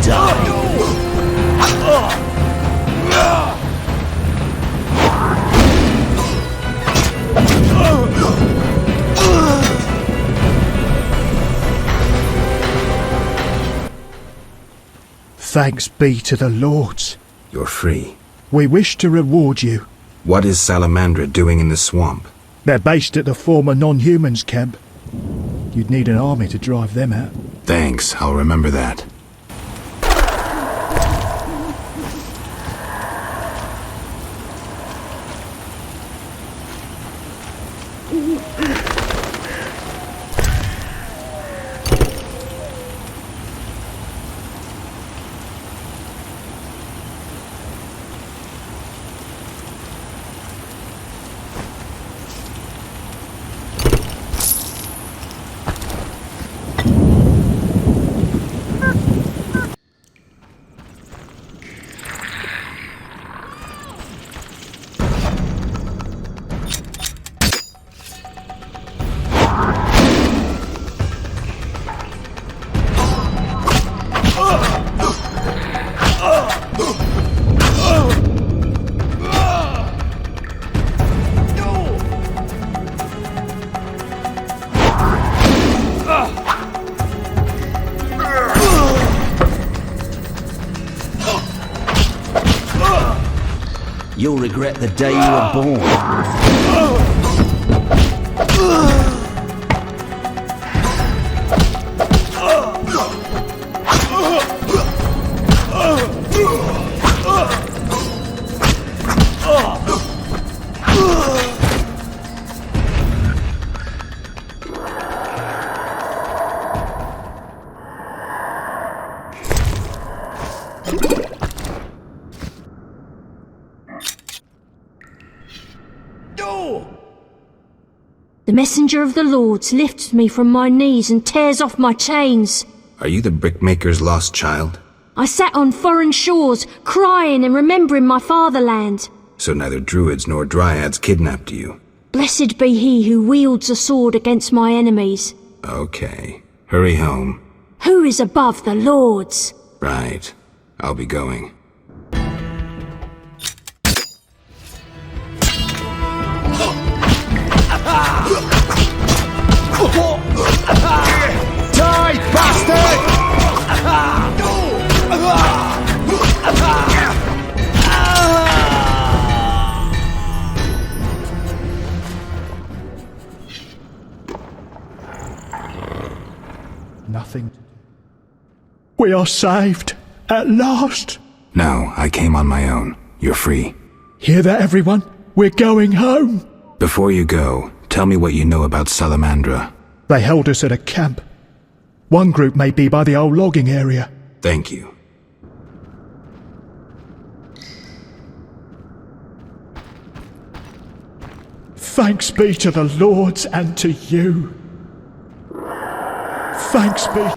Die! Thanks be to the Lords. You're free. We wish to reward you. What is Salamandra doing in the swamp? They're based at the former non-humans camp. You'd need an army to drive them out. Thanks, I'll remember that. You'll regret the day you were born. The messenger of the Lords lifts me from my knees and tears off my chains. Are you the brickmaker's lost child? I sat on foreign shores, crying and remembering my fatherland. So neither druids nor dryads kidnapped you? Blessed be he who wields a sword against my enemies. Okay. Hurry home. Who is above the Lords? Right. I'll be going. Die, bastard! Nothing. We are saved, at last. No, I came on my own. You're free. Hear that, everyone? We're going home. Before you go, tell me what you know about Salamandra. They held us at a camp. One group may be by the old logging area. Thank you. Thanks be to the Lords and to you. Thanks be...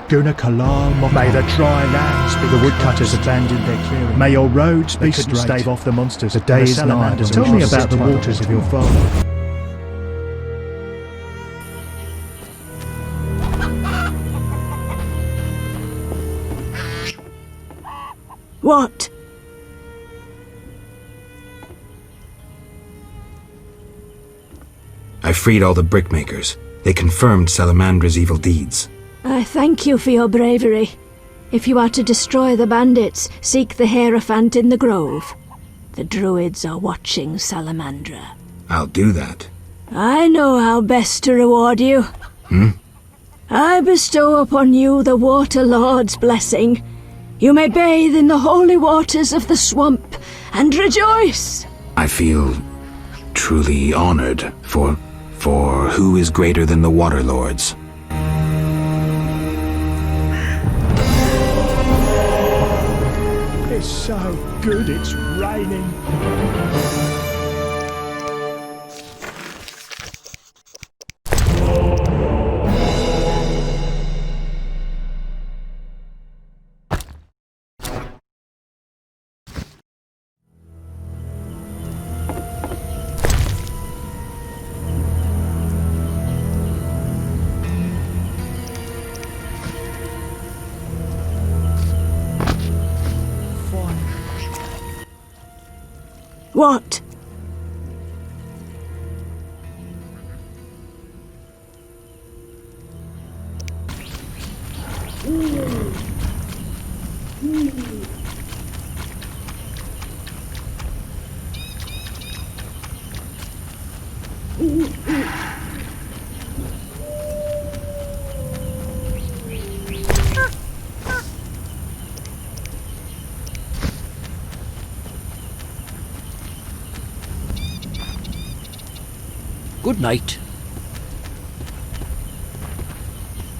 Guna Kalam. May the dry lands be. The woodcutters abandoned their clearing. May your roads be straight. Stave off the monsters. The day is nigh. Tell me about the waters of your father. What? I freed all the brickmakers. They confirmed Salamandra's evil deeds. I thank you for your bravery. If you are to destroy the bandits, seek the Hierophant in the grove. The druids are watching Salamandra. I'll do that. I know how best to reward you. I bestow upon you the Water Lord's blessing. You may bathe in the holy waters of the swamp and rejoice. I feel truly honored for who is greater than the Water Lords? It's so good it's raining. What? Good night.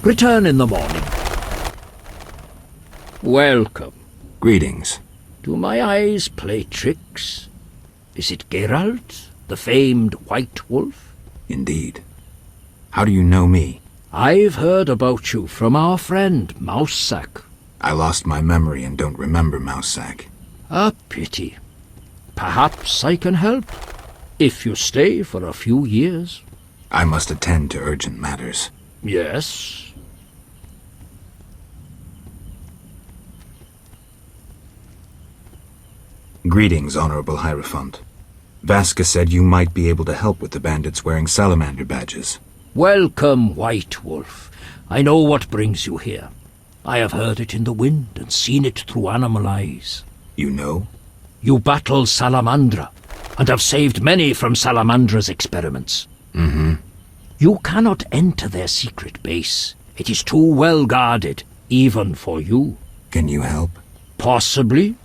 Return in the morning. Welcome. Greetings. Do my eyes play tricks? Is it Geralt, the famed White Wolf? Indeed. How do you know me? I've heard about you from our friend, Mousesack. I lost my memory and don't remember Mousesack. A pity. Perhaps I can help, if you stay for a few years. I must attend to urgent matters. Yes. Greetings, Honorable Hierophant. Vasca said you might be able to help with the bandits wearing salamander badges. Welcome, White Wolf. I know what brings you here. I have heard it in the wind and seen it through animal eyes. You know? You battle Salamandra, and have saved many from Salamandra's experiments. You cannot enter their secret base. It is too well guarded, even for you. Can you help? Possibly.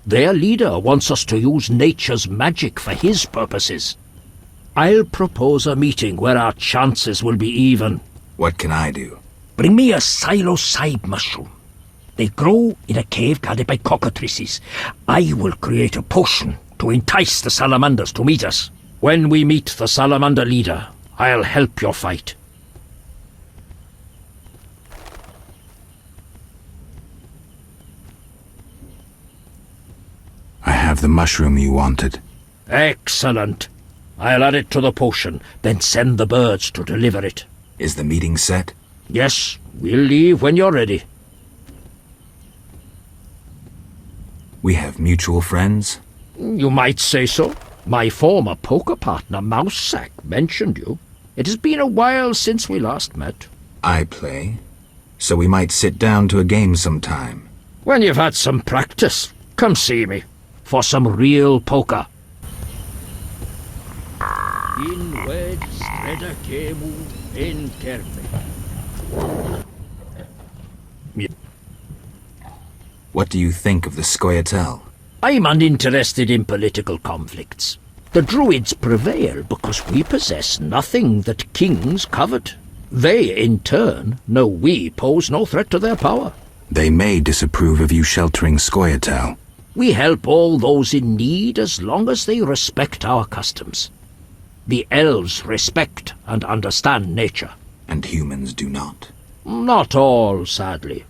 Their leader wants us to use nature's magic for his purposes. I'll propose a meeting where our chances will be even. What can I do? Bring me a psilocybe mushroom. They grow in a cave guarded by cockatrices. I will create a potion to entice the salamanders to meet us. When we meet the salamander leader, I'll help your fight. I have the mushroom you wanted. Excellent. I'll add it to the potion, then send the birds to deliver it. Is the meeting set? Yes, we'll leave when you're ready. We have mutual friends? You might say so. My former poker partner, Mousesack, mentioned you. It has been a while since we last met. I play, so we might sit down to a game sometime. When you've had some practice, come see me. For some real poker. In wed streda kemu in terme. What do you think of the Scoia'tael? I'm uninterested in political conflicts. The Druids prevail because we possess nothing that kings covet. They, in turn, know we pose no threat to their power. They may disapprove of you sheltering Scoia'tael. We help all those in need as long as they respect our customs. The elves respect and understand nature. And humans do not. Not all, sadly.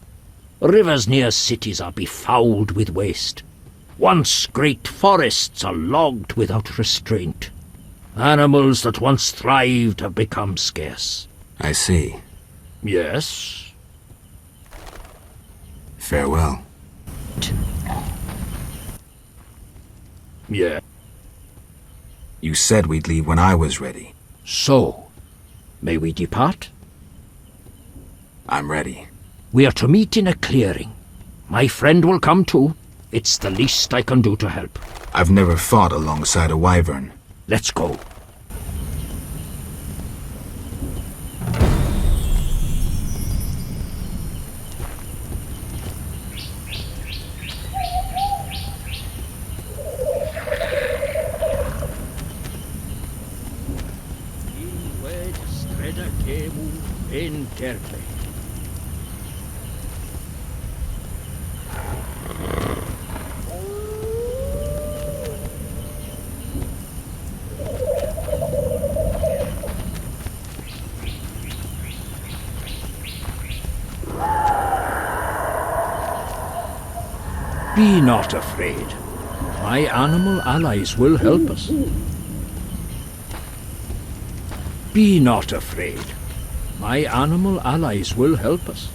Rivers near cities are befouled with waste. Once great forests are logged without restraint. Animals that once thrived have become scarce. I see. Yes? Farewell. Yeah. You said we'd leave when I was ready. So, may we depart? I'm ready. We are to meet in a clearing. My friend will come too. It's the least I can do to help. I've never fought alongside a wyvern. Let's go. Be not afraid. My animal allies will help us. Be not afraid. My animal allies will help us.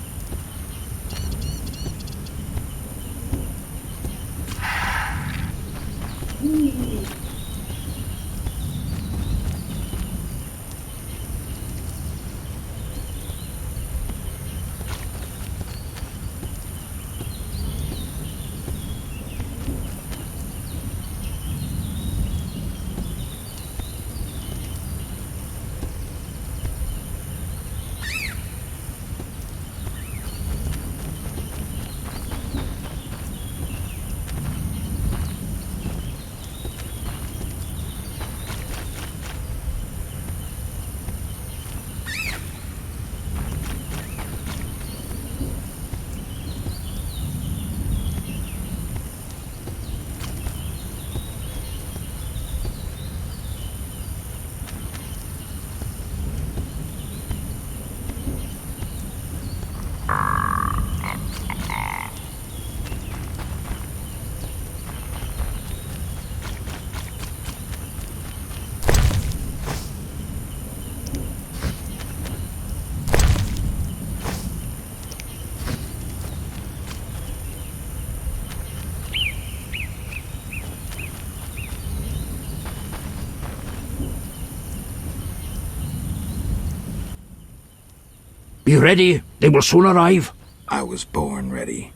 Be ready, they will soon arrive. I was born ready.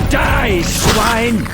Die, swine!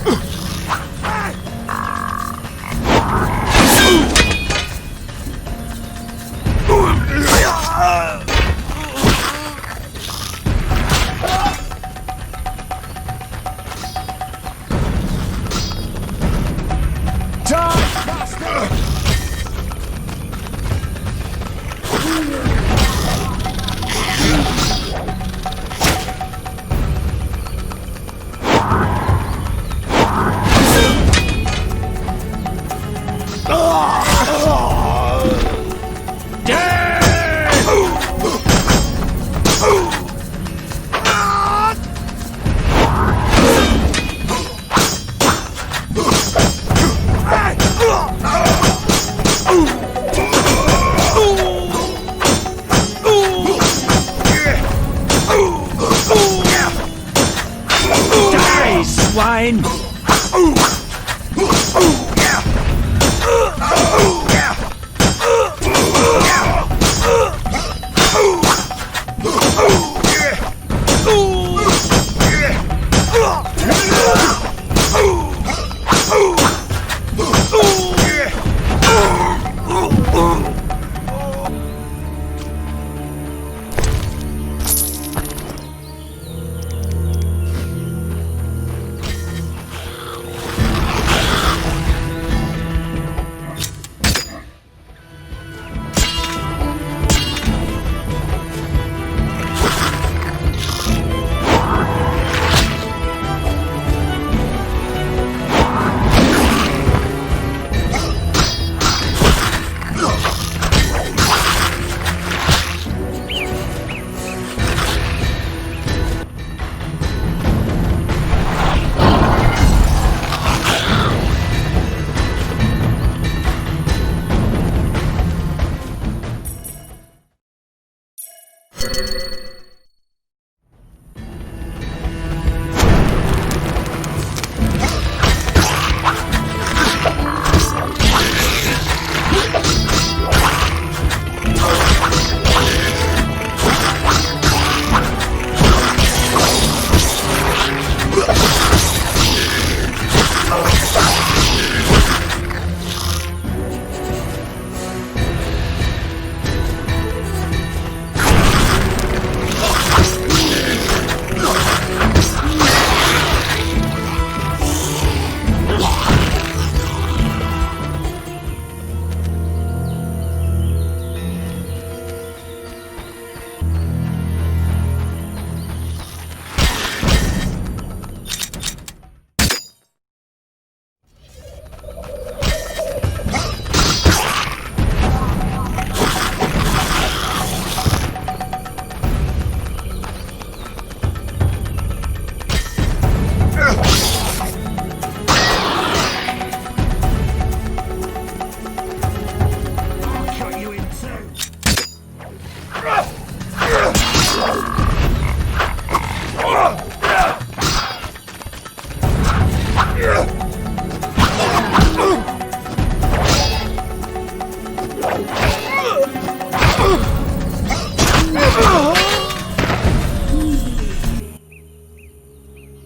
Swine!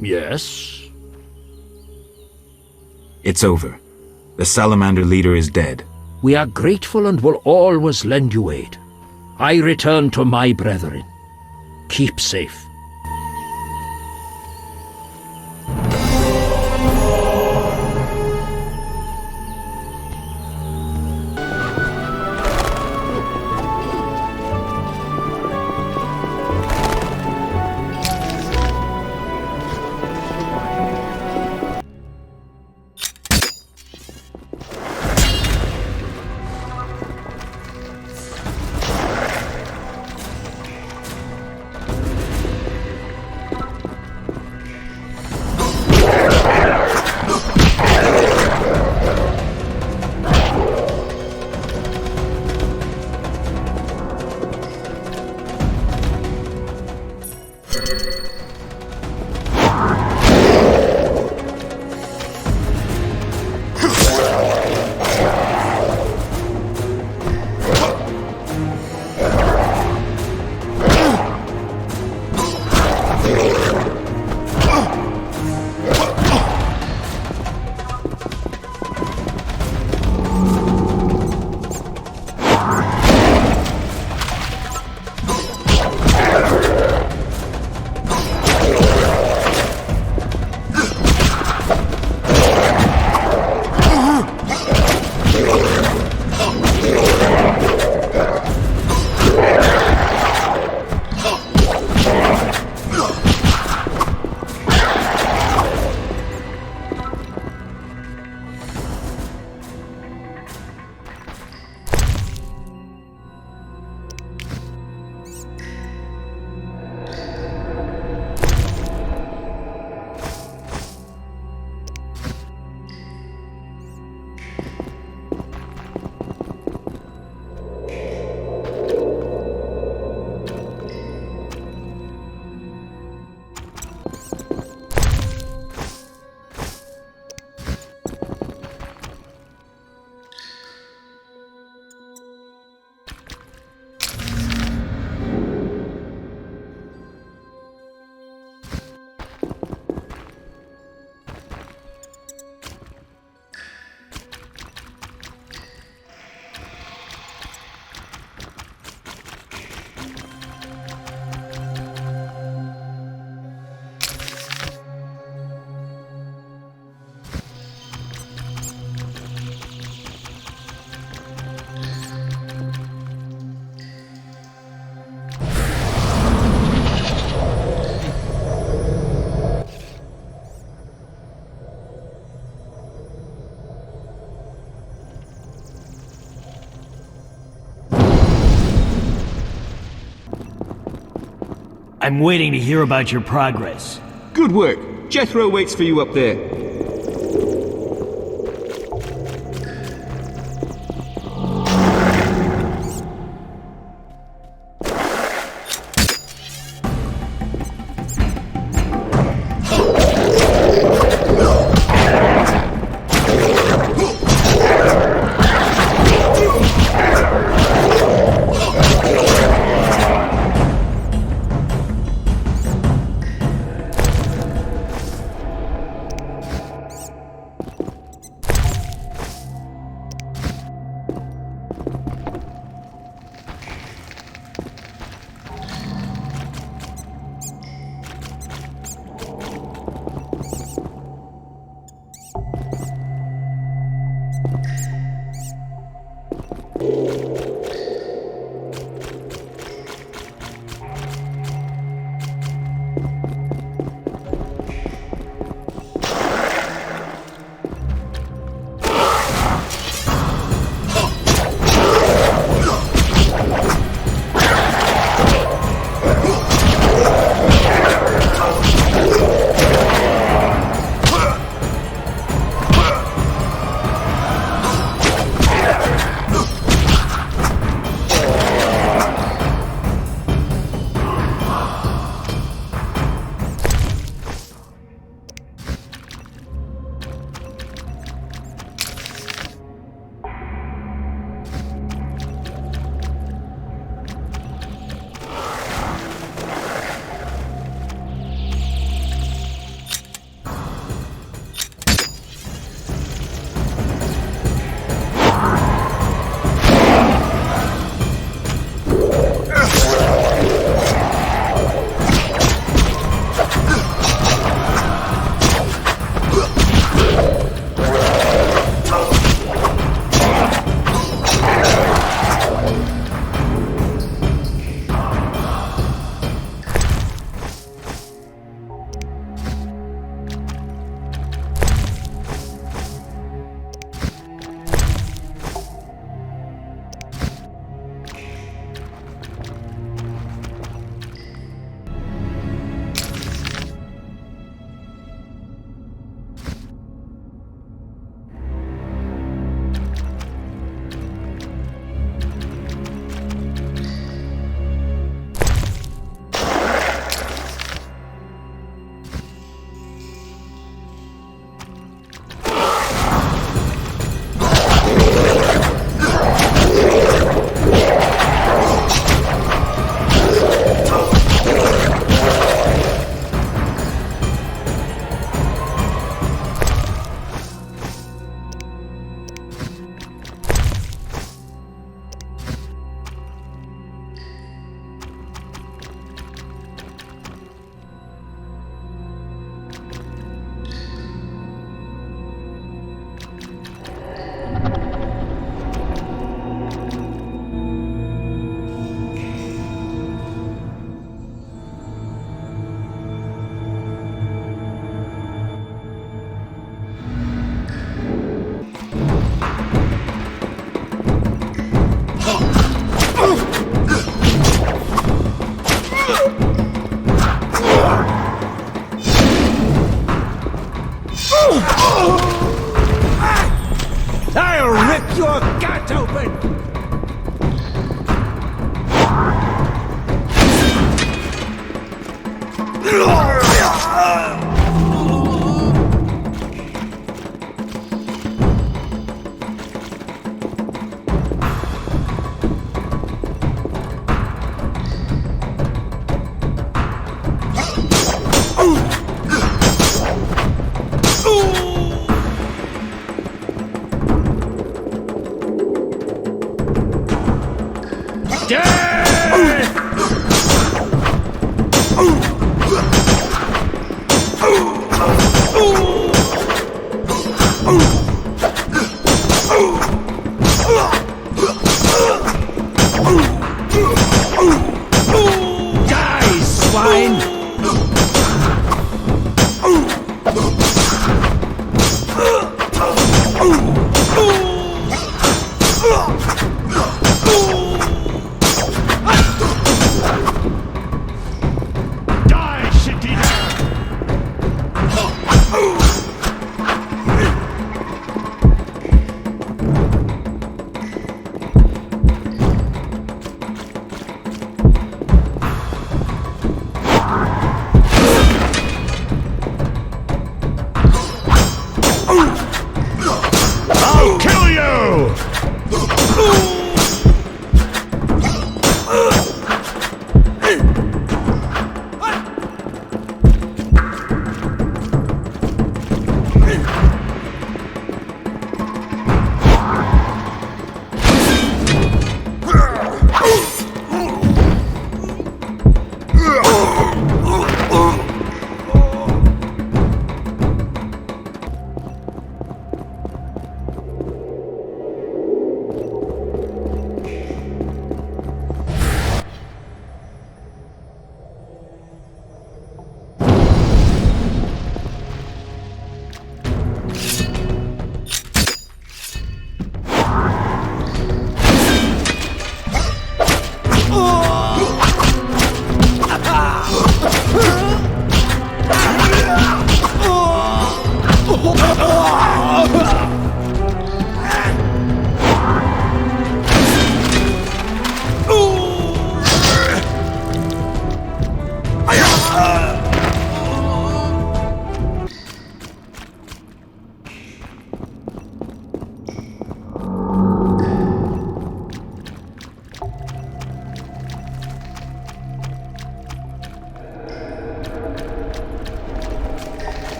Yes? It's over. The salamander leader is dead. We are grateful and will always lend you aid. I return to my brethren. Keep safe. I'm waiting to hear about your progress. Good work. Jethro waits for you up there. I'll rip your gut open!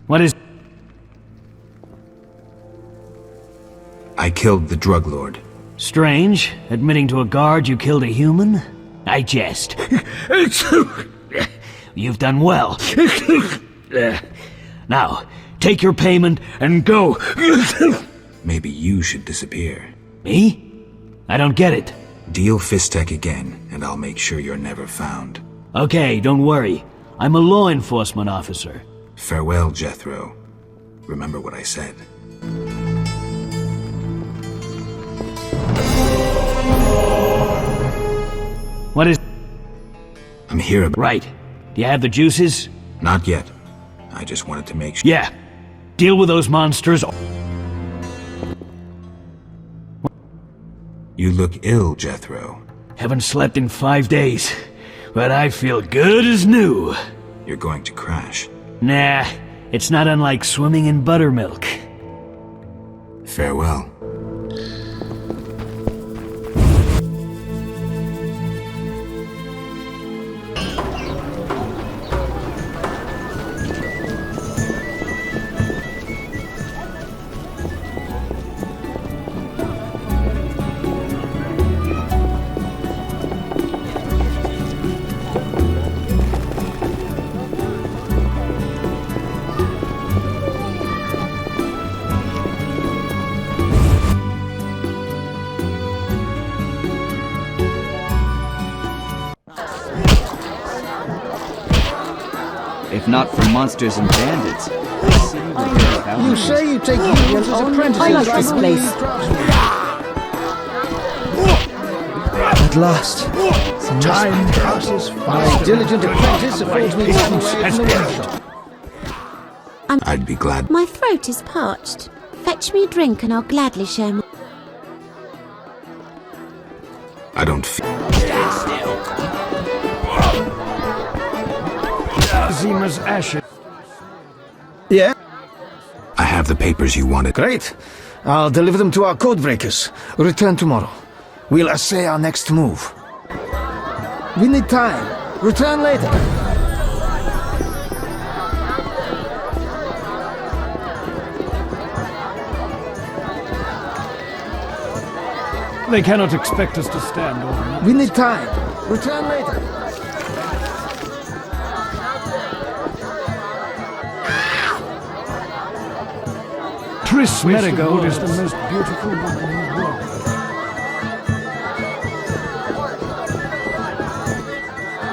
What is... I killed the drug lord. Strange, admitting to a guard you killed a human? I jest. You've done well. Now, take your payment and go. Maybe you should disappear. Me? I don't get it. Deal Fistech again, and I'll make sure you're never found. Okay, don't worry. I'm a law enforcement officer. Farewell, Jethro. Remember what I said. What is... I'm here about... Right. Do you have the juices? Not yet. I just wanted to make sure... Yeah. Deal with those monsters. You look ill, Jethro. Haven't slept in 5 days, but I feel good as new. You're going to crash. Nah, it's not unlike swimming in buttermilk. Farewell. If not for monsters and bandits, the city would be without You say you take unions as apprentices. I like this place. At last, time passes fast. My diligent apprentice affords me one way in the workshop. I'd be glad. My throat is parched. Fetch me a drink and I'll gladly share my... I don't feel... Zima's ashes. Yeah? I have the papers you wanted. Great. I'll deliver them to our codebreakers. Return tomorrow. We'll assay our next move. We need time. Return later. They cannot expect us to stand all night. We need time. Return later. Tris Merigold is the most beautiful woman in the world.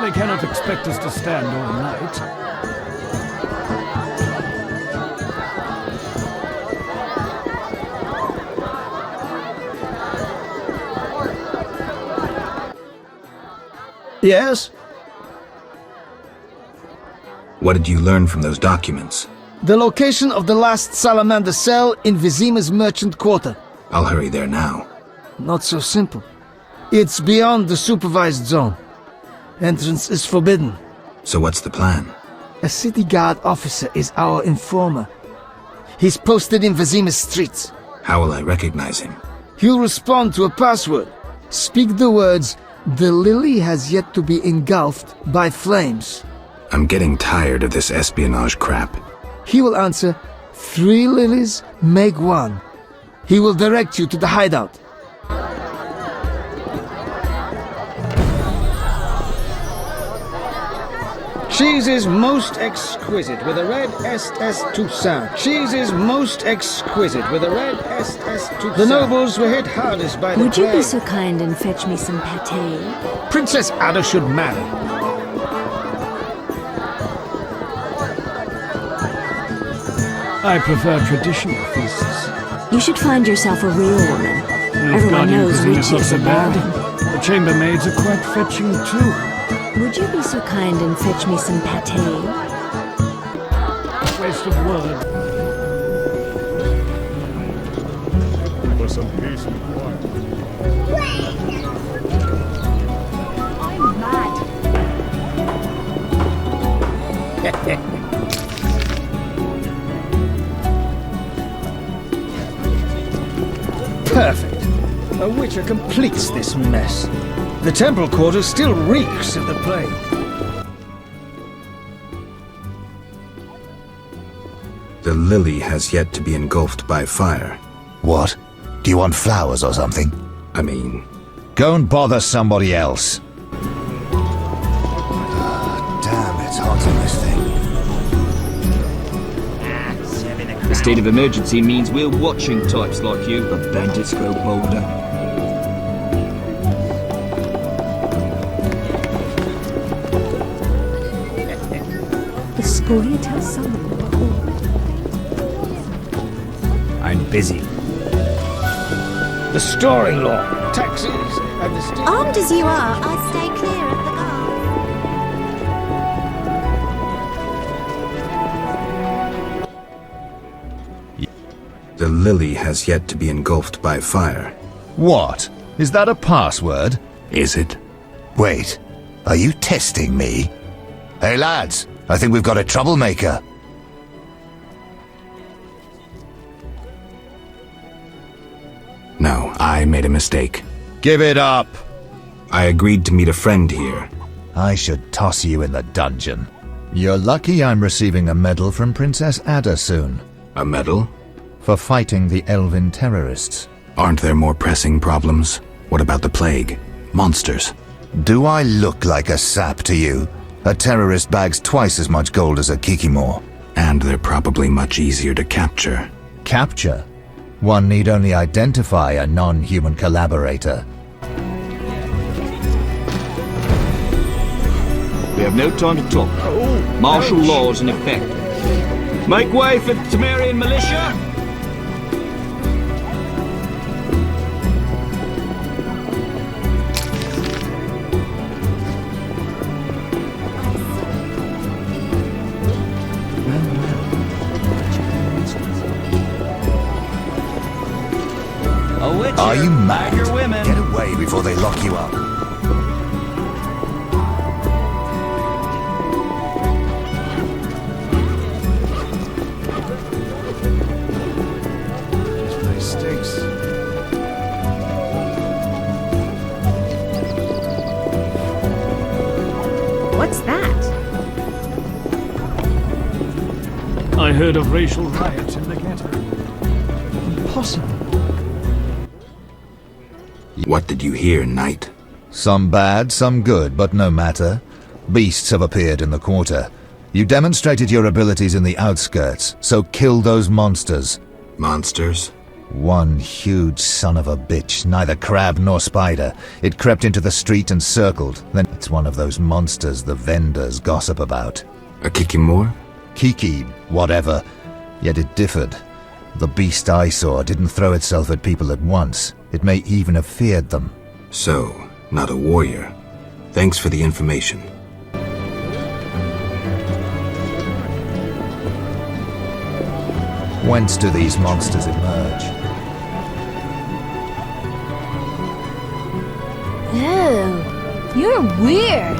They cannot expect us to stand all night. Yes? What did you learn from those documents? The location of the last salamander cell in Vizima's merchant quarter. I'll hurry there now. Not so simple. It's beyond the supervised zone. Entrance is forbidden. So what's the plan? A city guard officer is our informer. He's posted in Vizima's streets. How will I recognize him? He'll respond to a password. Speak the words, "The lily has yet to be engulfed by flames." I'm getting tired of this espionage crap. He will answer, "3 lilies make 1." He will direct you to the hideout. Cheese is most exquisite with a red SS2 sound. Cheese is most exquisite with a red SS2 The nobles were hit hardest by the Would you be plague. so kind and fetch me some pâté? Princess Ada should marry. I prefer traditional feasts. You should find yourself a real woman. Everyone Guardian knows cuisine is not witches so are bad. boring. The chambermaids are quite fetching too. Would you be so kind and fetch me some pâté? Waste of word. For some peace and quiet. I'm mad. Perfect. A witcher completes this mess. The temple quarter still reeks of the plague. The lily has yet to be engulfed by fire. What? Do you want flowers or something? I mean, Go and bother somebody else. Damn, it's hot in this thing. The state of emergency means we're watching types like you, but bandits grow bolder. The story tells someone. I'm busy. The storing law, taxes, and the state... Armed as you are, I'd stay clear of the guard. the lily has yet to be engulfed by fire. What? Is that a password? Is it? Wait, are you testing me? Hey lads, I think we've got a troublemaker. No, I made a mistake. Give it up! I agreed to meet a friend here. I should toss you in the dungeon. You're lucky I'm receiving a medal from Princess Ada soon. A medal? For fighting the elven terrorists. Aren't there more pressing problems? What about the plague? Monsters? Do I look like a sap to you? A terrorist bags twice as much gold as a kikimor. And they're probably much easier to capture. Capture? One need only identify a non-human collaborator. We have no time to talk. Martial law is in effect. Make way for the Temerian militia! Are you mad? Get away before they lock you up. This place stinks. What's that? I heard of racial riots in the ghetto. Impossible. What did you hear, Knight? Some bad, some good, but no matter. Beasts have appeared in the quarter. You demonstrated your abilities in the outskirts, so kill those monsters. Monsters? One huge son of a bitch, neither crab nor spider. It crept into the street and circled. Then it's one of those monsters the vendors gossip about. A kikimor? Kiki, whatever. Yet it differed. The beast I saw didn't throw itself at people at once. It may even have feared them. So, not a warrior. Thanks for the information. Whence do these monsters emerge? Oh, you're weird.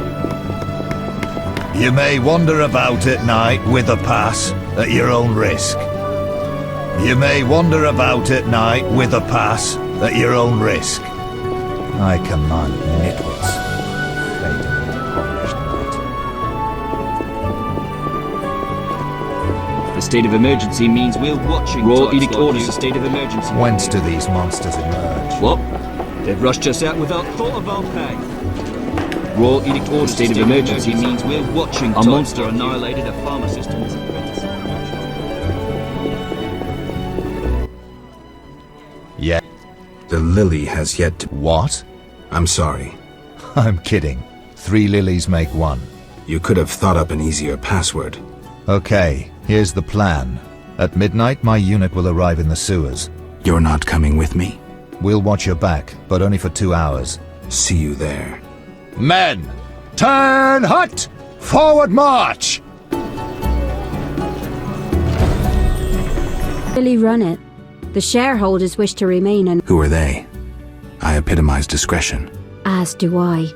You may wander about at night with a pass, at your own risk. You may wander about at night with a pass, At your own risk. I command nitwits. Fate accomplished night. The state of emergency means we're watching. Royal Edict orders a state of emergency. Whence do these monsters emerge? What? They've rushed us out without thought of our pay. Royal Edict orders state of emergency means we're watching. A monster annihilated a farmer system. Yeah. The lily has yet to... What? I'm sorry. I'm kidding. 3 lilies make 1. You could have thought up an easier password. Okay, here's the plan. At midnight, my unit will arrive in the sewers. You're not coming with me? We'll watch your back, but only for 2 hours. See you there. Men! Turn hut! Forward march! Really run it. The shareholders wish to remain and... Who are they? I epitomize discretion. As do I.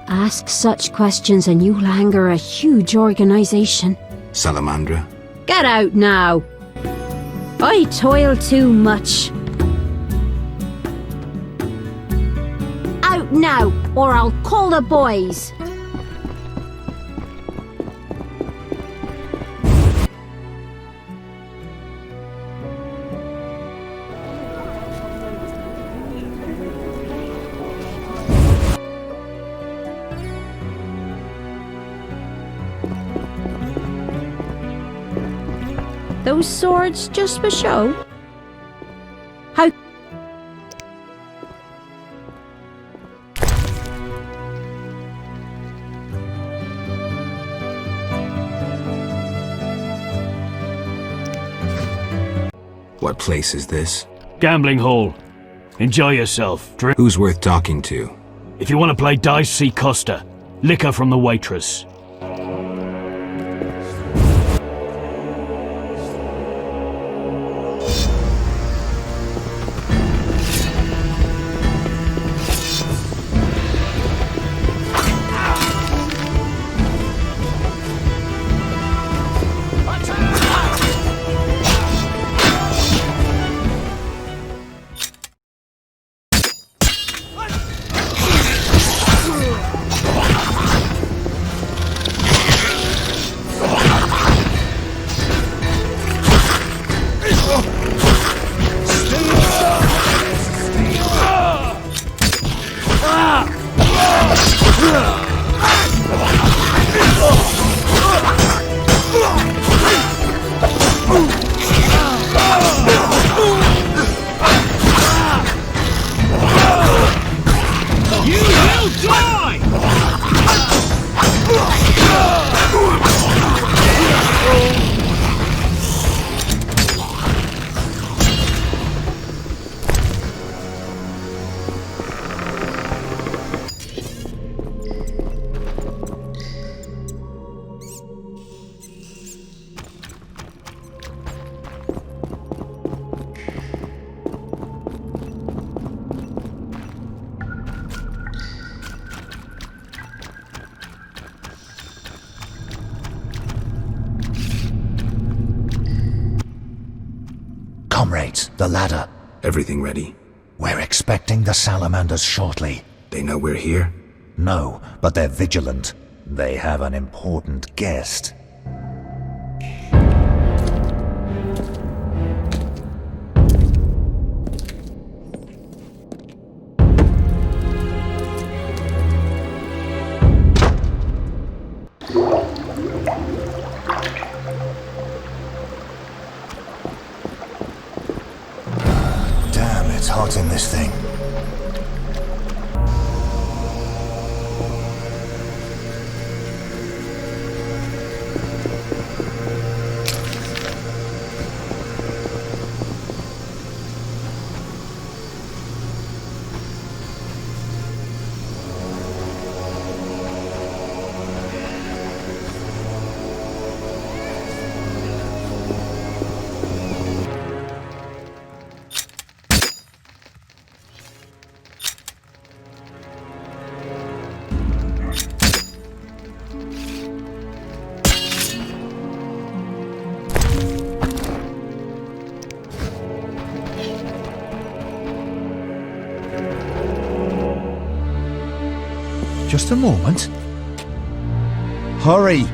Ask such questions and you'll anger a huge organization. Salamandra? Get out now! I toil too much. Out now, or I'll call the boys! Those swords just for show? How... What place is this? Gambling hall. Enjoy yourself. Drink. Who's worth talking to? If you want to play dice, see Costa. Liquor from the waitress. Comrades, the ladder. Everything ready? We're expecting the salamanders shortly. They know we're here? No, but they're vigilant. They have an important guest. Damn, it's hot in this thing. Just a moment. Hurry!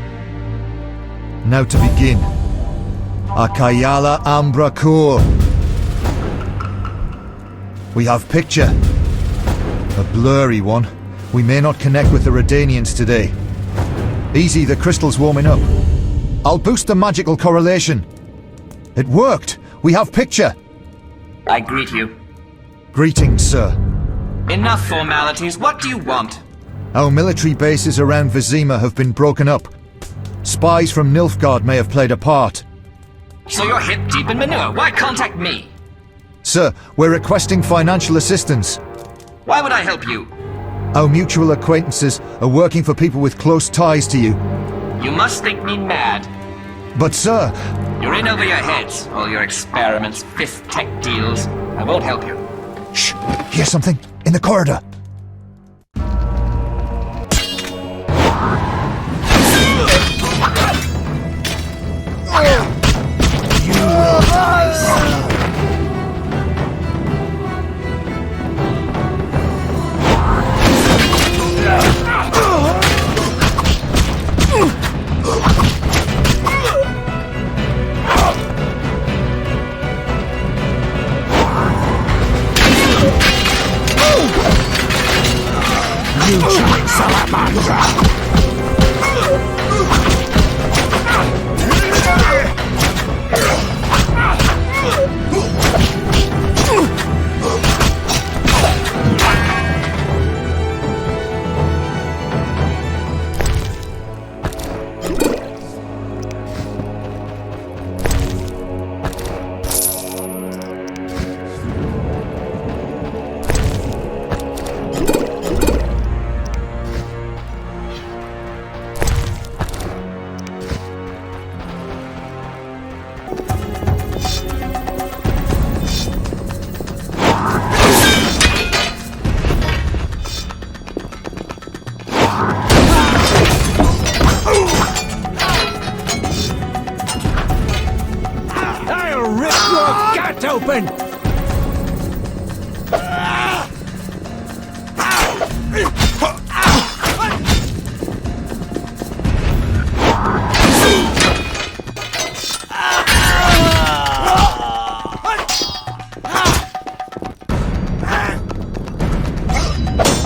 Now to begin. Akayala Ambra Kur. We have picture. A blurry one. We may not connect with the Redanians today. Easy, the crystal's warming up. I'll boost the magical correlation. It worked! We have picture! I greet you. Greetings, sir. Enough formalities. What do you want? Our military bases around Vizima have been broken up. Spies from Nilfgaard may have played a part. So you're hip deep in manure. Why contact me? Sir, we're requesting financial assistance. Why would I help you? Our mutual acquaintances are working for people with close ties to you. You must think me mad. But sir... You're in over your heads. All your experiments, fifth tech deals. I won't help you. Shh! Hear something? In the corridor! You giant salamander! Open!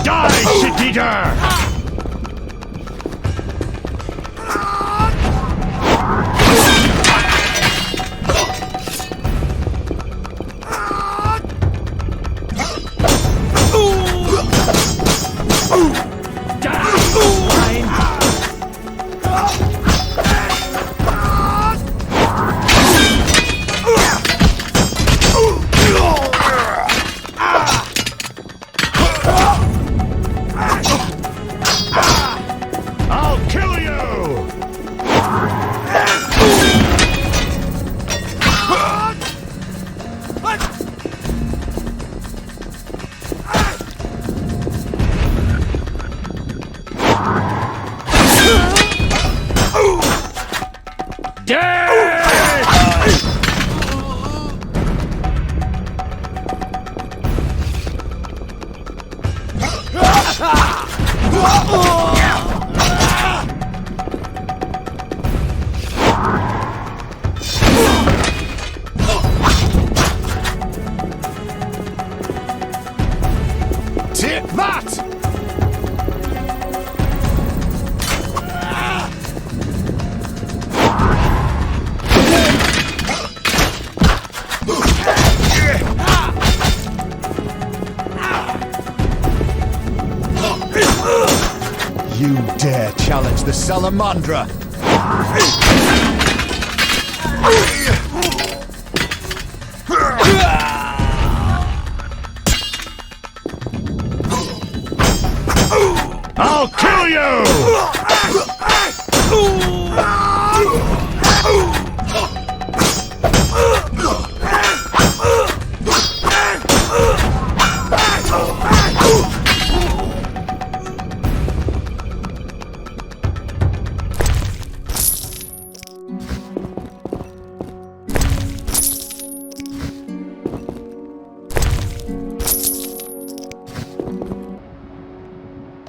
Die, shit-eater! Take that! You dare challenge the Salamandra! I'll kill you!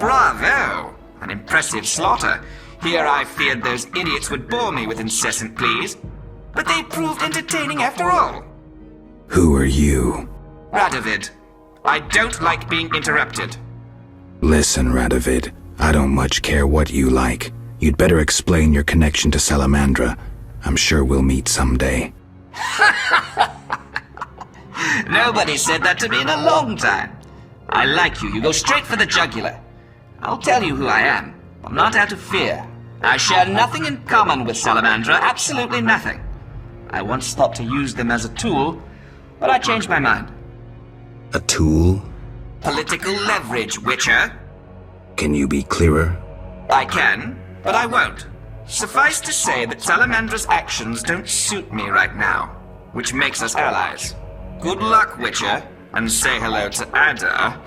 Right. Bravo! An impressive slaughter. Here I feared those idiots would bore me with incessant pleas. But they proved entertaining after all. Who are you? Radovid. I don't like being interrupted. Listen, Radovid, I don't much care what you like. You'd better explain your connection to Salamandra. I'm sure we'll meet someday. Nobody said that to me in a long time. I like you. You go straight for the jugular. I'll tell you who I am. I'm not out of fear. I share nothing in common with Salamandra, absolutely nothing. I once thought to use them as a tool, but I changed my mind. A tool? Political leverage, Witcher. Can you be clearer? I can, but I won't. Suffice to say that Salamandra's actions don't suit me right now, which makes us allies. Good luck, Witcher, and say hello to Ada.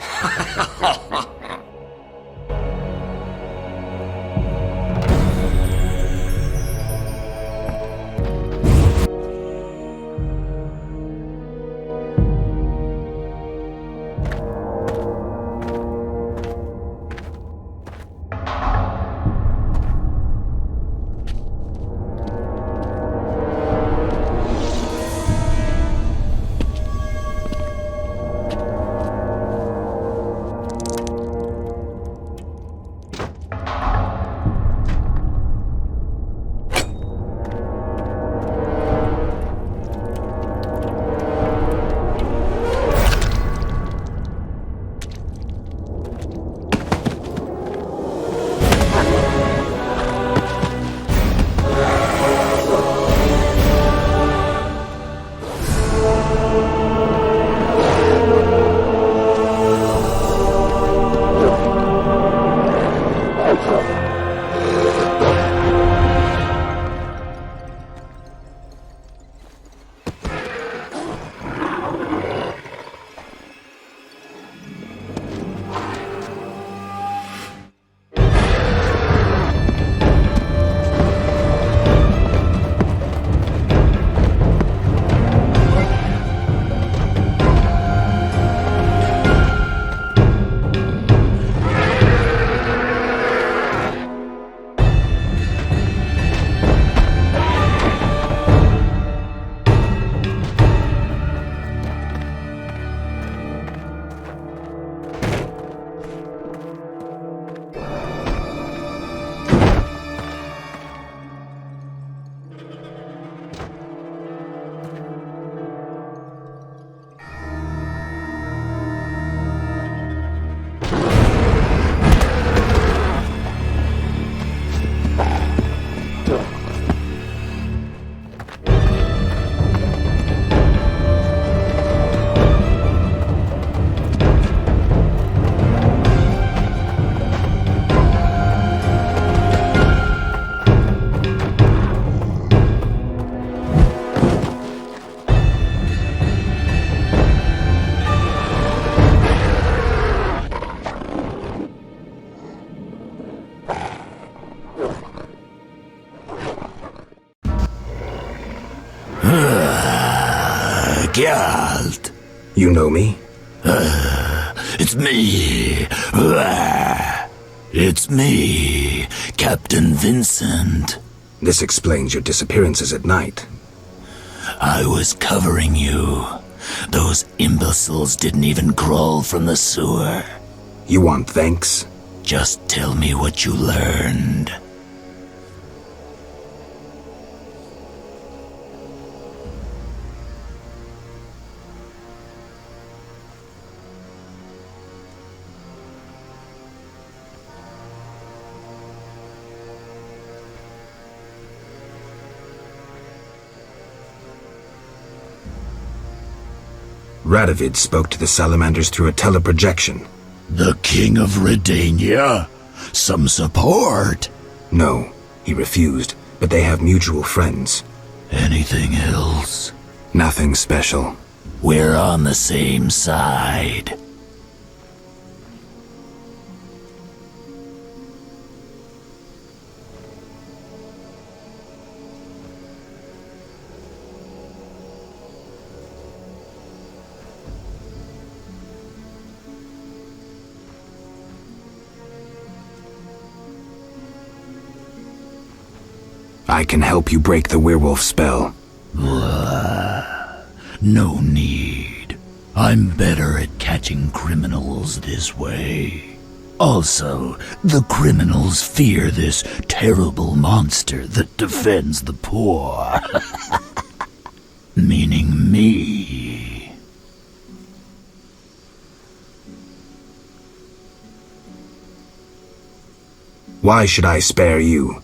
Geralt. You know me? It's me. It's me, Captain Vincent. This explains your disappearances at night. I was covering you. Those imbeciles didn't even crawl from the sewer. You want thanks? Just tell me what you learned. Radovid spoke to the salamanders through a teleprojection. The King of Redania? Some support? No, he refused, but they have mutual friends. Anything else? Nothing special. We're on the same side. I can help you break the werewolf spell. No need. I'm better at catching criminals this way. Also, the criminals fear this terrible monster that defends the poor. Meaning me. Why should I spare you?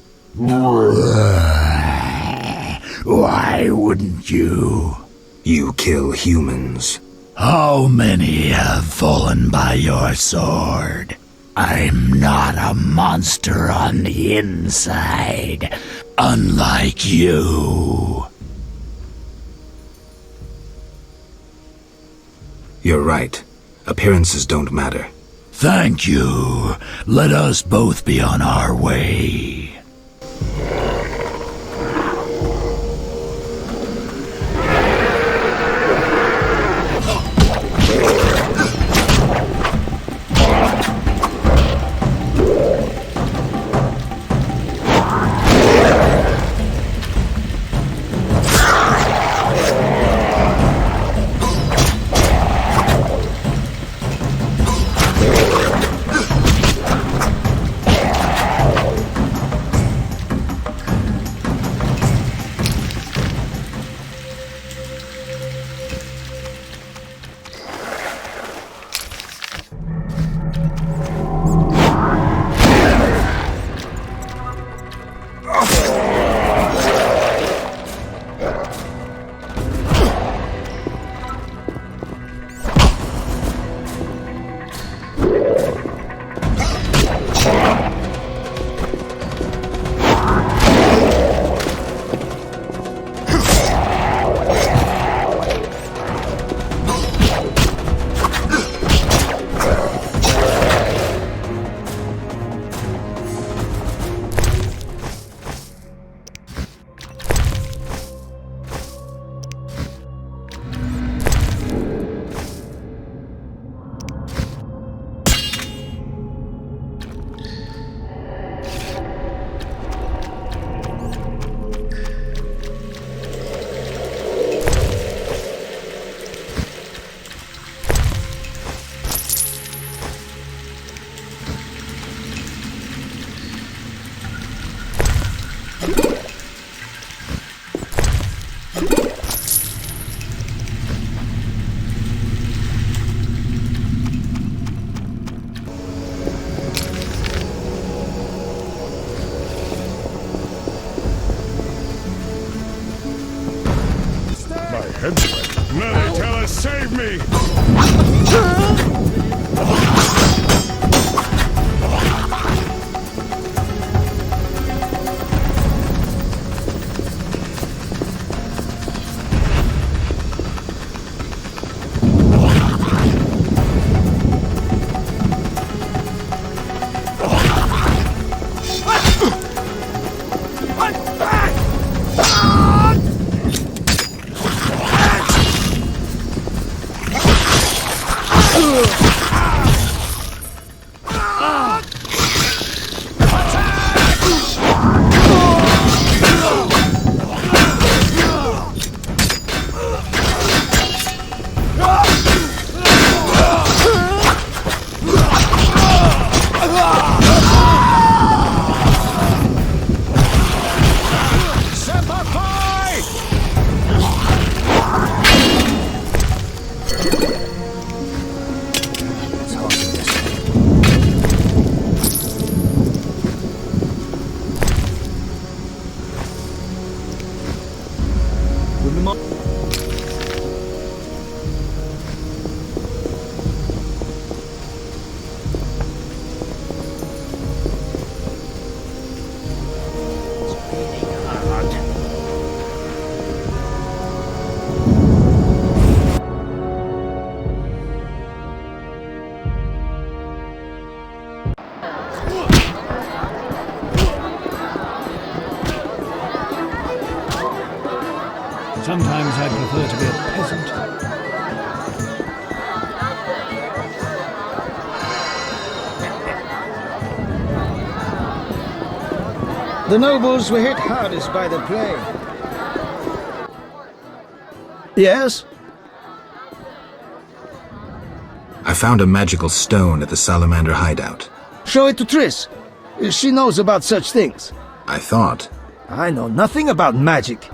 Why wouldn't you? You kill humans. How many have fallen by your sword? I'm not a monster on the inside, unlike you. You're right. Appearances don't matter. Thank you. Let us both be on our way. Mary, tell us, save me! Sometimes I prefer to be a peasant. The nobles were hit hardest by the plague. Yes? I found a magical stone at the salamander hideout. Show it to Triss. She knows about such things. I thought. I know nothing about magic.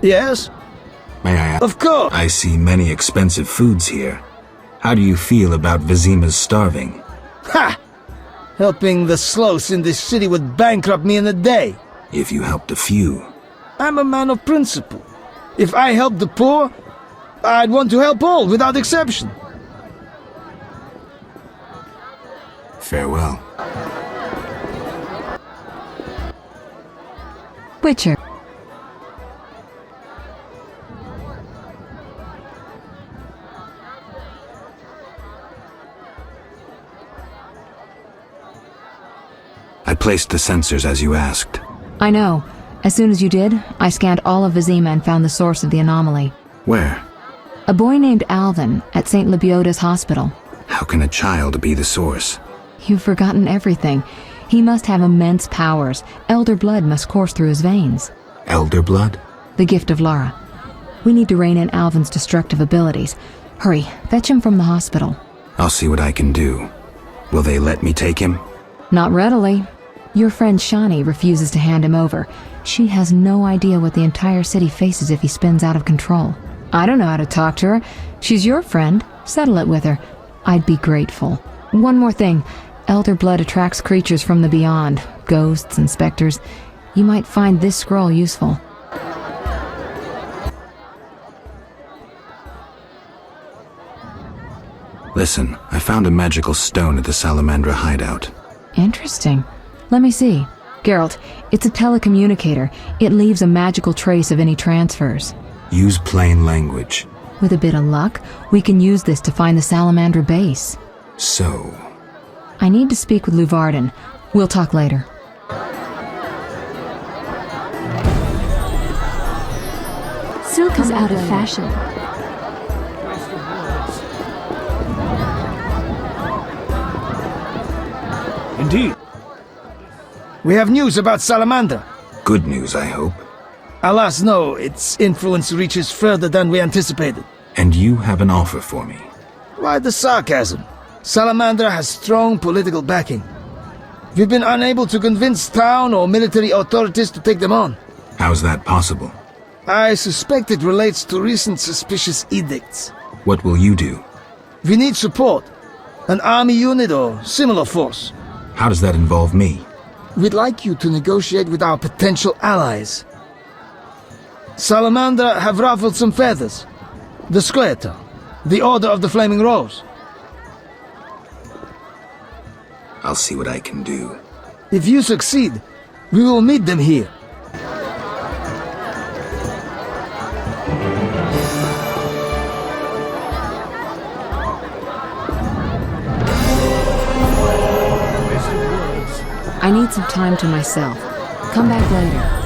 Yes? May I ask? Of course! I see many expensive foods here. How do you feel about Vizima's starving? Ha! Helping the sloths in this city would bankrupt me in a day. If you helped a few. I'm a man of principle. If I help the poor, I'd want to help all, without exception. Farewell. Witcher. I placed the sensors as you asked. I know. As soon as you did, I scanned all of Vizima and found the source of the anomaly. Where? A boy named Alvin at St. Lebioda's hospital. How can a child be the source? You've forgotten everything. He must have immense powers. Elder blood must course through his veins. Elder blood? The gift of Lara. We need to rein in Alvin's destructive abilities. Hurry, fetch him from the hospital. I'll see what I can do. Will they let me take him? Not readily. Your friend Shani refuses to hand him over. She has no idea what the entire city faces if he spins out of control. I don't know how to talk to her. She's your friend. Settle it with her. I'd be grateful. One more thing. Elder blood attracts creatures from the beyond. Ghosts and specters. You might find this scroll useful. Listen, I found a magical stone at the Salamandra hideout. Interesting. Let me see. Geralt, it's a telecommunicator. It leaves a magical trace of any transfers. Use plain language. With a bit of luck, we can use this to find the Salamandra base. So... I need to speak with Luvarden. We'll talk later. Silk is out of fashion. Indeed. We have news about Salamander. Good news, I hope. Alas, no. Its influence reaches further than we anticipated. And you have an offer for me. Why the sarcasm? Salamander has strong political backing. We've been unable to convince town or military authorities to take them on. How's that possible? I suspect it relates to recent suspicious edicts. What will you do? We need support. An army unit or similar force. How does that involve me? We'd like you to negotiate with our potential allies. Salamander have ruffled some feathers. The Squatter, the Order of the Flaming Rose. I'll see what I can do. If you succeed, we will meet them here. I need some time to myself. Come back later.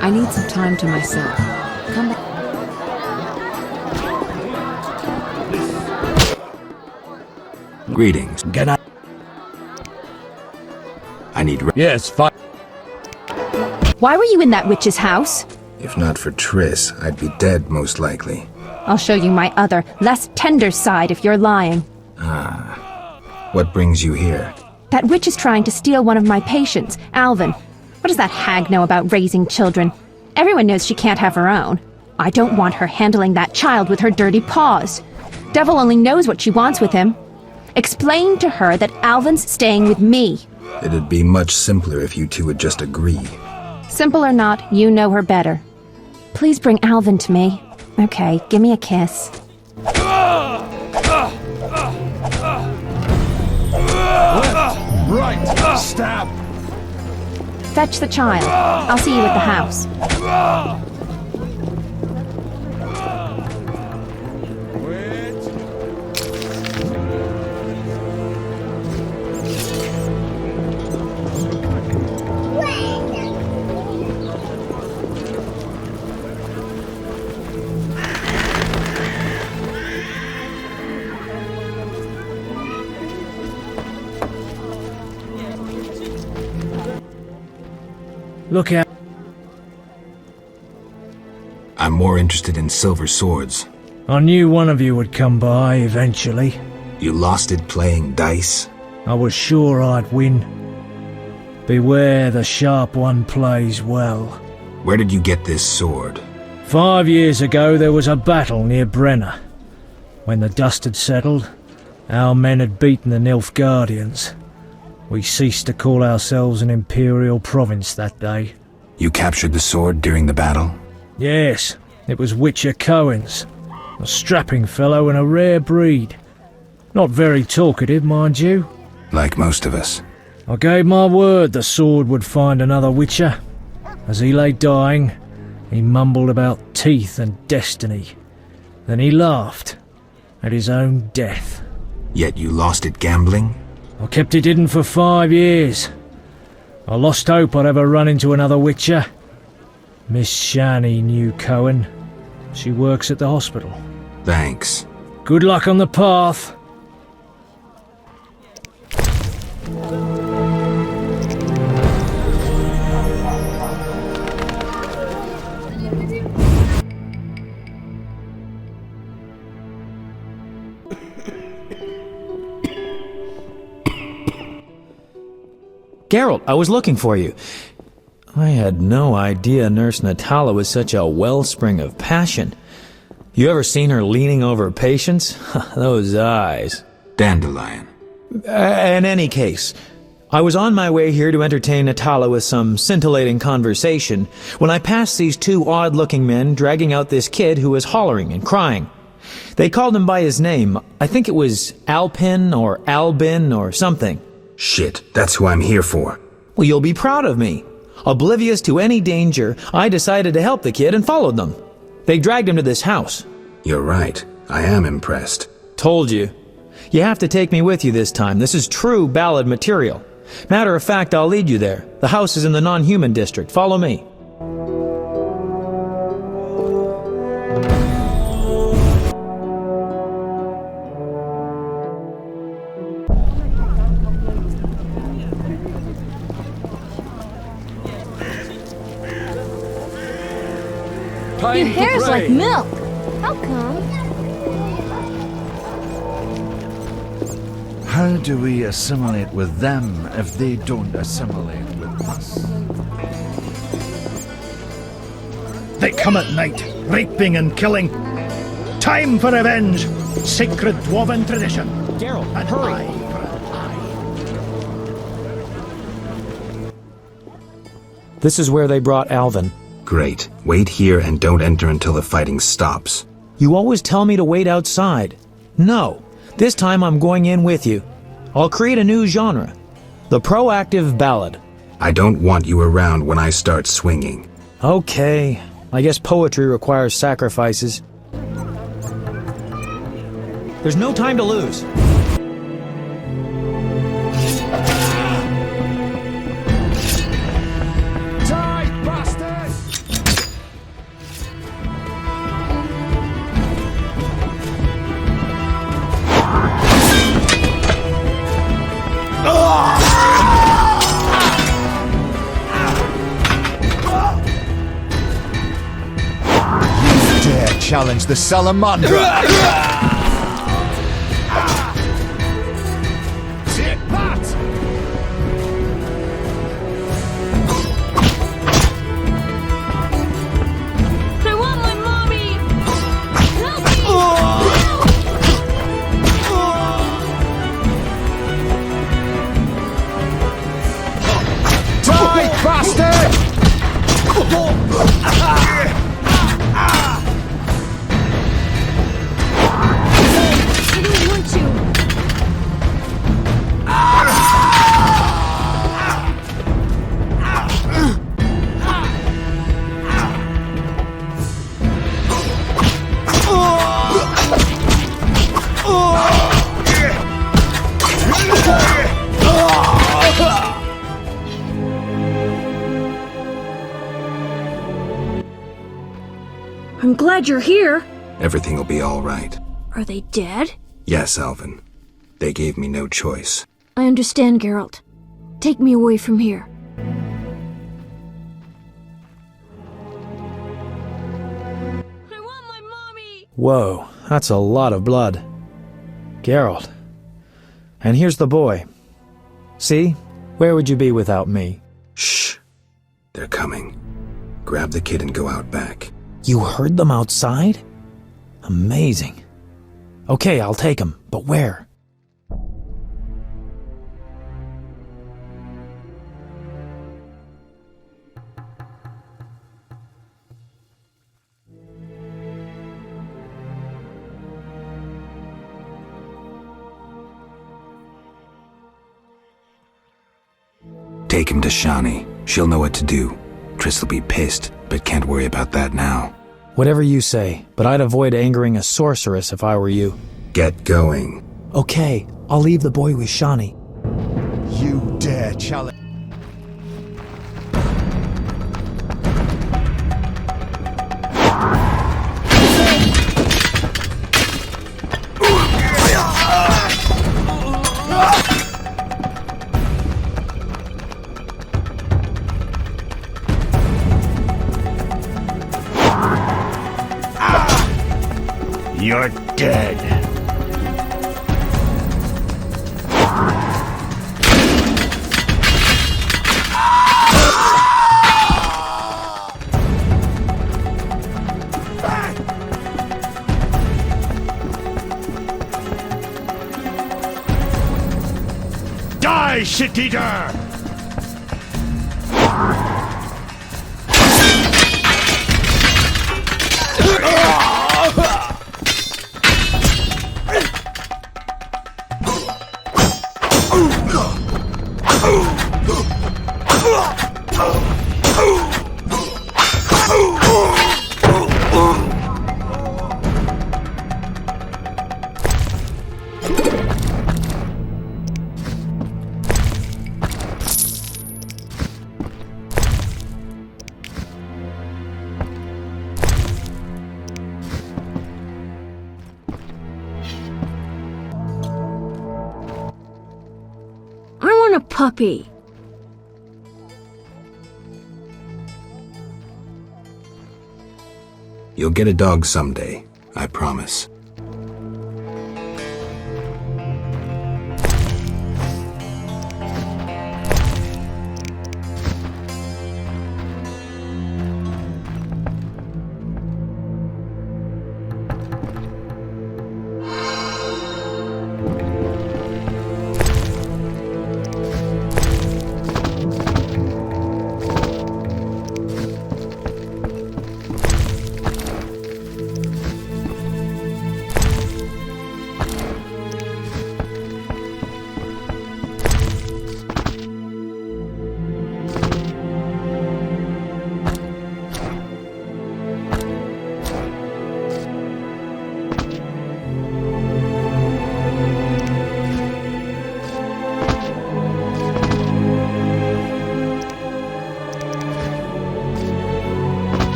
I need some time to myself. Come back. Greetings. Can I need... Yes, fine. Why were you in that witch's house? If not for Triss, I'd be dead most likely. I'll show you my other, less tender side if you're lying. Ah. What brings you here? That witch is trying to steal one of my patients, Alvin. What does that hag know about raising children? Everyone knows she can't have her own. I don't want her handling that child with her dirty paws. Devil only knows what she wants with him. Explain to her that Alvin's staying with me. It'd be much simpler if you two would just agree. Simple or not, you know her better. Please bring Alvin to me. Okay, give me a kiss. Right, stab. Fetch the child. I'll see you at the house. Look out. I'm more interested in silver swords. I knew one of you would come by eventually. You lost it playing dice? I was sure I'd win. Beware the sharp one plays well. Where did you get this sword? 5 years ago there was a battle near Brenner. When the dust had settled, our men had beaten the Nilfgaardians. We ceased to call ourselves an imperial province that day. You captured the sword during the battle? Yes, it was Witcher Cohen's. A strapping fellow and a rare breed. Not very talkative, mind you. Like most of us. I gave my word the sword would find another Witcher. As he lay dying, he mumbled about teeth and destiny. Then he laughed at his own death. Yet you lost it gambling? I kept it hidden for 5 years. I lost hope I'd ever run into another Witcher. Miss Shani knew Cohen. She works at the hospital. Thanks. Good luck on the path. Geralt, I was looking for you. I had no idea Nurse Natala was such a wellspring of passion. You ever seen her leaning over patients? Those eyes. Dandelion. In any case, I was on my way here to entertain Natala with some scintillating conversation when I passed these two odd-looking men dragging out this kid who was hollering and crying. They called him by his name. I think it was Alpin or Albin or something. Shit, that's who I'm here for. Well, you'll be proud of me. Oblivious to any danger, I decided to help the kid and followed them. They dragged him to this house. You're right. I am impressed. Told you. You have to take me with you this time. This is true ballad material. Matter of fact, I'll lead you there. The house is in the non-human district. Follow me. Your hair's like milk. How come? How do we assimilate with them if they don't assimilate with us? They come at night, raping and killing. Time for revenge! Sacred dwarven tradition. Geralt, and hurry! This is where they brought Alvin. Great. Wait here and don't enter until the fighting stops. You always tell me to wait outside. No, this time I'm going in with you. I'll create a new genre. The proactive ballad. I don't want you around when I start swinging. Okay, I guess poetry requires sacrifices. There's no time to lose. Challenge the Salamandra! Take that! I want my mommy! Help me! Die, bastard! I'm glad you're here. Everything will be all right. Are they dead? Yes, Alvin. They gave me no choice. I understand, Geralt. Take me away from here. Whoa, that's a lot of blood. Geralt. And here's the boy. See? Where would you be without me? Shh. They're coming. Grab the kid and go out back. You heard them outside? Amazing. Okay, I'll take him, but where? Take him to Shani. She'll know what to do. Triss will be pissed, but can't worry about that now. Whatever you say, but I'd avoid angering a sorceress if I were you. Get going. Okay, I'll leave the boy with Shani. You dare challenge... You're dead. Die, shit-eater! Puppy. You'll get a dog someday, I promise.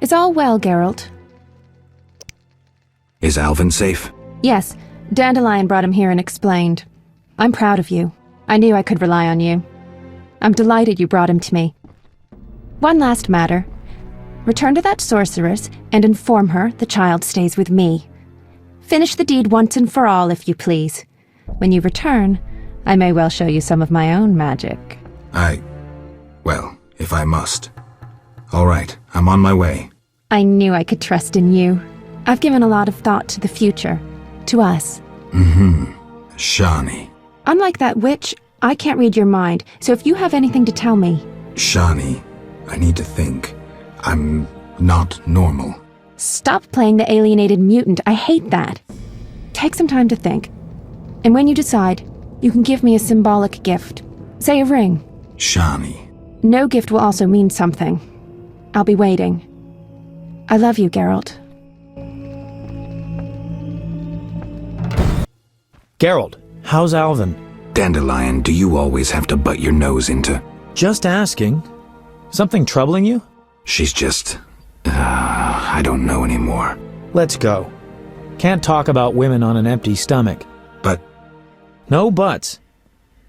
Is all well, Geralt? Is Alvin safe? Yes. Dandelion brought him here and explained. I'm proud of you. I knew I could rely on you. I'm delighted you brought him to me. One last matter. Return to that sorceress and inform her the child stays with me. Finish the deed once and for all, if you please. When you return, I may well show you some of my own magic. Well, if I must. All right, I'm on my way. I knew I could trust in you. I've given a lot of thought to the future. To us. Shani. Unlike that witch, I can't read your mind, so if you have anything to tell me... Shani, I need to think. I'm not normal. Stop playing the alienated mutant. I hate that. Take some time to think. And when you decide, you can give me a symbolic gift. Say a ring. Shani. No gift will also mean something. I'll be waiting. I love you, Geralt. Geralt, how's Alvin? Dandelion, do you always have to butt your nose into... Just asking. Something troubling you? She's just... I don't know anymore. Let's go. Can't talk about women on an empty stomach. But... No buts.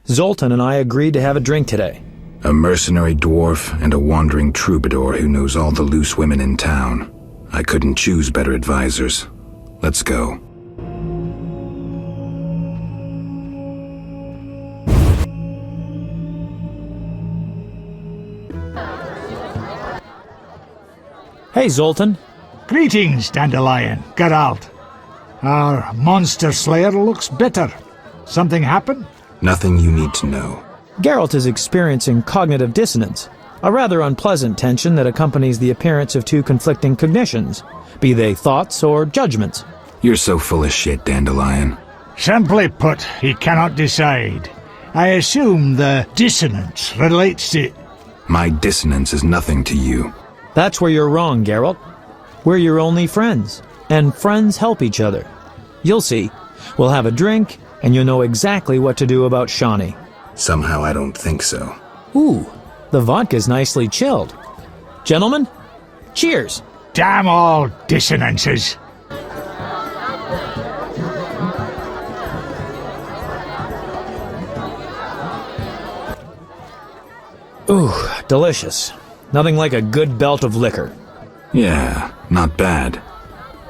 Zoltan and I agreed to have a drink today. A mercenary dwarf and a wandering troubadour who knows all the loose women in town. I couldn't choose better advisors. Let's go. Hey, Zoltan. Greetings, Dandelion. Geralt. Our monster slayer looks better. Something happened? Nothing you need to know. Geralt is experiencing cognitive dissonance, a rather unpleasant tension that accompanies the appearance of two conflicting cognitions, be they thoughts or judgments. You're so full of shit, Dandelion. Simply put, he cannot decide. I assume the dissonance relates to... My dissonance is nothing to you. That's where you're wrong, Geralt. We're your only friends, and friends help each other. You'll see. We'll have a drink, and you'll know exactly what to do about Shawnee. Somehow I don't think so. Ooh, the vodka's nicely chilled. Gentlemen, cheers! Damn all dissonances! Ooh, delicious. Nothing like a good belt of liquor. Yeah, not bad.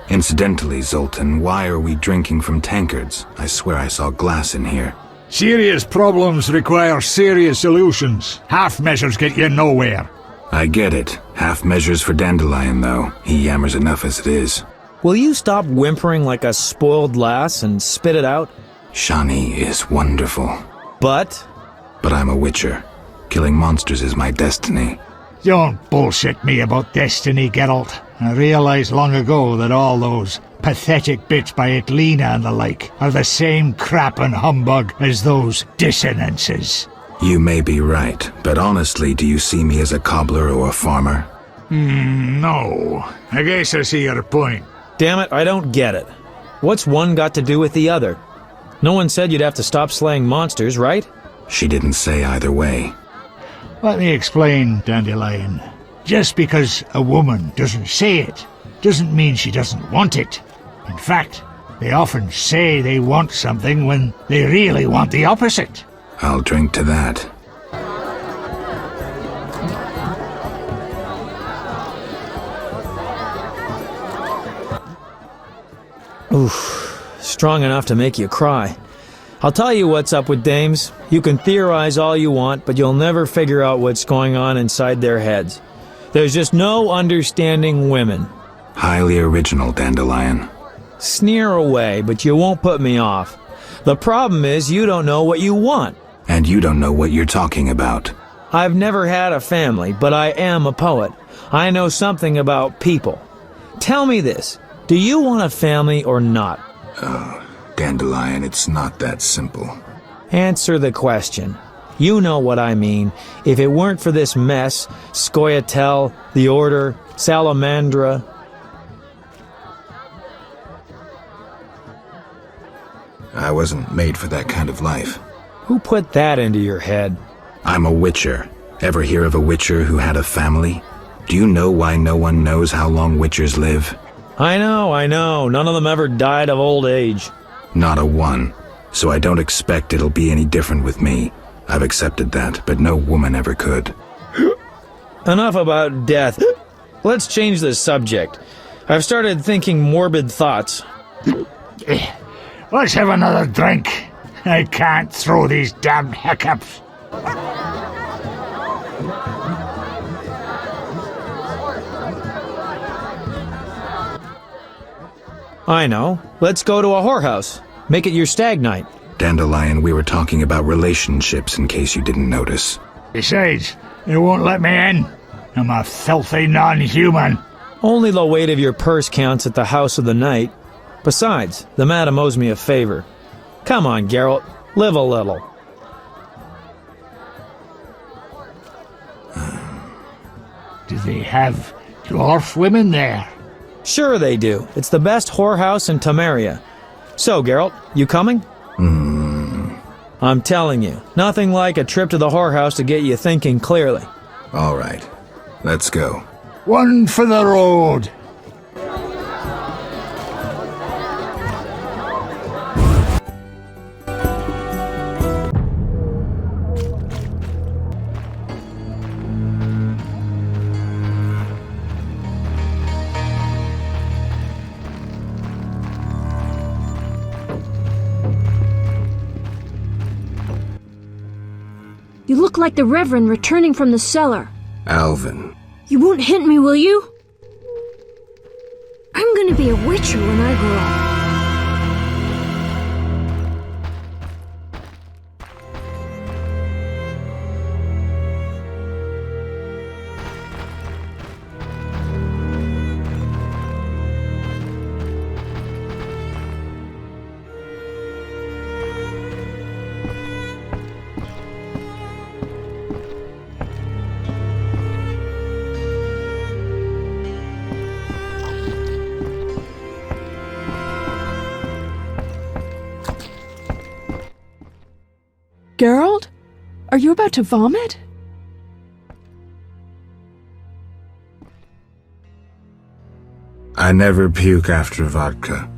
Incidentally, Zoltan, why are we drinking from tankards? I swear I saw glass in here. Serious problems require serious solutions. Half measures get you nowhere. I get it. Half measures for Dandelion, though. He yammers enough as it is. Will you stop whimpering like a spoiled lass and spit it out? Shawnee is wonderful. But I'm a witcher. Killing monsters is my destiny. Don't bullshit me about destiny, Geralt. I realized long ago that all those pathetic bits by Etlina and the like are the same crap and humbug as those dissonances. You may be right, but honestly, do you see me as a cobbler or a farmer? No. I guess I see your point. Damn it, I don't get it. What's one got to do with the other? No one said you'd have to stop slaying monsters, right? She didn't say either way. Let me explain, Dandelion. Just because a woman doesn't say it, doesn't mean she doesn't want it. In fact, they often say they want something when they really want the opposite. I'll drink to that. Oof, strong enough to make you cry. I'll tell you what's up with dames. You can theorize all you want, but you'll never figure out what's going on inside their heads. There's just no understanding women. Highly original, Dandelion. Sneer away, but you won't put me off. The problem is you don't know what you want. And you don't know what you're talking about. I've never had a family, but I am a poet. I know something about people. Tell me this, do you want a family or not? Oh, Dandelion, it's not that simple. Answer the question. You know what I mean. If it weren't for this mess, Scoia'tael, the Order, Salamandra... I wasn't made for that kind of life. Who put that into your head? I'm a witcher. Ever hear of a witcher who had a family? Do you know why no one knows how long witchers live? I know. None of them ever died of old age. Not a one. So I don't expect it'll be any different with me. I've accepted that, but no woman ever could. Enough about death. Let's change the subject. I've started thinking morbid thoughts. Let's have another drink. I can't throw these damned hiccups. I know. Let's go to a whorehouse. Make it your stag night. Dandelion, we were talking about relationships in case you didn't notice. Besides, they won't let me in. I'm a filthy non-human. Only the weight of your purse counts at the house of the night. Besides, the madam owes me a favor. Come on, Geralt. Live a little. Do they have dwarf women there? Sure they do. It's the best whorehouse in Temeria. So, Geralt, you coming? I'm telling you, nothing like a trip to the whorehouse to get you thinking clearly. All right. Let's go. One for the road. You look like the Reverend returning from the cellar. Alvin. You won't hint me, will you? I'm gonna be a witcher when I grow up. Geralt? Are you about to vomit? I never puke after vodka.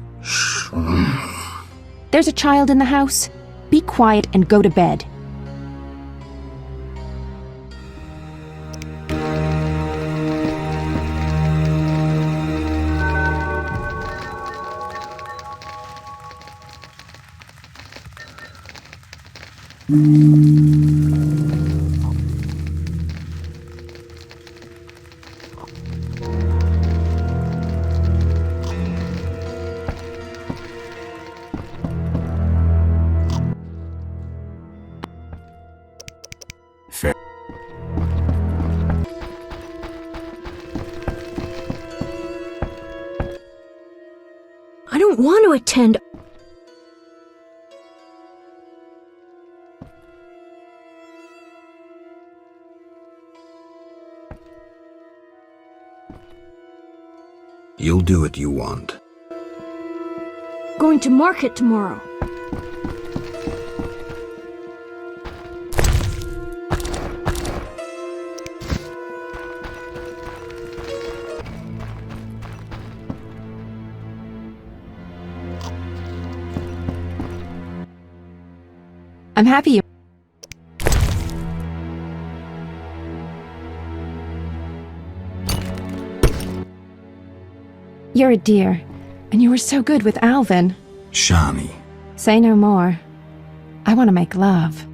There's a child in the house. Be quiet and go to bed. Fair. I don't want to attend. You'll do what you want. Going to market tomorrow. I'm happy you... You're a dear, and you were so good with Alvin. Shani. Say no more. I want to make love.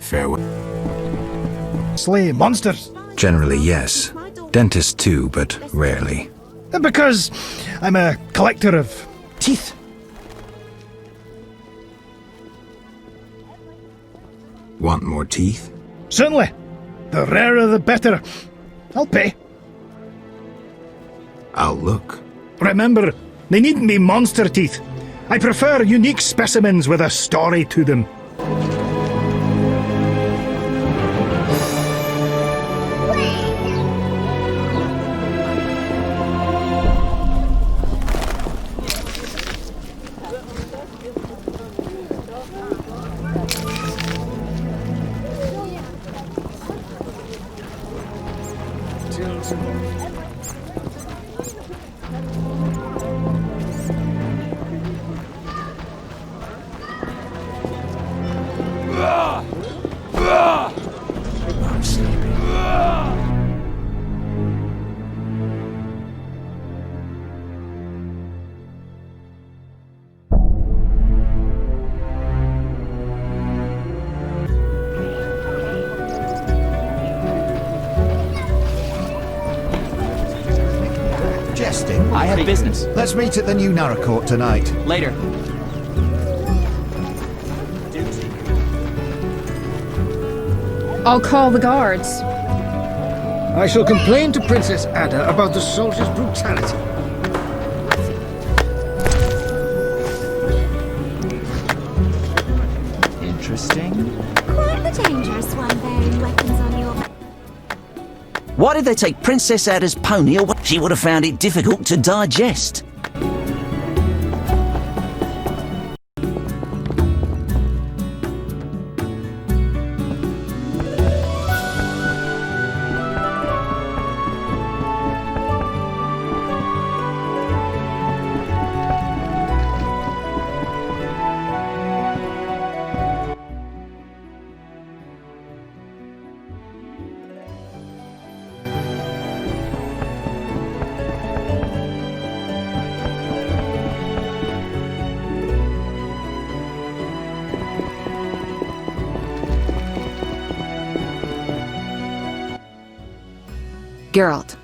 Farewell. Slay monsters. Generally, yes. Dentist too, but rarely. Because I'm a collector of teeth. Want more teeth? Certainly. The rarer the better. I'll pay. I'll look. Remember, they needn't be monster teeth. I prefer unique specimens with a story to them. Jesting? I have business. Let's meet at the new Narrow Court tonight. Later. I'll call the guards. I shall complain to Princess Ada about the soldiers' brutality. Interesting. Quite the dangerous one bearing weapons on your... Why did they take Princess Ada's pony away? She would have found it difficult to digest. Geralt.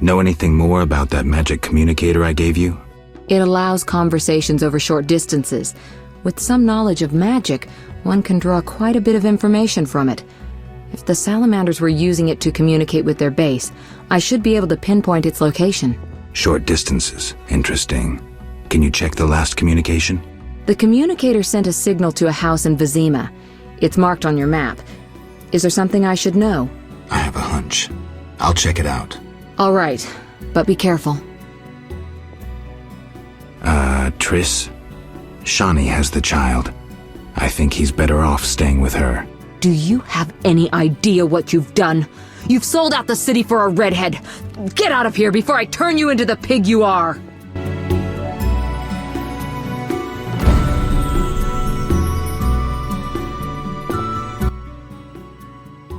Know anything more about that magic communicator I gave you? It allows conversations over short distances. With some knowledge of magic, one can draw quite a bit of information from it. If the salamanders were using it to communicate with their base, I should be able to pinpoint its location. Short distances. Interesting. Can you check the last communication? The communicator sent a signal to a house in Vizima. It's marked on your map. Is there something I should know? I have a hunch. I'll check it out. All right, but be careful. Triss? Shawnee has the child. I think he's better off staying with her. Do you have any idea what you've done? You've sold out the city for a redhead. Get out of here before I turn you into the pig you are.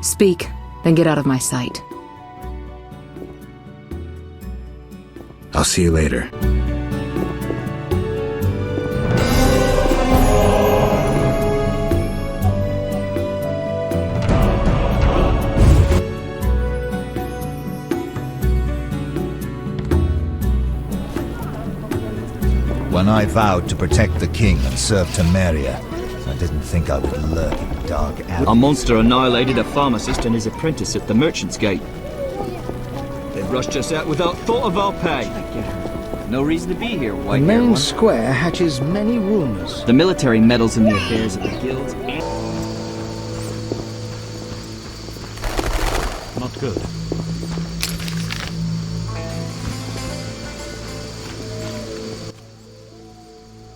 Speak, then get out of my sight. I'll see you later. When I vowed to protect the king and serve Temeria, I didn't think I would lurk in dark alleys. A monster annihilated a pharmacist and his apprentice at the Merchant's Gate. They rushed us out without thought of our pay. No reason to be here, The white main square hatches many rumors. The military meddles in the affairs of the guilds and... Not good.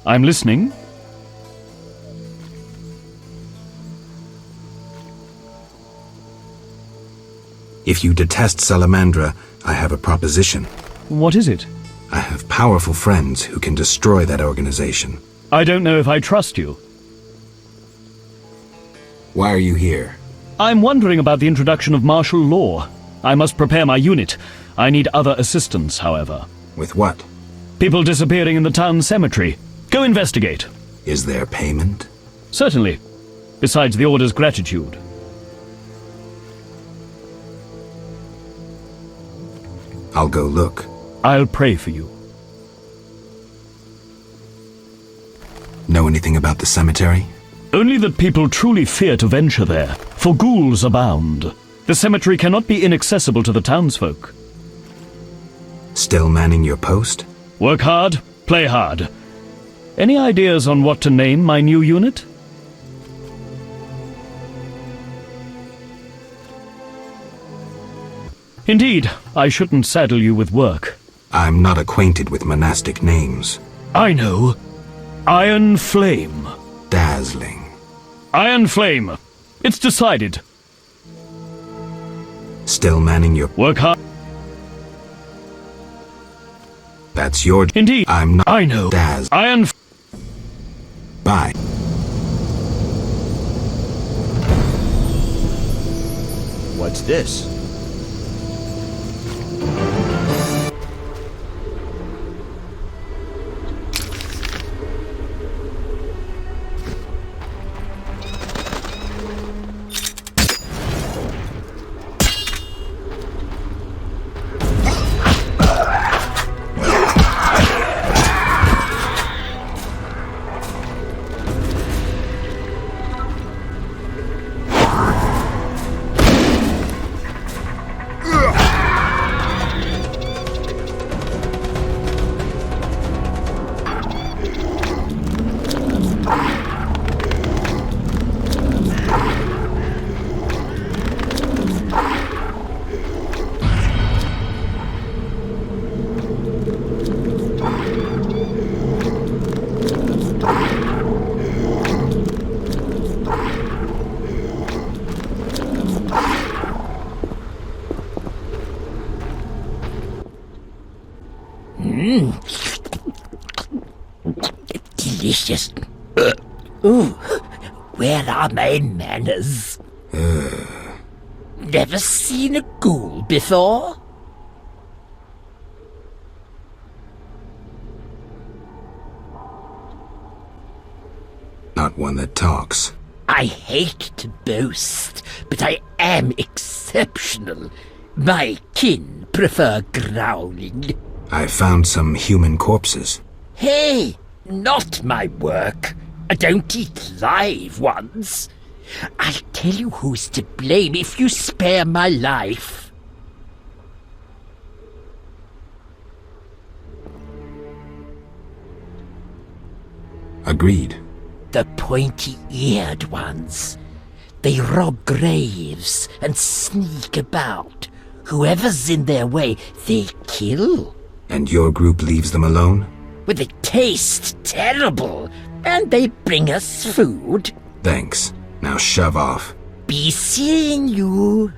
I'm listening. If you detest Salamandra, I have a proposition. What is it? I have powerful friends who can destroy that organization. I don't know if I trust you. Why are you here? I'm wondering about the introduction of martial law. I must prepare my unit. I need other assistance, however. With what? People disappearing in the town cemetery. Go investigate. Is there payment? Certainly. Besides the order's gratitude. I'll go look. I'll pray for you. Know anything about the cemetery? Only that people truly fear to venture there, for ghouls abound. The cemetery cannot be inaccessible to the townsfolk. Still manning your post? Work hard, play hard. Any ideas on what to name my new unit? Indeed, I shouldn't saddle you with work. I'm not acquainted with monastic names. I know. Iron Flame. Dazzling. Iron Flame. It's decided. Still manning your... Work hard. That's your... Indeed. I'm not... I know. Iron... Bye. What's this? Delicious. Ooh, where are my manners? Never seen a ghoul before? Not one that talks. I hate to boast, but I am exceptional. My kin prefer growling. I found some human corpses. Hey, not my work. I don't eat live ones. I'll tell you who's to blame if you spare my life. Agreed. The pointy-eared ones. They rob graves and sneak about. Whoever's in their way, they kill. And your group leaves them alone? Well, they taste terrible, and they bring us food. Thanks. Now shove off. Be seeing you.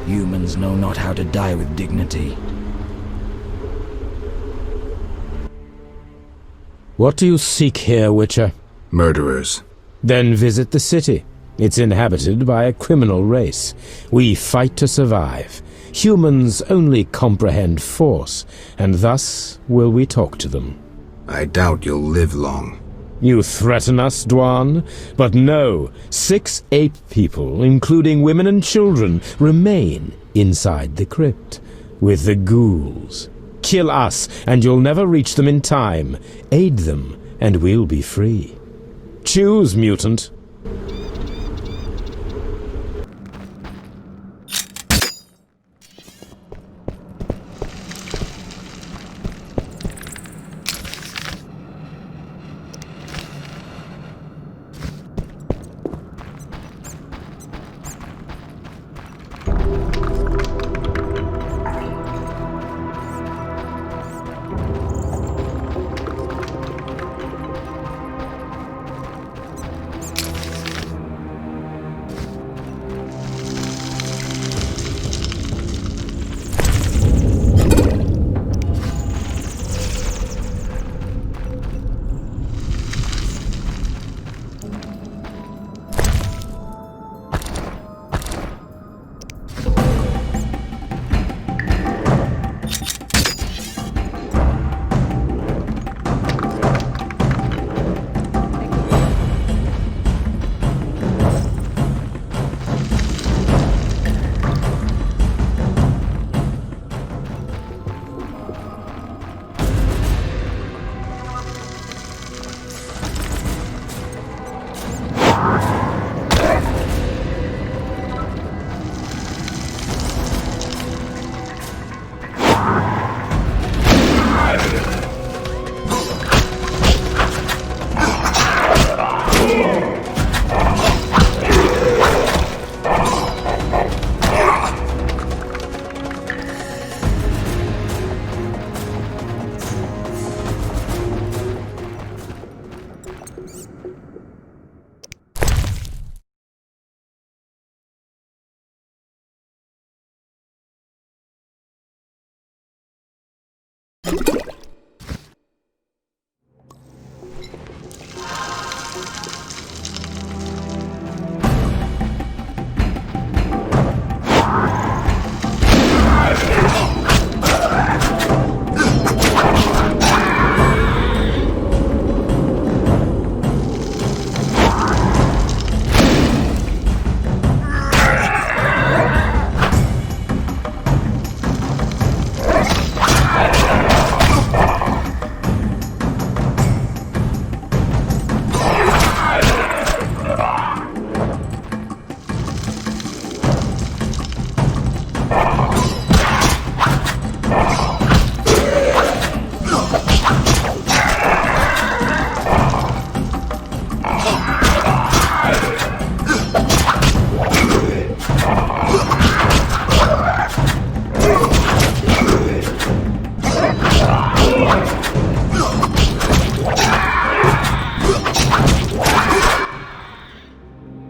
Humans know not how to die with dignity. What do you seek here, Witcher? Murderers. Then visit the city. It's inhabited by a criminal race. We fight to survive. Humans only comprehend force, and thus will we talk to them. I doubt you'll live long. You threaten us, Dwan? But no, 6 ape people, including women and children, remain inside the crypt with the ghouls. Kill us, and you'll never reach them in time. Aid them, and we'll be free. Choose, mutant.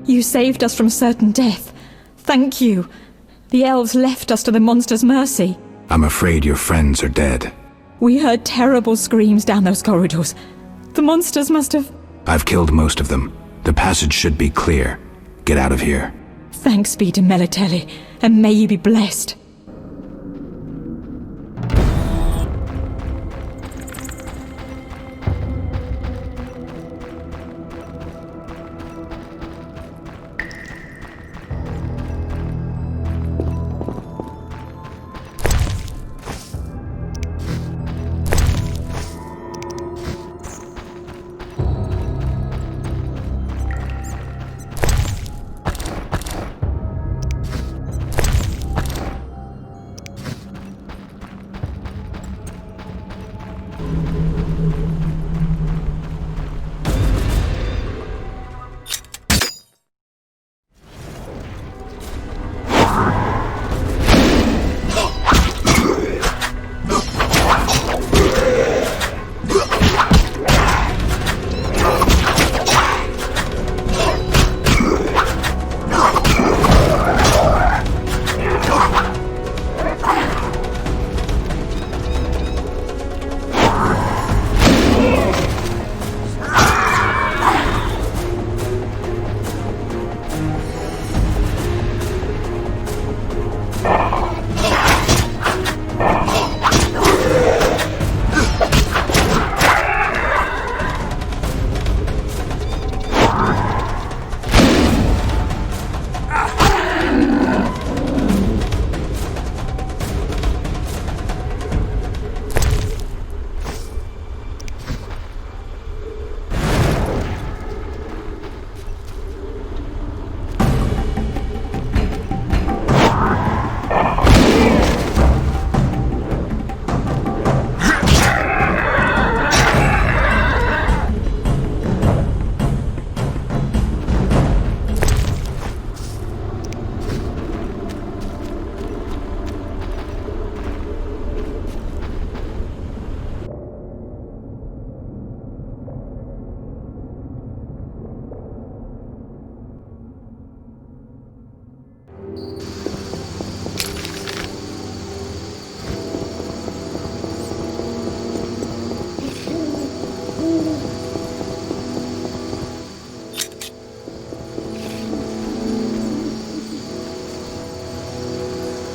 You saved us from certain death. Thank you. The elves left us to the monster's mercy. I'm afraid your friends are dead. We heard terrible screams down those corridors. The monsters must have... I've killed most of them. The passage should be clear. Get out of here. Thanks be to Melitelli, and may you be blessed.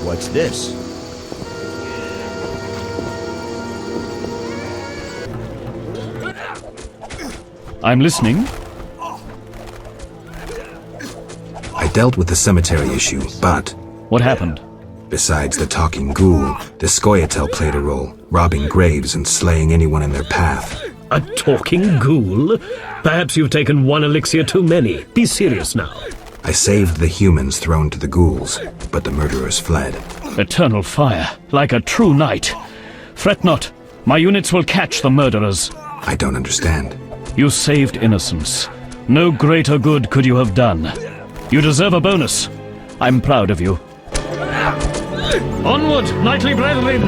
What's this? I'm listening. I dealt with the cemetery issue, but... What happened? Besides the talking ghoul, the Scoia'tael played a role, robbing graves and slaying anyone in their path. A talking ghoul? Perhaps you've taken one elixir too many. Be serious now. I saved the humans thrown to the ghouls, but the murderers fled. Eternal fire, like a true knight. Fret not, my units will catch the murderers. I don't understand. You saved innocence. No greater good could you have done. You deserve a bonus. I'm proud of you. Onward, knightly brethren!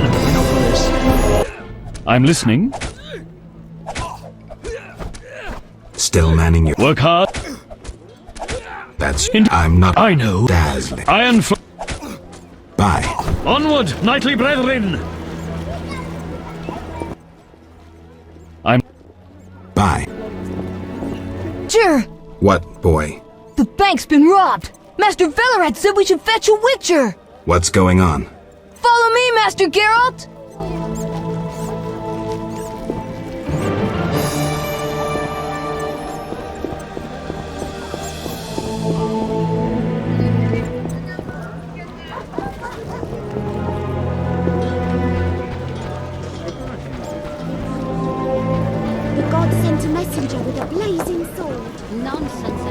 I'm listening. Still manning your... Work hard. That's... I'm not... I know. Dazzling. Iron Bye. Onward, knightly brethren! I'm... Bye. Jer! What, boy? The bank's been robbed! Master Velerad said we should fetch a witcher! What's going on? Follow me, Master Geralt! The god sent a messenger with a blazing sword. Nonsense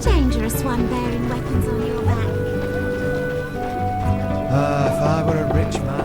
dangerous one bearing weapons on your back. If I were a rich man.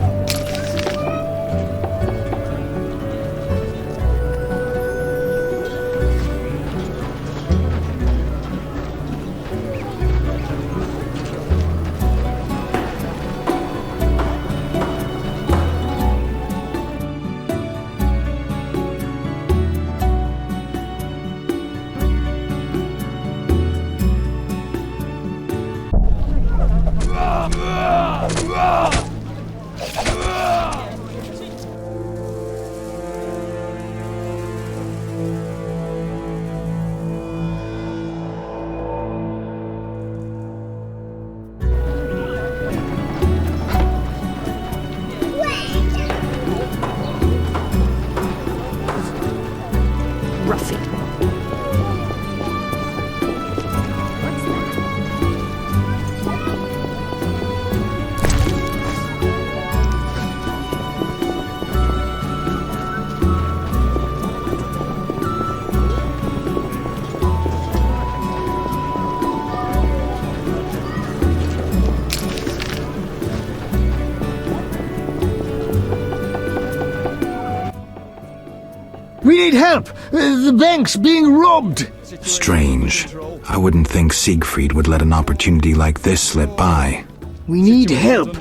We need help! The bank's being robbed! Strange. I wouldn't think Siegfried would let an opportunity like this slip by. We need help!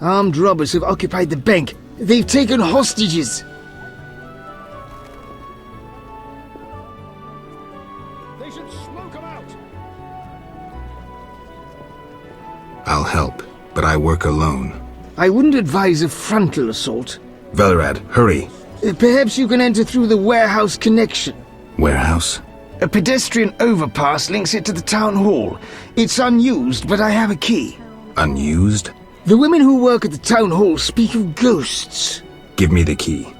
Armed robbers have occupied the bank. They've taken hostages. They should smoke them out! I'll help, but I work alone. I wouldn't advise a frontal assault. Velrad, hurry. Perhaps you can enter through the warehouse connection. Warehouse? A pedestrian overpass links it to the town hall. It's unused, but I have a key. Unused? The women who work at the town hall speak of ghosts. Give me the key.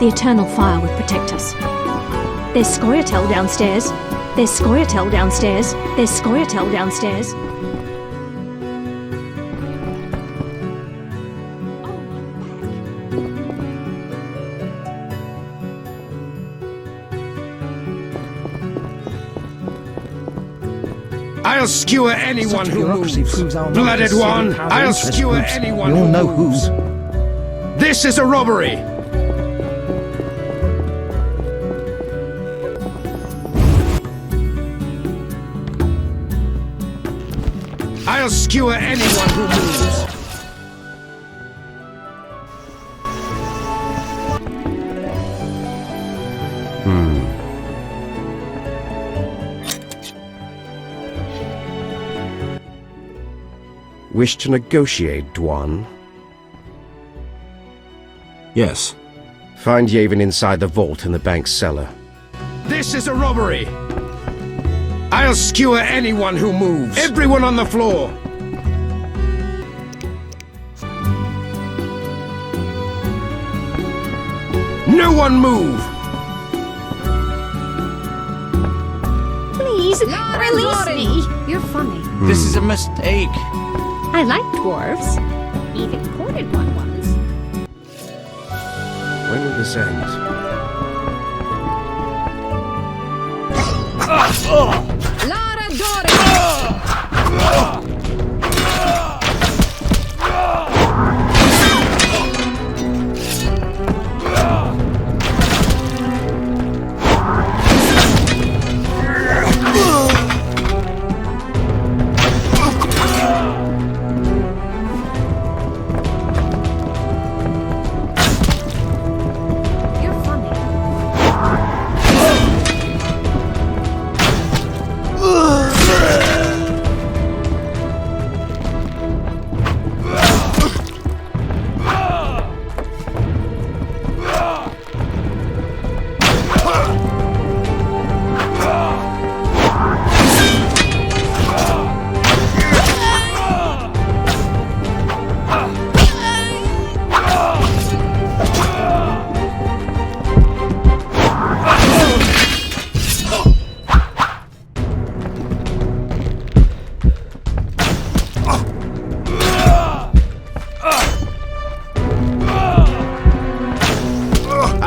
The Eternal Fire would protect us. There's Scoia'tael downstairs. There's Scoia'tael downstairs. There's Scoia'tael downstairs. I'll skewer anyone who moves. Blooded one, I'll skewer anyone who moves. This is a robbery! I'll skewer anyone who moves. Wish to negotiate, Dwan? Yes. Find Yavin inside the vault in the bank's cellar. This is a robbery! I'll skewer anyone who moves. Everyone on the floor! No one move! Please, release me! You're funny. This is a mistake. I like dwarves. Even courted one once. When will this end? Lara Dore!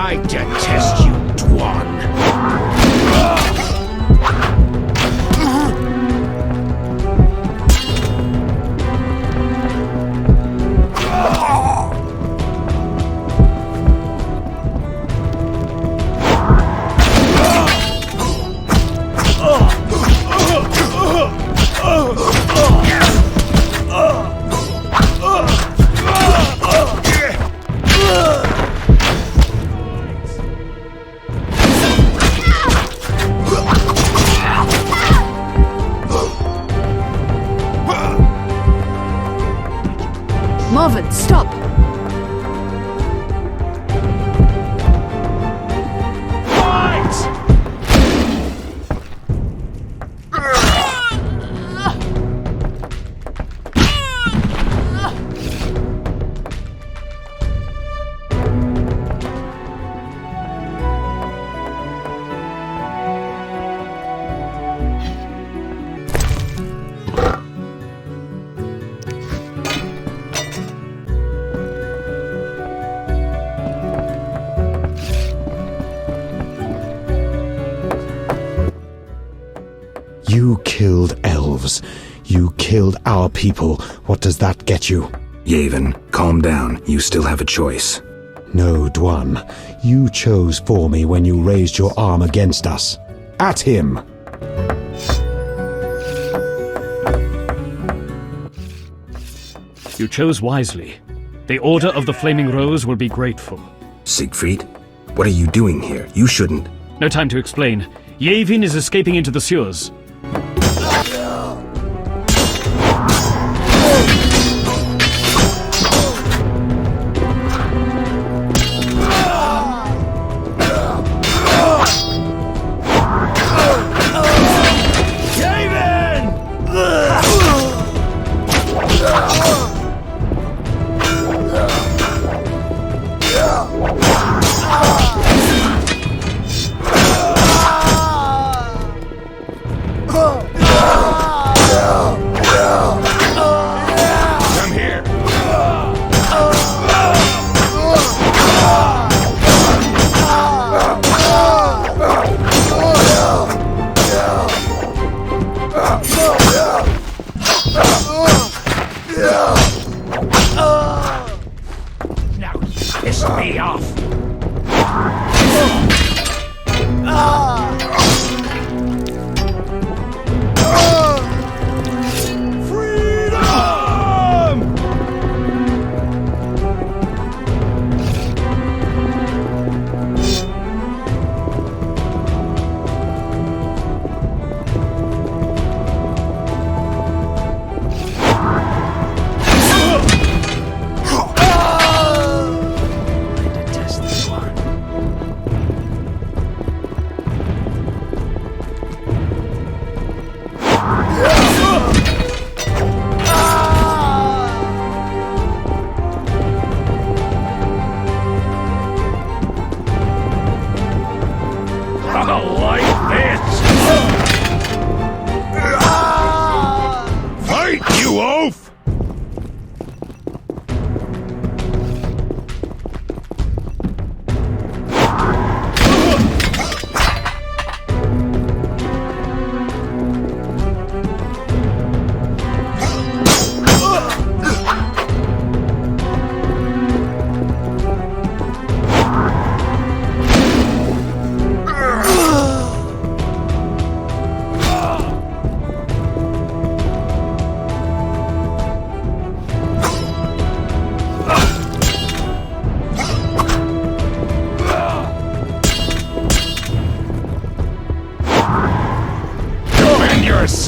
I detest you, Dwan. Marvin, stop! You killed elves. You killed our people. What does that get you? Yavin, calm down. You still have a choice. No, Dwan. You chose for me when you raised your arm against us. At him! You chose wisely. The Order of the Flaming Rose will be grateful. Siegfried, what are you doing here? You shouldn't. No time to explain. Yavin is escaping into the sewers.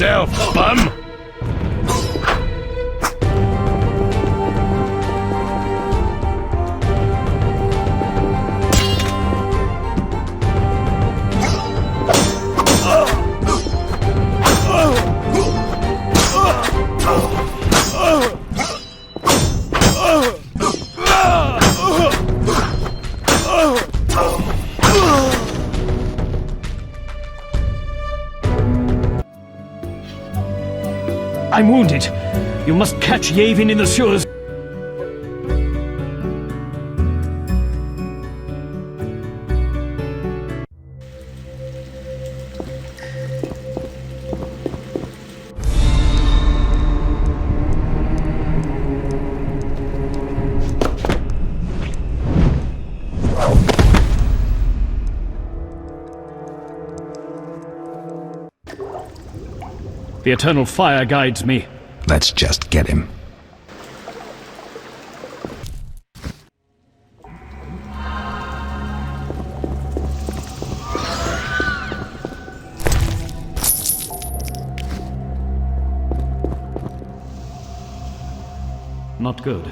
yourself, bum! I'm wounded. You must catch Yavin in the sewers. The eternal fire guides me. Let's just get him. Not good.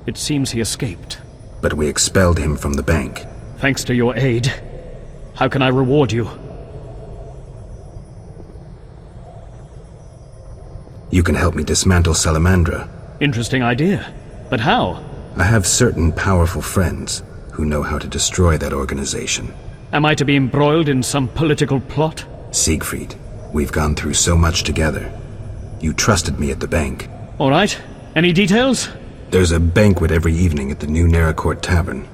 It seems he escaped. But we expelled him from the bank. Thanks to your aid. How can I reward you? You can help me dismantle Salamandra. Interesting idea. But how? I have certain powerful friends who know how to destroy that organization. Am I to be embroiled in some political plot? Siegfried, we've gone through so much together. You trusted me at the bank. All right. Any details? There's a banquet every evening at the new Naracourt Tavern.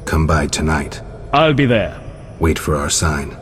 Come by tonight. I'll be there. Wait for our sign.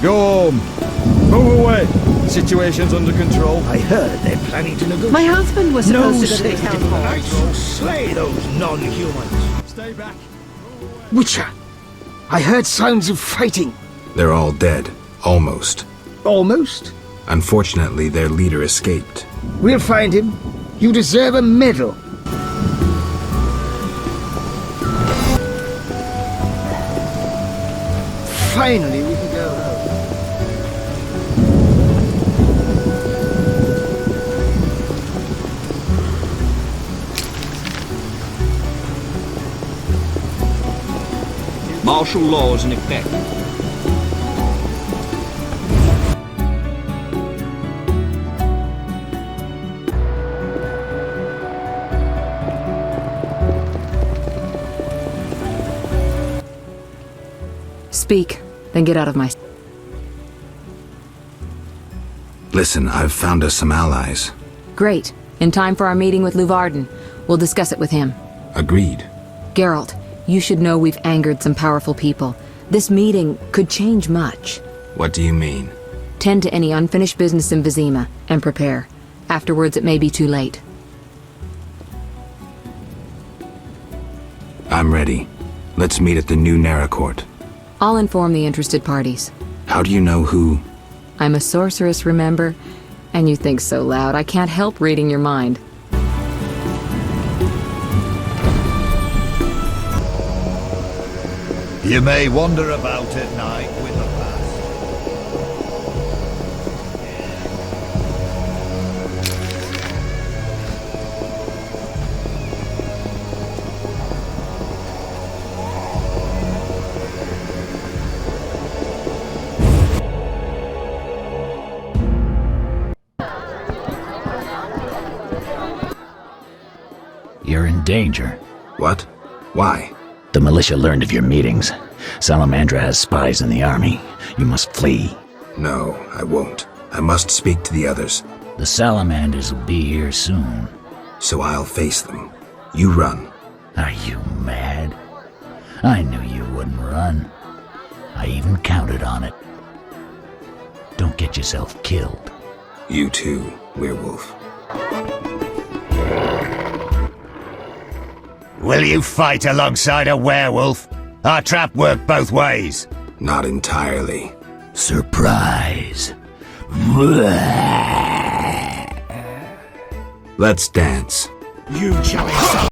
Go home. Move away. Situation's under control. I heard they're planning to negotiate. My husband was supposed to go to the safety town for hall. I shall slay those non-humans. Stay back. Witcher, I heard sounds of fighting. They're all dead. Almost. Almost? Unfortunately, their leader escaped. We'll find him. You deserve a medal. Finally, we can go home. Martial law is in effect. Speak, then get out of my... Listen, I've found us some allies. Great. In time for our meeting with Luvarden. We'll discuss it with him. Agreed. Geralt, you should know we've angered some powerful people. This meeting could change much. What do you mean? Tend to any unfinished business in Vizima, and prepare. Afterwards, it may be too late. I'm ready. Let's meet at the new Naracourt. I'll inform the interested parties. How do you know who? I'm a sorceress, remember? And you think so loud, I can't help reading your mind. You may wander about at night with a pass. You're in danger. What? Why? The militia learned of your meetings. Salamandra has spies in the army. You must flee. No, I won't. I must speak to the others. The Salamanders will be here soon. So I'll face them. You run. Are you mad? I knew you wouldn't run. I even counted on it. Don't get yourself killed. You too, werewolf. Will you fight alongside a werewolf? Our trap worked both ways. Not entirely. Surprise. Let's dance. You challenge.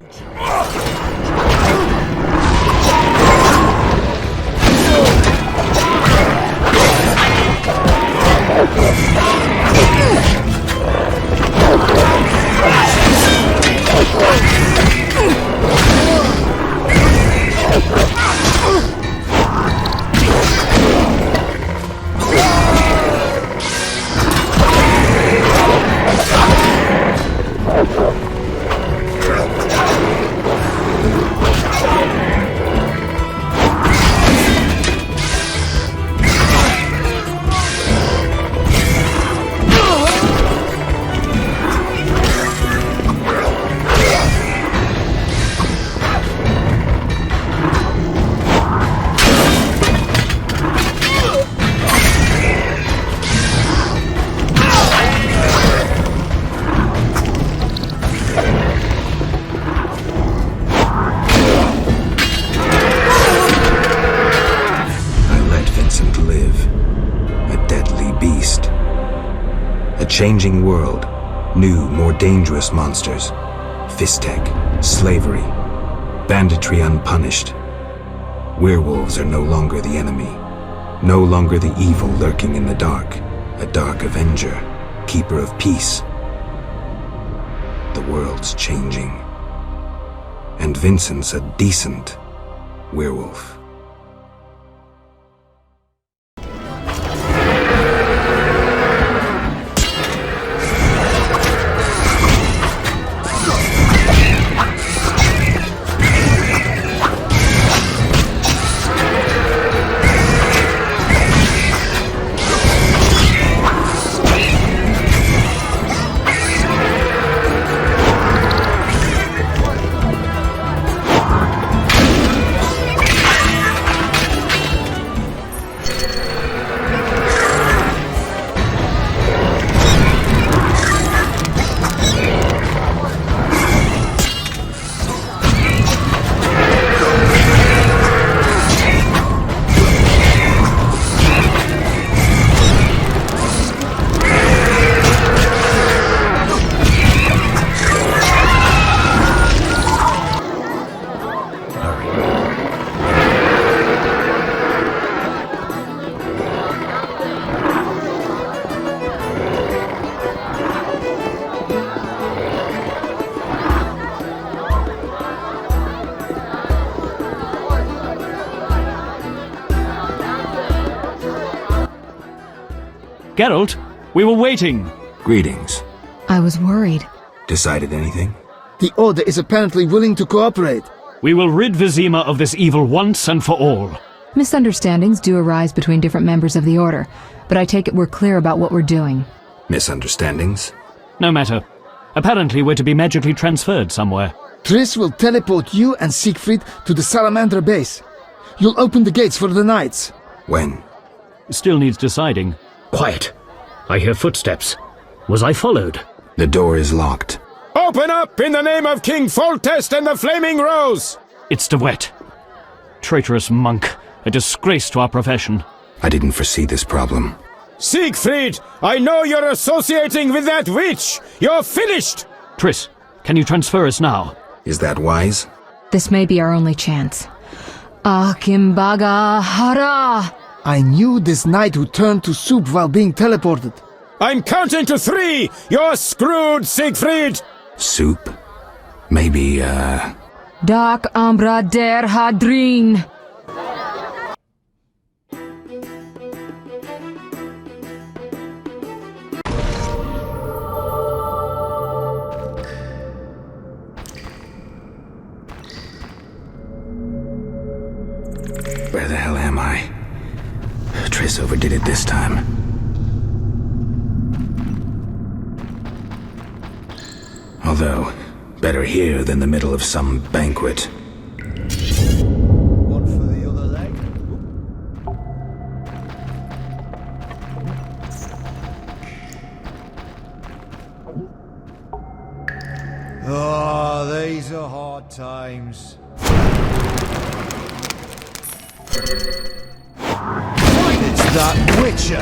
Changing world, new, more dangerous monsters, Fistech, slavery, banditry unpunished. Werewolves are no longer the enemy, no longer the evil lurking in the dark, a dark avenger, keeper of peace. The world's changing, and Vincent's a decent werewolf. Geralt, we were waiting. Greetings. I was worried. Decided anything? The Order is apparently willing to cooperate. We will rid Vizima of this evil once and for all. Misunderstandings do arise between different members of the Order, but I take it we're clear about what we're doing. Misunderstandings? No matter. Apparently we're to be magically transferred somewhere. Triss will teleport you and Siegfried to the Salamander base. You'll open the gates for the knights. When? Still needs deciding. Quiet. I hear footsteps. Was I followed? The door is locked. Open up in the name of King Foltest and the Flaming Rose! It's DeWitt. Traitorous monk. A disgrace to our profession. I didn't foresee this problem. Siegfried, I know you're associating with that witch! You're finished! Triss, can you transfer us now? Is that wise? This may be our only chance. Akimbaga Hara! I knew this knight who turned to soup while being teleported. I'm counting to 3! You're screwed, Siegfried! Soup? Maybe, Dark Ambra der Hadrin! Where the hell am I? Triss overdid it this time. Although, better here than the middle of some banquet. One for the other leg. Oh, these are hard times. It's that Witcher!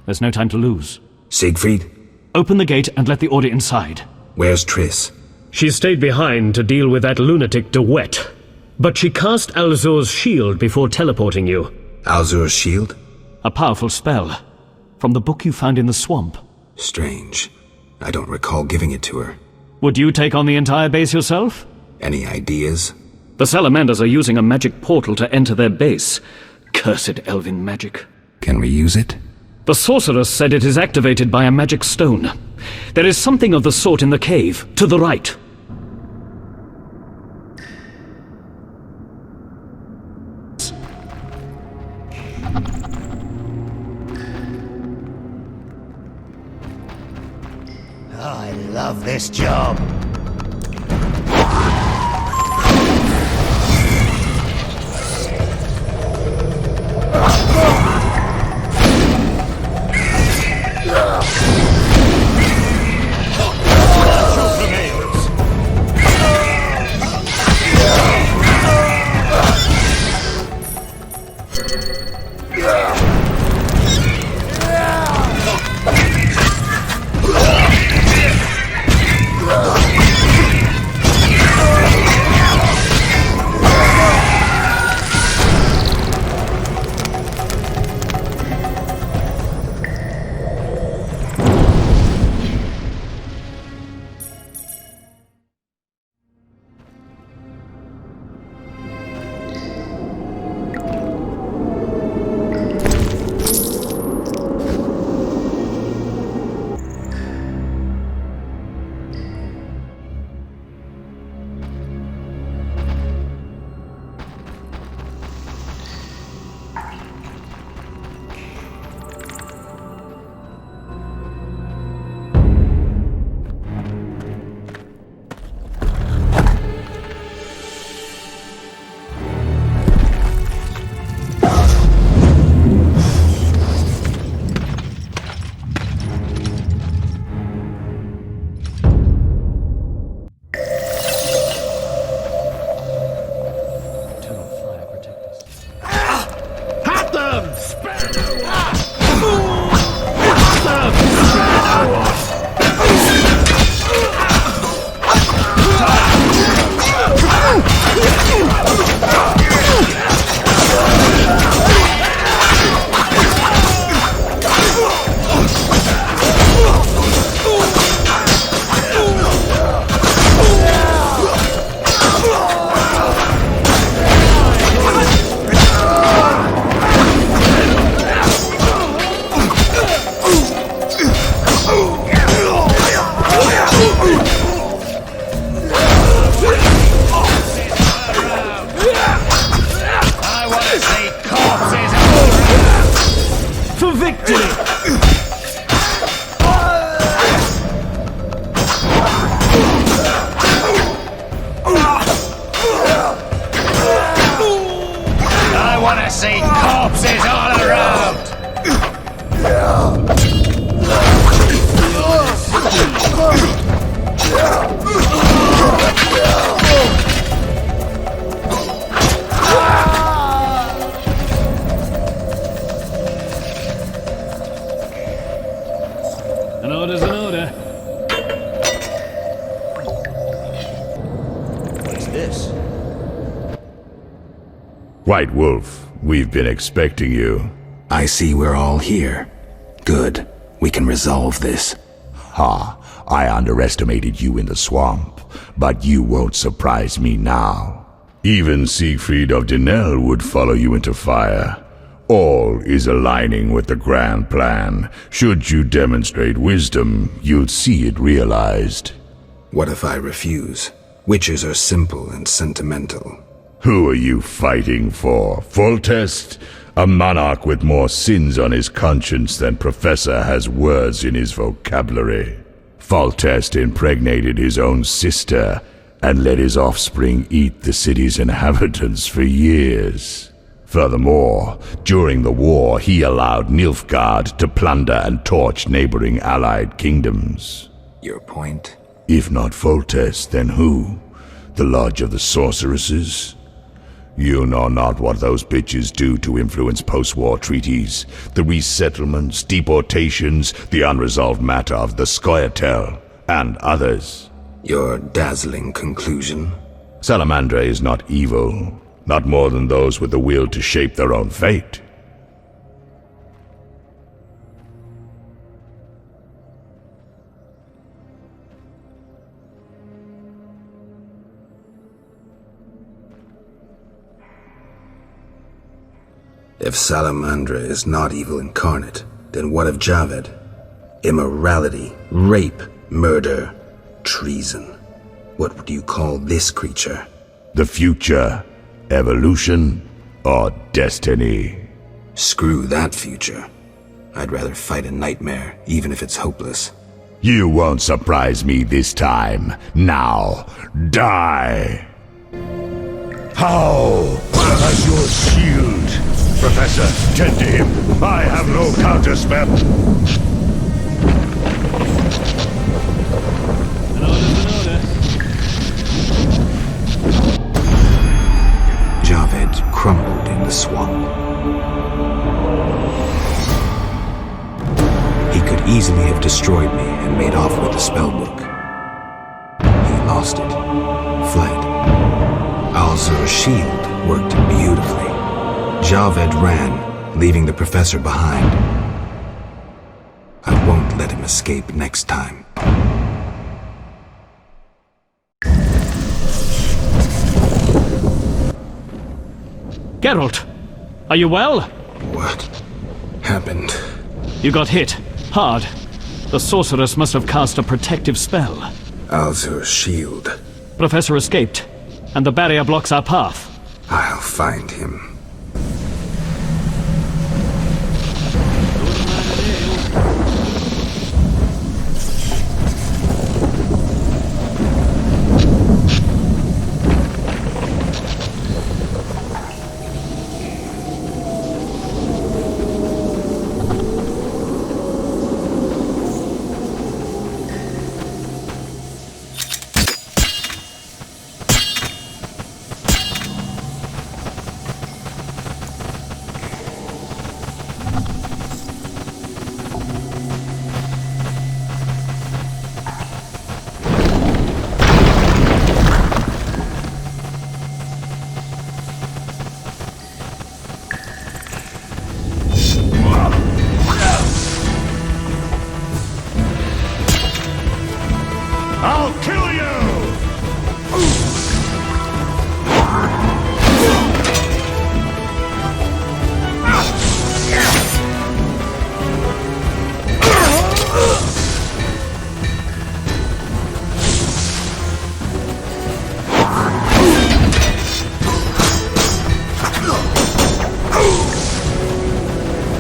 There's no time to lose. Siegfried? Open the gate and let the order inside. Where's Triss? She stayed behind to deal with that lunatic DeWitt. But she cast Alzur's shield before teleporting you. Alzur's shield? A powerful spell. From the book you found in the swamp. Strange. I don't recall giving it to her. Would you take on the entire base yourself? Any ideas? The Salamanders are using a magic portal to enter their base. Cursed elven magic. Can we use it? The sorceress said it is activated by a magic stone. There is something of the sort in the cave, to the right. I love this job. White Wolf, we've been expecting you. I see we're all here. Good. We can resolve this. Ha! I underestimated you in the swamp, but you won't surprise me now. Even Siegfried of Denel would follow you into fire. All is aligning with the grand plan. Should you demonstrate wisdom, you'll see it realized. What if I refuse? Witches are simple and sentimental. Who are you fighting for? Foltest? A monarch with more sins on his conscience than Professor has words in his vocabulary. Foltest impregnated his own sister and let his offspring eat the city's inhabitants for years. Furthermore, during the war, he allowed Nilfgaard to plunder and torch neighboring allied kingdoms. Your point? If not Foltest, then who? The Lodge of the Sorceresses? You know not what those bitches do to influence post-war treaties, the resettlements, deportations, the unresolved matter of the Scoia'tael, and others. Your dazzling conclusion? Salamandra is not evil, not more than those with the will to shape their own fate. If Salamandra is not evil incarnate, then what of Javed? Immorality, rape, murder, treason. What would you call this creature? The future, evolution, or destiny? Screw that future. I'd rather fight a nightmare, even if it's hopeless. You won't surprise me this time. Now, die! How? Azur's shield! Professor, tend to him. I have no counterspell. Javed crumbled in the swamp. He could easily have destroyed me and made off with the spellbook. He lost it, fled. Alzur's shield worked beautifully. Javed ran, leaving the professor behind. I won't let him escape next time. Geralt, are you well? What happened? You got hit. Hard. The sorceress must have cast a protective spell. Alzur's shield. Professor escaped, and the barrier blocks our path. I'll find him. I'll kill you!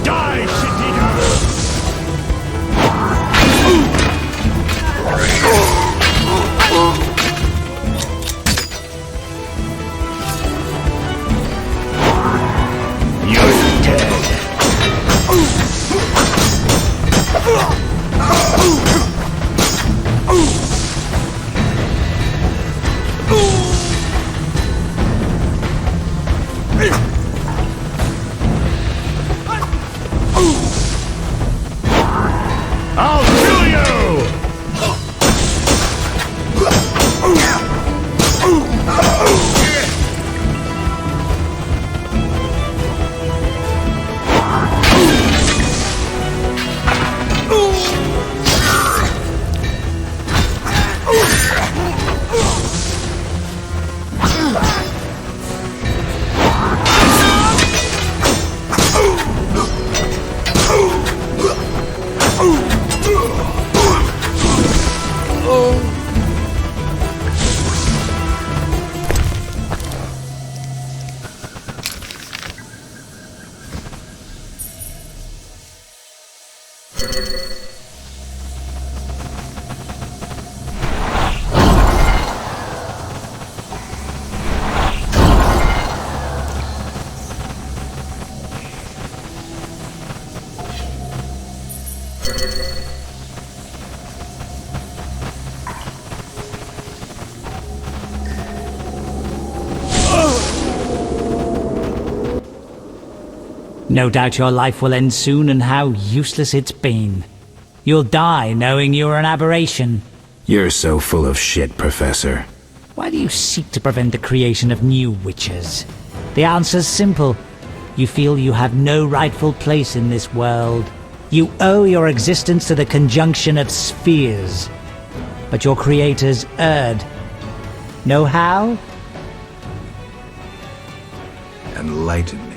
Die, shit-eater! I'll kill you! No doubt your life will end soon, and how useless it's been. You'll die knowing you're an aberration. You're so full of shit, Professor. Why do you seek to prevent the creation of new witches? The answer's simple. You feel you have no rightful place in this world. You owe your existence to the conjunction of spheres. But your creators erred. Know how? Enlighten me.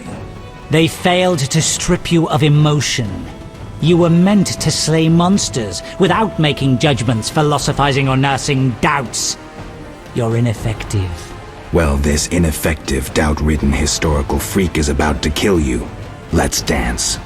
They failed to strip you of emotion. You were meant to slay monsters without making judgments, philosophizing or nursing doubts. You're ineffective. Well, this ineffective, doubt-ridden historical freak is about to kill you. Let's dance.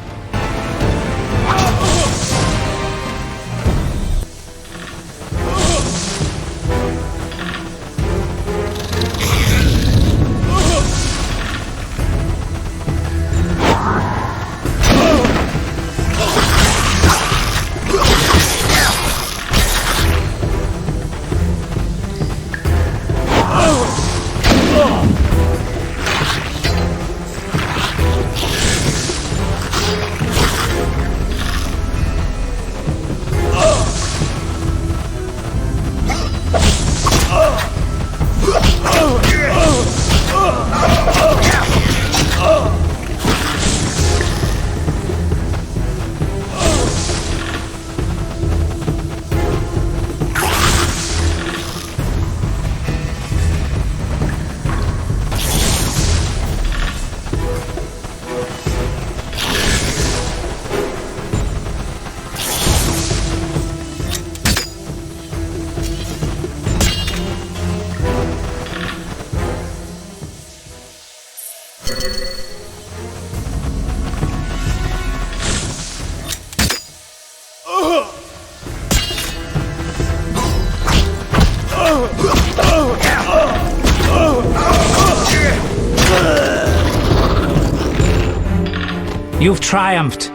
You've triumphed.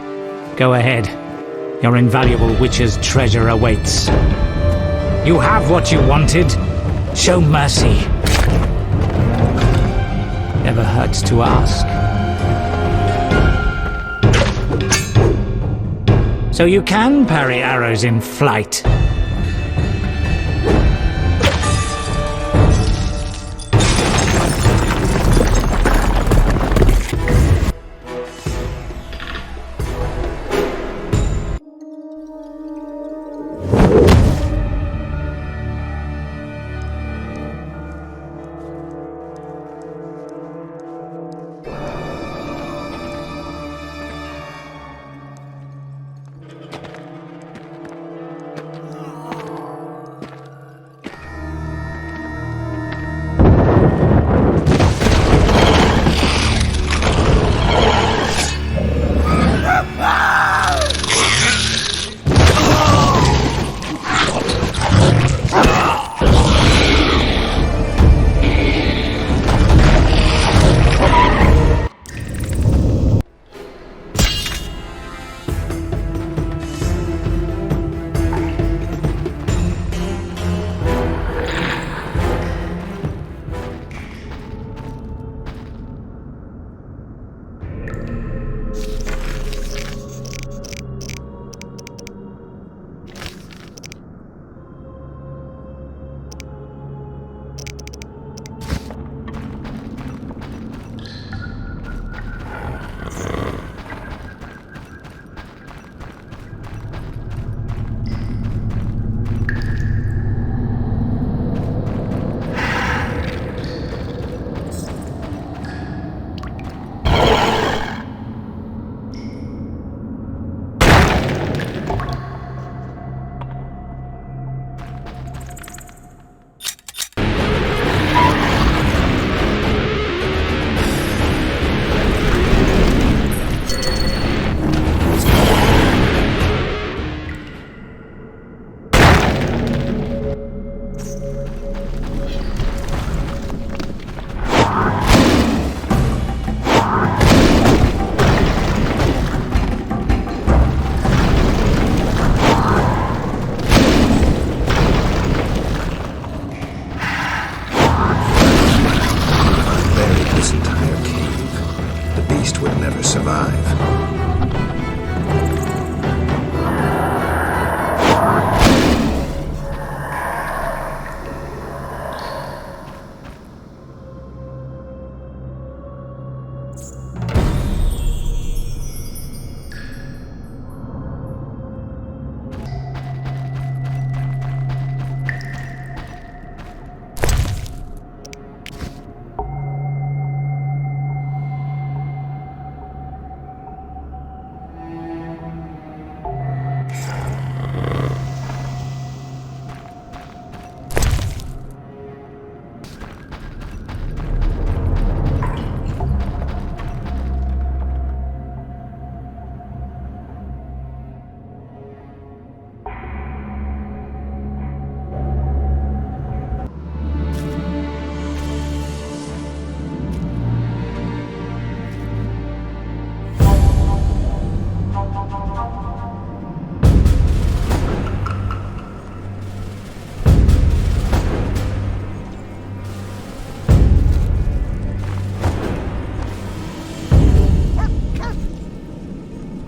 Go ahead. Your invaluable witch's treasure awaits. You have what you wanted. Show mercy. Never hurts to ask. So you can parry arrows in flight.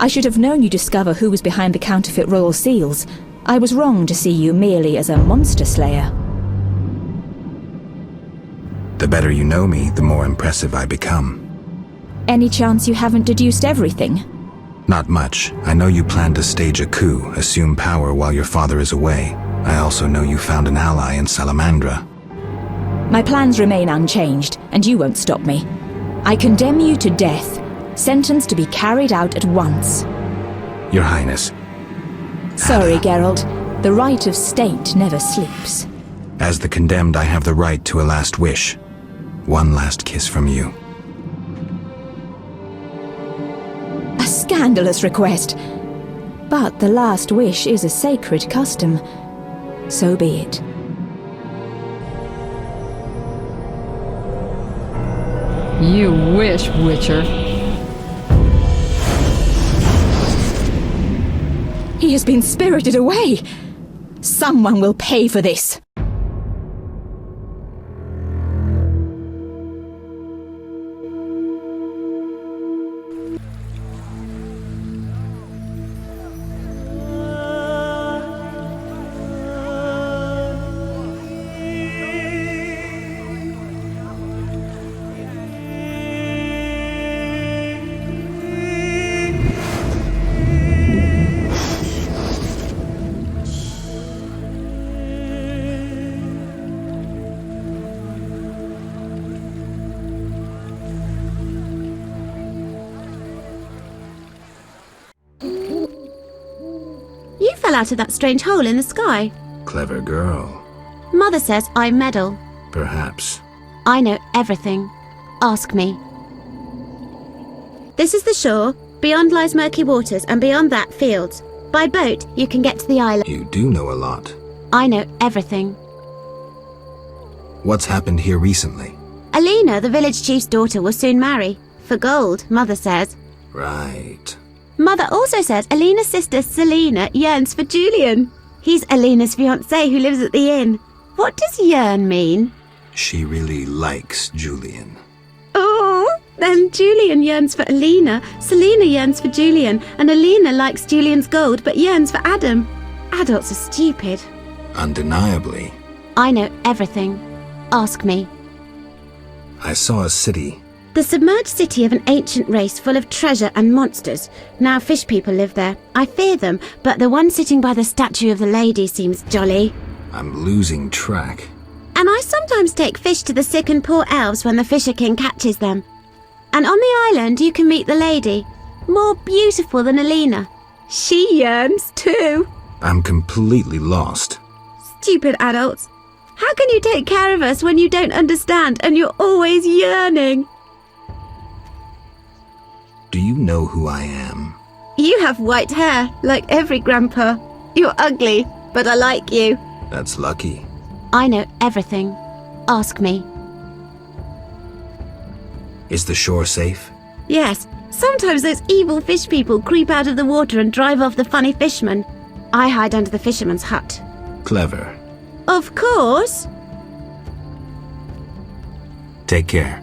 I should have known you'd discover who was behind the counterfeit royal seals. I was wrong to see you merely as a monster slayer. The better you know me, the more impressive I become. Any chance you haven't deduced everything? Not much. I know you plan to stage a coup, assume power while your father is away. I also know you found an ally in Salamandra. My plans remain unchanged, and you won't stop me. I condemn you to death, sentenced to be carried out at once. Your Highness. Sorry, Geralt. The right of state never sleeps. As the condemned, I have the right to a last wish. One last kiss from you. scandalous request. But the last wish is a sacred custom. So be it. You wish, Witcher. He has been spirited away. Someone will pay for this. You fell out of that strange hole in the sky. Clever girl. Mother says I meddle. Perhaps. I know everything. Ask me. This is the shore. Beyond lies murky waters, and beyond that, fields. By boat, you can get to the island. You do know a lot. I know everything. What's happened here recently? Alina, the village chief's daughter, will soon marry. For gold, Mother says. Right. Mother also says Alina's sister Selena yearns for Julian. He's Alina's fiancé who lives at the inn. What does yearn mean? She really likes Julian. Oh, then Julian yearns for Alina, Selena yearns for Julian, and Alina likes Julian's gold but yearns for Adam. Adults are stupid. Undeniably. I know everything. Ask me. I saw a city. The submerged city of an ancient race full of treasure and monsters. Now fish people live there. I fear them, but the one sitting by the statue of the lady seems jolly. I'm losing track. And I sometimes take fish to the sick and poor elves when the Fisher King catches them. And on the island you can meet the lady, more beautiful than Alina. She yearns too. I'm completely lost. Stupid adults. How can you take care of us when you don't understand and you're always yearning? Do you know who I am? You have white hair, like every grandpa. You're ugly, but I like you. That's lucky. I know everything. Ask me. Is the shore safe? Yes, sometimes those evil fish people creep out of the water and drive off the funny fishermen. I hide under the fisherman's hut. Clever. Of course. Take care.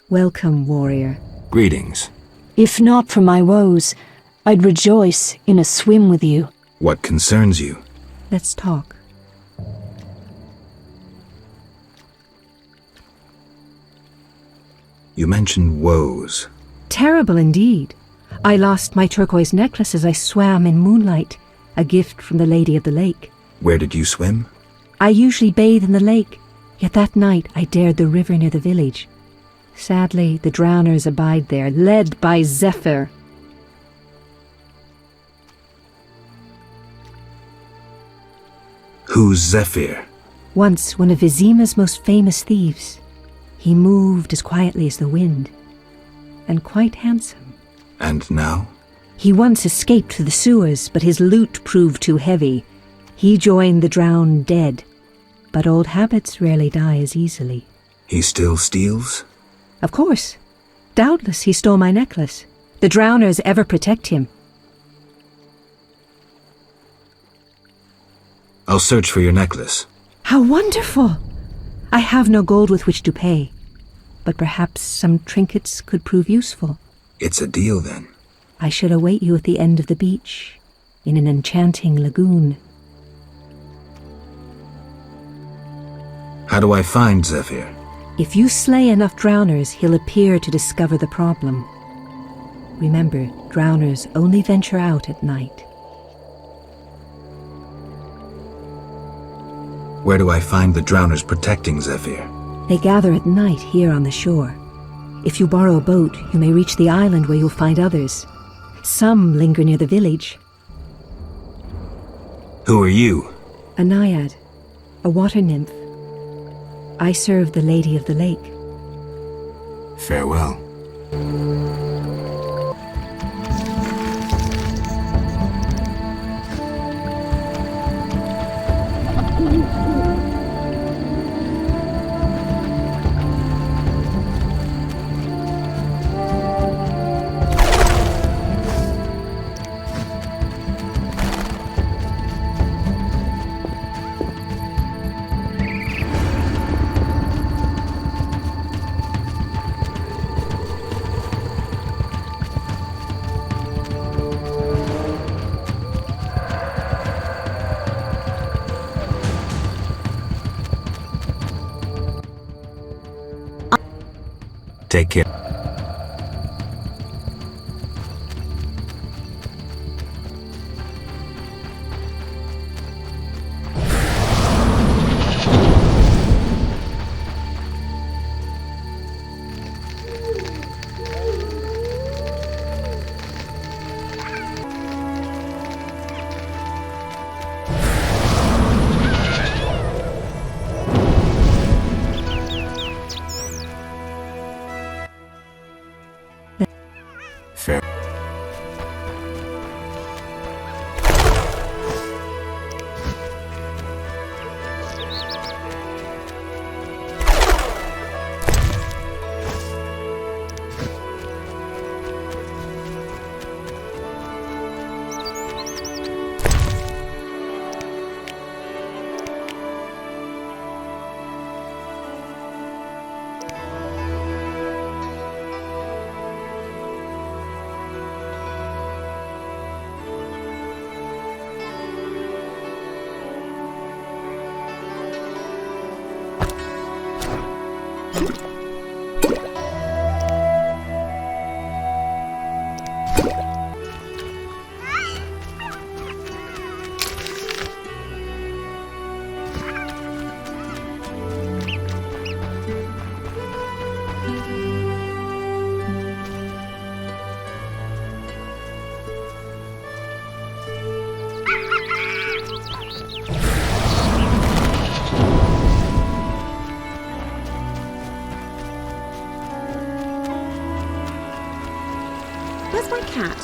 Welcome, warrior. Greetings. If not for my woes, I'd rejoice in a swim with you. What concerns you? Let's talk. You mentioned woes. Terrible indeed. I lost my turquoise necklace as I swam in moonlight, a gift from the Lady of the Lake. Where did you swim? I usually bathe in the lake, yet that night I dared the river near the village. Sadly, the drowners abide there, led by Zephyr. Who's Zephyr? Once one of Vizima's most famous thieves. He moved as quietly as the wind, and quite handsome. And now? He once escaped through the sewers, but his loot proved too heavy. He joined the drowned dead, but old habits rarely die as easily. He still steals? Of course. Doubtless he stole my necklace. The drowners ever protect him. I'll search for your necklace. How wonderful! I have no gold with which to pay, but perhaps some trinkets could prove useful. It's a deal, then. I should await you at the end of the beach, in an enchanting lagoon. How do I find Zephyr? If you slay enough drowners, he'll appear to discover the problem. Remember, drowners only venture out at night. Where do I find the drowners protecting Zephyr? They gather at night here on the shore. If you borrow a boat, you may reach the island where you'll find others. Some linger near the village. Who are you? A naiad, a water nymph. I serve the Lady of the Lake. Farewell. Take care. Fair. Where's my cat?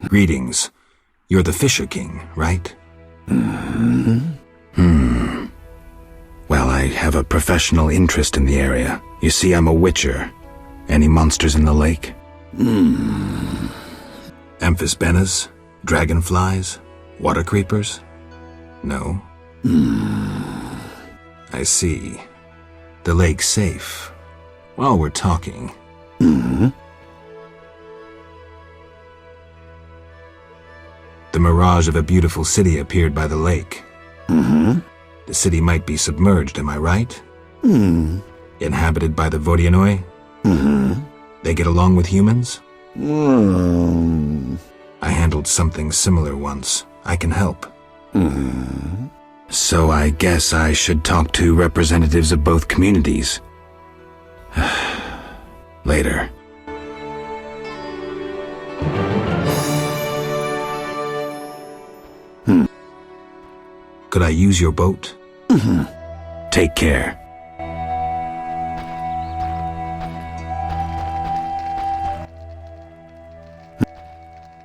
Greetings. You're the Fisher King, right? Well, I have a professional interest in the area. You see, I'm a witcher. Any monsters in the lake? Amphisbaenas? Dragonflies? Water creepers? No? I see. The lake's safe. While we're talking... The mirage of a beautiful city appeared by the lake. The city might be submerged, am I right? Inhabited by the Vodianoi? Then They get along with humans? Hmm. I handled something similar once. I can help. So I guess I should talk to representatives of both communities. Later. Could I use your boat? Take care.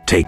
Take...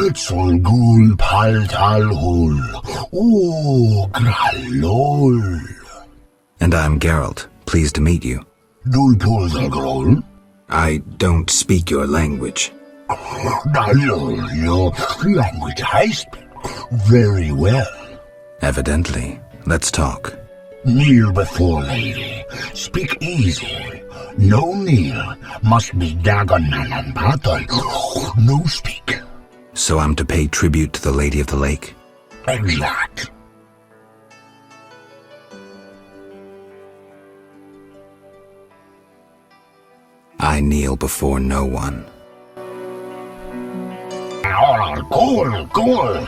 Hitzol gul paltal hul. Oh, gralol. And I'm Geralt. Pleased to meet you. Dulpolzagrol? I don't speak your language. Your language I speak very well. Evidently. Let's talk. Kneel before lady. Speak easy. No kneel. Must be Dagonan battle. No speak. So I'm to pay tribute to the Lady of the Lake? Exact. I kneel before no one. Cool.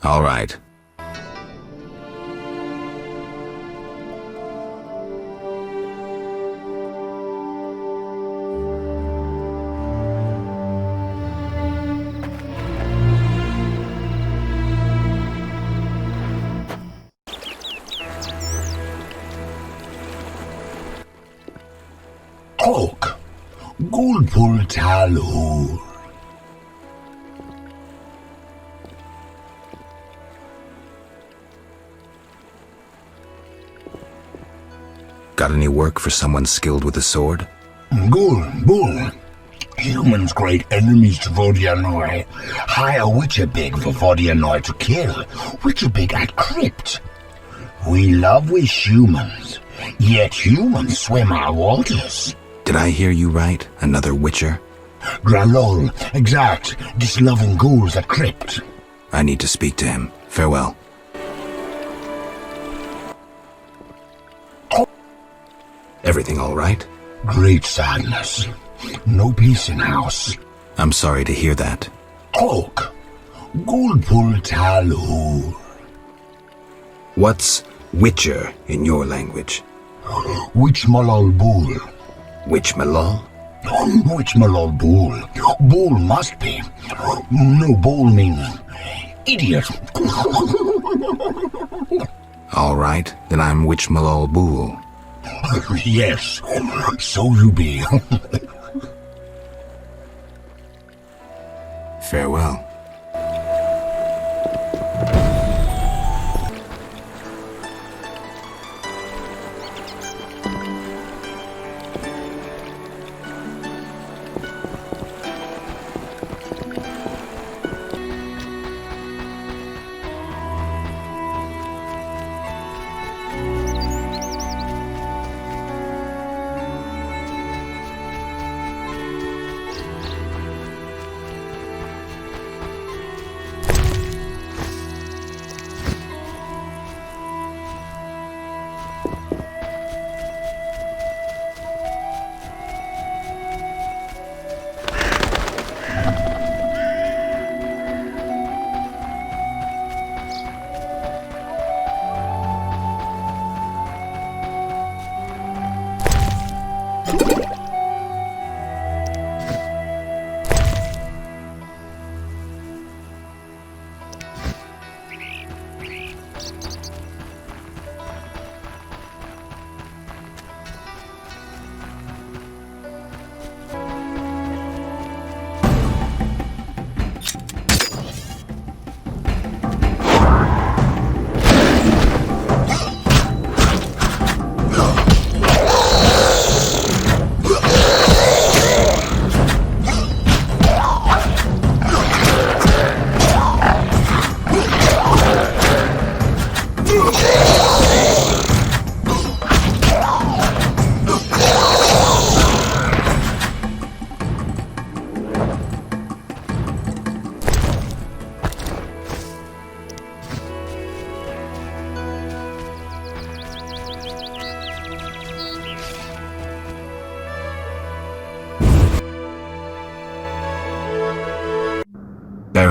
All right. Oak. Gulpul talhul. Got any work for someone skilled with a sword? Bull. Humans great enemies to Vodianoi. Hire Witcher big for Vodianoi to kill. Witcher big at crypt. We love with humans, yet humans swim our waters. Did I hear you right? Another Witcher? Gralol, exact. This loving ghouls at crypt. I need to speak to him. Farewell. Everything all right? Great sadness. No peace in house. I'm sorry to hear that. Oak. Gulpul talhul. What's Witcher in your language? Witch malol bull. Witch malol? Witch malol bull. Bull must be. No, bull means idiot. All right, then I'm Witch malol bull. Yes, so you be. Farewell.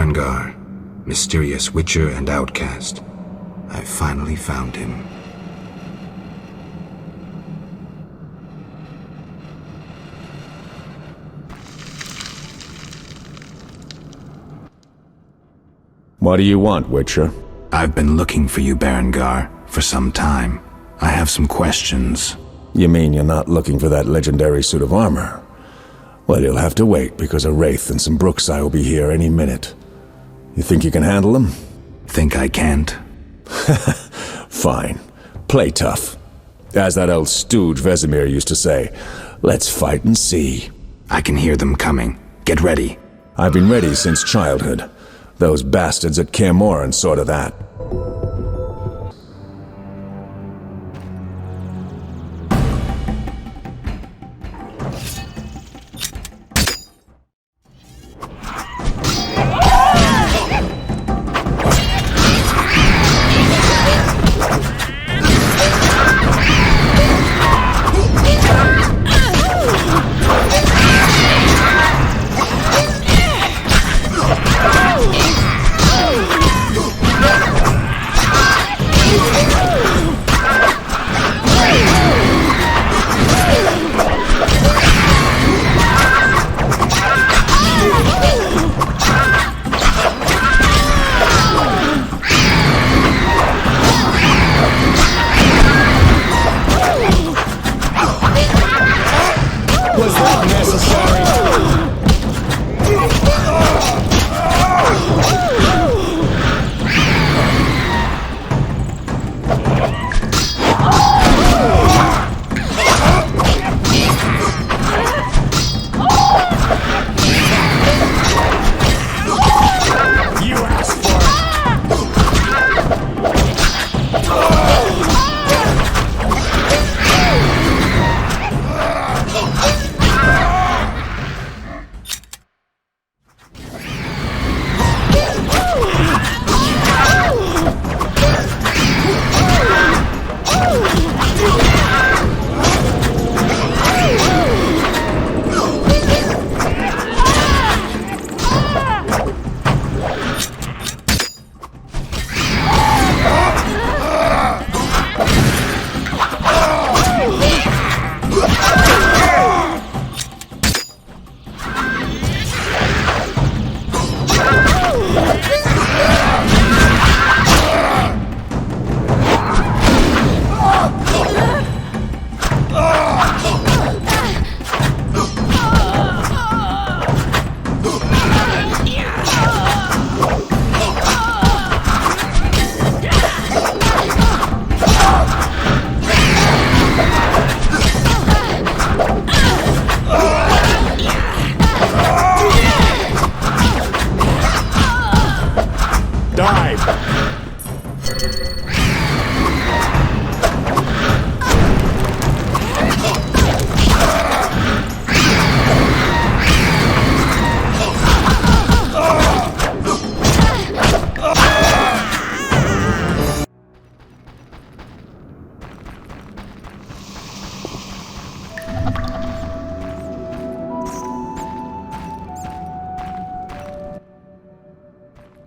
Berengar, mysterious witcher and outcast. I finally found him. What do you want, Witcher? I've been looking for you, Berengar, for some time. I have some questions. You mean you're not looking for that legendary suit of armor? Well, you'll have to wait, because a Wraith and some Brookside will be here any minute. You think you can handle them? Think I can't? Fine. Play tough. As that old stooge Vesemir used to say, let's fight and see. I can hear them coming. Get ready. I've been ready since childhood. Those bastards at Kaer Morhen saw to that.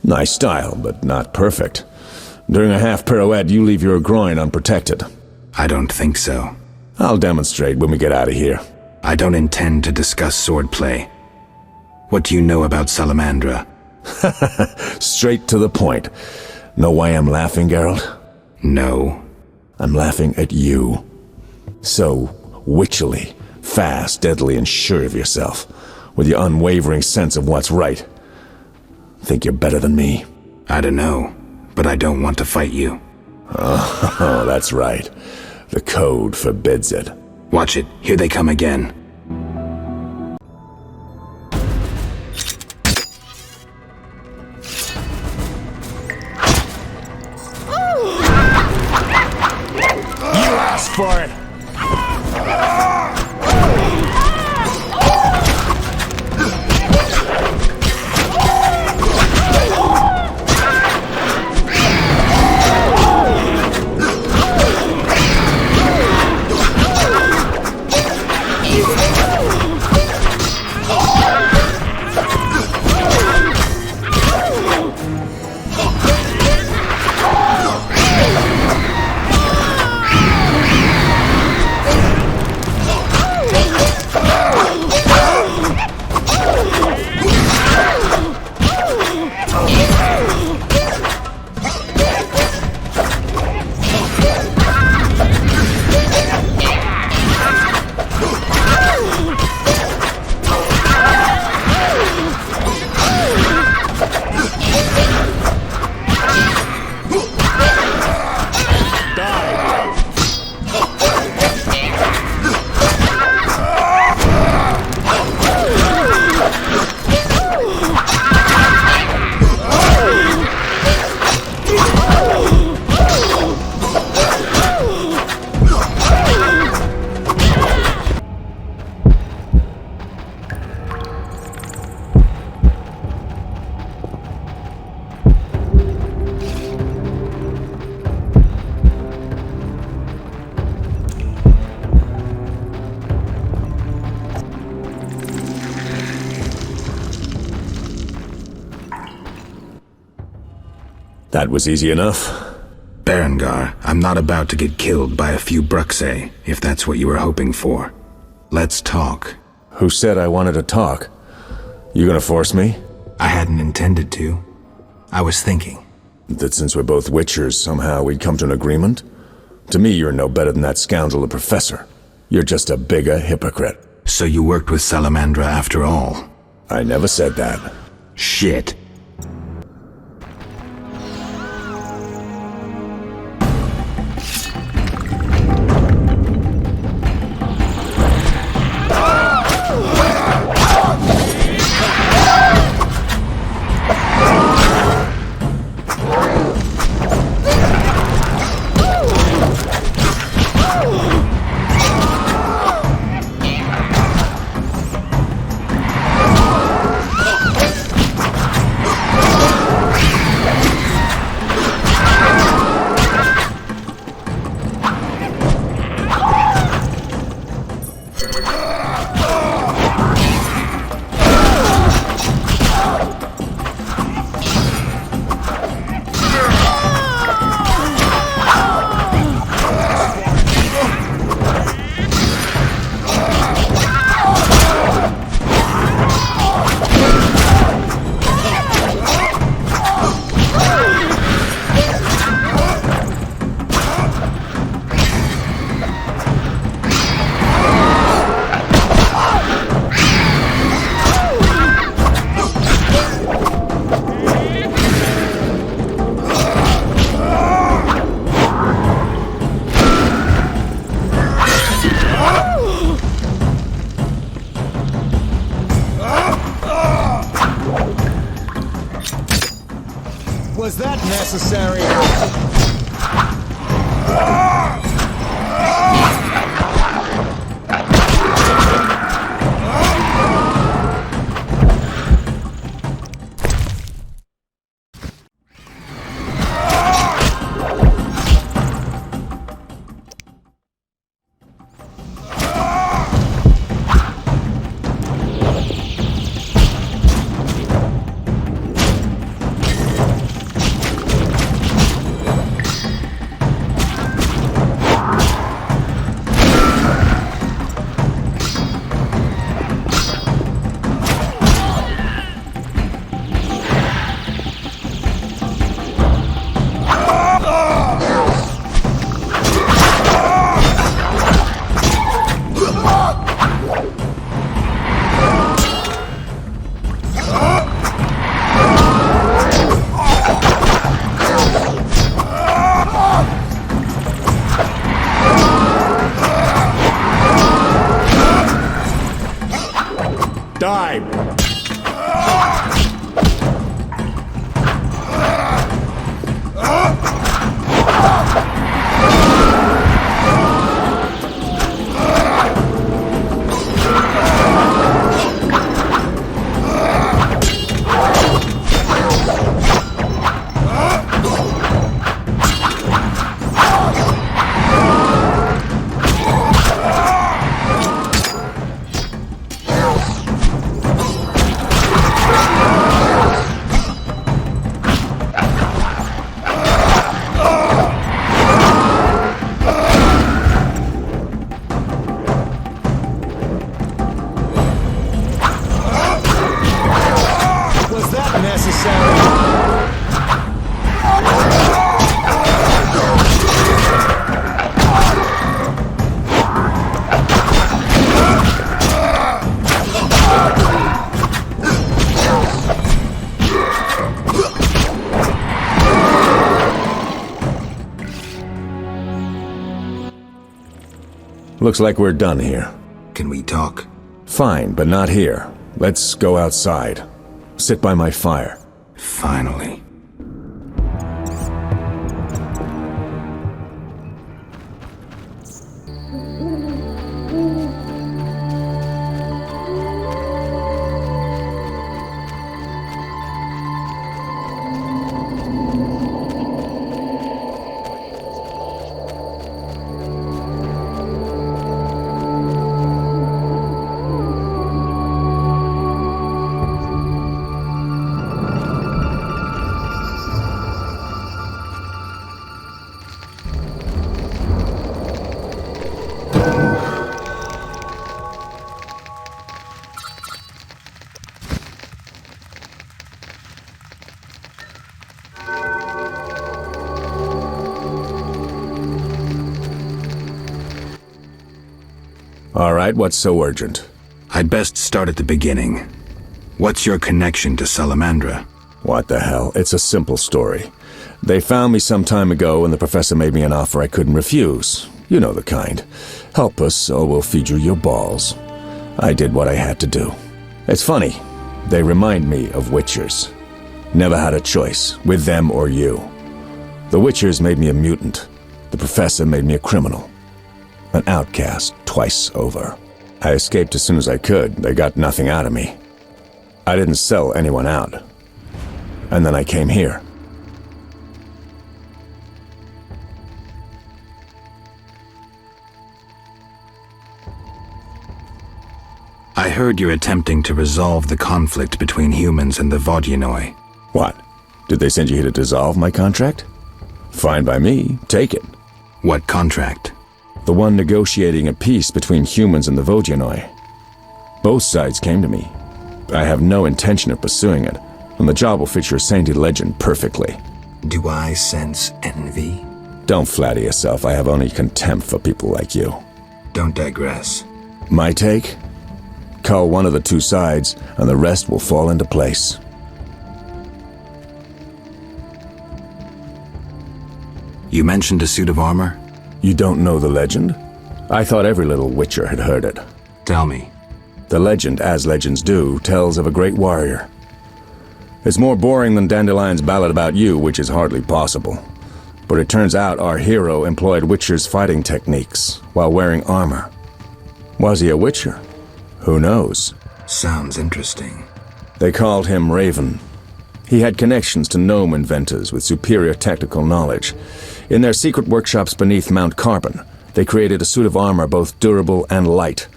Nice style, but not perfect. During a half pirouette, you leave your groin unprotected. I don't think so. I'll demonstrate when we get out of here. I don't intend to discuss swordplay. What do you know about Salamandra? Straight to the point. Know why I'm laughing, Geralt? No. I'm laughing at you. So witchily, fast, deadly, and sure of yourself, with your unwavering sense of what's right. Think you're better than me? I don't know, but I don't want to fight you. Oh, that's right. The code forbids it. Watch it. Here they come again. You asked for it! You That was easy enough. Berengar, I'm not about to get killed by a few Bruxae, if that's what you were hoping for. Let's talk. Who said I wanted to talk? You gonna force me? I hadn't intended to. I was thinking. That since we're both Witchers, somehow we'd come to an agreement? To me, you're no better than that scoundrel the professor. You're just a bigger hypocrite. So you worked with Salamandra after all? I never said that. Shit. Was that necessary? Looks like we're done here. Can we talk? Fine, but not here. Let's go outside. Sit by my fire. Finally. right, what's so urgent? I'd best start at the beginning. What's your connection to Salamandra? What the hell? It's a simple story. They found me some time ago and the professor made me an offer I couldn't refuse. You know the kind. Help us or we'll feed you your balls. I did what I had to do. It's funny. They remind me of Witchers. Never had a choice, with them or you. The Witchers made me a mutant. The professor made me a criminal. An outcast twice over. I escaped as soon as I could. They got nothing out of me. I didn't sell anyone out. And then I came here. I heard you're attempting to resolve the conflict between humans and the Vodyanoi. What? Did they send you here to dissolve my contract? Fine by me. Take it. What contract? The one negotiating a peace between humans and the Vodyanoi. Both sides came to me. I have no intention of pursuing it, and the job will fit your saintly legend perfectly. Do I sense envy? Don't flatter yourself. I have only contempt for people like you. Don't digress. My take? Cull one of the two sides, and the rest will fall into place. You mentioned a suit of armor? You don't know the legend? I thought every little Witcher had heard it. Tell me. The legend, as legends do, tells of a great warrior. It's more boring than Dandelion's ballad about you, which is hardly possible. But it turns out our hero employed Witcher's fighting techniques while wearing armor. Was he a Witcher? Who knows? Sounds interesting. They called him Raven. He had connections to gnome inventors with superior technical knowledge. In their secret workshops beneath Mount Carbon, they created a suit of armor both durable and light.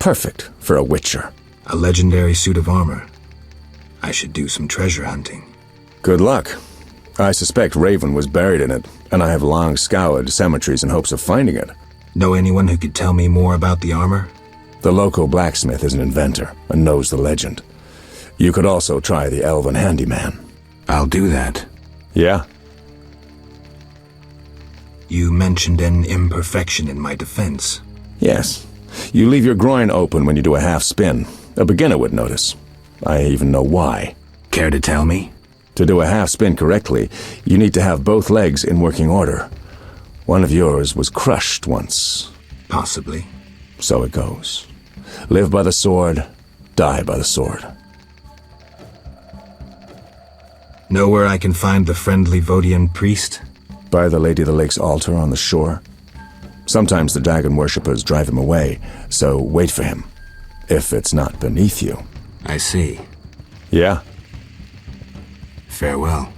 Perfect for a Witcher. A legendary suit of armor. I should do some treasure hunting. Good luck. I suspect Raven was buried in it, and I have long scoured cemeteries in hopes of finding it. Know anyone who could tell me more about the armor? The local blacksmith is an inventor and knows the legend. You could also try the elven handyman. I'll do that. Yeah? You mentioned an imperfection in my defense. Yes. You leave your groin open when you do a half spin. A beginner would notice. I even know why. Care to tell me? To do a half spin correctly, you need to have both legs in working order. One of yours was crushed once. Possibly. So it goes. Live by the sword, die by the sword. Know where I can find the friendly Vodian priest? By the Lady of the Lake's altar on the shore. Sometimes the dragon worshippers drive him away, so wait for him. If it's not beneath you. I see. Yeah? Farewell.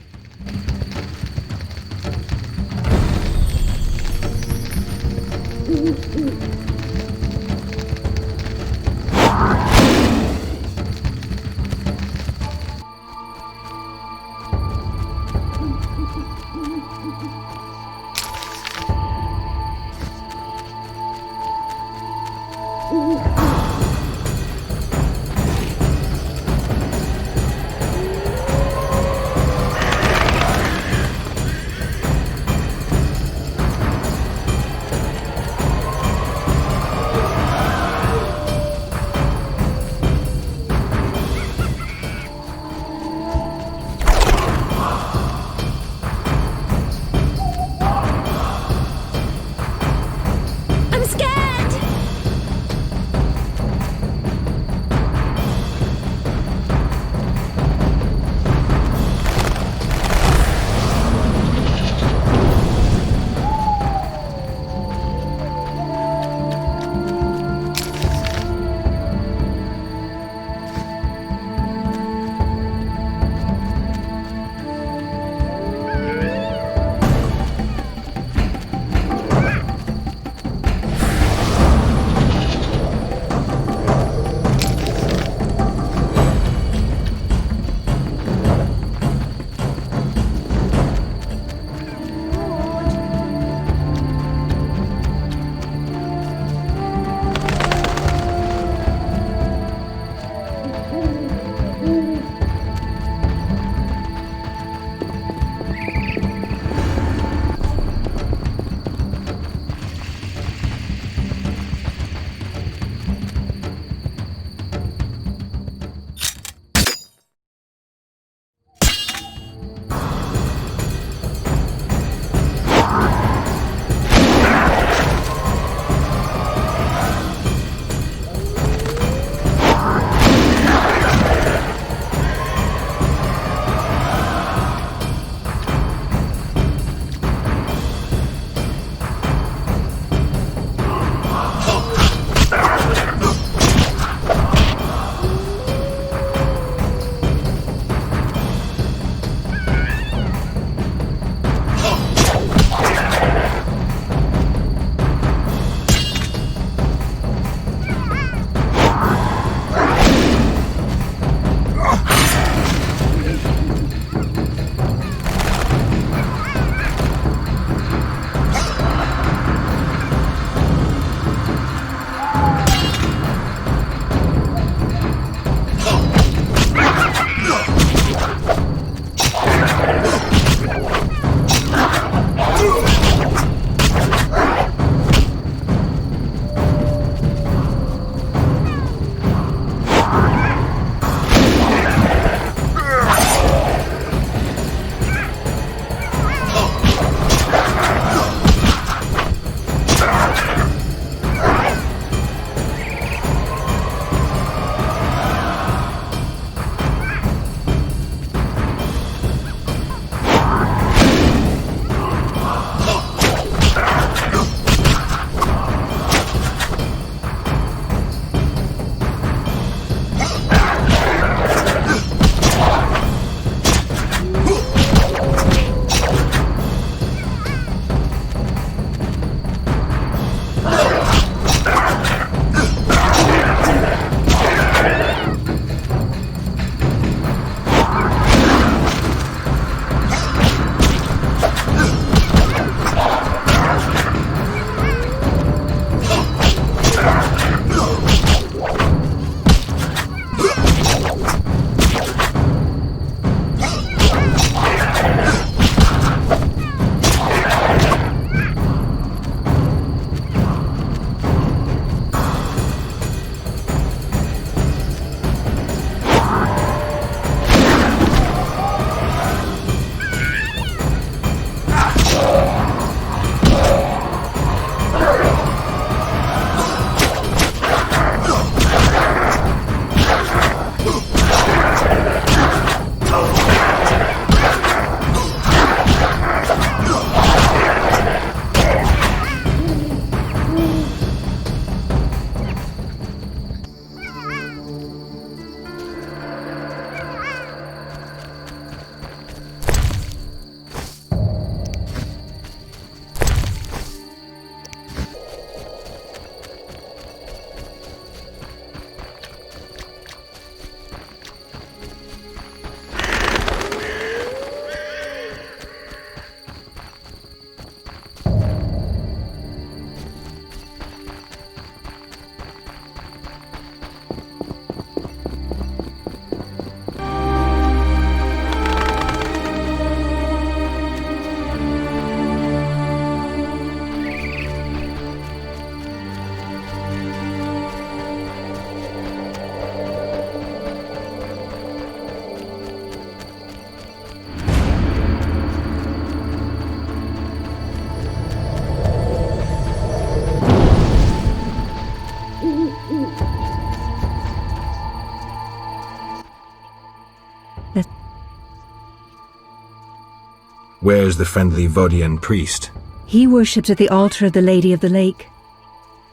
Where's the friendly Vodian priest? He worships at the altar of the Lady of the Lake.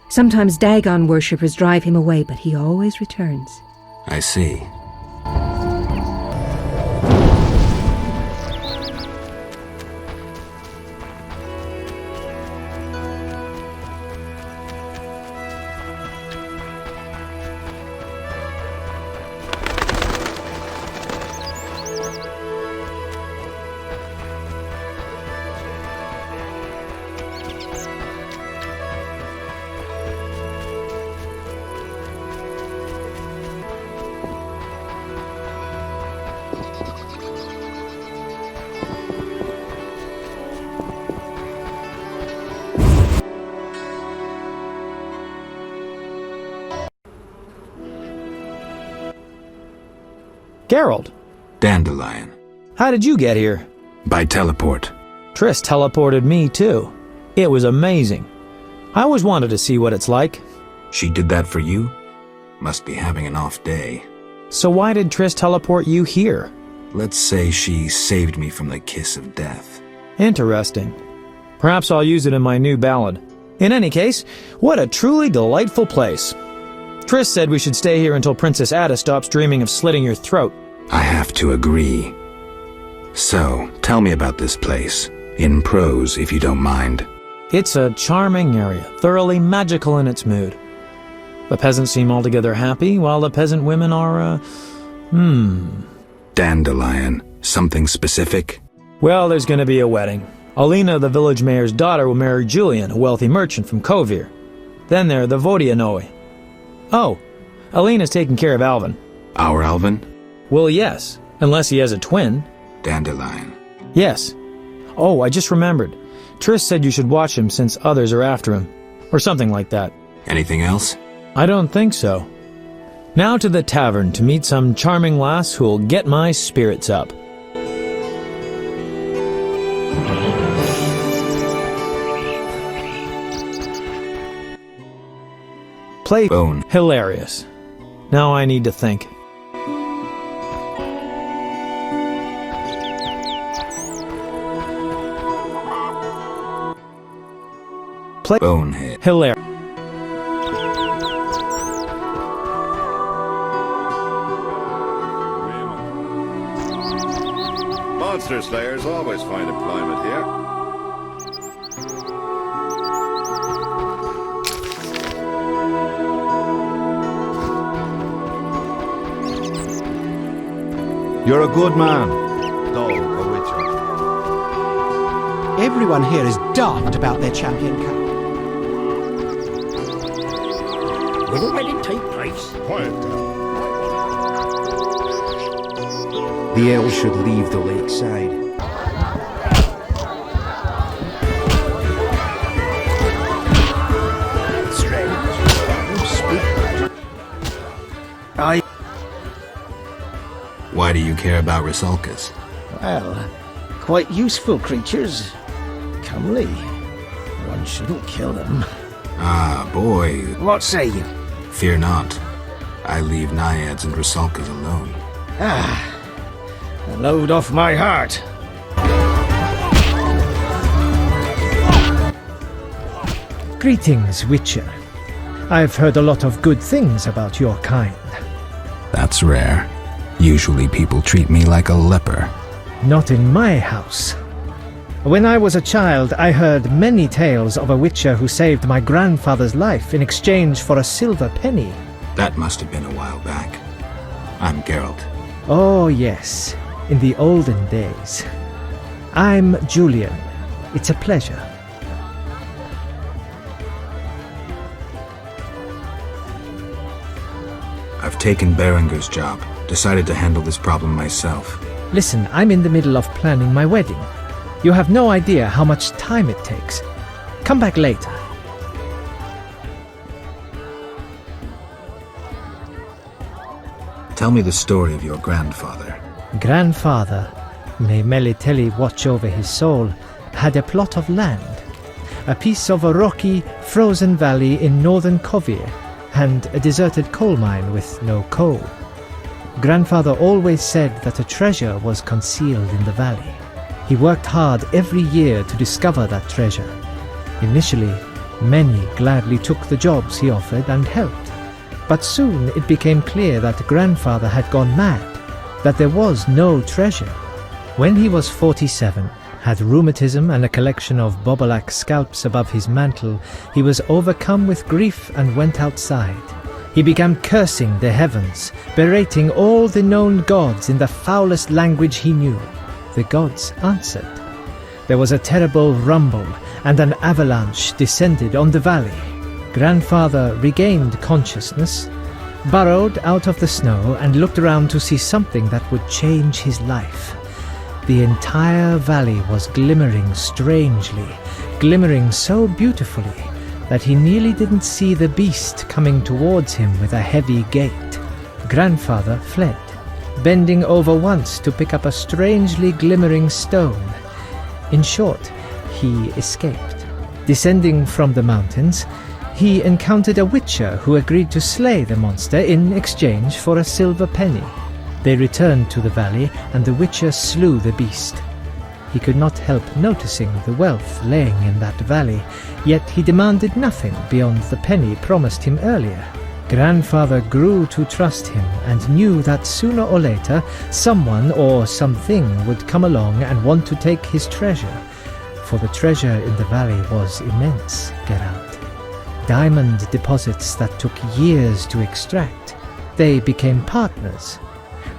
Sometimes Dagon worshippers drive him away, but he always returns. I see. Geralt. Dandelion. How did you get here? By teleport. Triss teleported me too. It was amazing. I always wanted to see what it's like. She did that for you? Must be having an off day. So why did Triss teleport you here? Let's say she saved me from the kiss of death. Interesting. Perhaps I'll use it in my new ballad. In any case, what a truly delightful place. Triss said we should stay here until Princess Ada stops dreaming of slitting your throat. I have to agree. So, tell me about this place. In prose, if you don't mind. It's a charming area, thoroughly magical in its mood. The peasants seem altogether happy, while the peasant women are, Dandelion. Something specific? Well, there's going to be a wedding. Alina, the village mayor's daughter, will marry Julian, a wealthy merchant from Kovir. Then there are the Vodianoi. Oh, Alina's taking care of Alvin. Our Alvin? Well, yes, unless he has a twin. Dandelion. Yes. Oh, I just remembered. Triss said you should watch him since others are after him. Or something like that. Anything else? I don't think so. Now to the tavern to meet some charming lass who'll get my spirits up. Play Bone. Hilarious. Now I need to think. Play Bonehead. Hilarious. Monster slayers always find employment here. You're a good man, though a witcher. Everyone here is daft about their champion cow. Will the wedding take place? Quiet down. The elves should leave the lakeside. Why do you care about Rusalkas? Well, quite useful creatures. Comely. One shouldn't kill them. Ah, boy. What say you? Fear not. I leave Naiads and Rusalkas alone. Ah, a load off my heart. Greetings, Witcher. I've heard a lot of good things about your kind. That's rare. Usually people treat me like a leper. Not in my house. When I was a child, I heard many tales of a witcher who saved my grandfather's life in exchange for a silver penny. That must have been a while back. I'm Geralt. Oh, yes. In the olden days. I'm Julian. It's a pleasure. I've taken Berenger's job. Decided to handle this problem myself. Listen, I'm in the middle of planning my wedding. You have no idea how much time it takes. Come back later. Tell me the story of your grandfather. Grandfather, may Melitele watch over his soul, had a plot of land. A piece of a rocky, frozen valley in northern Kovir, and a deserted coal mine with no coal. Grandfather always said that a treasure was concealed in the valley. He worked hard every year to discover that treasure. Initially, many gladly took the jobs he offered and helped. But soon it became clear that grandfather had gone mad, that there was no treasure. When he was 47, had rheumatism and a collection of bobolak scalps above his mantle, he was overcome with grief and went outside. He began cursing the heavens, berating all the known gods in the foulest language he knew. The gods answered. There was a terrible rumble, and an avalanche descended on the valley. Grandfather regained consciousness, burrowed out of the snow, and looked around to see something that would change his life. The entire valley was glimmering strangely, glimmering so beautifully that he nearly didn't see the beast coming towards him with a heavy gait. Grandfather fled, bending over once to pick up a strangely glimmering stone. In short, he escaped. Descending from the mountains, he encountered a witcher who agreed to slay the monster in exchange for a silver penny. They returned to the valley, and the witcher slew the beast. He could not help noticing the wealth laying in that valley, yet he demanded nothing beyond the penny promised him earlier. Grandfather grew to trust him and knew that sooner or later someone or something would come along and want to take his treasure, for the treasure in the valley was immense, Geralt. Diamond deposits that took years to extract. They became partners.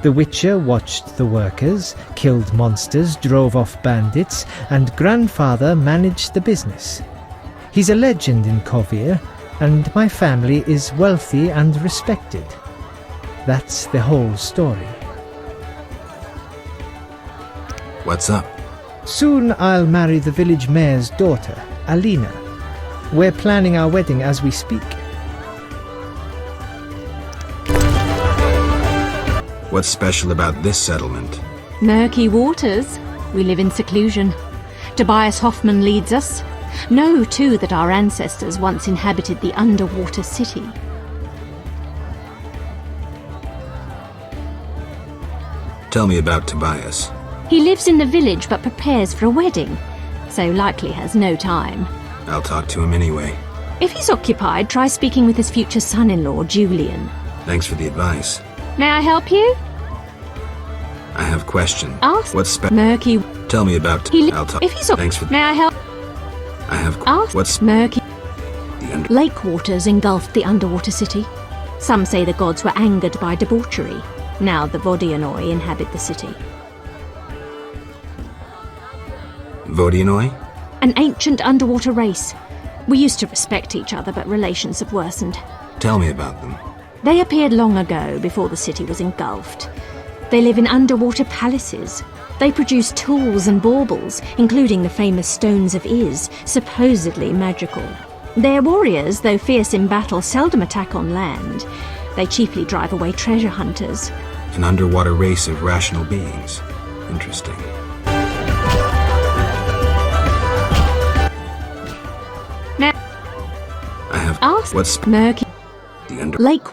The Witcher watched the workers, killed monsters, drove off bandits, and Grandfather managed the business. He's a legend in Kovir, and my family is wealthy and respected. That's the whole story. What's up? Soon I'll marry the village mayor's daughter, Alina. We're planning our wedding as we speak. What's special about this settlement? Murky waters. We live in seclusion. Tobias Hoffman leads us. Know, too, that our ancestors once inhabited the underwater city. Tell me about Tobias. He lives in the village but prepares for a wedding, so likely has no time. I'll talk to him anyway. If he's occupied, try speaking with his future son-in-law, Julian. Thanks for the advice. May I help you? I have questions. Ask. What's Murky. Tell me about. I'll talk. If he's Thanks for. May I help? I have. Ask. What's Murky? Lake waters engulfed the underwater city. Some say the gods were angered by debauchery. Now the Vodianoi inhabit the city. Vodianoi? An ancient underwater race. We used to respect each other, but relations have worsened. Tell me about them. They appeared long ago, before the city was engulfed. They live in underwater palaces. They produce tools and baubles, including the famous Stones of Iz, supposedly magical. Their warriors, though fierce in battle, seldom attack on land. They chiefly drive away treasure hunters. An underwater race of rational beings. Interesting. Now, I have. Ask. What's Murky? The under. Lake.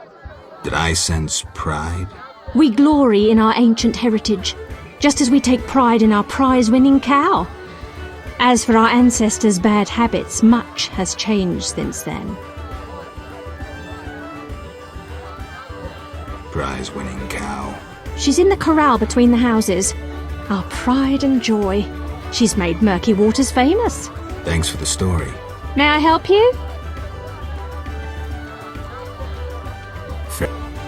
Did I sense pride? We glory in our ancient heritage, just as we take pride in our prize-winning cow. As for our ancestors' bad habits, much has changed since then. Prize-winning cow. She's in the corral between the houses. Our pride and joy. She's made Murky Waters famous. Thanks for the story. May I help you?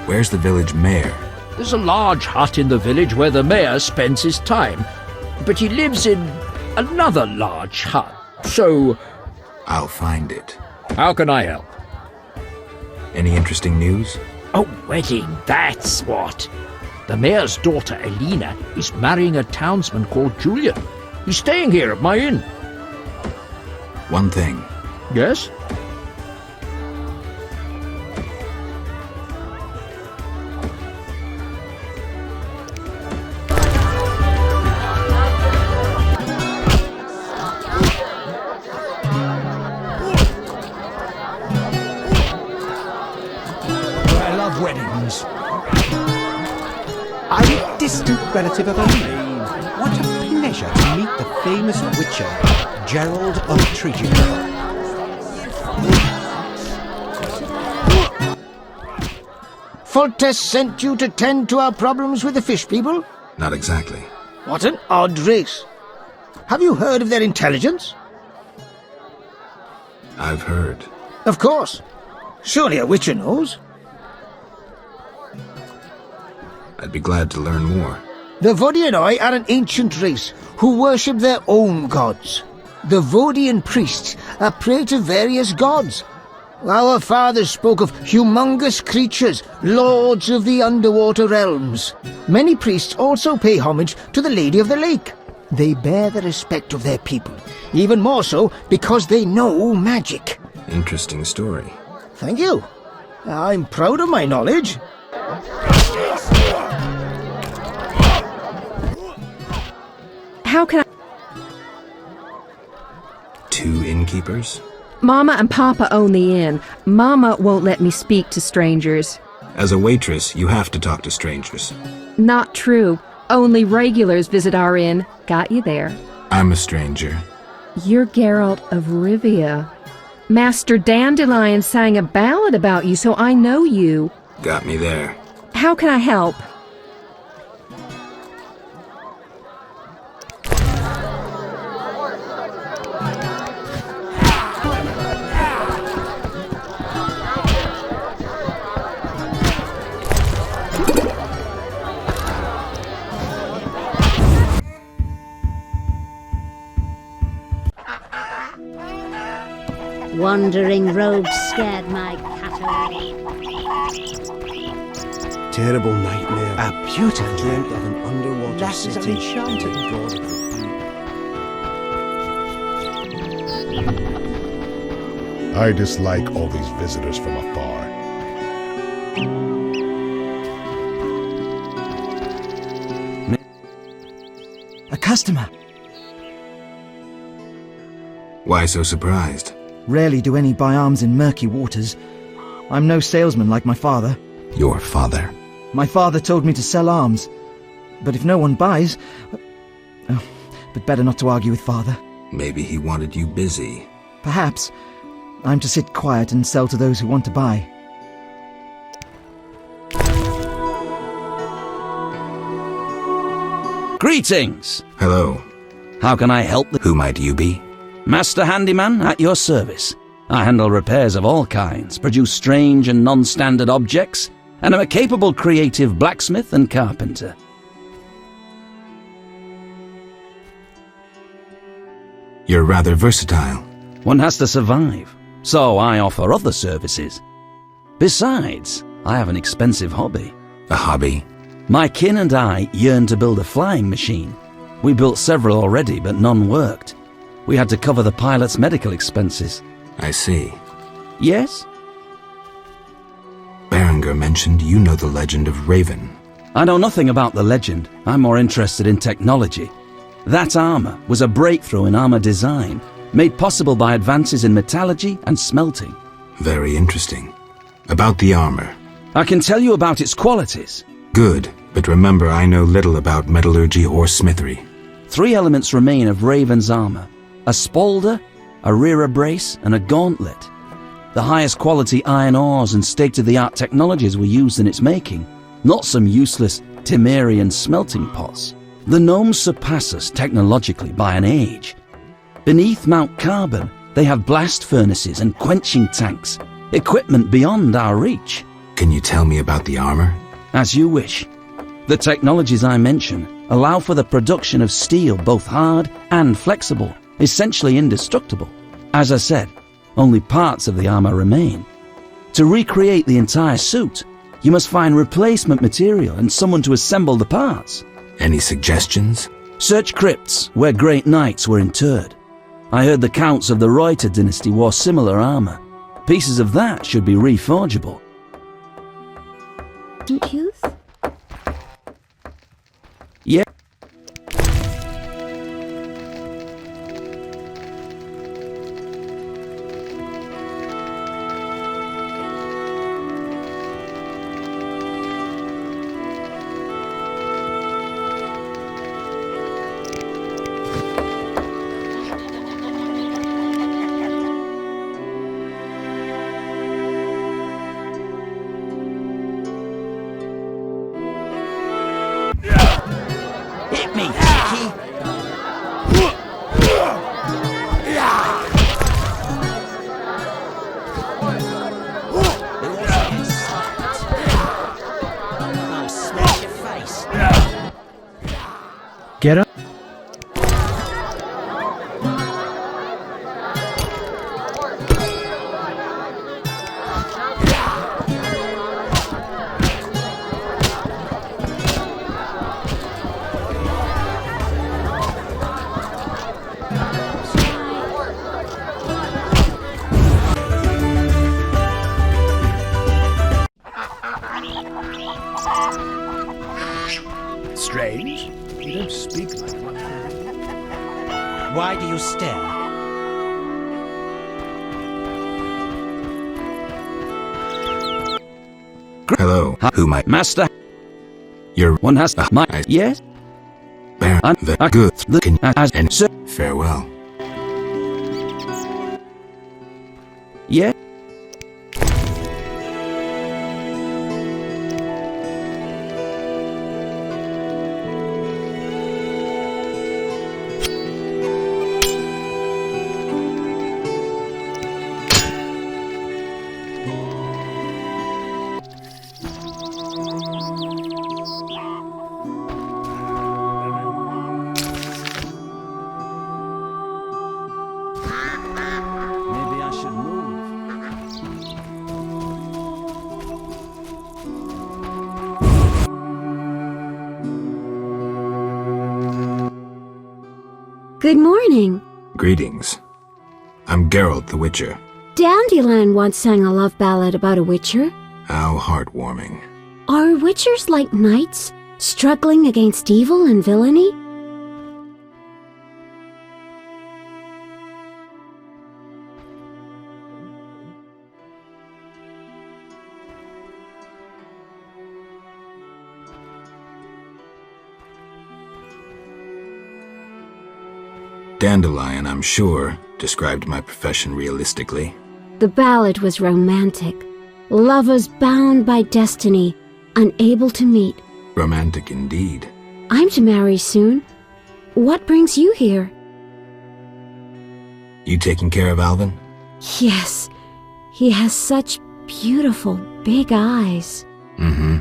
Where's the village mayor? There's a large hut in the village where the mayor spends his time, but he lives in another large hut, so... I'll find it. How can I help? Any interesting news? A wedding, that's what. The mayor's daughter, Alina, is marrying a townsman called Julian. He's staying here at my inn. One thing. Yes? I'm a distant relative of Elaine. What a pleasure pleasure to meet the famous witcher, Gerald of Tridging. Foltest sent you to tend to our problems with the fish people? Not exactly. What an odd race. Have you heard of their intelligence? I've heard. Of course. Surely a witcher knows. I'd be glad to learn more. The Vodianoi are an ancient race who worship their own gods. The Vodian priests are prey to various gods. Our fathers spoke of humongous creatures, lords of the underwater realms. Many priests also pay homage to the Lady of the Lake. They bear the respect of their people, even more so because they know magic. Interesting story. Thank you. I'm proud of my knowledge. How can I... 2 innkeepers? Mama and Papa own the inn. Mama won't let me speak to strangers. As a waitress, you have to talk to strangers. Not true. Only regulars visit our inn. Got you there. I'm a stranger. You're Geralt of Rivia. Master Dandelion sang a ballad about you, so I know you. Got me there. How can I help? Wandering rogues scared my cat away. Terrible nightmare. A beautiful dreamt of an underwater That is an city. enchanted God of the deep. I dislike all these visitors from afar. A customer. Why so surprised? Rarely do any buy arms in murky waters. I'm no salesman like my father. Your father? My father told me to sell arms. But if no one buys... Oh, but better not to argue with father. Maybe he wanted you busy. Perhaps. I'm to sit quiet and sell to those who want to buy. Greetings! Hello. How can I help? Who might you be? Master Handyman at your service. I handle repairs of all kinds, produce strange and non-standard objects, and am a capable creative blacksmith and carpenter. You're rather versatile. One has to survive, so I offer other services. Besides, I have an expensive hobby. A hobby? My kin and I yearn to build a flying machine. We built several already, but none worked. We had to cover the pilot's medical expenses. I see. Yes? Berenger mentioned you know the legend of Raven. I know nothing about the legend. I'm more interested in technology. That armor was a breakthrough in armor design, made possible by advances in metallurgy and smelting. Very interesting. About the armor. I can tell you about its qualities. Good, but remember I know little about metallurgy or smithery. 3 elements remain of Raven's armor. A spalder, a rear brace, and a gauntlet. The highest quality iron ores and state-of-the-art technologies were used in its making, not some useless Temerian smelting pots. The gnomes surpass us technologically by an age. Beneath Mount Carbon, they have blast furnaces and quenching tanks, equipment beyond our reach. Can you tell me about the armor? As you wish. The technologies I mention allow for the production of steel both hard and flexible, essentially indestructible. As I said, only parts of the armor remain. To recreate the entire suit, you must find replacement material and someone to assemble the parts. Any suggestions? Search crypts where great knights were interred. I heard the counts of the Reuter dynasty wore similar armor. Pieces of that should be reforgeable. Tooth? Yeah. Get up. Strange. You don't speak like one. Why do you stare? Hello, who might Master? Your One has my yes? bear the good looking as and Sir. farewell. Yeah? Maybe I should move. Good morning. Greetings. I'm Geralt the Witcher. Dandelion once sang a love ballad about a witcher. How heartwarming. Are witchers like knights, struggling against evil and villainy? Dandelion, I'm sure, described my profession realistically. The ballad was romantic. Lovers bound by destiny, unable to meet. Romantic indeed. I'm to marry soon. What brings you here? You taking care of Alvin? Yes, he has such beautiful big eyes. Mm-hmm.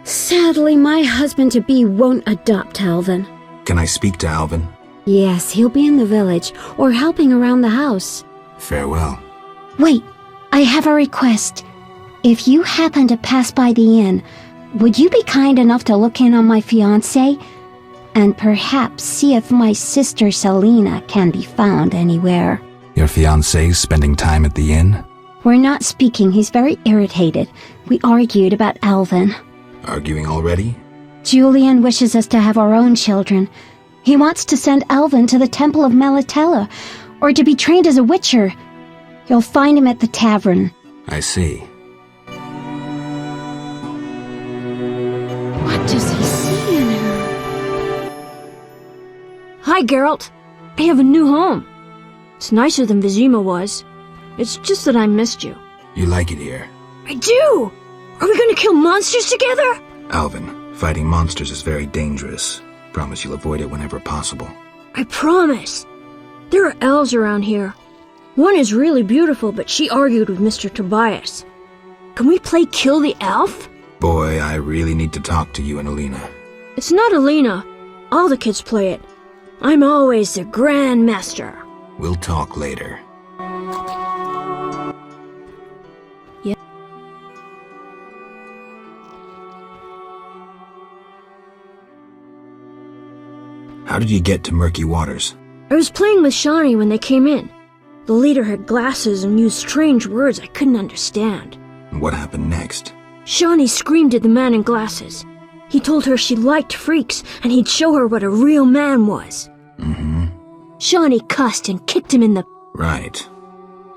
Sadly, my husband-to-be won't adopt Alvin. Can I speak to Alvin? Yes, he'll be in the village or helping around the house. Farewell. Wait, I have a request. If you happen to pass by the inn, would you be kind enough to look in on my fiancé? And perhaps see if my sister Selena can be found anywhere. Your fiancé's spending time at the inn? We're not speaking. He's very irritated. We argued about Alvin. Arguing already? Julian wishes us to have our own children. He wants to send Alvin to the Temple of Melatella, or to be trained as a witcher. You'll find him at the tavern. I see. What does he see in her? Hi, Geralt. I have a new home. It's nicer than Vizima was. It's just that I missed you. You like it here? I do! Are we gonna kill monsters together? Alvin, fighting monsters is very dangerous. Promise you'll avoid it whenever possible. I promise. There are elves around here. One is really beautiful, but she argued with Mr. Tobias. Can we play Kill the Elf? Boy, I really need to talk to you and Alina. It's not Alina. All the kids play it. I'm always the Grand Master. We'll talk later. Yeah. How did you get to Murky Waters? I was playing with Shawnee when they came in. The leader had glasses and used strange words I couldn't understand. And what happened next? Shawnee screamed at the man in glasses. He told her she liked freaks and he'd show her what a real man was. Mm-hmm. Shawnee cussed and kicked him in the... Right.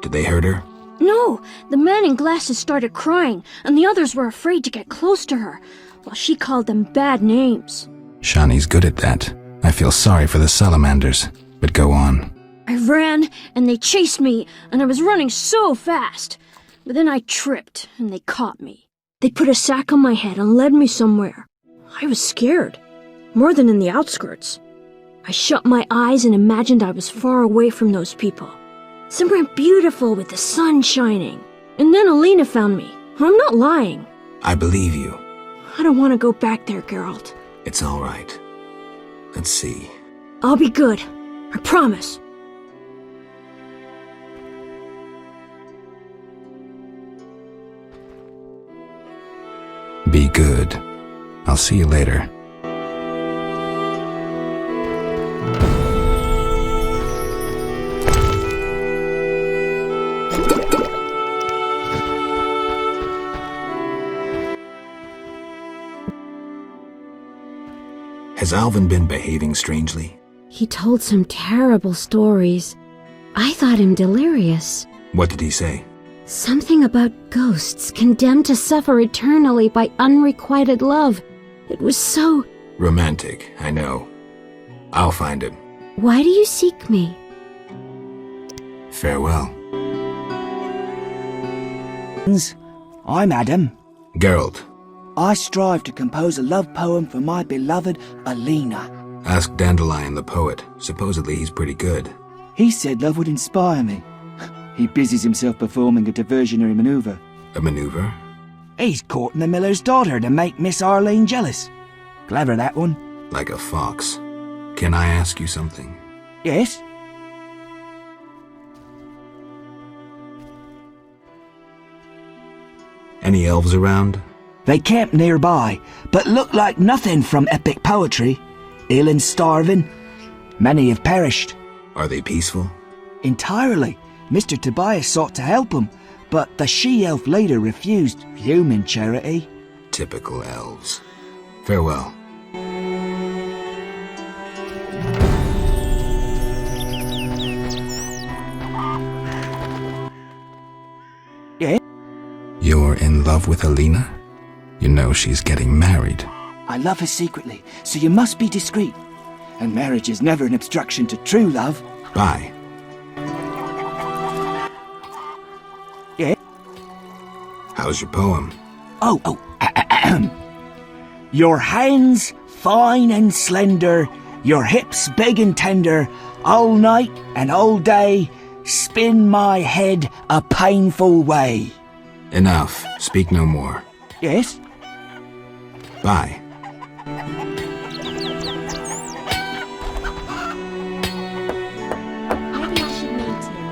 Did they hurt her? No, the man in glasses started crying and the others were afraid to get close to her, while she called them bad names. Shawnee's good at that. I feel sorry for the salamanders, but go on. I ran and they chased me and I was running so fast. But then I tripped and they caught me. They put a sack on my head and led me somewhere. I was scared, more than in the outskirts. I shut my eyes and imagined I was far away from those people. Somewhere beautiful with the sun shining. And then Alina found me. I'm not lying. I believe you. I don't want to go back there, Geralt. It's all right. Let's see. I'll be good. I promise. Be good. I'll see you later. Has Alvin been behaving strangely? He told some terrible stories. I thought him delirious. What did he say? Something about ghosts condemned to suffer eternally by unrequited love. It was so... Romantic, I know. I'll find him. Why do you seek me? Farewell. I'm Adam. Geralt. I strive to compose a love poem for my beloved Alina. Ask Dandelion the poet. Supposedly he's pretty good. He said love would inspire me. He busies himself performing a diversionary maneuver. A maneuver? He's courting the miller's daughter to make Miss Arlene jealous. Clever, that one. Like a fox. Can I ask you something? Yes? Any elves around? They camp nearby, but look like nothing from epic poetry. Ill and starving. Many have perished. Are they peaceful? Entirely. Mr. Tobias sought to help him, but the she-elf leader refused human charity. Typical elves. Farewell. Yeah? You're in love with Alina? You know she's getting married. I love her secretly, so you must be discreet. And marriage is never an obstruction to true love. Bye. Yeah? How's your poem? Your hands fine and slender, your hips big and tender, all night and all day, spin my head a painful way. Enough. Speak no more. Yes? Bye. Maybe I should meet him.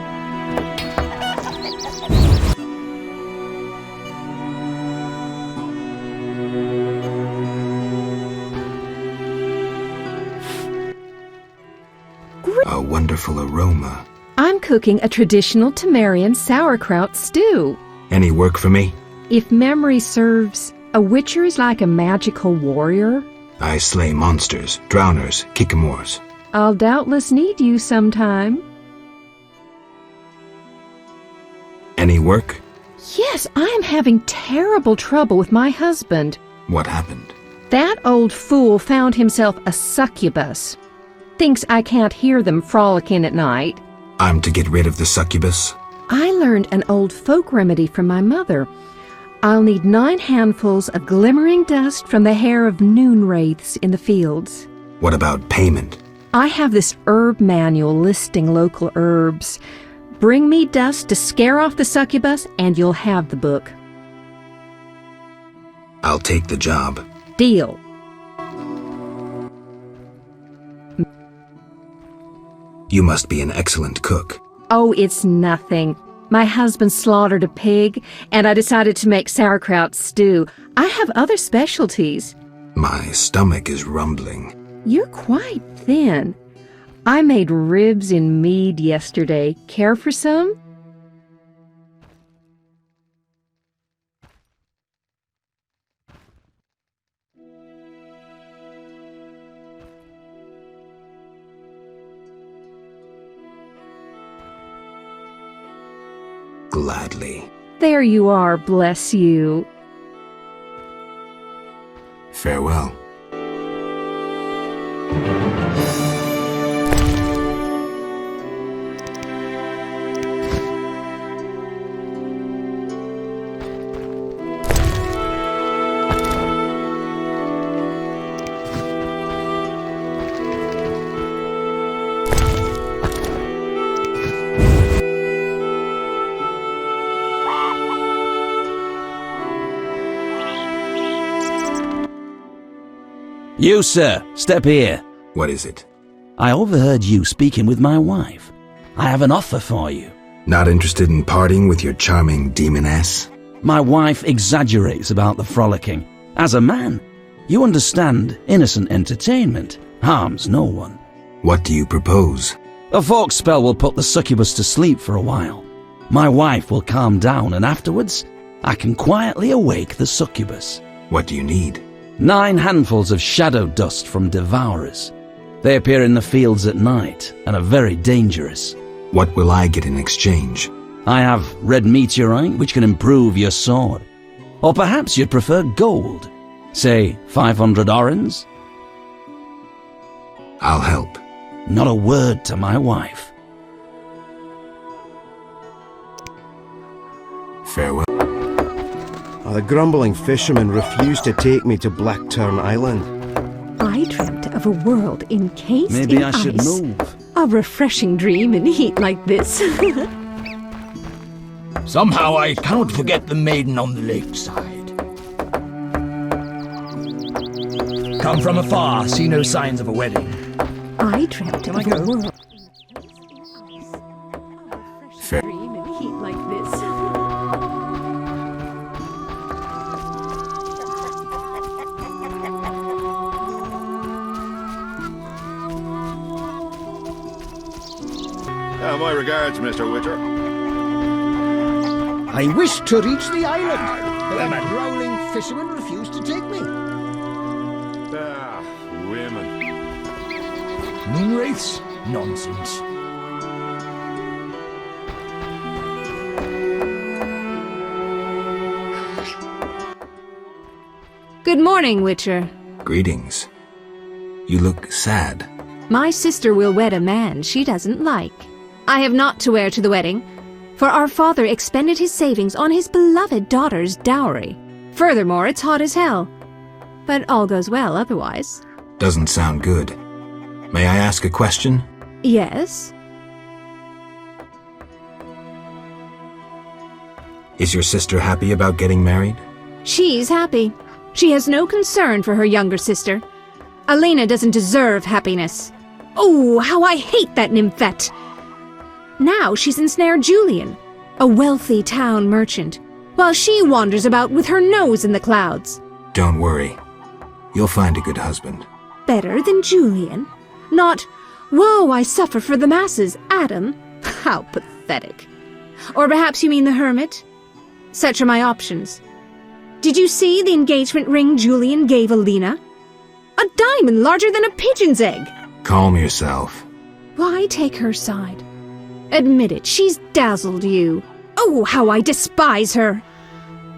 A wonderful aroma. I'm cooking a traditional Temerian sauerkraut stew. Any work for me? If memory serves, a witcher is like a magical warrior. I slay monsters, drowners, kikimores. I'll doubtless need you sometime. Any work? Yes, I am having terrible trouble with my husband. What happened? That old fool found himself a succubus. Thinks I can't hear them frolicking at night. I'm to get rid of the succubus? I learned an old folk remedy from my mother. I'll need 9 handfuls of glimmering dust from the hair of noon wraiths in the fields. What about payment? I have this herb manual listing local herbs. Bring me dust to scare off the succubus, and you'll have the book. I'll take the job. Deal. You must be an excellent cook. Oh, it's nothing. My husband slaughtered a pig, and I decided to make sauerkraut stew. I have other specialties. My stomach is rumbling. You're quite thin. I made ribs in mead yesterday. Care for some? Gladly. There you are, bless you. Farewell. You, sir, step here. What is it? I overheard you speaking with my wife. I have an offer for you. Not interested in parting with your charming demoness? My wife exaggerates about the frolicking. As a man, you understand innocent entertainment harms no one. What do you propose? A folk spell will put the succubus to sleep for a while. My wife will calm down, and afterwards, I can quietly awake the succubus. What do you need? 9 handfuls of shadow dust from devourers. They appear in the fields at night and are very dangerous. What will I get in exchange? I have red meteorite, which can improve your sword. Or perhaps you'd prefer gold. Say 500 orens? I'll help. Not a word to my wife. Farewell. The grumbling fishermen refused to take me to Blackturn Island. I dreamt of a world encased Maybe in I should ice. move. A refreshing dream in heat like this. Somehow I cannot forget the maiden on the lakeside. Come from afar, see no signs of a wedding. I dreamt of a world. Fair. Dream in heat like this. My regards, Mr. Witcher. I wish to reach the island, but the growling fishermen refuse to take me. Ah, women. Moonwraiths? Nonsense. Good morning, Witcher. Greetings. You look sad. My sister will wed a man she doesn't like. I have naught to wear to the wedding, for our father expended his savings on his beloved daughter's dowry. Furthermore, it's hot as hell. But all goes well otherwise. Doesn't sound good. May I ask a question? Yes? Is your sister happy about getting married? She's happy. She has no concern for her younger sister. Alina doesn't deserve happiness. Oh, how I hate that nymphette! Now she's ensnared Julian, a wealthy town merchant, while she wanders about with her nose in the clouds. Don't worry. You'll find a good husband. Better than Julian? Not, woe, I suffer for the masses, Adam? How pathetic. Or perhaps you mean the hermit? Such are my options. Did you see the engagement ring Julian gave Alina? A diamond larger than a pigeon's egg! Calm yourself. Why take her side? Admit it, she's dazzled you. Oh, how I despise her!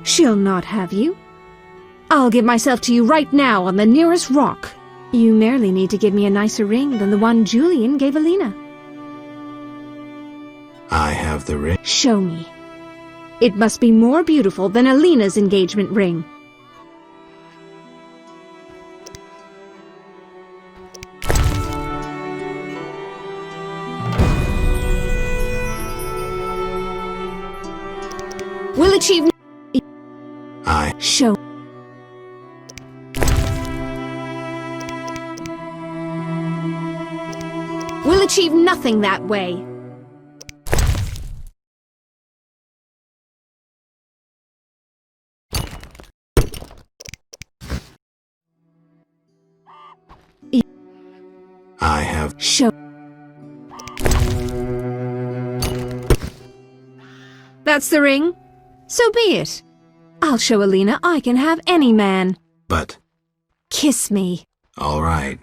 She'll not have you. I'll give myself to you right now on the nearest rock. You merely need to give me a nicer ring than the one Julian gave Alina. I have the ring. Show me. It must be more beautiful than Alina's engagement ring. We'll achieve... I... Show... We'll achieve nothing that way. I have... Show... That's the ring? So be it. I'll show Alina I can have any man. But... Kiss me. All right.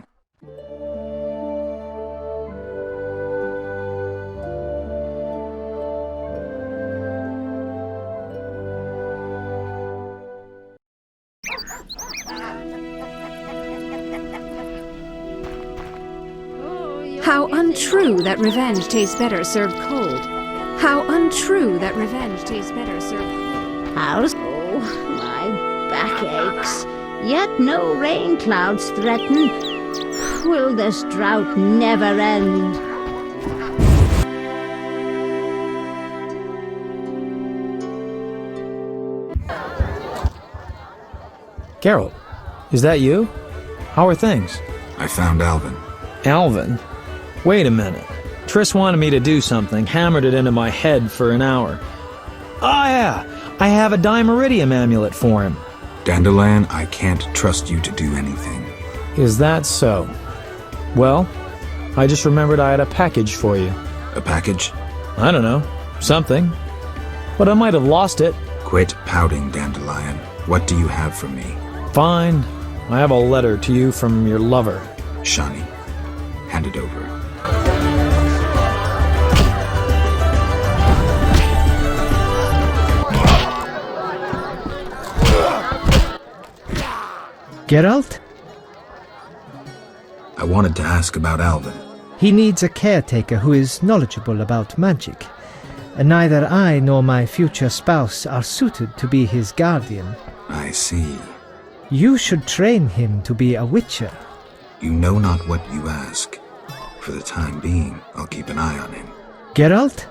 How untrue that revenge tastes better served cold. How untrue that revenge tastes better served cold. How's... Oh, my back aches. Yet no rain clouds threaten. Will this drought never end? Carol, is that you? How are things? I found Alvin. Alvin? Wait a minute. Triss wanted me to do something, hammered it into my head for an hour. Oh yeah, I have a Dimeridium amulet for him. Dandelion, I can't trust you to do anything. Is that so? Well, I just remembered I had a package for you. A package? I don't know. Something. But I might have lost it. Quit pouting, Dandelion. What do you have for me? Fine. I have a letter to you from your lover. Shani, hand it over. Geralt? I wanted to ask about Alvin. He needs a caretaker who is knowledgeable about magic. Neither I nor my future spouse are suited to be his guardian. I see. You should train him to be a witcher. You know not what you ask. For the time being, I'll keep an eye on him. Geralt?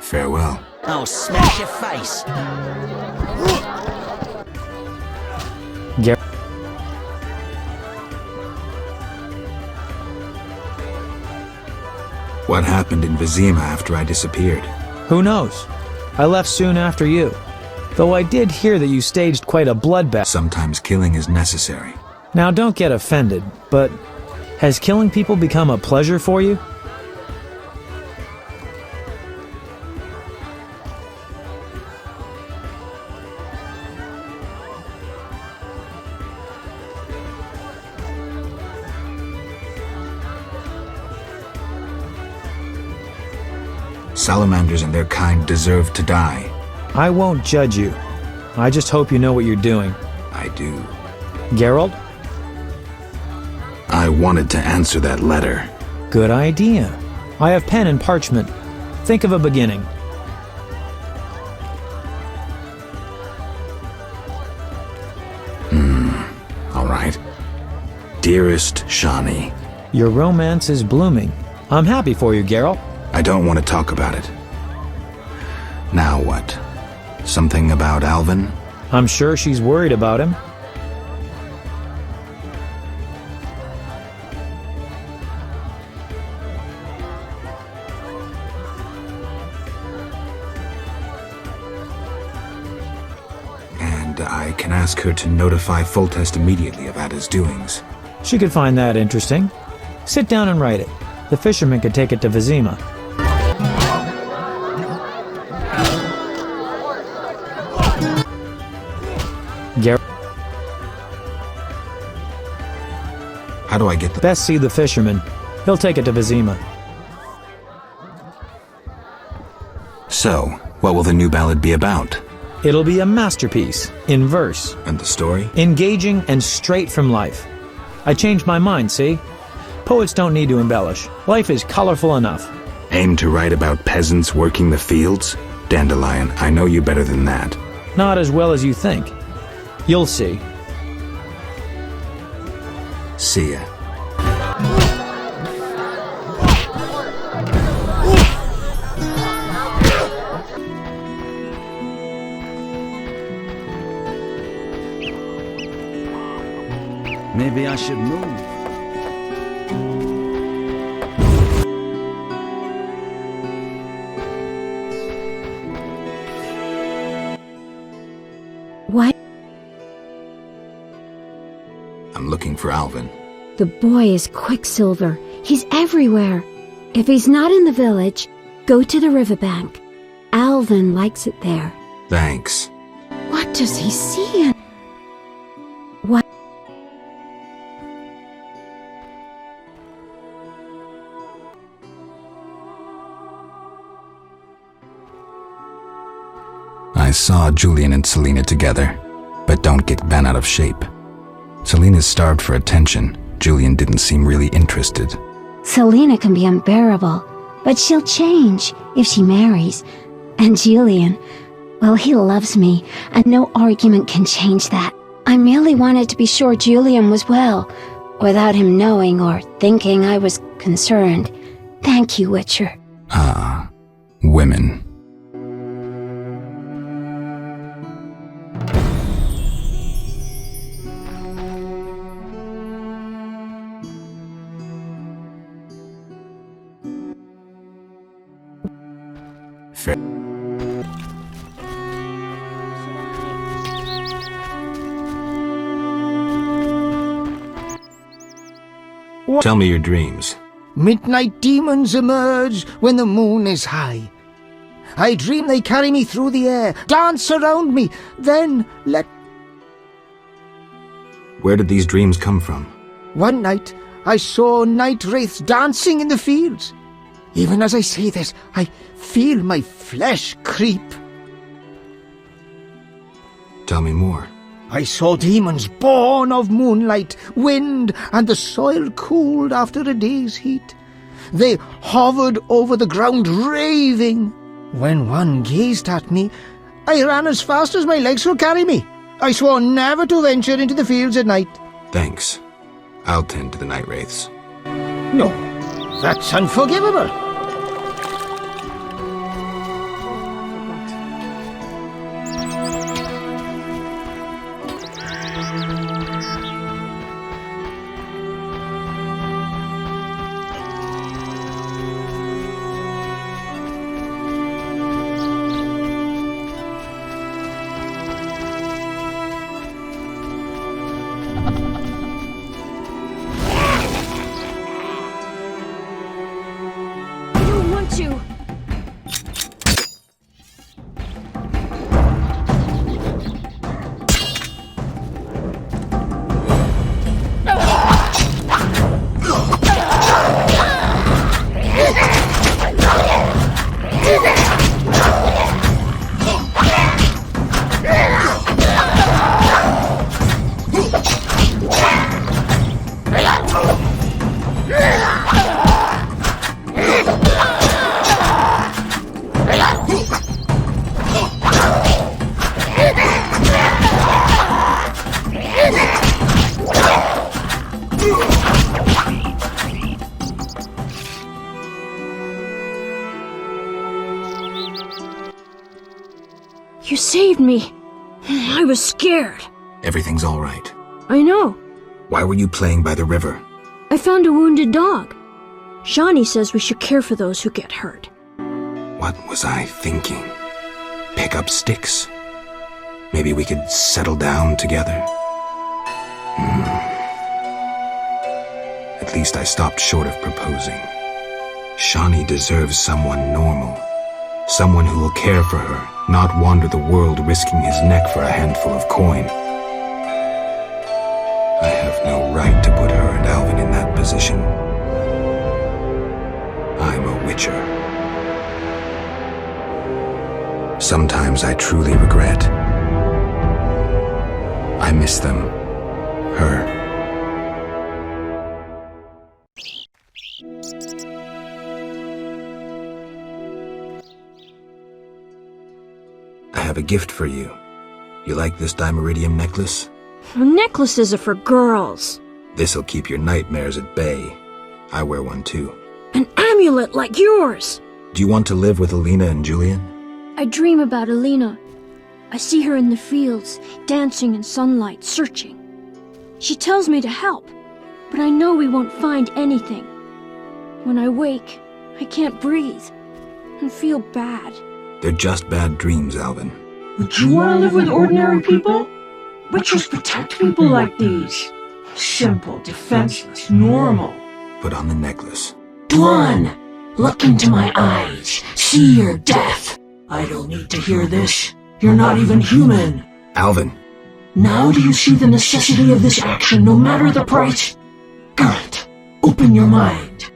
Farewell. I'll smash your face. What happened in Vizima after I disappeared? Who knows? I left soon after you. Though I did hear that you staged quite a bloodbath. Sometimes killing is necessary. Now don't get offended, but has killing people become a pleasure for you? Salamanders and their kind deserve to die. I won't judge you. I just hope you know what you're doing. I do. Geralt? I wanted to answer that letter. Good idea. I have pen and parchment. Think of a beginning. All right. Dearest Shani. Your romance is blooming. I'm happy for you, Geralt. I don't want to talk about it. Now what? Something about Alvin? I'm sure she's worried about him. And I can ask her to notify Foltest immediately of Ada's doings. She could find that interesting. Sit down and write it. The fisherman could take it to Vizima. How do I get the... Best see the fisherman. He'll take it to Vizima. So, what will the new ballad be about? It'll be a masterpiece, in verse. And the story? Engaging and straight from life. I changed my mind, see? Poets don't need to embellish. Life is colorful enough. Aim to write about peasants working the fields? Dandelion, I know you better than that. Not as well as you think. You'll see. See ya. Maybe I should move. What? I'm looking for Alvin. The boy is Quicksilver. He's everywhere. If he's not in the village, go to the riverbank. Alvin likes it there. Thanks. What does he see in... What? I saw Julian and Selena together, but don't get bent out of shape. Selena's starved for attention. Julian didn't seem really interested. Selena can be unbearable, but she'll change if she marries. And Julian, well, he loves me, and no argument can change that. I merely wanted to be sure Julian was well, without him knowing or thinking I was concerned. Thank you, Witcher. Ah, women. Fair. Tell me your dreams. Midnight demons emerge when the moon is high. I dream they carry me through the air, dance around me, then let... Where did these dreams come from? One night, I saw night wraiths dancing in the fields. Even as I say this, I feel my flesh creep. Tell me more. I saw demons born of moonlight, wind, and the soil cooled after a day's heat. They hovered over the ground, raving. When one gazed at me, I ran as fast as my legs could carry me. I swore never to venture into the fields at night. Thanks. I'll tend to the night wraiths. No, that's unforgivable. You saved me. I was scared. Everything's all right. I know. Why were you playing by the river? I found a wounded dog. Shawnee says we should care for those who get hurt. What was I thinking? Pick up sticks. Maybe we could settle down together. At least I stopped short of proposing. Shawnee deserves someone normal. Someone who will care for her, not wander the world risking his neck for a handful of coin. I have no right to put her and Alvin in that position. I'm a witcher. Sometimes I truly regret. I miss them. Her. I have a gift for you. You like this dimeridium necklace? Necklaces are for girls. This'll keep your nightmares at bay. I wear one too. An amulet like yours. Do you want to live with Alina and Julian? I dream about Alina. I see her in the fields, dancing in sunlight, searching. She tells me to help, but I know we won't find anything. When I wake, I can't breathe and feel bad. They're just bad dreams, Alvin. Would you want to live with ordinary people? Witchers protect people like these. Simple, defenseless, normal. Put on the necklace. Dwan, look into my eyes. See your death. I don't need to hear this. You're not even human. Alvin. Now do you see the necessity of this action, no matter the price? Garrett, open your mind.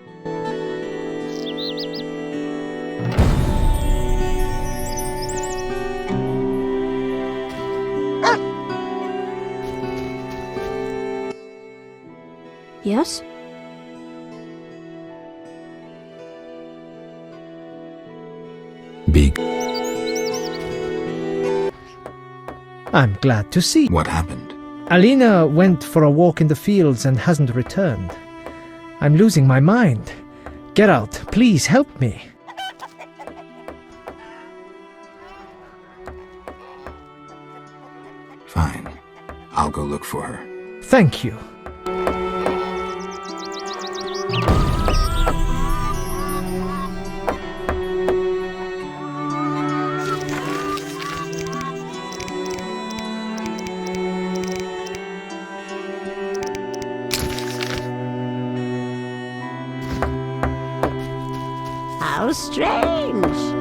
Yes? Big. I'm glad to see. What happened? Alina went for a walk in the fields and hasn't returned. I'm losing my mind. Get out, please help me. Fine. I'll go look for her. Thank you. How strange.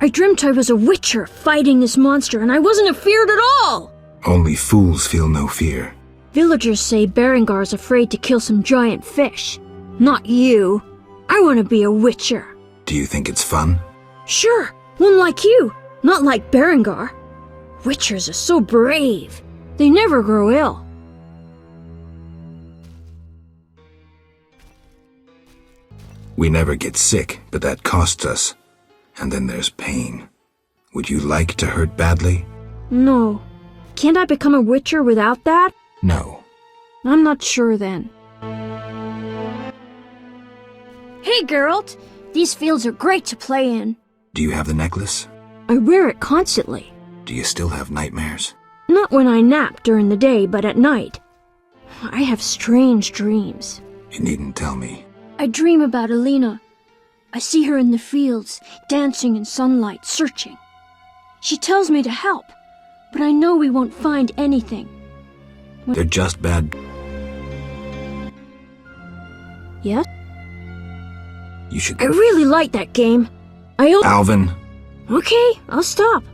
I dreamt I was a witcher fighting this monster, and I wasn't afeared at all! Only fools feel no fear. Villagers say Berengar's afraid to kill some giant fish. Not you. I want to be a witcher. Do you think it's fun? Sure, one like you, not like Berengar. Witchers are so brave. They never grow ill. We never get sick, but that costs us. And then there's pain. Would you like to hurt badly? No. Can't I become a witcher without that? No. I'm not sure then. Hey, Geralt! These fields are great to play in. Do you have the necklace? I wear it constantly. Do you still have nightmares? Not when I nap during the day, but at night. I have strange dreams. You needn't tell me. I dream about Alina. I see her in the fields, dancing in sunlight, searching. She tells me to help, but I know we won't find anything. They're just bad. Yes? You should. I really like that game. Alvin. Okay, I'll stop.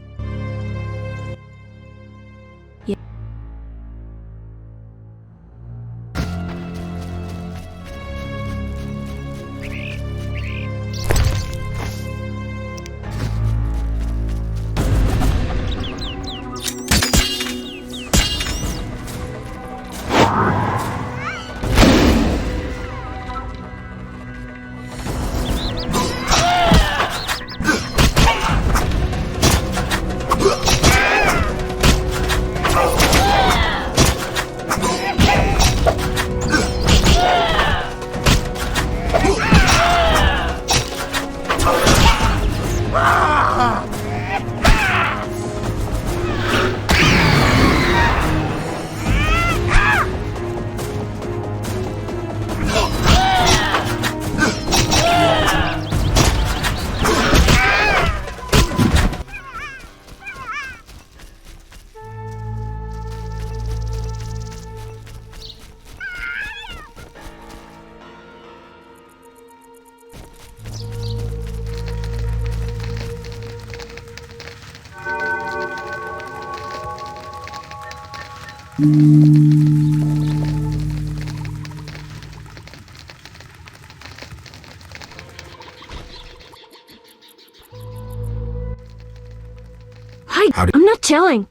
Hi, I'm not telling.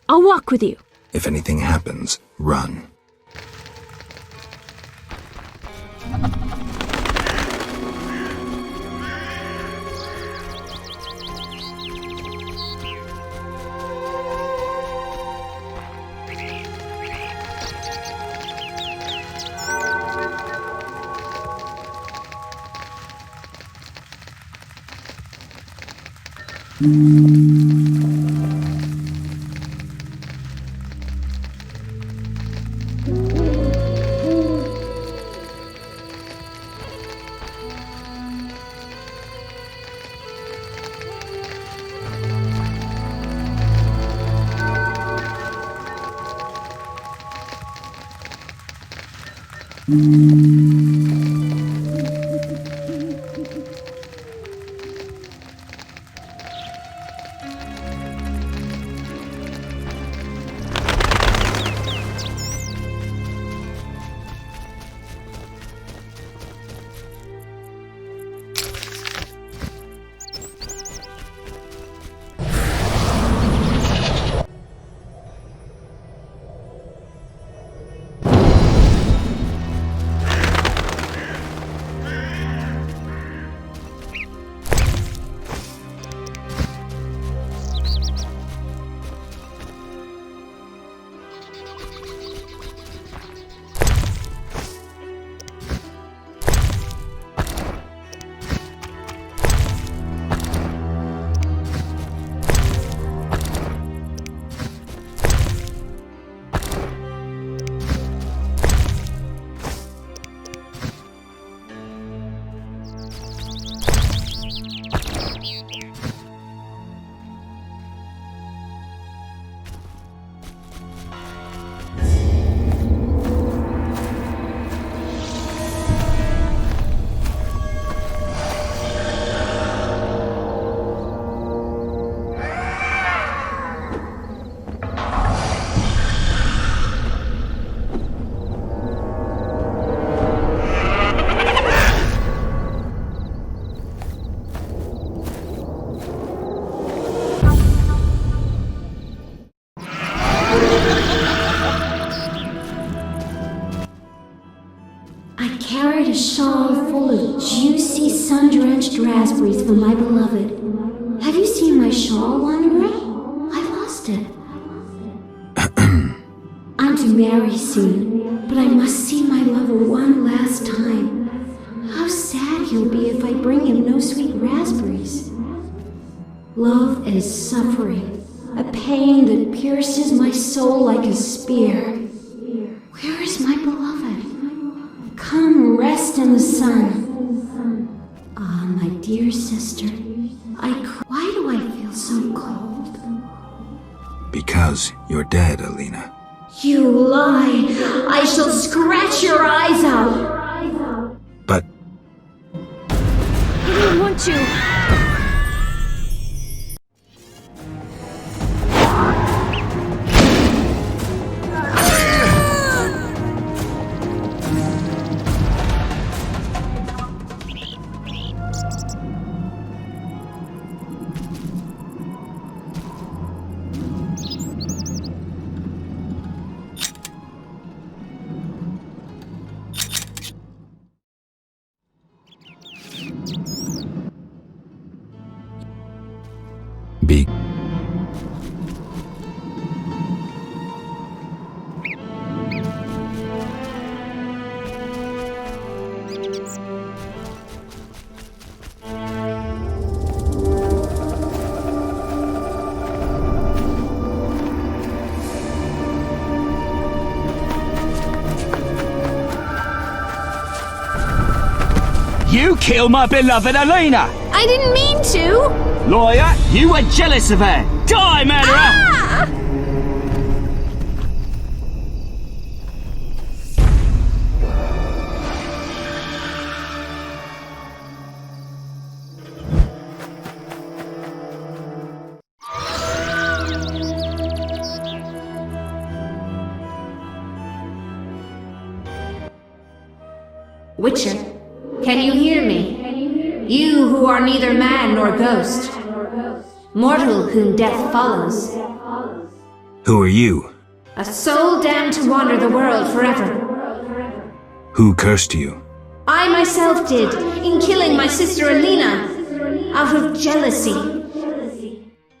I'll walk with you. If anything happens, run. a shawl full of juicy, sun-drenched raspberries for my beloved. Have you seen my shawl, Wanderer? I lost it. I'm to marry soon, but I must see my lover one last time. How sad he'll be if I bring him no sweet raspberries. Love is suffering, a pain that pierces my soul like a spear. Where is my beloved? Come rest in the sun. Ah, my dear sister, why do I feel so cold? Because you're dead, Alina. You lie! I shall scratch your eyes out! But I don't want to. You killed my beloved Alina! I didn't mean to! Lawyer, you were jealous of her! Die, murderer! Ah! Witcher, can you hear me? You who are neither man nor ghost, mortal whom death follows. who are you? A soul damned to wander the world forever. Who cursed you? I myself did, in killing my sister Alina, out of jealousy.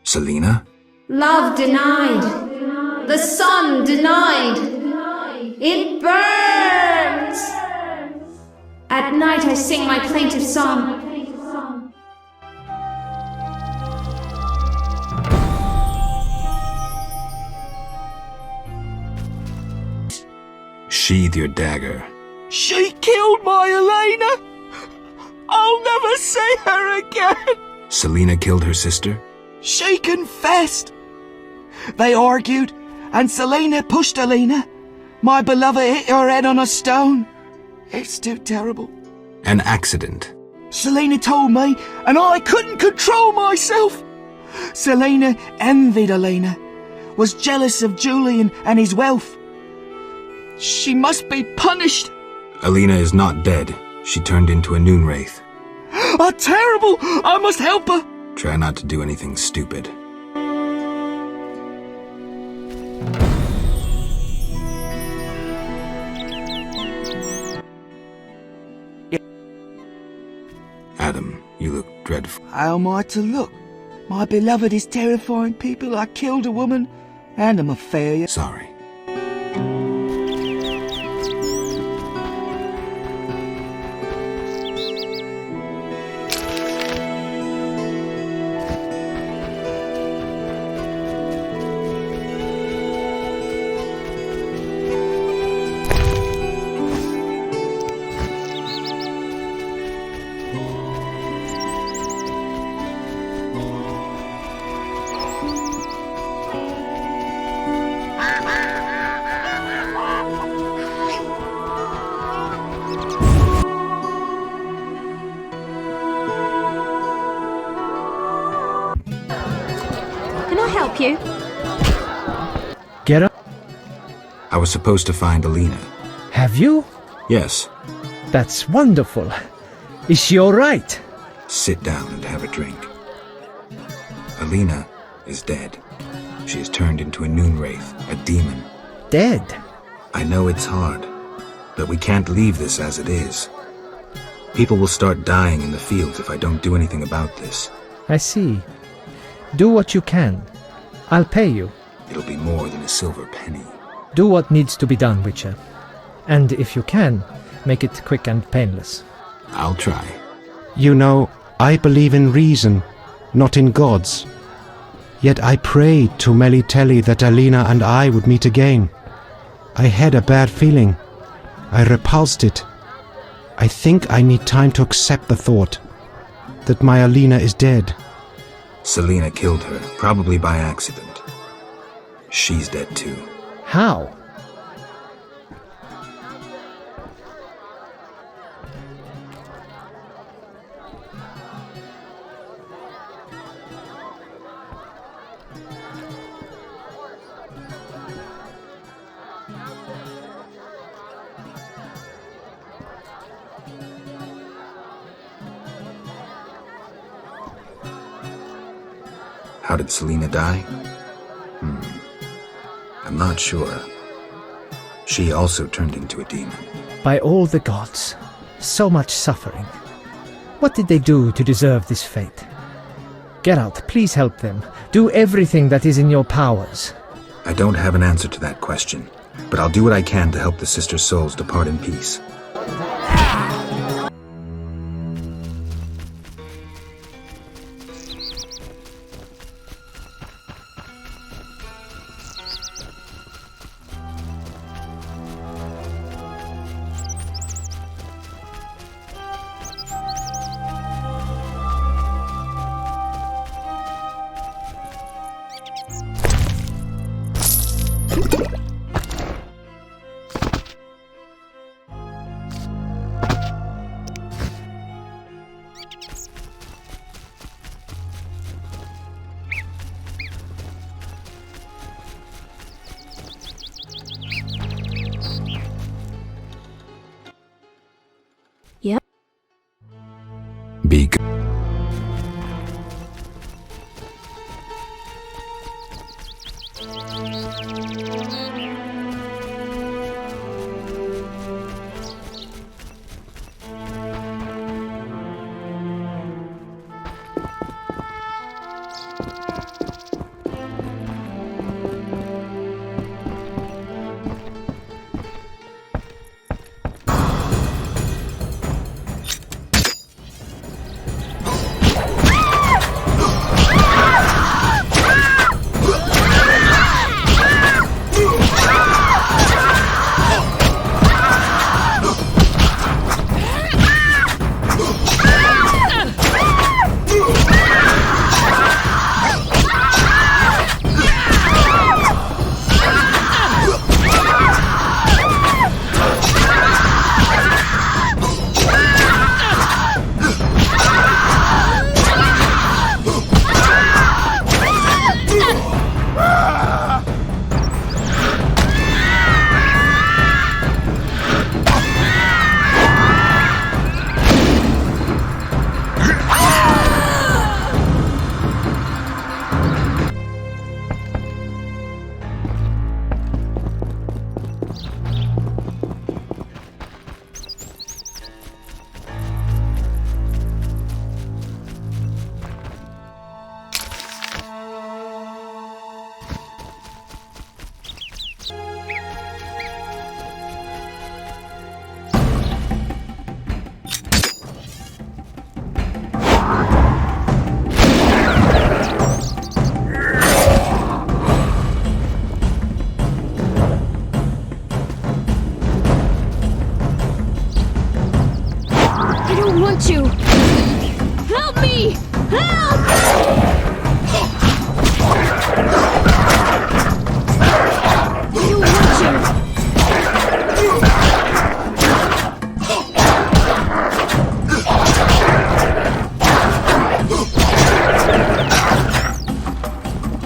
Selena? Love denied. The sun denied. It burns! At night I sing my plaintive song. Sheathe your dagger. She killed my Elena! I'll never see her again! Selena killed her sister? She confessed! They argued, and Selena pushed Elena. My beloved hit her head on a stone. It's too terrible. An accident. Selena told me, and I couldn't control myself. Selena envied Elena, was jealous of Julian and his wealth. She must be punished. Alina is not dead. She turned into a noon wraith. Terrible! I must help her. Try not to do anything stupid. Adam, you look dreadful. How am I to look? My beloved is terrifying people. I killed a woman, and I'm a failure. Sorry. You? Get up. I was supposed to find Alina. Have you? Yes. That's wonderful. Is she all right? Sit down and have a drink. Alina is dead. She has turned into a noon wraith, a demon. Dead? I know it's hard, but we can't leave this as it is. People will start dying in the fields if I don't do anything about this. I see. Do what you can. I'll pay you. It'll be more than a silver penny. Do what needs to be done, Witcher. And if you can, make it quick and painless. I'll try. You know, I believe in reason, not in gods. Yet I prayed to Melitele that Alina and I would meet again. I had a bad feeling. I repulsed it. I think I need time to accept the thought that my Alina is dead. Selena killed her, probably by accident. She's dead too. How? How did Selena die? I'm not sure. She also turned into a demon. By all the gods, so much suffering. What did they do to deserve this fate? Geralt, please help them. Do everything that is in your powers. I don't have an answer to that question, but I'll do what I can to help the sister souls depart in peace. Yep. Be good. You! Help me! Help! I don't want you!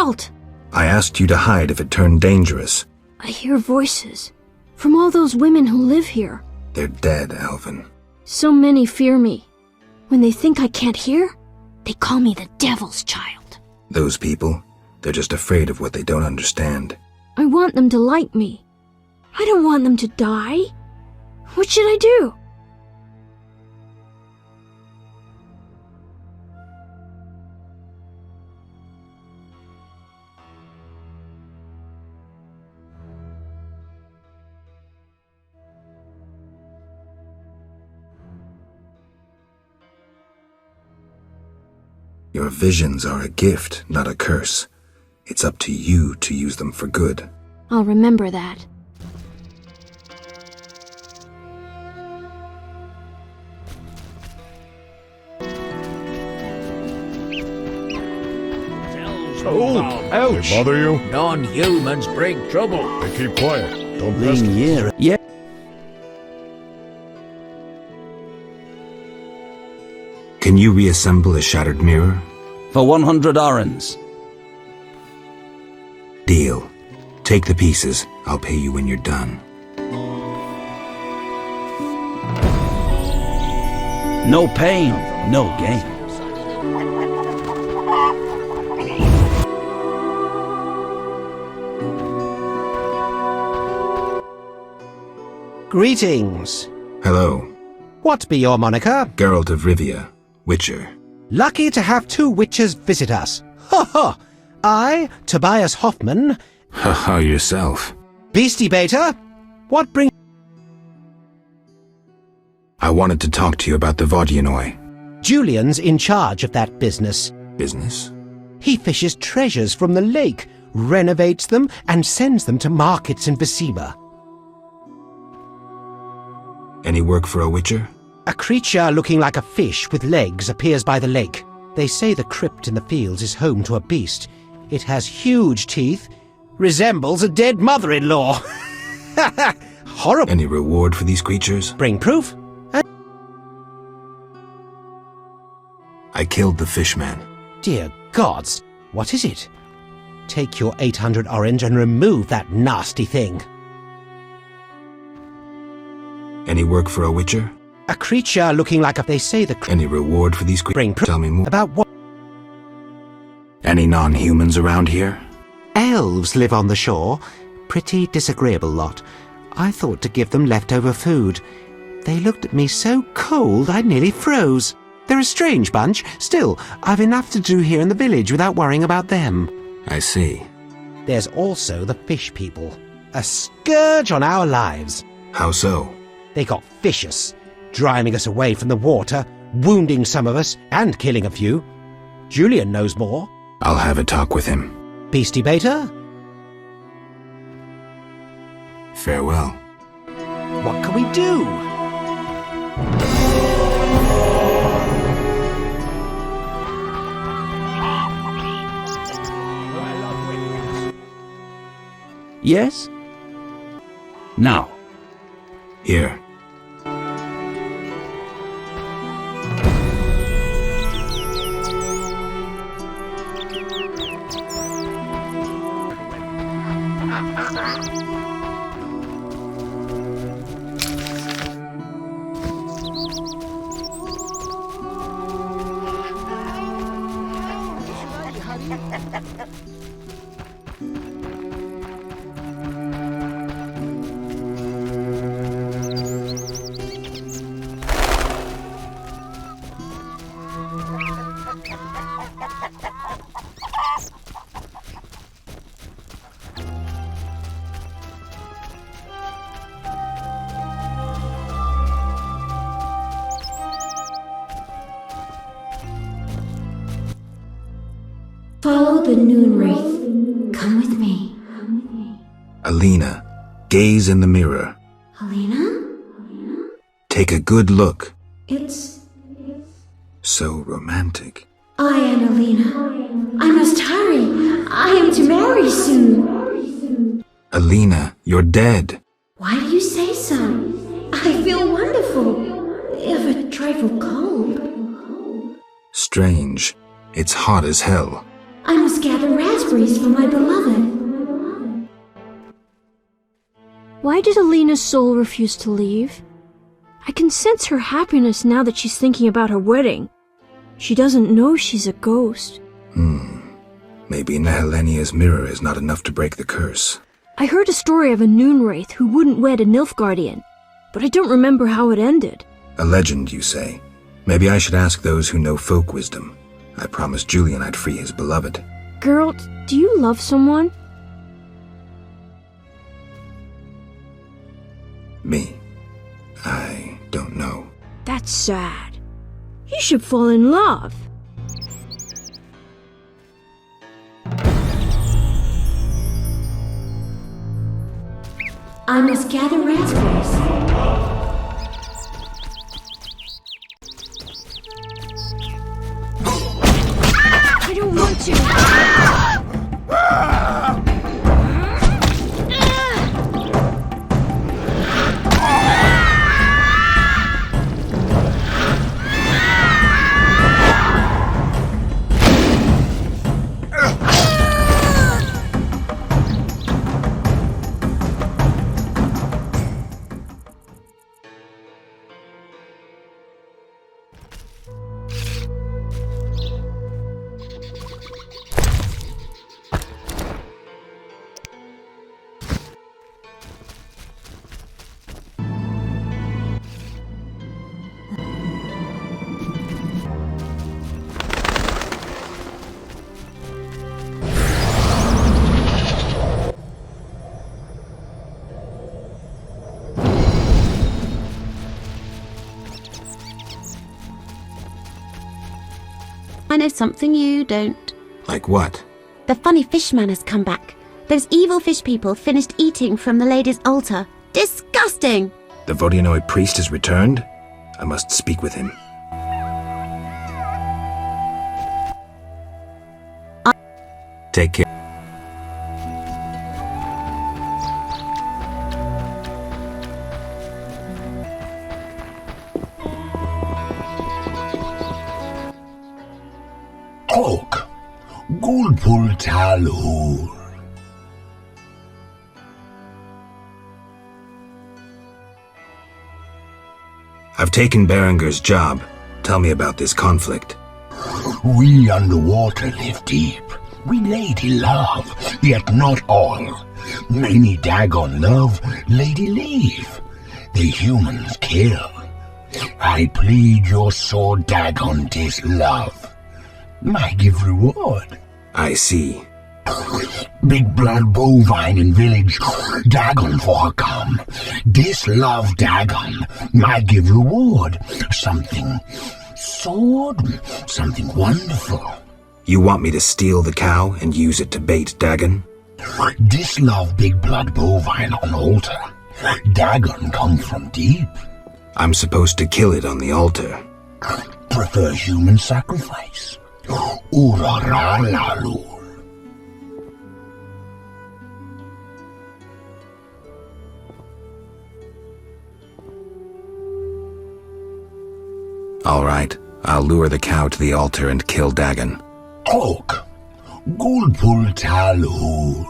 Geralt! I asked you to hide if it turned dangerous. I hear voices. From all those women who live here. They're dead, Alvin. So many fear me. When they think I can't hear, they call me the Devil's Child. Those people, they're just afraid of what they don't understand. I want them to like me. I don't want them to die. What should I do? Your visions are a gift, not a curse. It's up to you to use them for good. I'll remember that. Oh, ouch! They bother you? Non-humans bring trouble. They keep quiet. Don't pester. Yeah. Can you reassemble a shattered mirror? For 100 orens. Deal. Take the pieces. I'll pay you when you're done. No pain, no gain. Greetings. Hello. What be your moniker? Geralt of Rivia, Witcher. Lucky to have two witches visit us. Ha ha! I, Tobias Hoffman. Haha, yourself. Beastie Beta. What brings... I wanted to talk to you about the Vodyanoi. Julian's in charge of that business. Business? He fishes treasures from the lake, renovates them, and sends them to markets in Visima. Any work for a Witcher? A creature looking like a fish with legs appears by the lake. They say the crypt in the fields is home to a beast. It has huge teeth, resembles a dead mother-in-law. Horrible. Any reward for these creatures? Bring proof. I killed the fishman. Dear gods, what is it? Take your 800 orange and remove that nasty thing. Any work for a Witcher? A creature looking like a... They say the... Any reward for these creatures? Bring proof. Tell me more. About what? Any non-humans around here? Elves live on the shore. Pretty disagreeable lot. I thought to give them leftover food. They looked at me so cold I nearly froze. They're a strange bunch. Still, I've enough to do here in the village without worrying about them. I see. There's also the fish people. A scourge on our lives. How so? They got vicious, driving us away from the water, wounding some of us, and killing a few. Julian knows more. I'll have a talk with him. Beastie Beta? Farewell. What can we do? Yes? Now. Here. Follow the noon wraith. Come with me. Alina, gaze in the mirror. Alina? Take a good look. It's... So romantic. I am Alina. I must hurry. I am to marry soon. Alina, you're dead. Why do you say so? I feel wonderful, if a trifle cold. Strange. It's hot as hell. I must gather raspberries for my beloved. Why did Alina's soul refuse to leave? I can sense her happiness now that she's thinking about her wedding. She doesn't know she's a ghost. Maybe Nehelenia's mirror is not enough to break the curse. I heard a story of a Noonwraith who wouldn't wed a Nilfgaardian, but I don't remember how it ended. A legend, you say? Maybe I should ask those who know folk wisdom. I promised Julian I'd free his beloved. Geralt, do you love someone? Me? I don't know. That's sad. You should fall in love. I must gather raspberries. I don't want to. I know something you don't. Like what? The funny fishman has come back. Those evil fish people finished eating from the lady's altar. Disgusting! The Vodyanoi priest has returned? I must speak with him. Take care. Talk. Gulpul Talur. I've taken Berenger's job. Tell me about this conflict. We underwater live deep. We lady love, yet not all. Many Dagon love, lady leave. The humans kill. I plead your sword, Dagon, 'tis love. I give reward. I see. Big blood bovine in village, Dagon for her come. This love Dagon, I give reward. Something sword, something wonderful. You want me to steal the cow and use it to bait Dagon? This love big blood bovine on altar. Dagon come from deep. I'm supposed to kill it on the altar. Prefer human sacrifice. Uraralalur. All right, I'll lure the cow to the altar and kill Dagon. Talk. Gulpul Talur.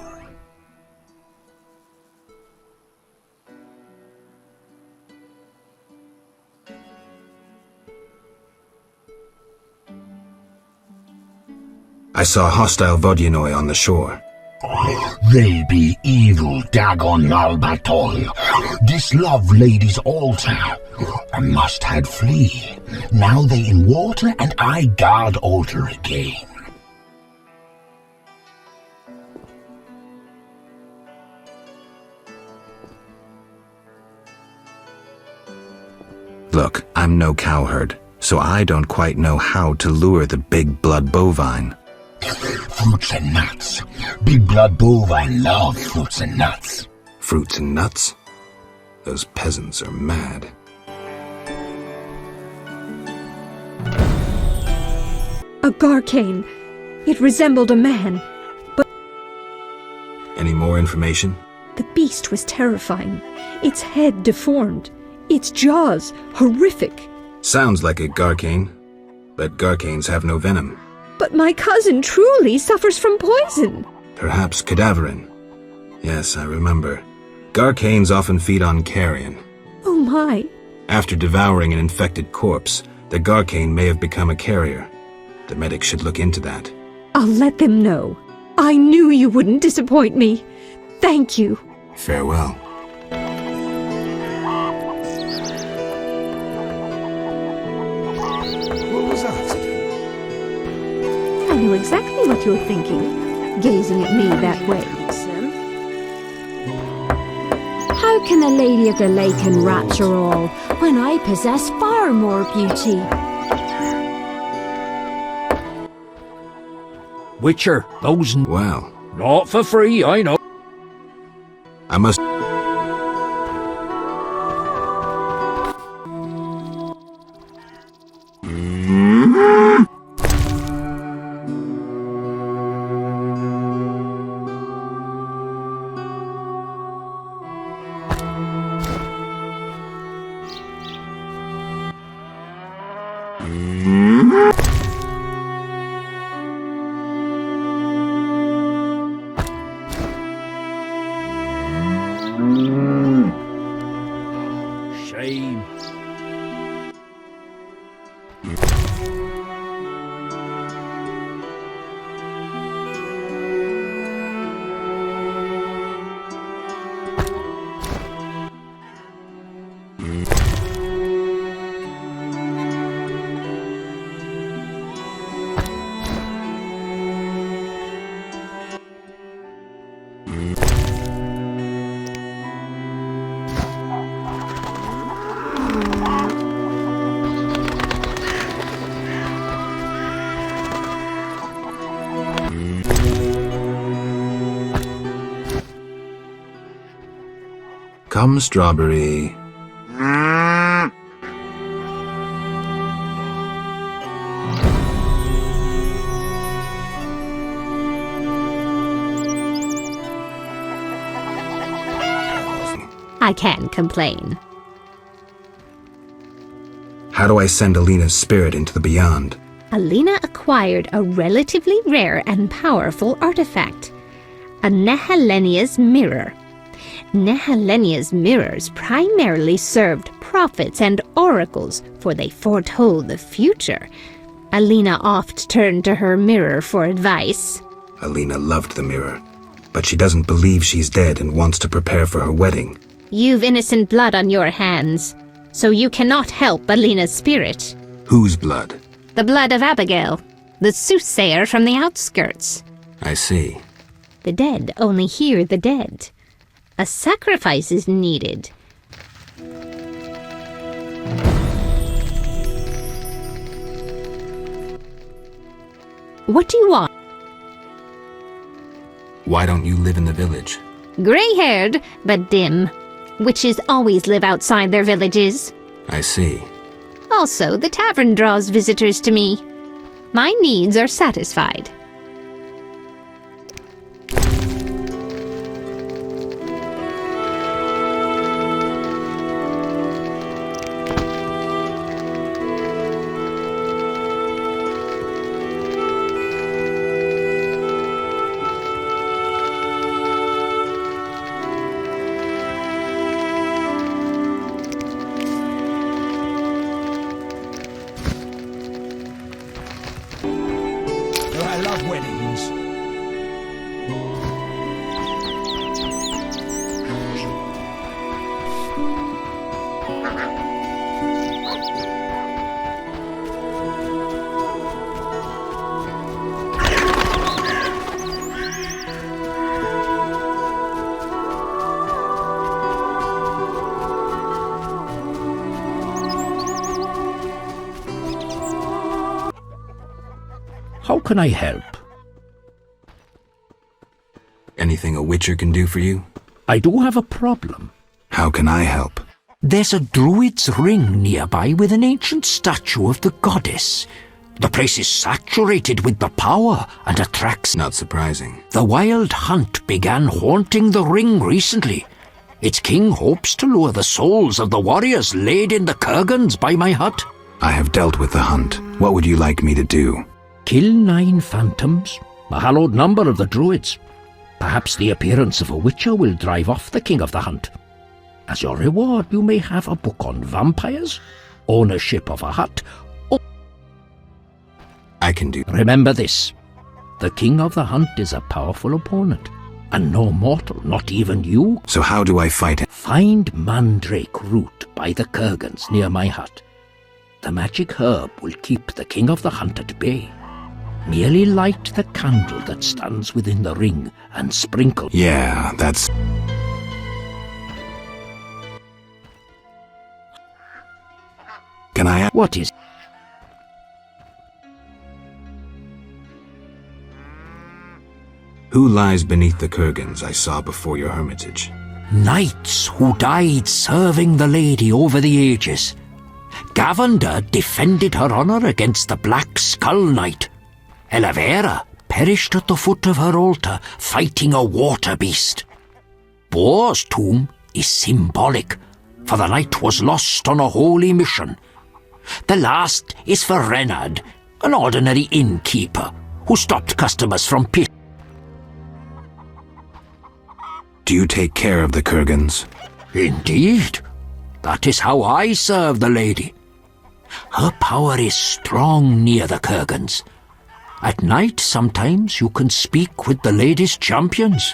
I saw hostile Vodyanoi on the shore. They be evil Dagon Albatol. This love lady's altar. I must had flee. Now they in water and I guard altar again. Look, I'm no cowherd, so I don't quite know how to lure the big blood bovine. Fruits and nuts. Big blood bovine love fruits and nuts. Fruits and nuts? Those peasants are mad. A Garcane. It resembled a man, but Any more information? the beast was terrifying. Its head deformed. Its jaws horrific. Sounds like a Garcane, but Garcanes have no venom. But my cousin truly suffers from poison. Perhaps cadaverin. Yes, I remember. Garcanes often feed on carrion. Oh my. After devouring an infected corpse, the Garcane may have become a carrier. The medics should look into that. I'll let them know. I knew you wouldn't disappoint me. Thank you. Farewell. What was that? I know exactly what you're thinking, gazing at me that way. How can a lady of the lake enrapture all, when I possess far more beauty? Witcher, those... Well. Not for free, I know. I must... Shame. Come, strawberry. I can't complain. How do I send Alina's spirit into the beyond? Alina acquired a relatively rare and powerful artifact, a Nehelenia's mirror. Nehelenia's mirrors primarily served prophets and oracles, for they foretold the future. Alina oft turned to her mirror for advice. Alina loved the mirror, but she doesn't believe she's dead and wants to prepare for her wedding. You've innocent blood on your hands, so you cannot help Alina's spirit. Whose blood? The blood of Abigail, the soothsayer from the outskirts. I see. The dead only hear the dead. A sacrifice is needed. What do you want? Why don't you live in the village? Gray-haired, but dim. Witches always live outside their villages. I see. Also, the tavern draws visitors to me. My needs are satisfied. I love weddings. How can I help? Anything a witcher can do for you? I do have a problem. How can I help? There's a druid's ring nearby with an ancient statue of the goddess. The place is saturated with the power and attracts... Not surprising. The wild hunt began haunting the ring recently. Its king hopes to lure the souls of the warriors laid in the kurgans by my hut. I have dealt with the hunt. What would you like me to do? Kill 9 phantoms, a hallowed number of the druids. Perhaps the appearance of a witcher will drive off the king of the hunt. As your reward, you may have a book on vampires, ownership of a hut, or... I can do... Remember this. The king of the hunt is a powerful opponent, and no mortal, not even you... So how do I fight him? Find mandrake root by the kurgans near my hut. The magic herb will keep the king of the hunt at bay. Merely light the candle that stands within the ring and sprinkle... Yeah, that's... Can I... What is... Who lies beneath the kurgans I saw before your hermitage? Knights who died serving the lady over the ages. Gavander defended her honour against the Black Skull Knight. Elavera perished at the foot of her altar, fighting a water beast. Boar's tomb is symbolic, for the knight was lost on a holy mission. The last is for Renard, an ordinary innkeeper, who stopped customers from pit. Do you take care of the kurgans? Indeed. That is how I serve the lady. Her power is strong near the kurgans. At night, sometimes you can speak with the lady's champions.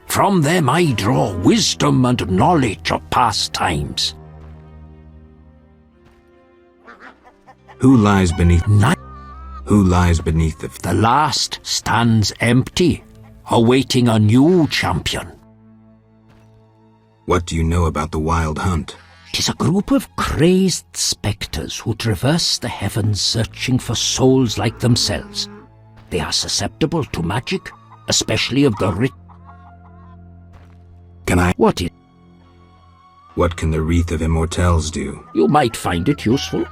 From them I draw wisdom and knowledge of past times. Who lies beneath... Who lies beneath the... The last stands empty, awaiting a new champion. What do you know about the Wild Hunt? 'Tis a group of crazed spectres who traverse the heavens searching for souls like themselves. They are susceptible to magic, especially of the rich. Can I... What is... What can the Wreath of Immortelles do? You might find it useful.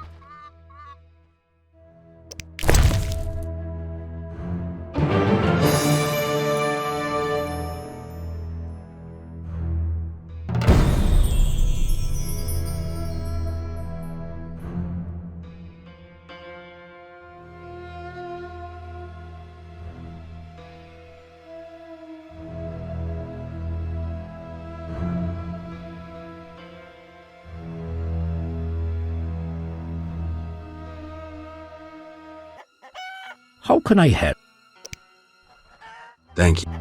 How can I help? Thank you.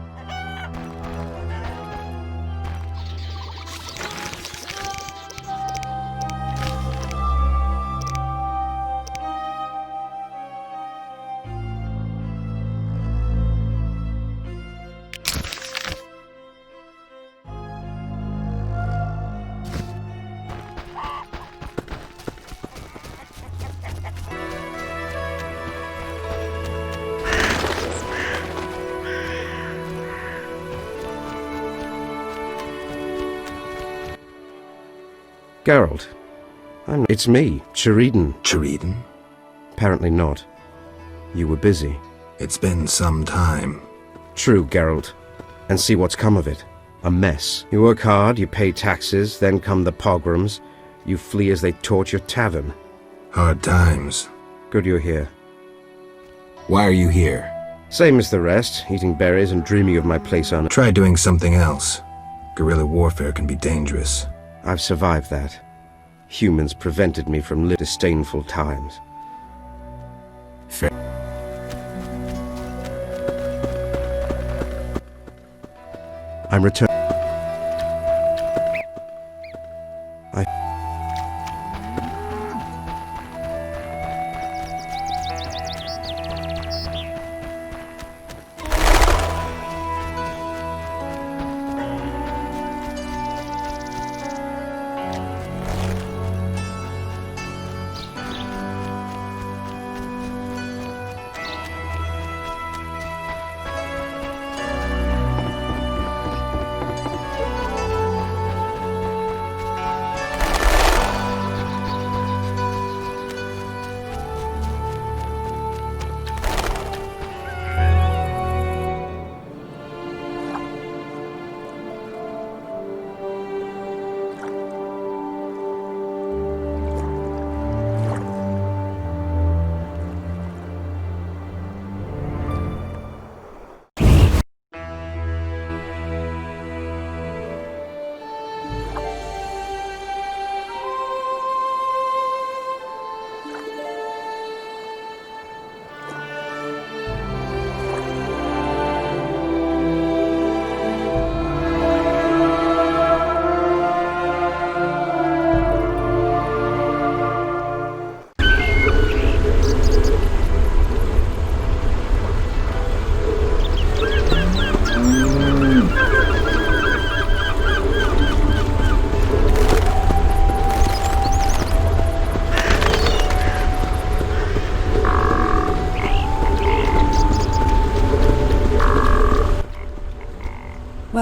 Geralt. It's me, Sheridan. Sheridan? Apparently not. You were busy. It's been some time. True, Geralt. And see what's come of it. A mess. You work hard, you pay taxes, then come the pogroms. You flee as they torch your tavern. Hard times. Good you're here. Why are you here? Same as the rest, eating berries and dreaming of my place on... Try doing something else. Guerrilla warfare can be dangerous. I've survived that. Humans prevented me from living disdainful times. Fair. I'm returning.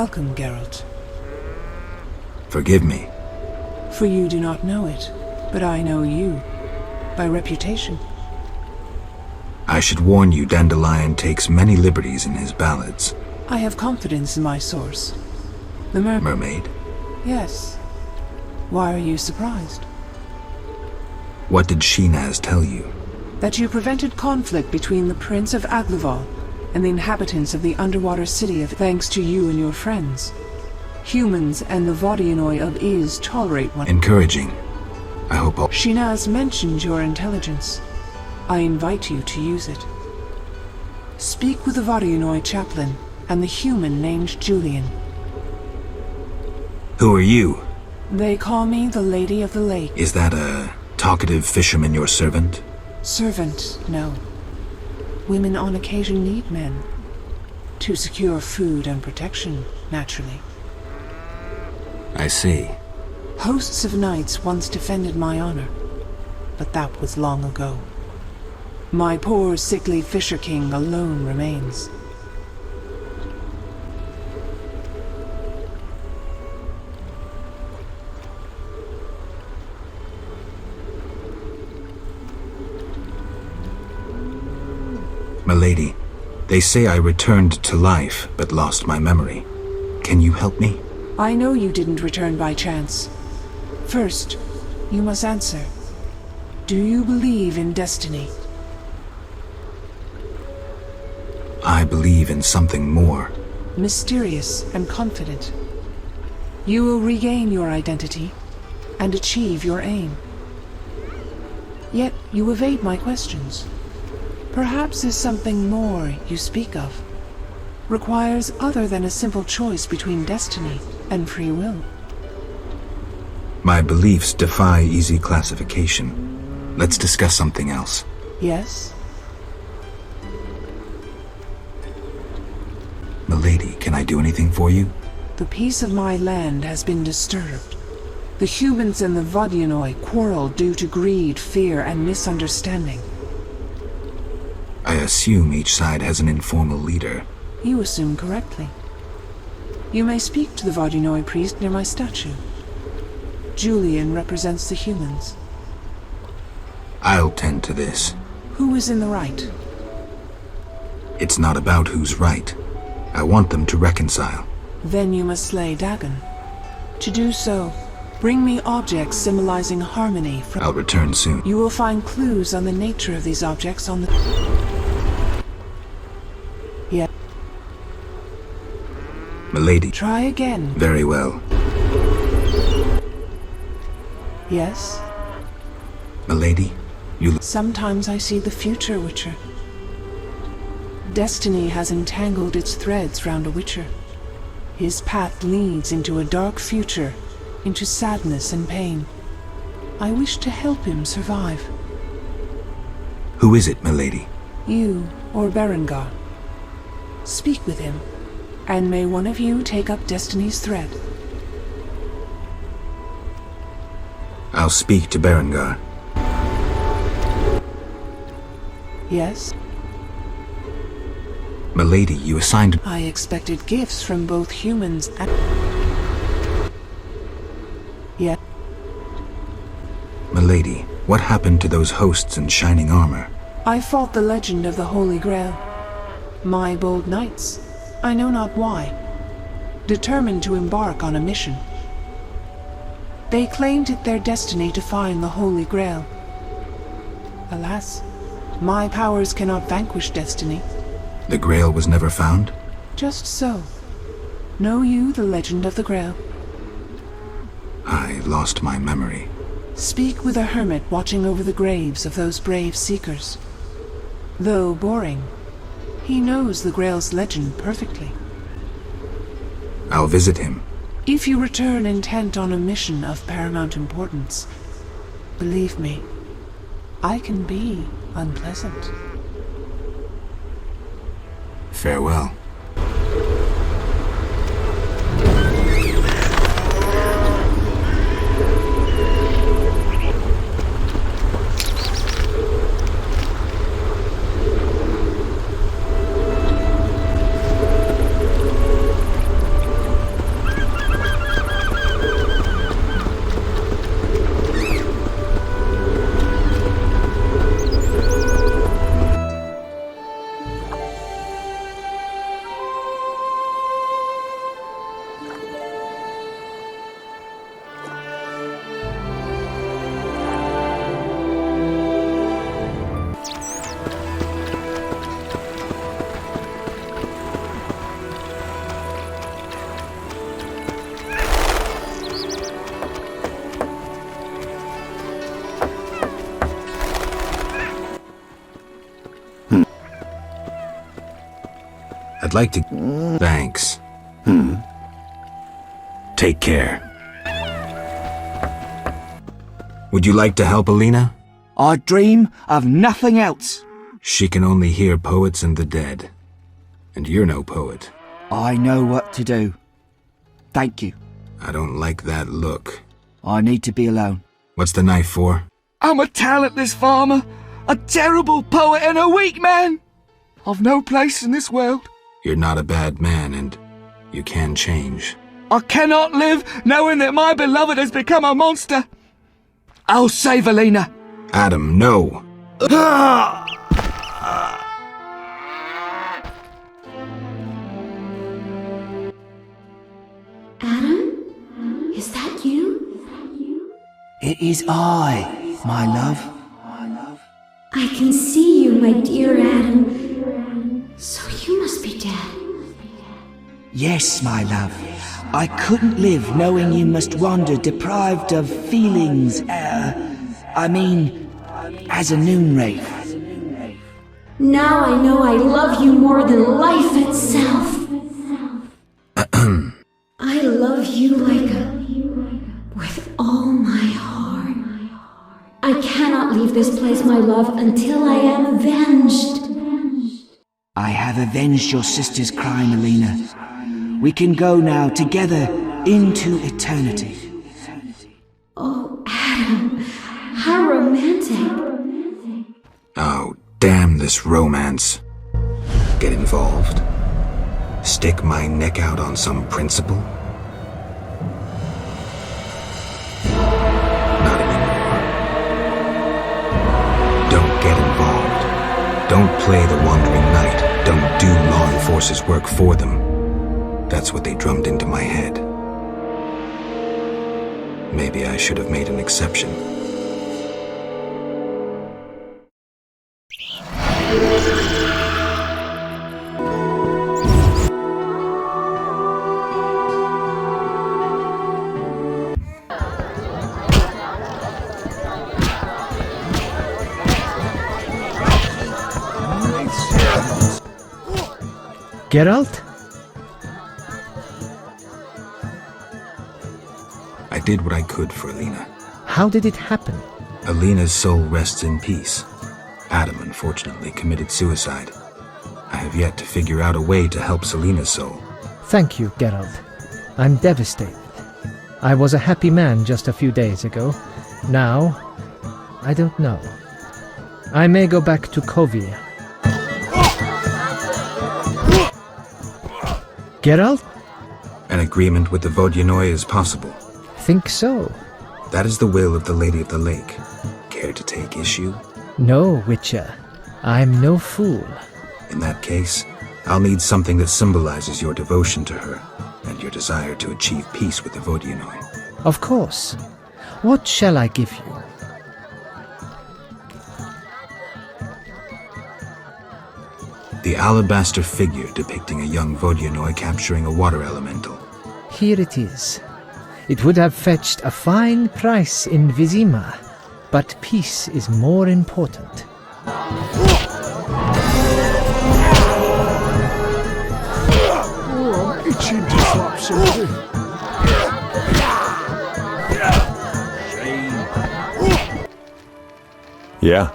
Welcome, Geralt. Forgive me. For you do not know it, but I know you. By reputation. I should warn you, Dandelion takes many liberties in his ballads. I have confidence in my source. The Mermaid? Yes. Why are you surprised? What did Shinaz tell you? That you prevented conflict between the Prince of Aglaval and the inhabitants of the underwater city of thanks to you and your friends. Humans and the Vodianoi of Iz tolerate one. Encouraging. I hope all... Shinaz mentioned your intelligence. I invite you to use it. Speak with the Vodianoi chaplain and the human named Julian. Who are you? They call me the Lady of the Lake. Is that a talkative fisherman your servant? Servant, no. Women on occasion need men. To secure food and protection, naturally. I see. Hosts of knights once defended my honor, but that was long ago. My poor, sickly Fisher King alone remains. Milady, they say I returned to life, but lost my memory. Can you help me? I know you didn't return by chance. First, you must answer. Do you believe in destiny? I believe in something more. Mysterious and confident. You will regain your identity and achieve your aim. Yet you evade my questions. Perhaps there's something more you speak of. Requires other than a simple choice between destiny and free will. My beliefs defy easy classification. Let's discuss something else. Yes? Milady, can I do anything for you? The peace of my land has been disturbed. The humans and the Vodianoi quarrel due to greed, fear, and misunderstanding. I assume each side has an informal leader. You assume correctly. You may speak to the Vodianoi priest near my statue. Julian represents the humans. I'll tend to this. Who is in the right? It's not about who's right. I want them to reconcile. Then you must slay Dagon. To do so, bring me objects symbolizing harmony from... I'll return soon. You will find clues on the nature of these objects on the... Yeah. Milady. Try again. Very well. Yes? Milady, you... Sometimes I see the future, Witcher. Destiny has entangled its threads round a Witcher. His path leads into a dark future, into sadness and pain. I wish to help him survive. Who is it, milady? You or Berengar. Speak with him, and may one of you take up Destiny's thread. I'll speak to Berengar. Yes? Milady, you assigned... I expected gifts from both humans and... Yeah? Milady, what happened to those hosts in shining armor? I fought the legend of the Holy Grail. My bold knights, I know not why, determined to embark on a mission. They claimed it their destiny to find the Holy Grail. Alas, my powers cannot vanquish destiny. The Grail was never found? Just so. Know you the legend of the Grail? I lost my memory. Speak with a hermit watching over the graves of those brave seekers. Though boring, he knows the Grail's legend perfectly. I'll visit him. If you return intent on a mission of paramount importance, believe me, I can be unpleasant. Farewell. I'd like to... Thanks. Take care. Would you like to help Alina? I dream of nothing else. She can only hear poets and the dead. And you're no poet. I know what to do. Thank you. I don't like that look. I need to be alone. What's the knife for? I'm a talentless farmer, a terrible poet and a weak man. I've no place in this world. You're not a bad man, and you can change. I cannot live knowing that my beloved has become a monster. I'll save Alina. Adam, no. Adam? Is that you? It is I, my love. I can see you, my dear Adam. So you must be dead. Yes, my love. I couldn't live knowing you must wander deprived of feelings, as a noon wraith. Now I know I love you more than life itself. I love you with all my heart. I cannot leave this place, my love, until I am avenged. I have avenged your sister's crime, Alina. We can go now together into eternity. Oh, Adam, how romantic. Oh, damn this romance. Get involved? Stick my neck out on some principle? Not anymore. Don't get involved. Don't play the wandering knight. Don't do law enforcers' work for them. That's what they drummed into my head. Maybe I should have made an exception. Geralt? I did what I could for Alina. How did it happen? Alina's soul rests in peace. Adam, unfortunately, committed suicide. I have yet to figure out a way to help Selina's soul. Thank you, Geralt. I'm devastated. I was a happy man just a few days ago. Now, I don't know. I may go back to Kovir. Geralt? An agreement with the Vodyanoi is possible. Think so. That is the will of the Lady of the Lake. Care to take issue? No, Witcher. I'm no fool. In that case, I'll need something that symbolizes your devotion to her and your desire to achieve peace with the Vodyanoi. Of course. What shall I give you? The alabaster figure depicting a young Vodyanoi capturing a water elemental. Here it is. It would have fetched a fine price in Vizima, but peace is more important. Oh, I'm itching to slap something. Yeah?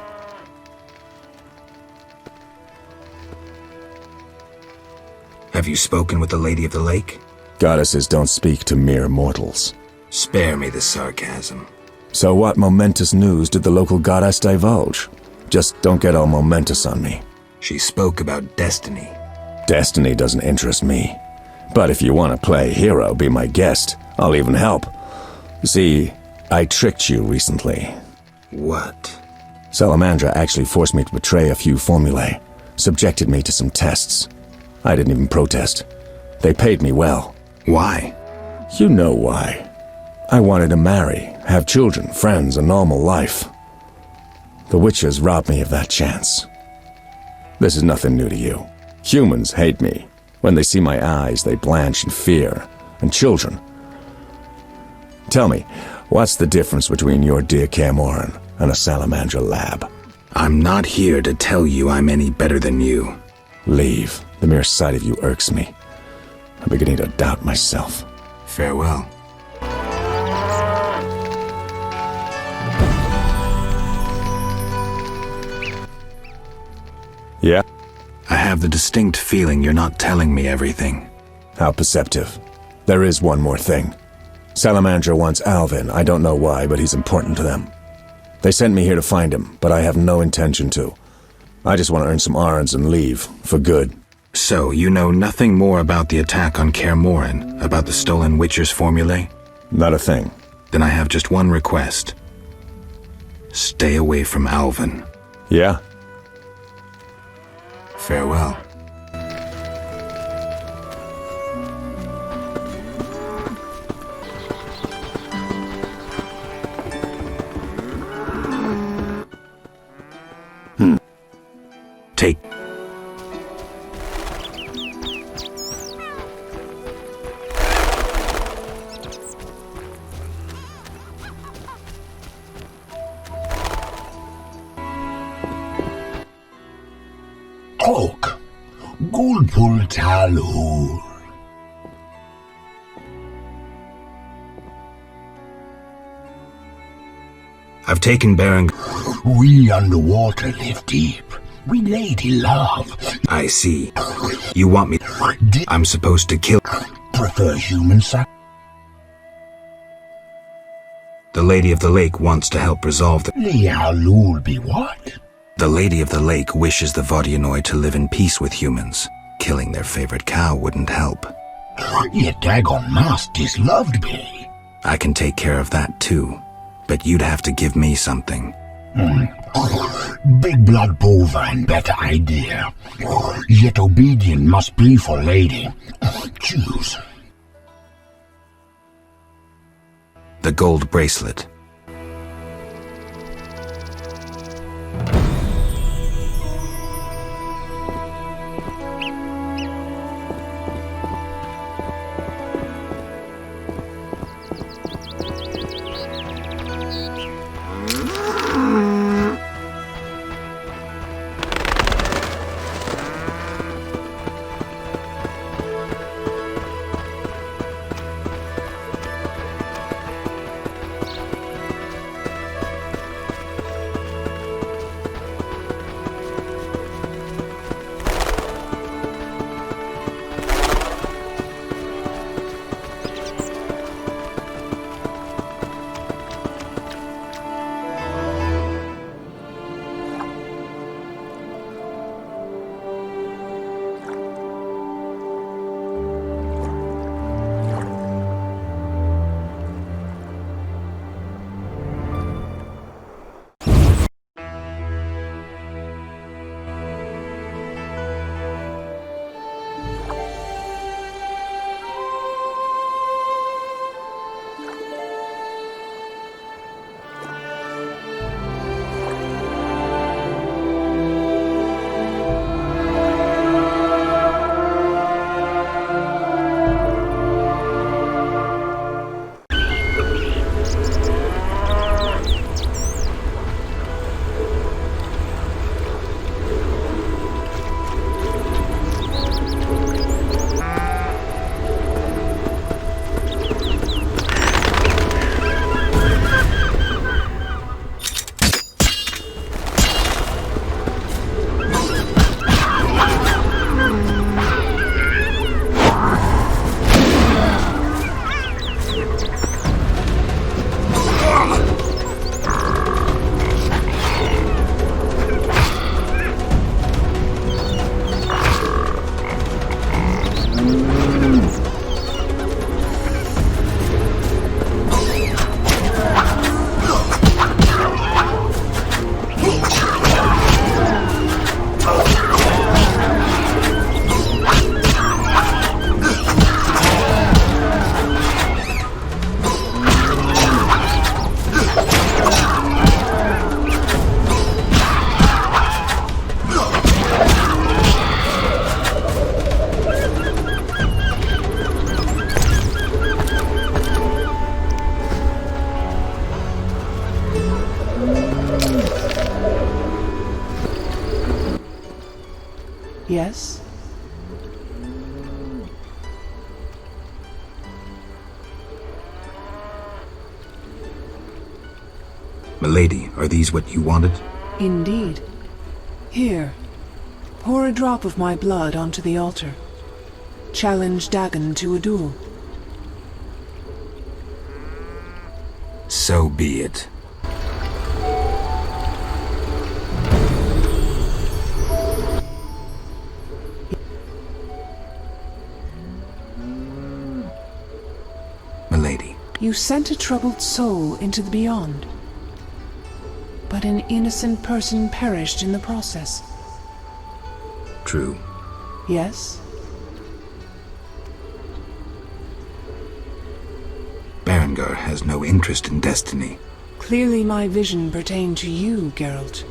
Have you spoken with the Lady of the Lake? Goddesses don't speak to mere mortals. Spare me the sarcasm. So what momentous news did the local goddess divulge? Just don't get all momentous on me. She spoke about destiny. Destiny doesn't interest me. But if you want to play hero, be my guest. I'll even help. See, I tricked you recently. What? Salamandra actually forced me to betray a few formulae. Subjected me to some tests. I didn't even protest. They paid me well. Why? You know why. I wanted to marry, have children, friends, a normal life. The Witchers robbed me of that chance. This is nothing new to you. Humans hate me. When they see my eyes, they blanch in fear. And children. Tell me, what's the difference between your dear Camoran and a Salamandra lab? I'm not here to tell you I'm any better than you. Leave. The mere sight of you irks me. I'm beginning to doubt myself. Farewell. Yeah? I have the distinct feeling you're not telling me everything. How perceptive. There is one more thing. Salamandra wants Alvin. I don't know why, but he's important to them. They sent me here to find him, but I have no intention to. I just want to earn some arons and leave, for good. So, you know nothing more about the attack on Kaer Morhen, about the stolen Witcher's formulae? Not a thing. Then I have just one request. Stay away from Alvin. Yeah? Farewell. Take. Cloak. Gulpul Talhul. I've taken Baron... We underwater live deep. We lady love. I see. You want me... I'm supposed to kill... Prefer human sac... The Lady of the Lake wants to help resolve the... Lialul be what? The Lady of the Lake wishes the Vodyanoi to live in peace with humans. Killing their favorite cow wouldn't help. Ye dagon masters loved me. I can take care of that too. But you'd have to give me something. Big blood bovine, better idea. Yet obedient must be for lady. Choose. The gold bracelet. Yes? Milady, are these what you wanted? Indeed. Here, pour a drop of my blood onto the altar. Challenge Dagon to a duel. So be it. Milady. You sent a troubled soul into the beyond, but an innocent person perished in the process. True. Yes? Berengar has no interest in destiny. Clearly my vision pertained to you, Geralt.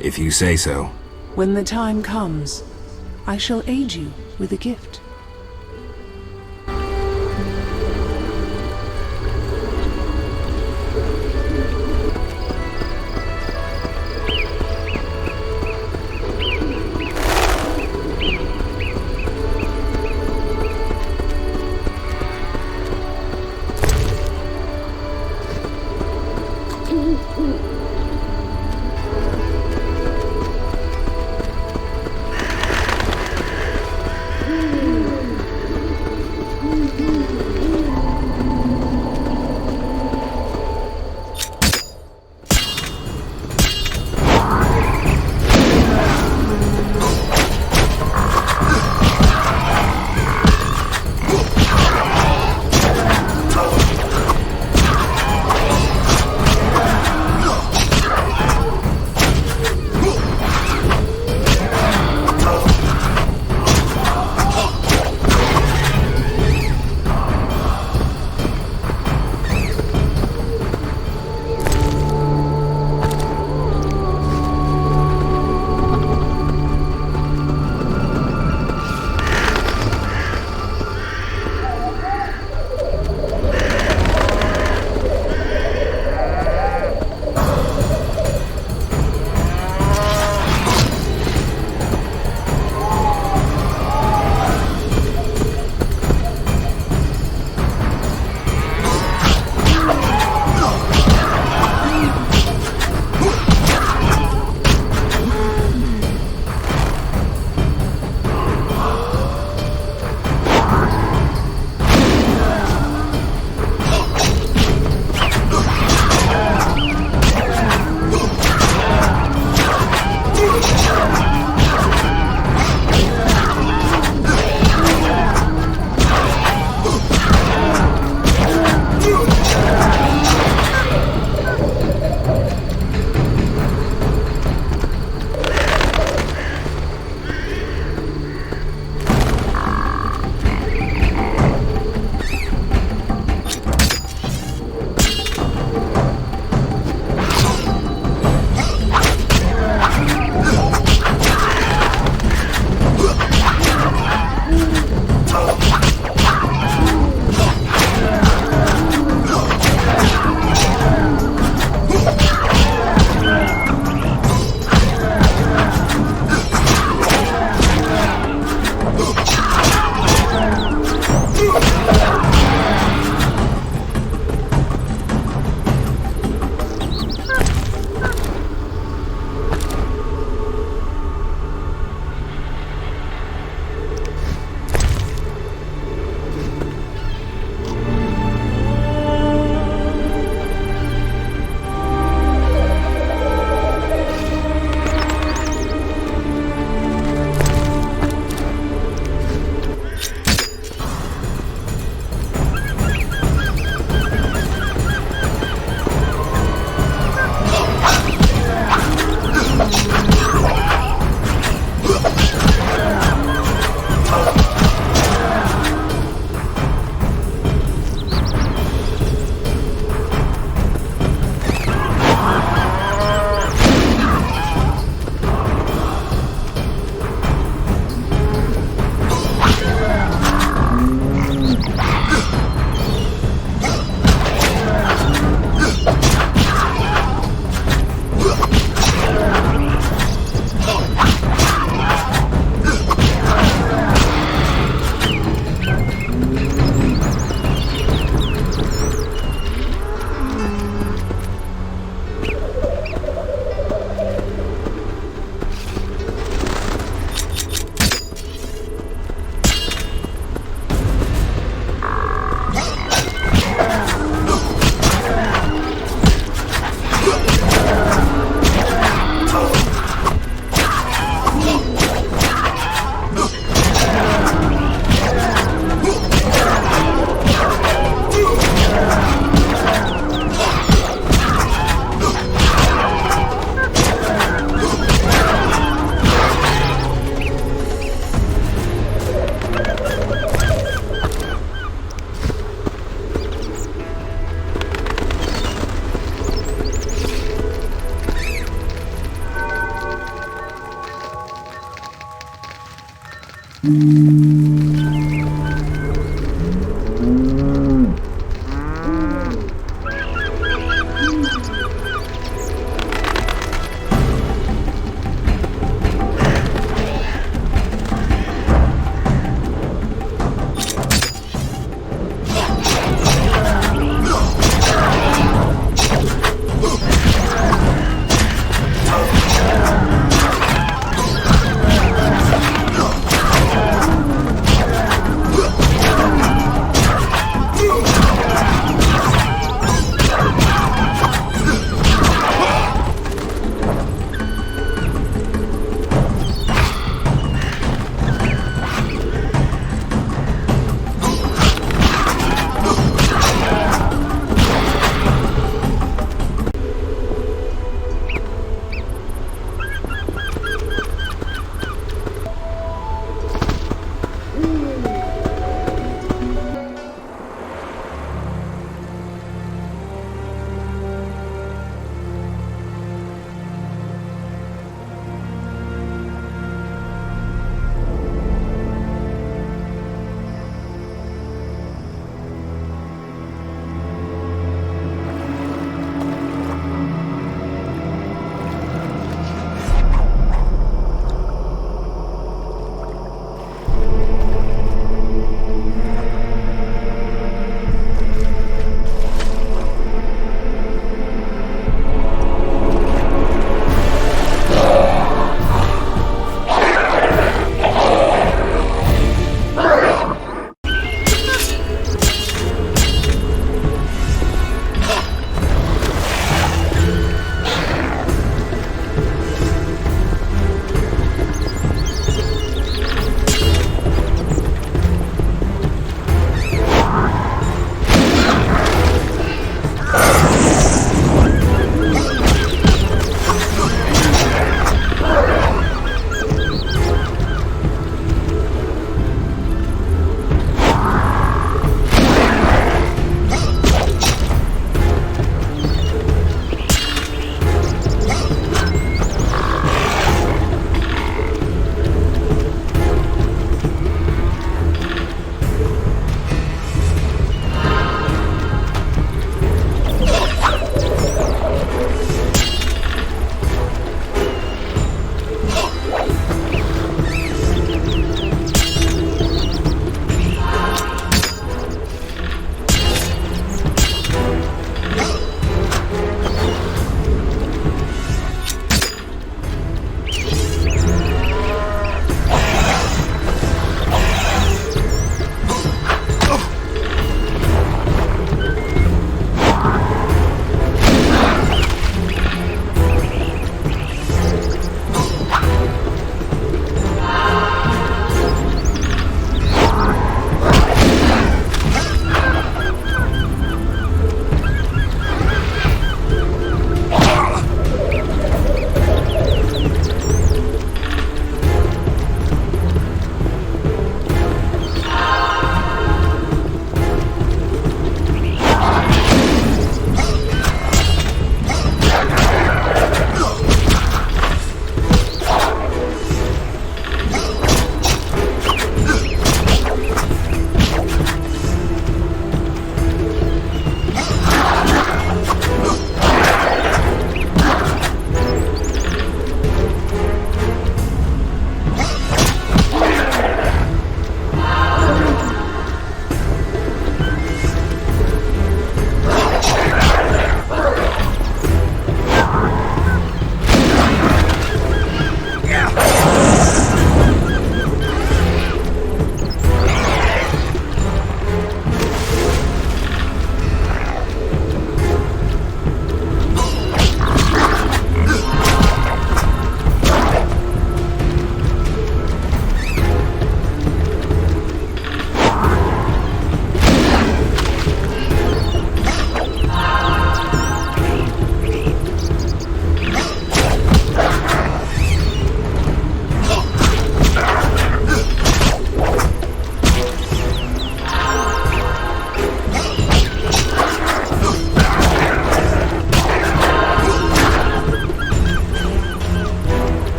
If you say so. When the time comes, I shall aid you with a gift.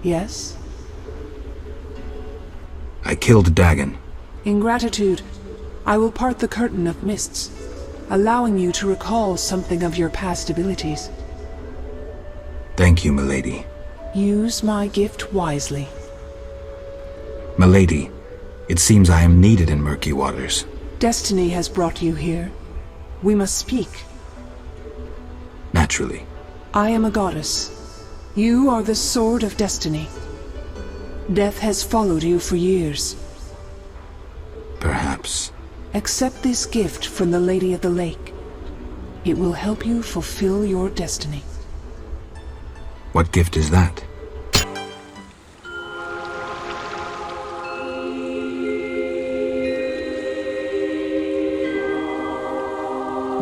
Yes? I killed Dagon. In gratitude, I will part the curtain of mists, allowing you to recall something of your past abilities. Thank you, milady. Use my gift wisely. Milady, it seems I am needed in murky waters. Destiny has brought you here. We must speak. Naturally. I am a goddess. You are the sword of destiny. Death has followed you for years. Perhaps. Accept this gift from the Lady of the Lake. It will help you fulfill your destiny. What gift is that?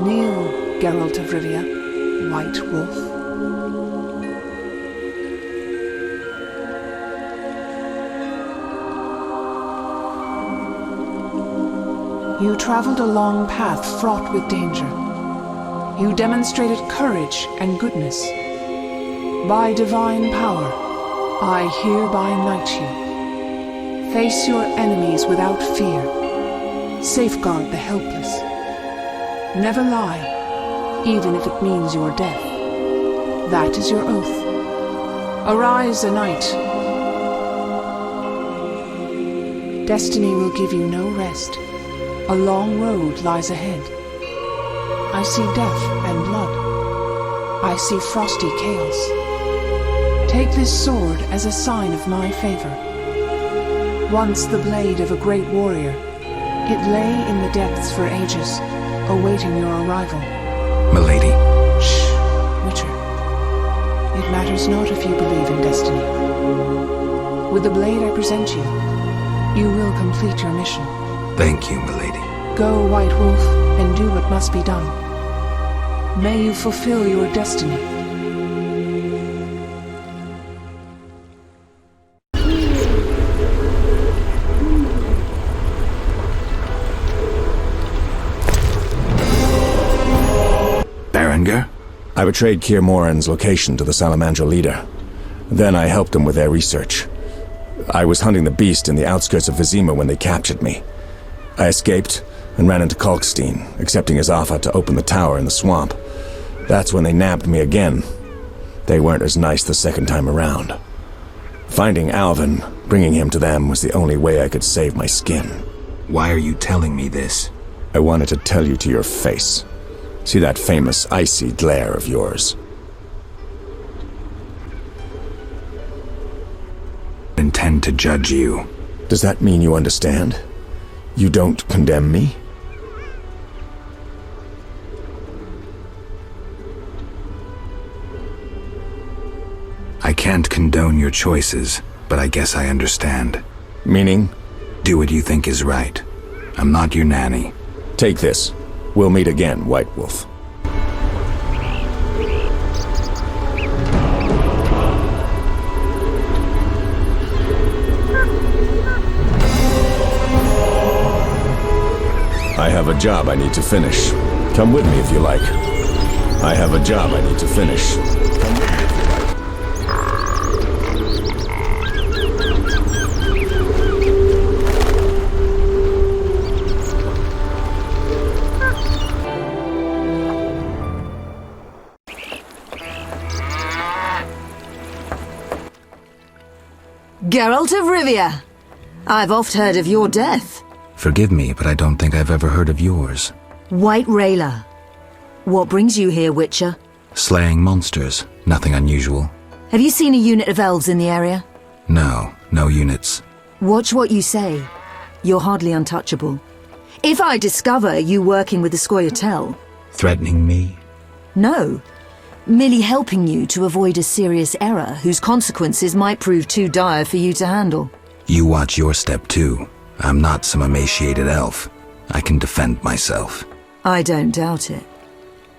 Kneel, Geralt of Rivia, White Wolf. You traveled a long path fraught with danger. You demonstrated courage and goodness. By divine power, I hereby knight you. Face your enemies without fear. Safeguard the helpless. Never lie, even if it means your death. That is your oath. Arise a knight. Destiny will give you no rest. A long road lies ahead. I see death and blood. I see frosty chaos. Take this sword as a sign of my favor. Once the blade of a great warrior, it lay in the depths for ages, awaiting your arrival. Milady. Shh, Witcher. It matters not if you believe in destiny. With the blade I present you, you will complete your mission. Thank you, milady. Go, White Wolf, and do what must be done. May you fulfill your destiny. Berenger? I betrayed Keir Moran's location to the Salamandra leader. Then I helped them with their research. I was hunting the beast in the outskirts of Vizima when they captured me. I escaped and ran into Kalkstein, accepting his offer to open the tower in the swamp. That's when they nabbed me again. They weren't as nice the second time around. Finding Alvin, bringing him to them, was the only way I could save my skin. Why are you telling me this? I wanted to tell you to your face. See that famous icy glare of yours? I intend to judge you. Does that mean you understand? You don't condemn me? I can't condone your choices, but I guess I understand. Meaning? Do what you think is right. I'm not your nanny. Take this. We'll meet again, White Wolf. I have a job I need to finish. Come with me if you like. I have a job I need to finish. Come with me if you like. Geralt of Rivia! I've oft heard of your death. Forgive me, but I don't think I've ever heard of yours. White Rayla. What brings you here, Witcher? Slaying monsters. Nothing unusual. Have you seen a unit of elves in the area? No units. Watch what you say. You're hardly untouchable. If I discover you working with the Scoia'tael... Threatening me? No. Merely helping you to avoid a serious error whose consequences might prove too dire for you to handle. You watch your step too. I'm not some emaciated elf. I can defend myself. I don't doubt it.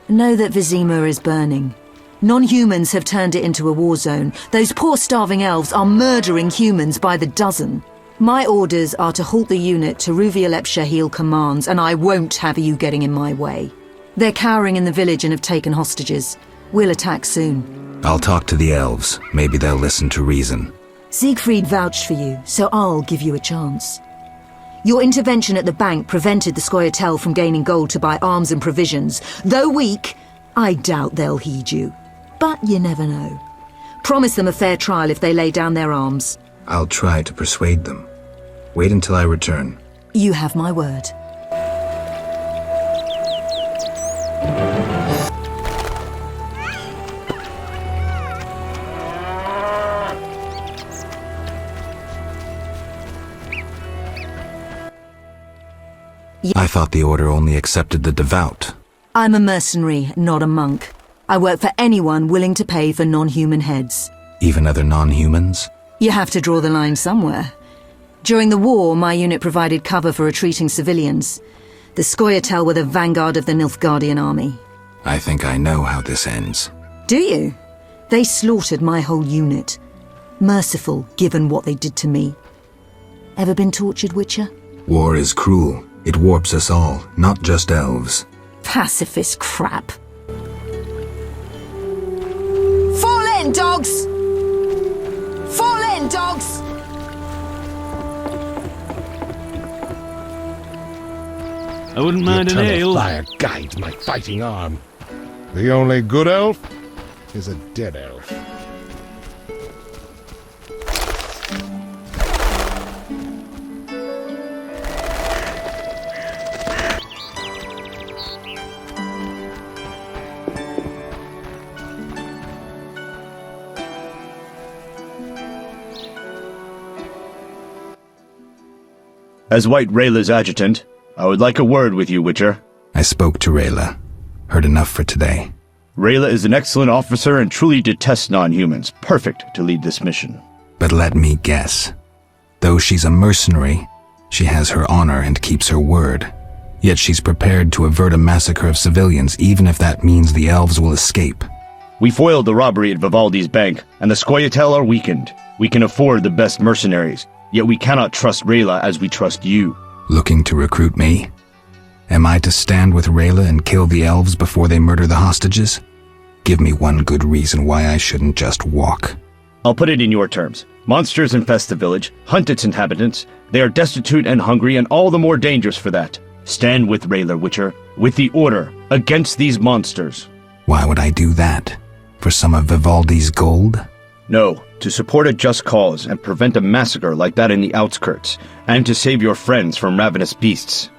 Know that Vizima is burning. Non-humans have turned it into a war zone. Those poor starving elves are murdering humans by the dozen. My orders are to halt the unit to Ruvialep Shahil commands, and I won't have you getting in my way. They're cowering in the village and have taken hostages. We'll attack soon. I'll talk to the elves. Maybe they'll listen to reason. Siegfried vouched for you, so I'll give you a chance. Your intervention at the bank prevented the Scoia'tael from gaining gold to buy arms and provisions. Though weak, I doubt they'll heed you. But you never know. Promise them a fair trial if they lay down their arms. I'll try to persuade them. Wait until I return. You have my word. I thought the Order only accepted the devout. I'm a mercenary, not a monk. I work for anyone willing to pay for non-human heads. Even other non-humans? You have to draw the line somewhere. During the war, my unit provided cover for retreating civilians. The Scoia'tael were the vanguard of the Nilfgaardian army. I think I know how this ends. Do you? They slaughtered my whole unit. Merciful, given what they did to me. Ever been tortured, Witcher? War is cruel. It warps us all, not just elves. Pacifist crap. Fall in, dogs! Fall in, dogs! I wouldn't mind an ale. Fire guides my fighting arm. The only good elf is a dead elf. As White Rayla's adjutant, I would like a word with you, Witcher. I spoke to Rayla. Heard enough for today. Rayla is an excellent officer and truly detests non-humans. Perfect to lead this mission. But let me guess. Though she's a mercenary, she has her honor and keeps her word. Yet she's prepared to avert a massacre of civilians, even if that means the elves will escape. We foiled the robbery at Vivaldi's bank, and the Scoia'tael are weakened. We can afford the best mercenaries, yet we cannot trust Rayla as we trust you. Looking to recruit me? Am I to stand with Rayla and kill the elves before they murder the hostages? Give me one good reason why I shouldn't just walk. I'll put it in your terms. Monsters infest the village, hunt its inhabitants. They are destitute and hungry, and all the more dangerous for that. Stand with Rayla, Witcher, with the Order, against these monsters. Why would I do that? For some of Vivaldi's gold? No, to support a just cause and prevent a massacre like that in the outskirts, and to save your friends from ravenous beasts.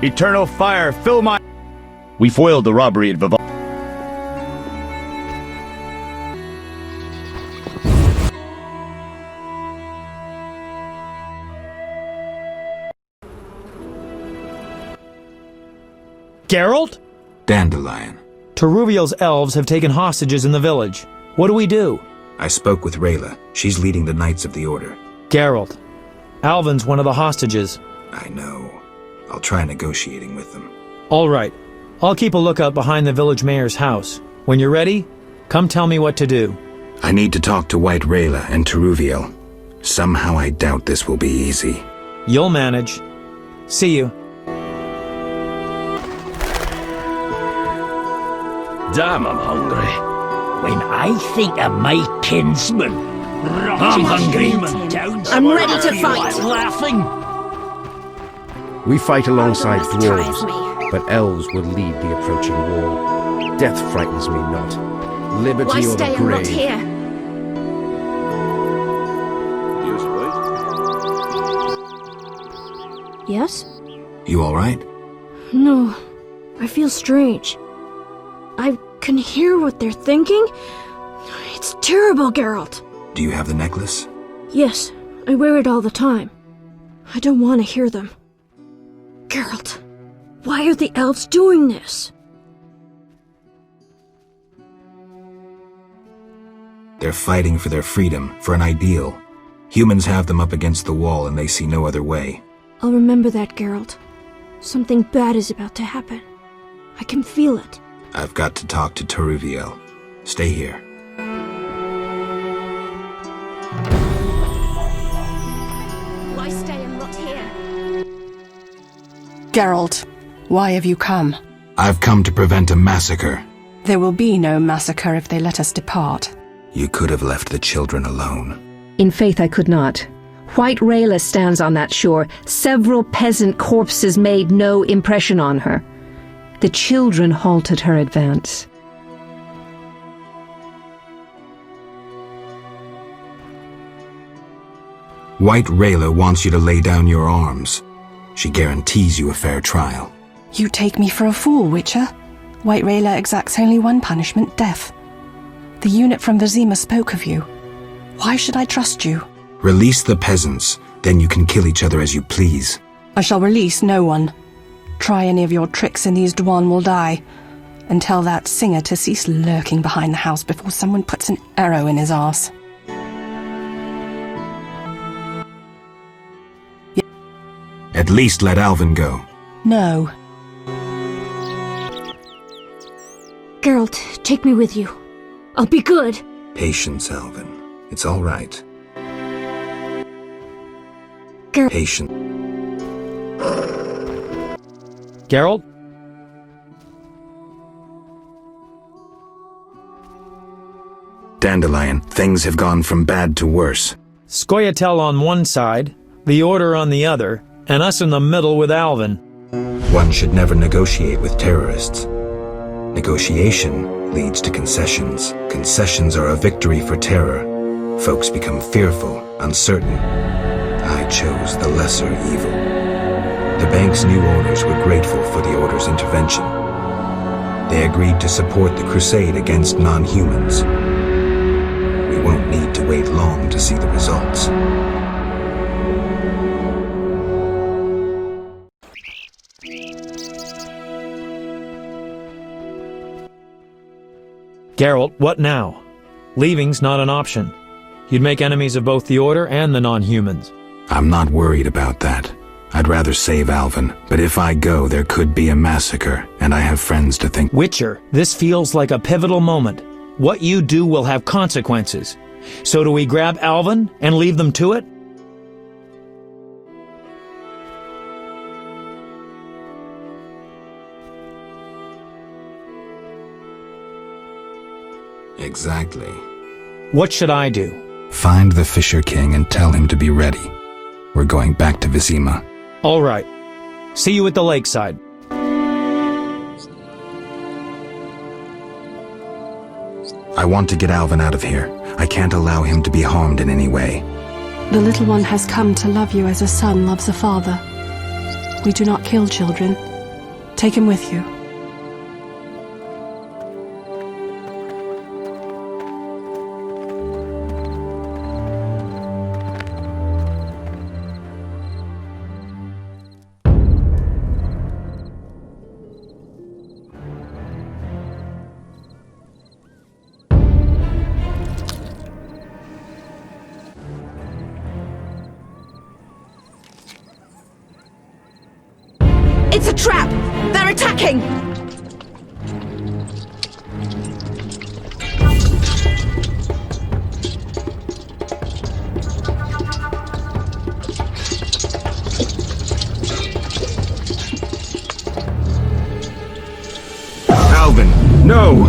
Eternal fire, fill my... We foiled the robbery at Vivaldi. Geralt? Dandelion. Teruviel's elves have taken hostages in the village. What do we do? I spoke with Rayla. She's leading the Knights of the Order. Geralt. Alvin's one of the hostages. I know. I'll try negotiating with them. All right. I'll keep a lookout behind the village mayor's house. When you're ready, come tell me what to do. I need to talk to White Rayla and Teruviel. Somehow I doubt this will be easy. You'll manage. See you. Damn, I'm hungry. When I think of my kinsman, I'm hungry. I'm ready to fight. Laughing. We fight alongside dwarves, but elves will lead the approaching war. Death frightens me not. Liberty Why or stay the and not grave. here? Yes? You all right? No, I feel strange. I can hear what they're thinking. It's terrible, Geralt. Do you have the necklace? Yes, I wear it all the time. I don't want to hear them. Geralt, why are the elves doing this? They're fighting for their freedom, for an ideal. Humans have them up against the wall and they see no other way. I'll remember that, Geralt. Something bad is about to happen. I can feel it. I've got to talk to Teruviel. Stay here. Why stay and not here? Geralt, why have you come? I've come to prevent a massacre. There will be no massacre if they let us depart. You could have left the children alone. In faith I could not. White Rayla stands on that shore. Several peasant corpses made no impression on her. The children halted her advance. White Rayla wants you to lay down your arms. She guarantees you a fair trial. You take me for a fool, Witcher. White Rayla exacts only one punishment, death. The unit from Vizima spoke of you. Why should I trust you? Release the peasants, then you can kill each other as you please. I shall release no one. Try any of your tricks and these Dwan will die. And tell that singer to cease lurking behind the house before someone puts an arrow in his arse. At least let Alvin go. No. Geralt, take me with you. I'll be good. Patience, Alvin. It's all right. Patient. Geralt? Dandelion, things have gone from bad to worse. Scoia'tael on one side, the Order on the other, and us in the middle with Alvin. One should never negotiate with terrorists. Negotiation leads to concessions. Concessions are a victory for terror. Folks become fearful, uncertain. I chose the lesser evil. The bank's new owners were grateful for the Order's intervention. They agreed to support the crusade against non-humans. We won't need to wait long to see the results. Geralt, what now? Leaving's not an option. You'd make enemies of both the Order and the non-humans. I'm not worried about that. I'd rather save Alvin, but if I go, there could be a massacre, and I have friends to think— Witcher, this feels like a pivotal moment. What you do will have consequences. So do we grab Alvin and leave them to it? Exactly. What should I do? Find the Fisher King and tell him to be ready. We're going back to Vizima. All right. See you at the lakeside. I want to get Alvin out of here. I can't allow him to be harmed in any way. The little one has come to love you as a son loves a father. We do not kill children. Take him with you. It's a trap! They're attacking! Alvin, no!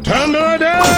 Time to die!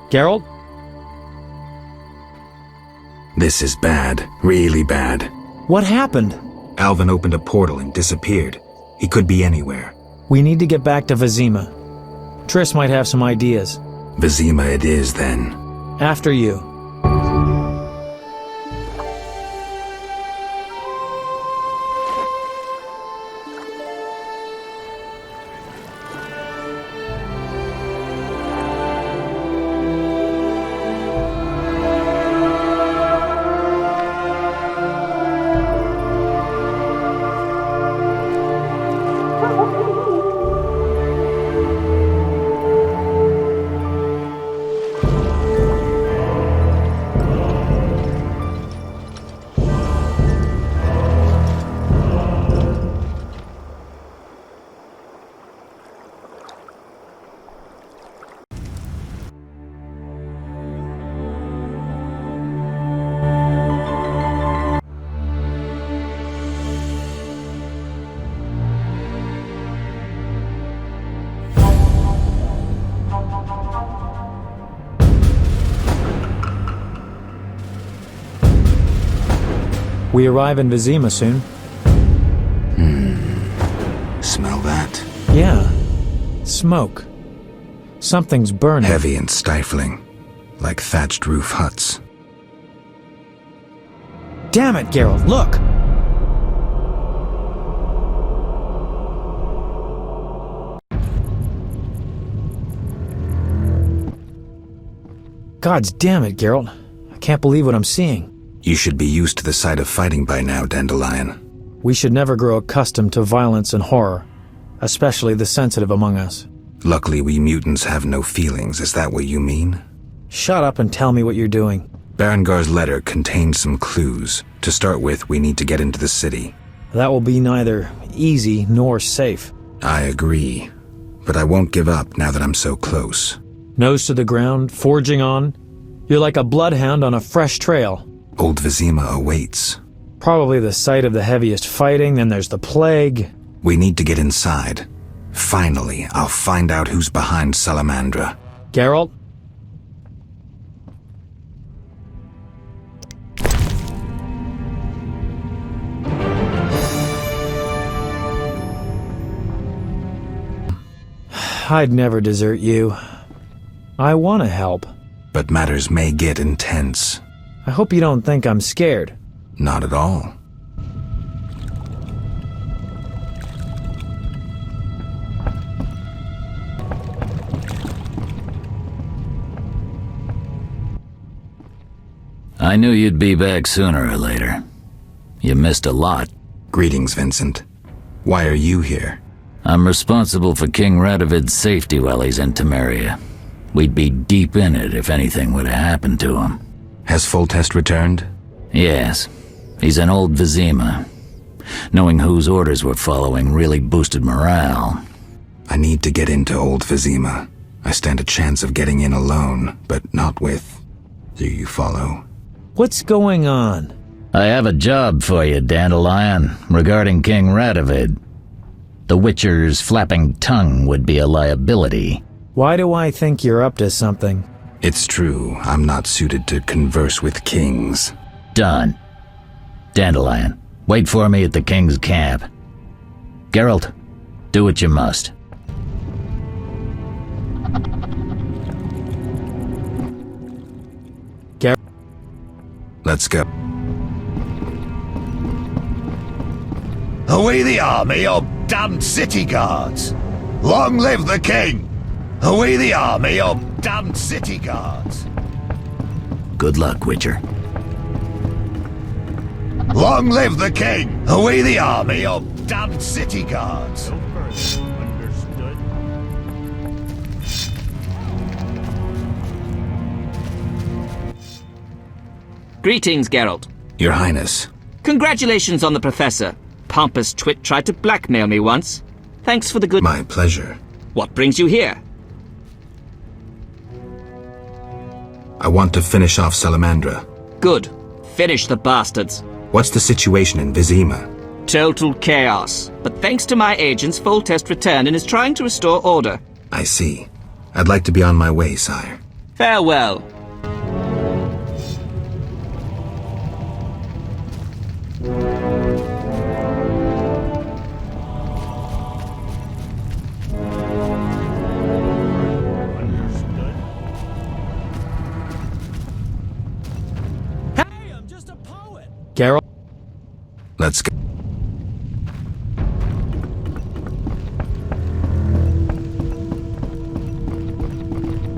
Geralt? This is bad. Really bad. What happened? Alvin opened a portal and disappeared. He could be anywhere. We need to get back to Vizima. Triss might have some ideas. Vizima it is, then. After you. We arrive in Vizima soon. Smell that? Yeah. Smoke. Something's burning. Heavy and stifling. Like thatched roof huts. Damn it, Geralt, look! Gods damn it, Geralt. I can't believe what I'm seeing. You should be used to the sight of fighting by now, Dandelion. We should never grow accustomed to violence and horror, especially the sensitive among us. Luckily, we mutants have no feelings. Is that what you mean? Shut up and tell me what you're doing. Berengar's letter contained some clues. To start with, we need to get into the city. That will be neither easy nor safe. I agree. But I won't give up now that I'm so close. Nose to the ground, forging on. You're like a bloodhound on a fresh trail. Old Vizima awaits. Probably the site of the heaviest fighting, then there's the plague. We need to get inside. Finally, I'll find out who's behind Salamandra. Geralt? I'd never desert you. I want to help. But matters may get intense. I hope you don't think I'm scared. Not at all. I knew you'd be back sooner or later. You missed a lot. Greetings, Vincent. Why are you here? I'm responsible for King Radovid's safety while he's in Temeria. We'd be deep in it if anything would have happened to him. Has Foltest returned? Yes. He's in Old Vizima. Knowing whose orders we're following really boosted morale. I need to get into Old Vizima. I stand a chance of getting in alone, but not with... Do you follow? What's going on? I have a job for you, Dandelion, regarding King Radovid. The Witcher's flapping tongue would be a liability. Why do I think you're up to something? It's true, I'm not suited to converse with kings. Done. Dandelion, wait for me at the king's camp. Geralt, do what you must. Let's go. Away the army of damned city guards! Long live the king! Away the army of damned city guards! Good luck, Witcher. Long live the king! Away the army of damned city guards! Greetings, Geralt. Your Highness. Congratulations on the Professor. Pompous twit tried to blackmail me once. Thanks for the good... My pleasure. What brings you here? I want to finish off Salamandra. Good. Finish the bastards. What's the situation in Vizima? Total chaos. But thanks to my agents, Foltest returned and is trying to restore order. I see. I'd like to be on my way, sire. Farewell. Geralt? Let's go.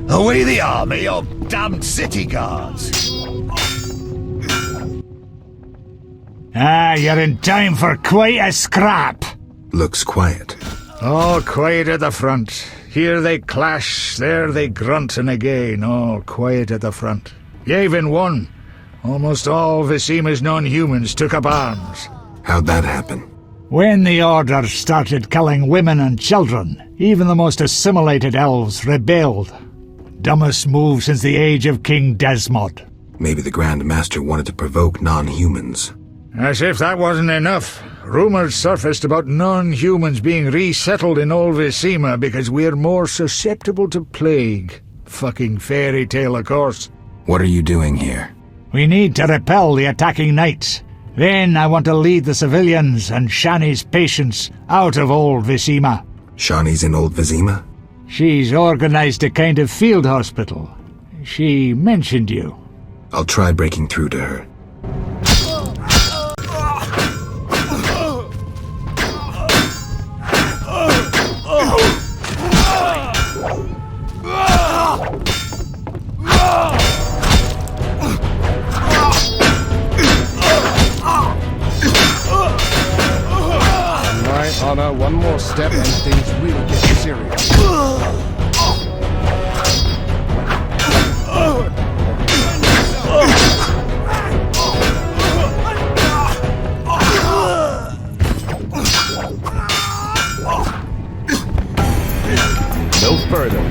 Away the army of damned city guards! You're in time for quite a scrap. Looks quiet. All quiet at the front. Here they clash, there they grunt, and again, all quiet at the front. Yavin won. Almost all Vizima's non-humans took up arms. How'd that happen? When the Order started killing women and children, even the most assimilated elves rebelled. Dumbest move since the age of King Desmod. Maybe the Grand Master wanted to provoke non-humans. As if that wasn't enough. Rumors surfaced about non-humans being resettled in Old Vizima because we're more susceptible to plague. Fucking fairy tale, of course. What are you doing here? We need to repel the attacking knights. Then I want to lead the civilians and Shani's patients out of Old Vizima. Shani's in Old Vizima? She's organized a kind of field hospital. She mentioned you. I'll try breaking through to her. Honor, one more step and things really get serious. No further.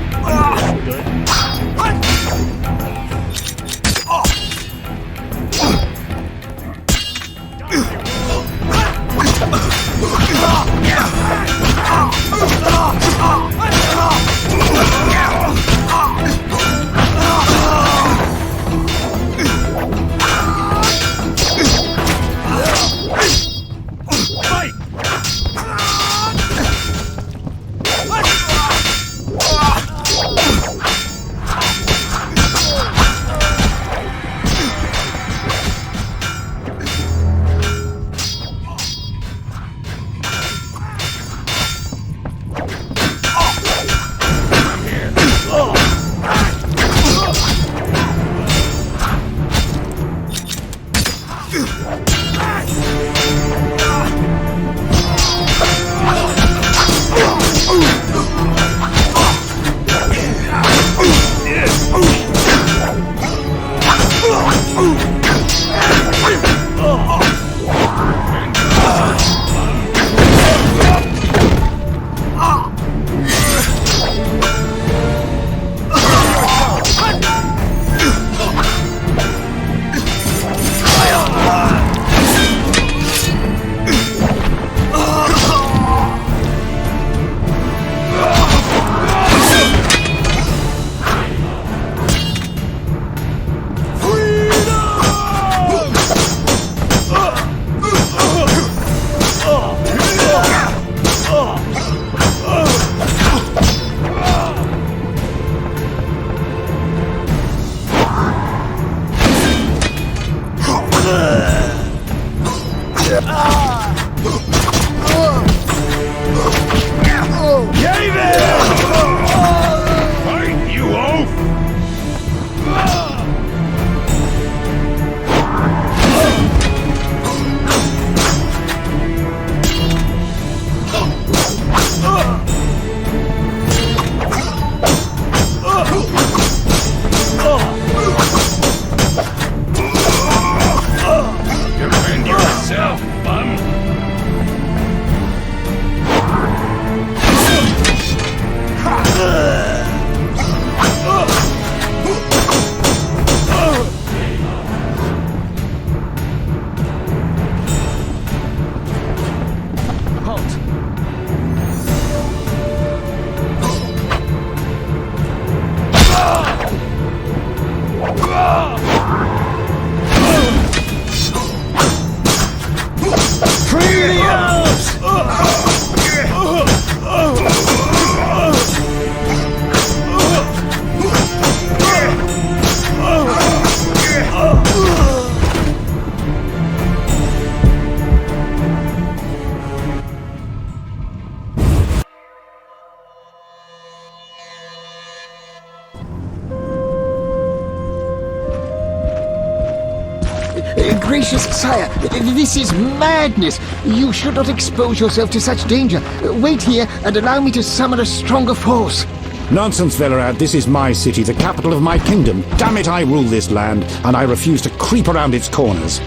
Gracious sire, this is madness. You should not expose yourself to such danger. Wait here and allow me to summon a stronger force. Nonsense, Velerad. This is my city, the capital of my kingdom. Damn it, I rule this land, and I refuse to creep around its corners.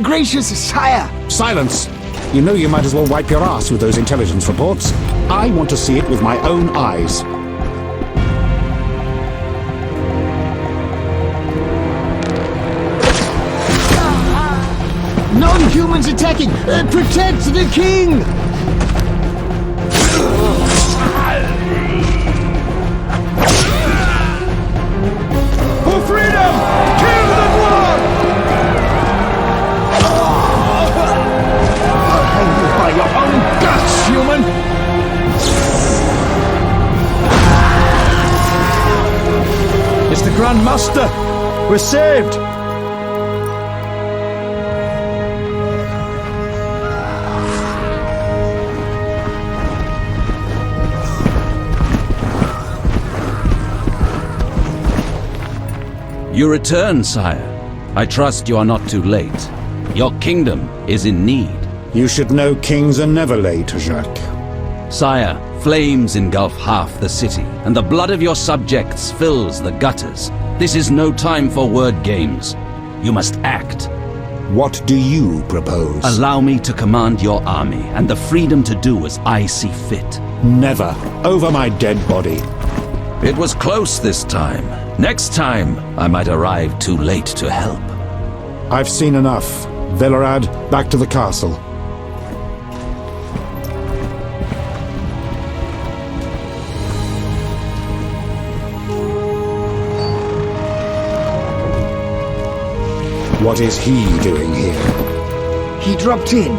Gracious sire! Silence! You know you might as well wipe your ass with those intelligence reports. I want to see it with my own eyes. Non-humans attacking! Protect the king! For freedom! Kill the dwarf! I'll hang you by your own guts, human! It's the Grand Master! We're saved! You return, sire. I trust you are not too late. Your kingdom is in need. You should know kings are never late, Jacques. Sire, flames engulf half the city, and the blood of your subjects fills the gutters. This is no time for word games. You must act. What do you propose? Allow me to command your army, and the freedom to do as I see fit. Never. Over my dead body. It was close this time. Next time, I might arrive too late to help. I've seen enough. Velerad, back to the castle. What is he doing here? He dropped in.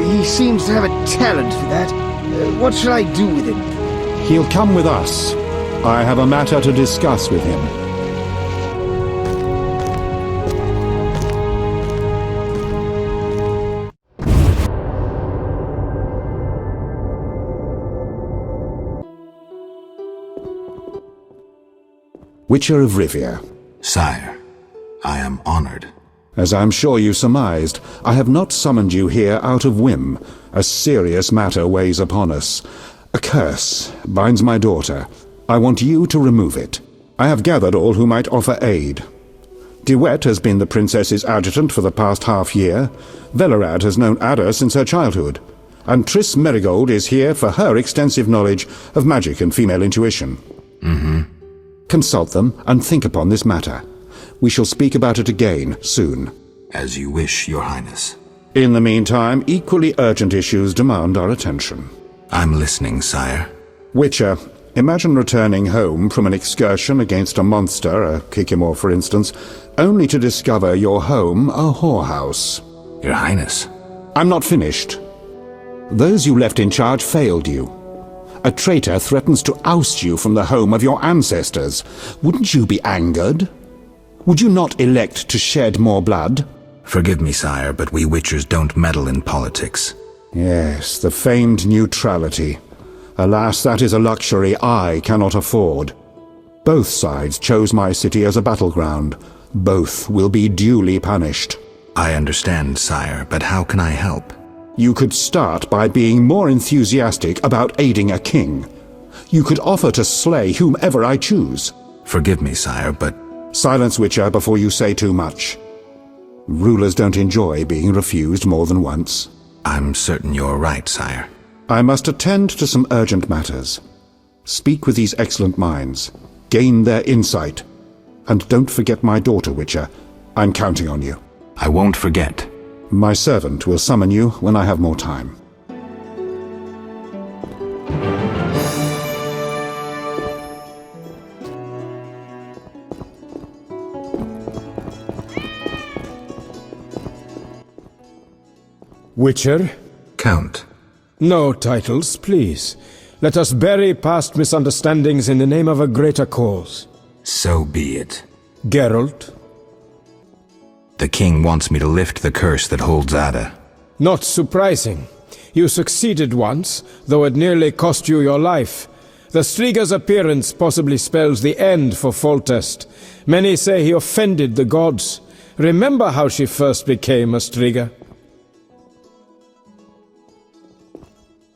He seems to have a talent for that. What shall I do with him? He'll come with us. I have a matter to discuss with him. Witcher of Rivia. Sire, I am honored. As I'm sure you surmised, I have not summoned you here out of whim. A serious matter weighs upon us. A curse binds my daughter. I want you to remove it. I have gathered all who might offer aid. DeWitt has been the princess's adjutant for the past half-year. Velerad has known Ada since her childhood. And Triss Merigold is here for her extensive knowledge of magic and female intuition. Consult them and think upon this matter. We shall speak about it again soon. As you wish, Your Highness. In the meantime, equally urgent issues demand our attention. I'm listening, sire. Witcher, imagine returning home from an excursion against a monster, a Kikimor for instance, only to discover your home a whorehouse. Your Highness. I'm not finished. Those you left in charge failed you. A traitor threatens to oust you from the home of your ancestors. Wouldn't you be angered? Would you not elect to shed more blood? Forgive me, sire, but we Witchers don't meddle in politics. Yes, the famed neutrality. Alas, that is a luxury I cannot afford. Both sides chose my city as a battleground. Both will be duly punished. I understand, sire, but how can I help? You could start by being more enthusiastic about aiding a king. You could offer to slay whomever I choose. Forgive me, sire, but... Silence, Witcher, before you say too much. Rulers don't enjoy being refused more than once. I'm certain you're right, sire. I must attend to some urgent matters. Speak with these excellent minds. Gain their insight. And don't forget my daughter, Witcher. I'm counting on you. I won't forget. My servant will summon you when I have more time. Witcher? Count. No titles, please. Let us bury past misunderstandings in the name of a greater cause. So be it. Geralt? The king wants me to lift the curse that holds Ada. Not surprising. You succeeded once, though it nearly cost you your life. The Striga's appearance possibly spells the end for Foltest. Many say he offended the gods. Remember how she first became a Striga?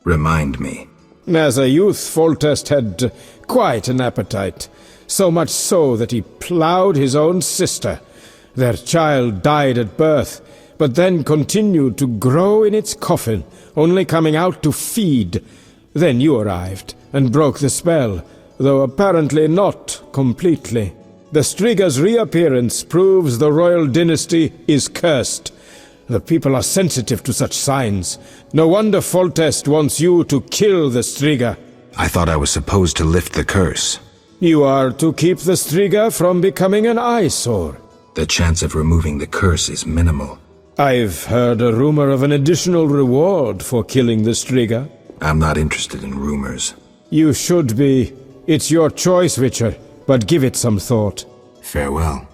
Remind me. As a youth, Foltest had quite an appetite. So much so that he ploughed his own sister. Their child died at birth, but then continued to grow in its coffin, only coming out to feed. Then you arrived, and broke the spell, though apparently not completely. The Striga's reappearance proves the royal dynasty is cursed. The people are sensitive to such signs. No wonder Foltest wants you to kill the Striga. I thought I was supposed to lift the curse. You are to keep the Striga from becoming an eyesore. The chance of removing the curse is minimal. I've heard a rumor of an additional reward for killing the Striga. I'm not interested in rumors. You should be. It's your choice, Witcher, but give it some thought. Farewell.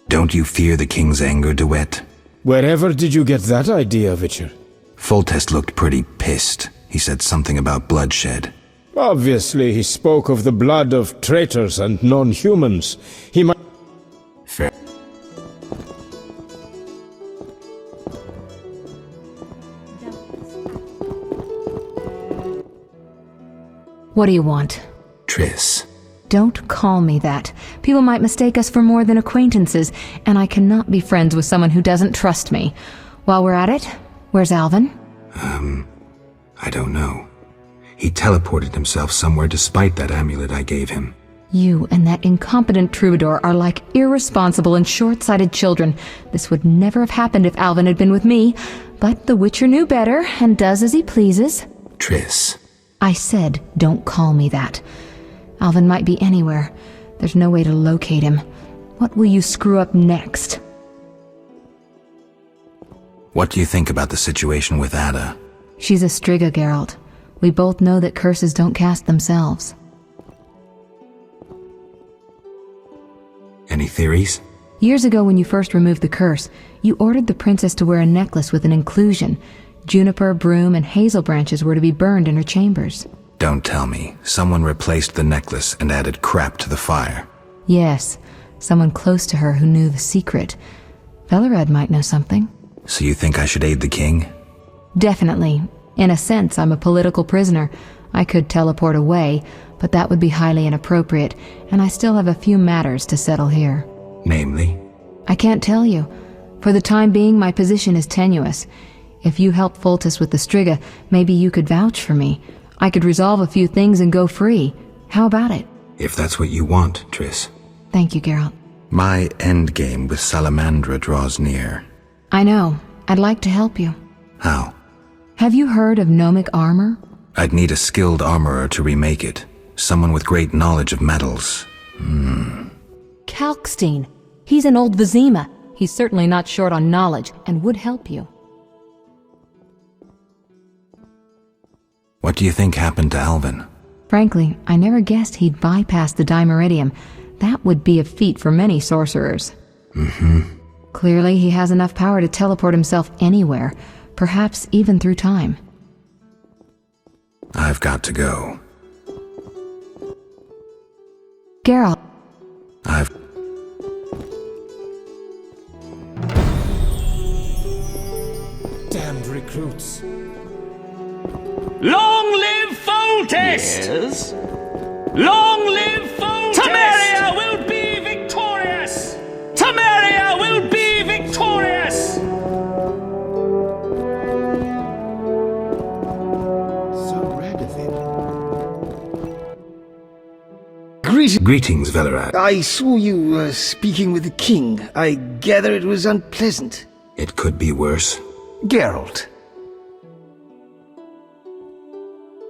Don't you fear the king's anger, DeWitt? Wherever did you get that idea, Witcher? Foltest looked pretty pissed. He said something about bloodshed. Obviously, he spoke of the blood of traitors and non-humans. He might... Fair. What do you want? Triss. Don't call me that. People might mistake us for more than acquaintances, and I cannot be friends with someone who doesn't trust me. While we're at it, where's Alvin? I don't know. He teleported himself somewhere despite that amulet I gave him. You and that incompetent troubadour are like irresponsible and short-sighted children. This would never have happened if Alvin had been with me, but the Witcher knew better and does as he pleases. Triss. I said, don't call me that. Alvin might be anywhere. There's no way to locate him. What will you screw up next? What do you think about the situation with Ada? She's a Striga, Geralt. We both know that curses don't cast themselves. Any theories? Years ago when you first removed the curse, you ordered the princess to wear a necklace with an inclusion. Juniper, broom, and hazel branches were to be burned in her chambers. Don't tell me. Someone replaced the necklace and added crap to the fire. Yes, someone close to her who knew the secret. Velorad might know something. So you think I should aid the king? Definitely. In a sense, I'm a political prisoner. I could teleport away, but that would be highly inappropriate, and I still have a few matters to settle here. Namely? I can't tell you. For the time being, my position is tenuous. If you help Foltest with the Striga, maybe you could vouch for me. I could resolve a few things and go free. How about it? If that's what you want, Triss. Thank you, Geralt. My endgame with Salamandra draws near. I know. I'd like to help you. How? Have you heard of gnomic armor? I'd need a skilled armorer to remake it. Someone with great knowledge of metals. Kalkstein. He's an old Vizima. He's certainly not short on knowledge and would help you. What do you think happened to Alvin? Frankly, I never guessed he'd bypass the Dimeridium. That would be a feat for many sorcerers. Clearly, he has enough power to teleport himself anywhere, perhaps even through time. I've got to go. Geralt. Damned recruits. Long live Foltest! Yes? Long live Foltest! Temeria will be victorious! Temeria will be victorious! So red of him. Greetings, Velorad. I saw you speaking with the king. I gather it was unpleasant. It could be worse. Geralt.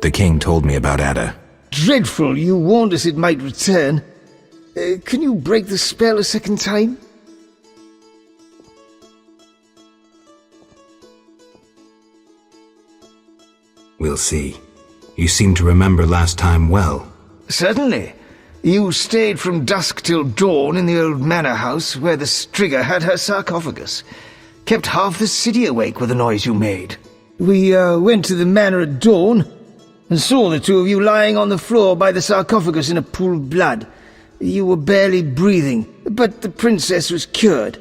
The king told me about Ada. Dreadful, you warned us it might return. Can you break the spell a second time? We'll see. You seem to remember last time well. Certainly. You stayed from dusk till dawn in the old manor house where the Striga had her sarcophagus. Kept half the city awake with the noise you made. We went to the manor at dawn and saw the two of you lying on the floor by the sarcophagus in a pool of blood. You were barely breathing, but the princess was cured.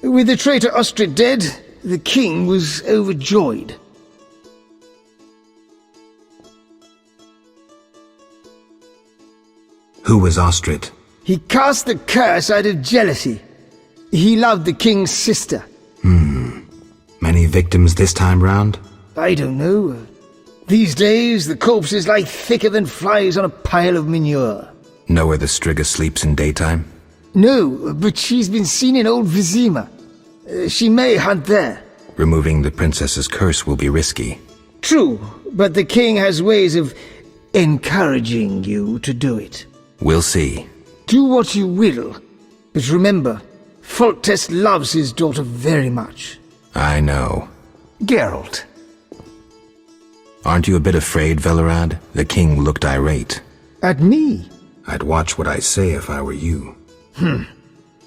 With the traitor Ostrid dead, the king was overjoyed. Who was Ostrid? He cast the curse out of jealousy. He loved the king's sister. Many victims this time round? I don't know. These days, the corpses lie thicker than flies on a pile of manure. Know where the Striga sleeps in daytime? No, but she's been seen in old Vizima. She may hunt there. Removing the princess's curse will be risky. True, but the king has ways of encouraging you to do it. We'll see. Do what you will, but remember, Foltest loves his daughter very much. I know. Geralt. Aren't you a bit afraid, Velorad? The king looked irate. At me? I'd watch what I say if I were you.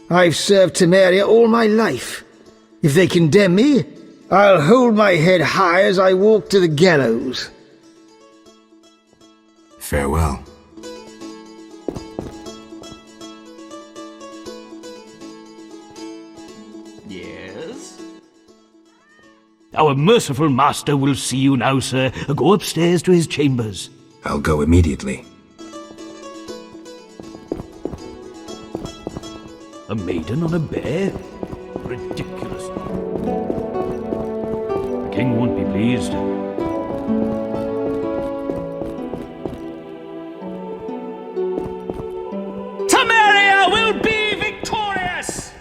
I've served Temeria all my life. If they condemn me, I'll hold my head high as I walk to the gallows. Farewell. Yes? Our merciful master will see you now, sir. Go upstairs to his chambers. I'll go immediately. A maiden on a bear? Ridiculous. The king won't be pleased. Temeria will be victorious!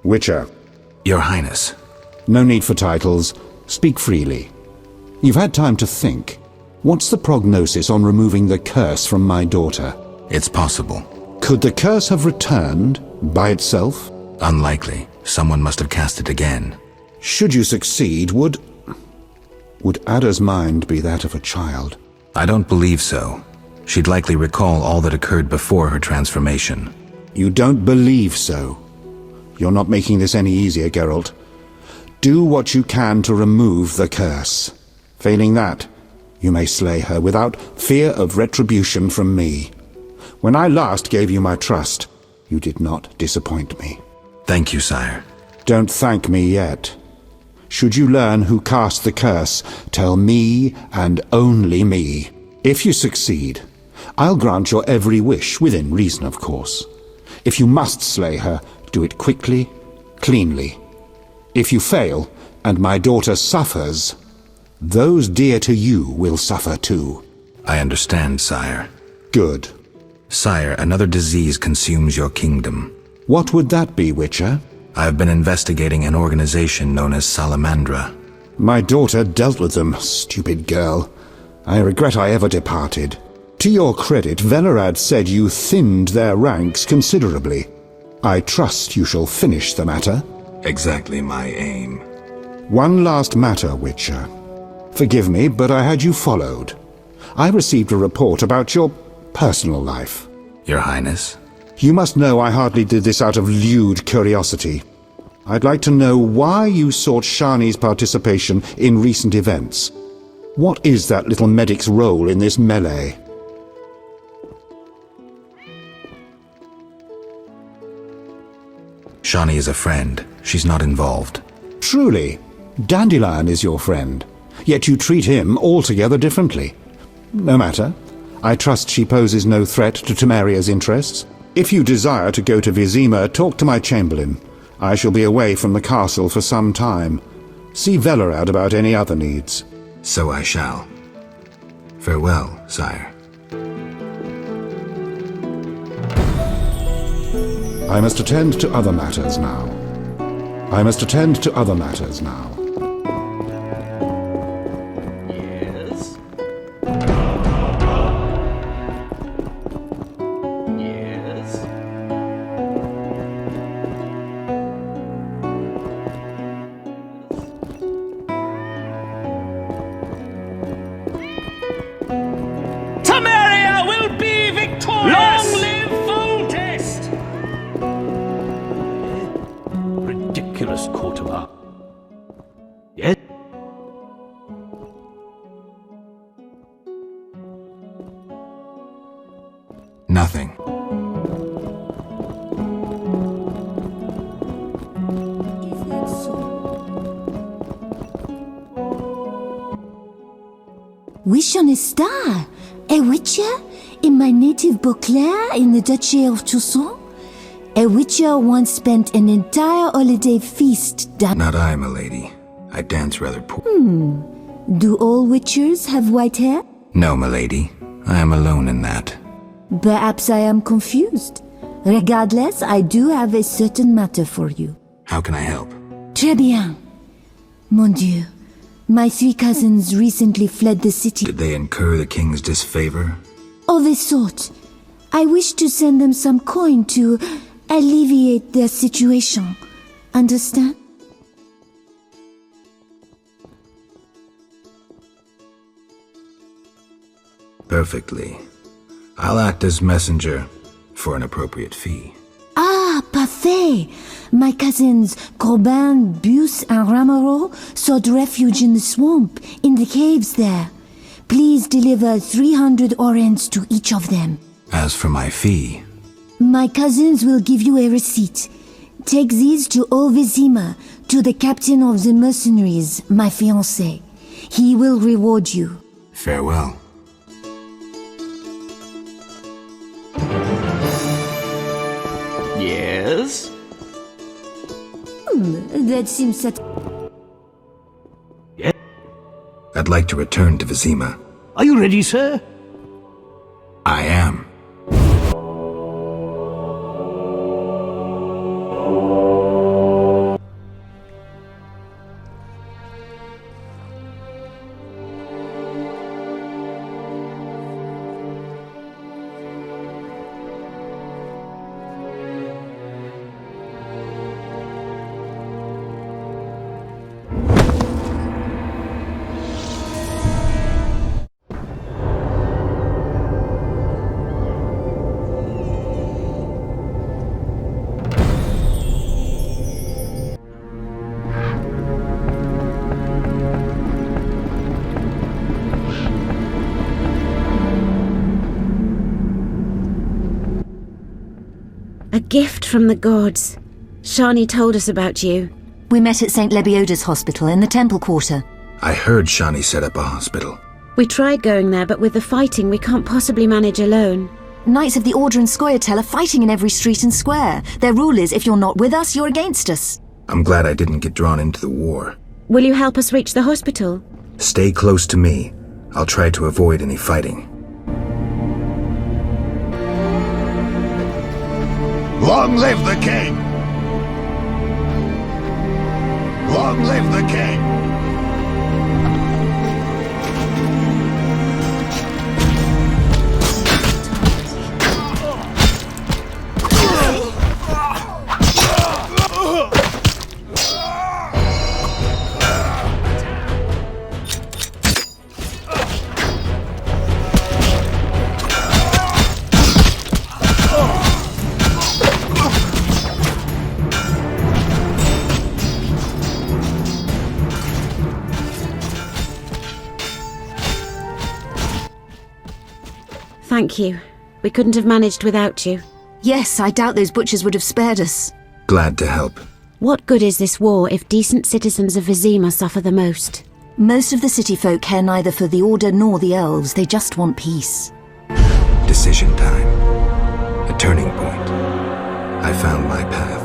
Witcher. Your Highness. No need for titles. Speak freely. You've had time to think. What's the prognosis on removing the curse from my daughter? It's possible. Could the curse have returned by itself? Unlikely. Someone must have cast it again. Should you succeed, would... Would Ada's mind be that of a child? I don't believe so. She'd likely recall all that occurred before her transformation. You don't believe so? You're not making this any easier, Geralt. Do what you can to remove the curse. Failing that, you may slay her without fear of retribution from me. When I last gave you my trust, you did not disappoint me. Thank you, sire. Don't thank me yet. Should you learn who cast the curse, tell me and only me. If you succeed, I'll grant your every wish, within reason, of course. If you must slay her, do it quickly, cleanly. If you fail, and my daughter suffers, those dear to you will suffer too. I understand, sire. Good. Sire, another disease consumes your kingdom. What would that be, Witcher? I have been investigating an organization known as Salamandra. My daughter dealt with them, stupid girl. I regret I ever departed. To your credit, Velerad said you thinned their ranks considerably. I trust you shall finish the matter. Exactly my aim. One last matter, Witcher. Forgive me, but I had you followed. I received a report about your personal life. Your Highness? You must know I hardly did this out of lewd curiosity. I'd like to know why you sought Shani's participation in recent events. What is that little medic's role in this melee? Shani is a friend. She's not involved. Truly, Dandelion is your friend, yet you treat him altogether differently. No matter. I trust she poses no threat to Temeria's interests. If you desire to go to Vizima, talk to my chamberlain. I shall be away from the castle for some time. See Velerad about any other needs. So I shall. Farewell, sire. I must attend to other matters now. Yes? Yes? Temeria will be victorious! Long live Foltest! Ridiculous quarterback. Yes? Nothing. Wish on a star? A witcher? In my native Beauclair in the Duchy of Toussaint? A witcher once spent an entire holiday feast Not I, milady. I dance rather poor. Do all witchers have white hair? No, milady. I am alone in that. Perhaps I am confused. Regardless, I do have a certain matter for you. How can I help? Très bien. Mon Dieu. My 3 cousins recently fled the city. Did they incur the king's disfavor? Of a sort. I wish to send them some coin to alleviate their situation. Understand? Perfectly. I'll act as messenger for an appropriate fee. Ah, parfait! My cousins Corbin, Buse, and Ramiro sought refuge in the swamp, in the caves there. Please deliver 300 orens to each of them. As for my fee, My cousins will give you a receipt. Take these to Vizima, to the captain of the mercenaries, my fiancé. He will reward you. farewell. Yes? That seems that... I'd like to return to Vizima. Are you ready, sir? I am. gift from the gods. Shani told us about you. We met at St. Lebioda's hospital in the Temple Quarter. I heard Shani set up a hospital. We tried going there, but with the fighting, we can't possibly manage alone. Knights of the Order and Scoia'tael are fighting in every street and square. Their rule is, if you're not with us, you're against us. I'm glad I didn't get drawn into the war. Will you help us reach the hospital? Stay close to me. I'll try to avoid any fighting. Long live the king! Long live the king! Thank you. We couldn't have managed without you. Yes, I doubt those butchers would have spared us. Glad to help. What good is this war if decent citizens of Vizima suffer the most? Most of the city folk care neither for the Order nor the elves. They just want peace. Decision time. A turning point. I found my path.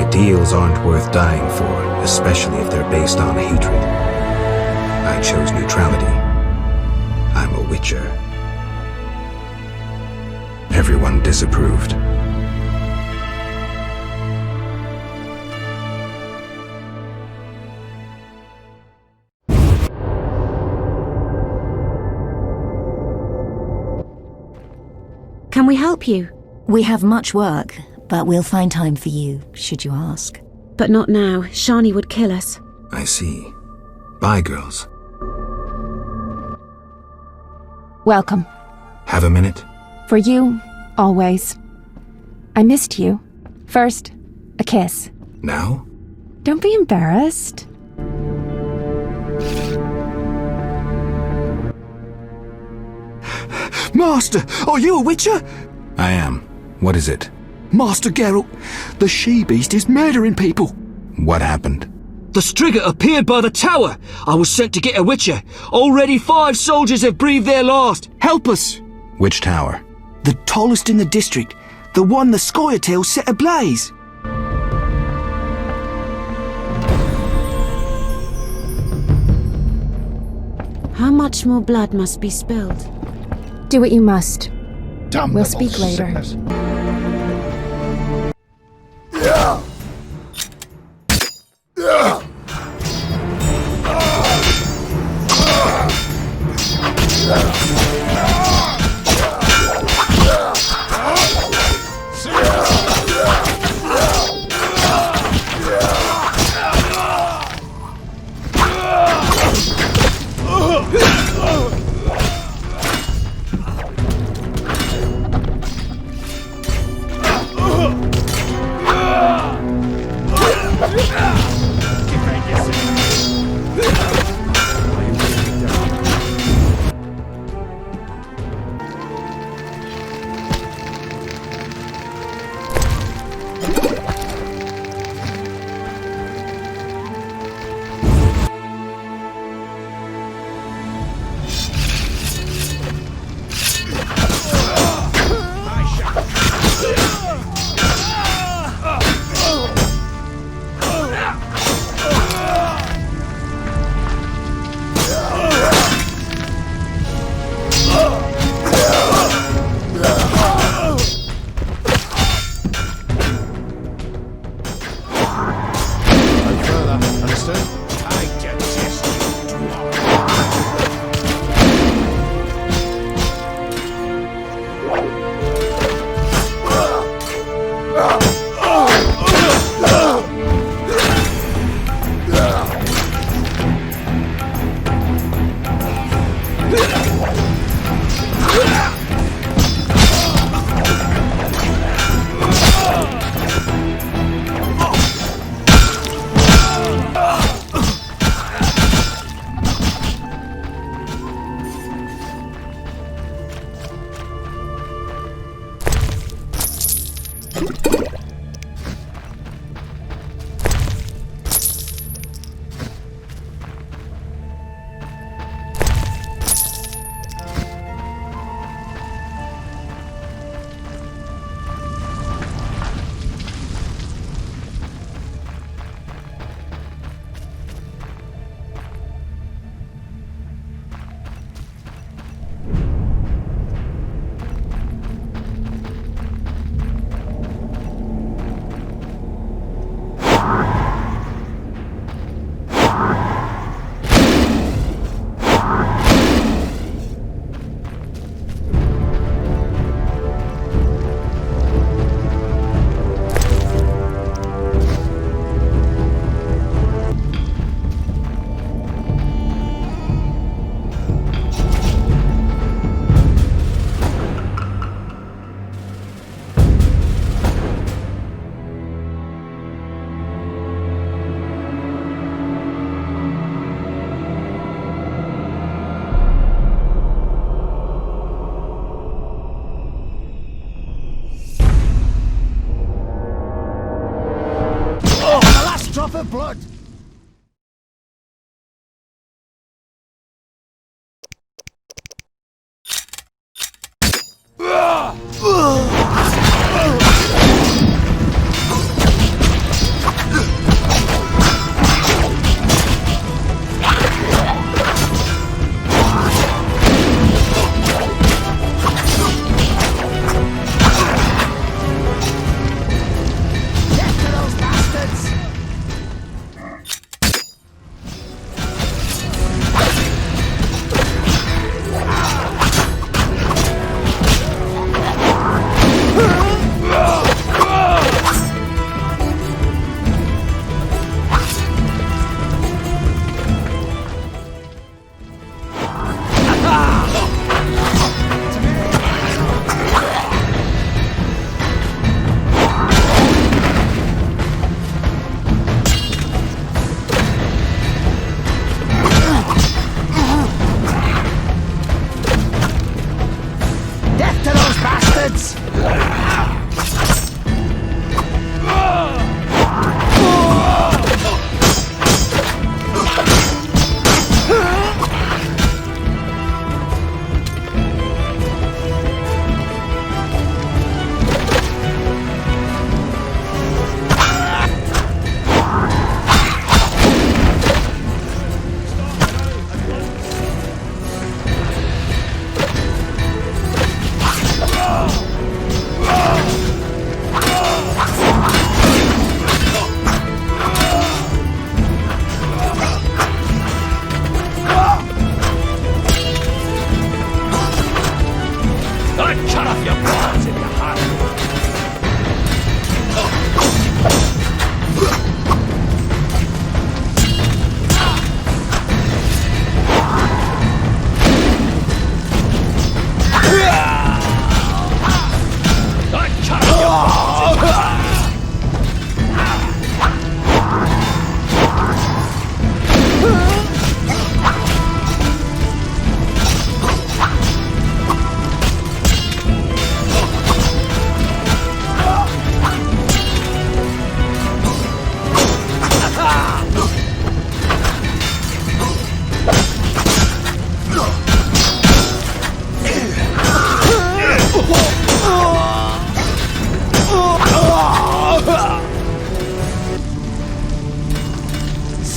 Ideals aren't worth dying for, especially if they're based on hatred. I chose neutrality. I'm a witcher. Everyone disapproved. Can we help you? We have much work, but we'll find time for you, should you ask. But not now. Shani would kill us. I see. Bye, girls. Welcome. Have a minute? For you, always. I missed you. First, a kiss. Now? Don't be embarrassed. Master, are you a witcher? I am. What is it? Master Geralt, the she-beast is murdering people. What happened? The Striga appeared by the tower. I was sent to get a witcher. Already 5 soldiers have breathed their last. Help us. Which tower? The tallest in the district. The one the Scoia'tael set ablaze. How much more blood must be spilled? Do what you must. Damnable We'll speak later. sickness. Drop of blood!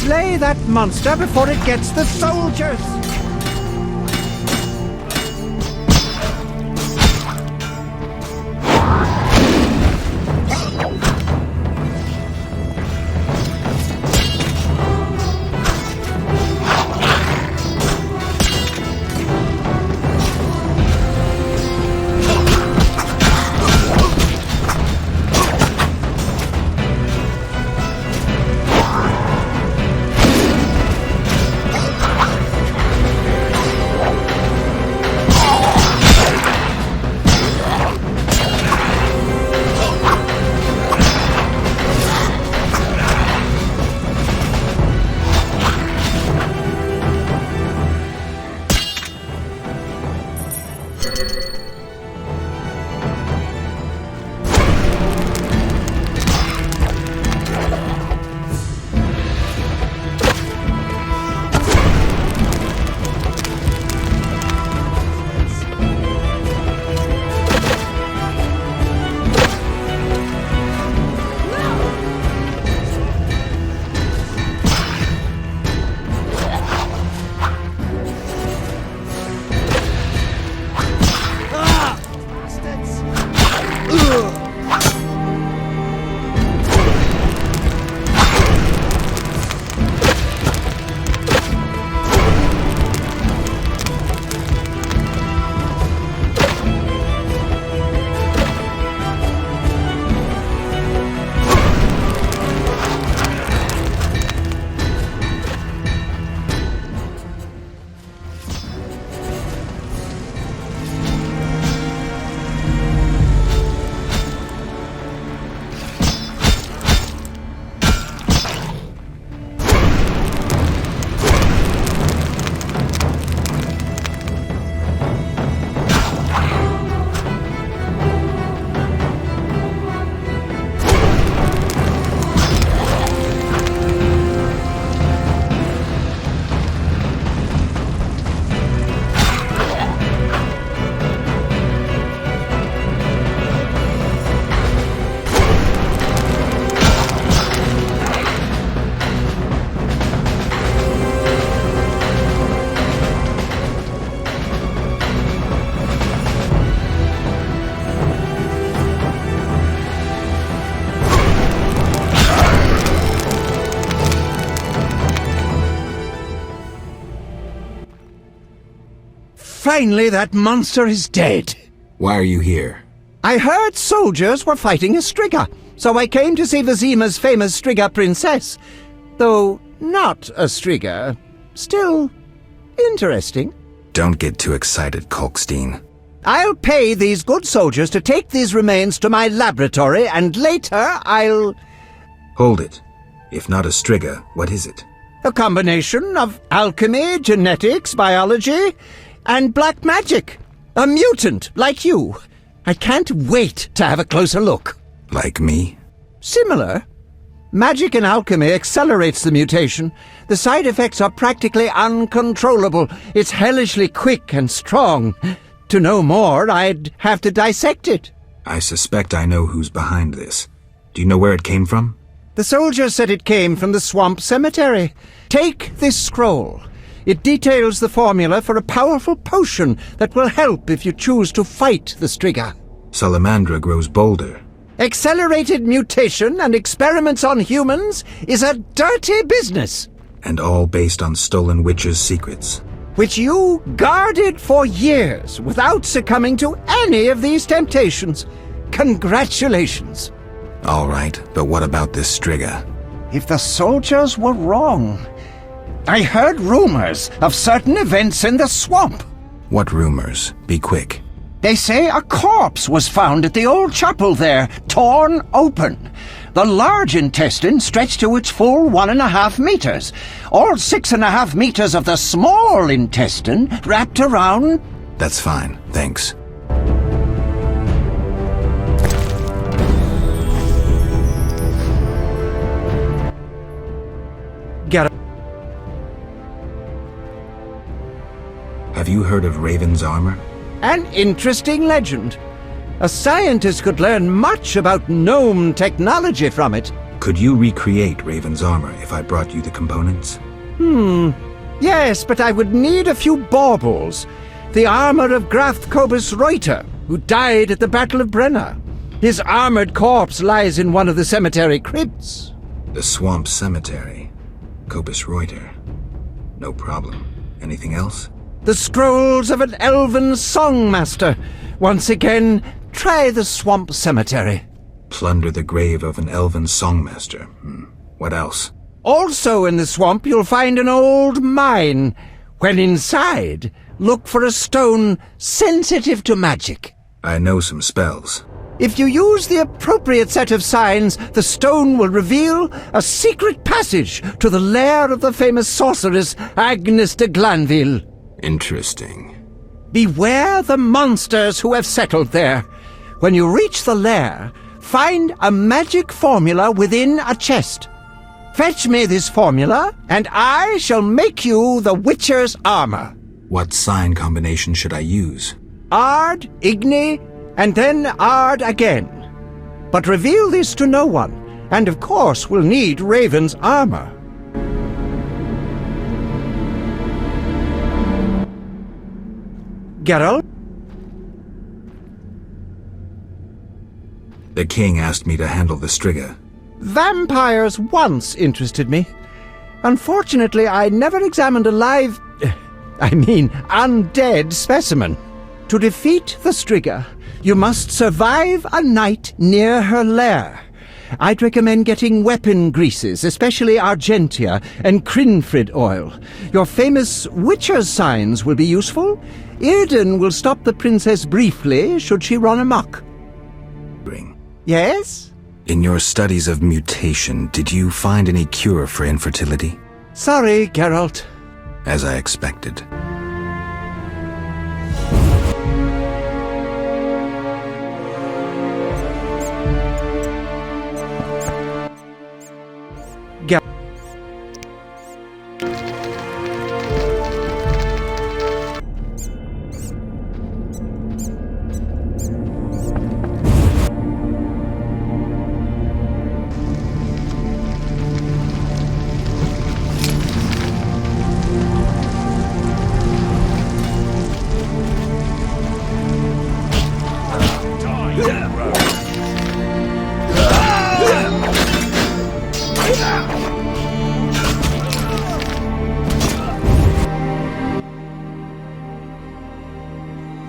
Slay that monster before it gets the soldiers! Finally, that monster is dead. Why are you here? I heard soldiers were fighting a Striga, so I came to see Vizima's famous Striga princess. Though not a Striga, still interesting. Don't get too excited, Kalkstein. I'll pay these good soldiers to take these remains to my laboratory, and later I'll... Hold it. If not a Striga, what is it? A combination of alchemy, genetics, biology, and black magic. A mutant, like you. I can't wait to have a closer look. Like me? Similar. Magic and alchemy accelerates the mutation. The side effects are practically uncontrollable. It's hellishly quick and strong. To know more, I'd have to dissect it. I suspect I know who's behind this. Do you know where it came from? The soldier said it came from the swamp cemetery. Take this scroll. It details the formula for a powerful potion that will help if you choose to fight the Striga. Salamandra grows bolder. Accelerated mutation and experiments on humans is a dirty business. And all based on stolen witches' secrets. Which you guarded for years without succumbing to any of these temptations. Congratulations. All right, but what about this Striga? If the soldiers were wrong, I heard rumors of certain events in the swamp. What rumors? Be quick. They say a corpse was found at the old chapel there, torn open. The large intestine stretched to its full 1.5 meters. All 6.5 meters of the small intestine wrapped around... That's fine, thanks. Get it. Have you heard of Raven's armor? An interesting legend. A scientist could learn much about gnome technology from it. Could you recreate Raven's armor if I brought you the components? Yes, but I would need a few baubles. The armor of Graf Kobus Reuter, who died at the Battle of Brenna. His armored corpse lies in one of the cemetery crypts. The swamp cemetery. Kobus Reuter. No problem. Anything else? The scrolls of an elven songmaster. Once again, try the swamp cemetery. Plunder the grave of an elven songmaster. What else? Also in the swamp you'll find an old mine. When inside, look for a stone sensitive to magic. I know some spells. If you use the appropriate set of signs, the stone will reveal a secret passage to the lair of the famous sorceress Agnes de Glanville. Interesting. Beware the monsters who have settled there. When you reach the lair, find a magic formula within a chest. Fetch me this formula, and I shall make you the Witcher's armor. What sign combination should I use? Ard, Igni, and then Ard again. But reveal this to no one, and of course we'll need Raven's armor. Geralt? The king asked me to handle the Striga. Vampires once interested me. Unfortunately, I never examined a live... undead specimen. To defeat the Striga, you must survive a night near her lair. I'd recommend getting weapon greases, especially Argentia and Crinfrid oil. Your famous Witcher's signs will be useful. Irden will stop the princess briefly, should she run amok. Yes? In your studies of mutation, did you find any cure for infertility? Sorry, Geralt. As I expected.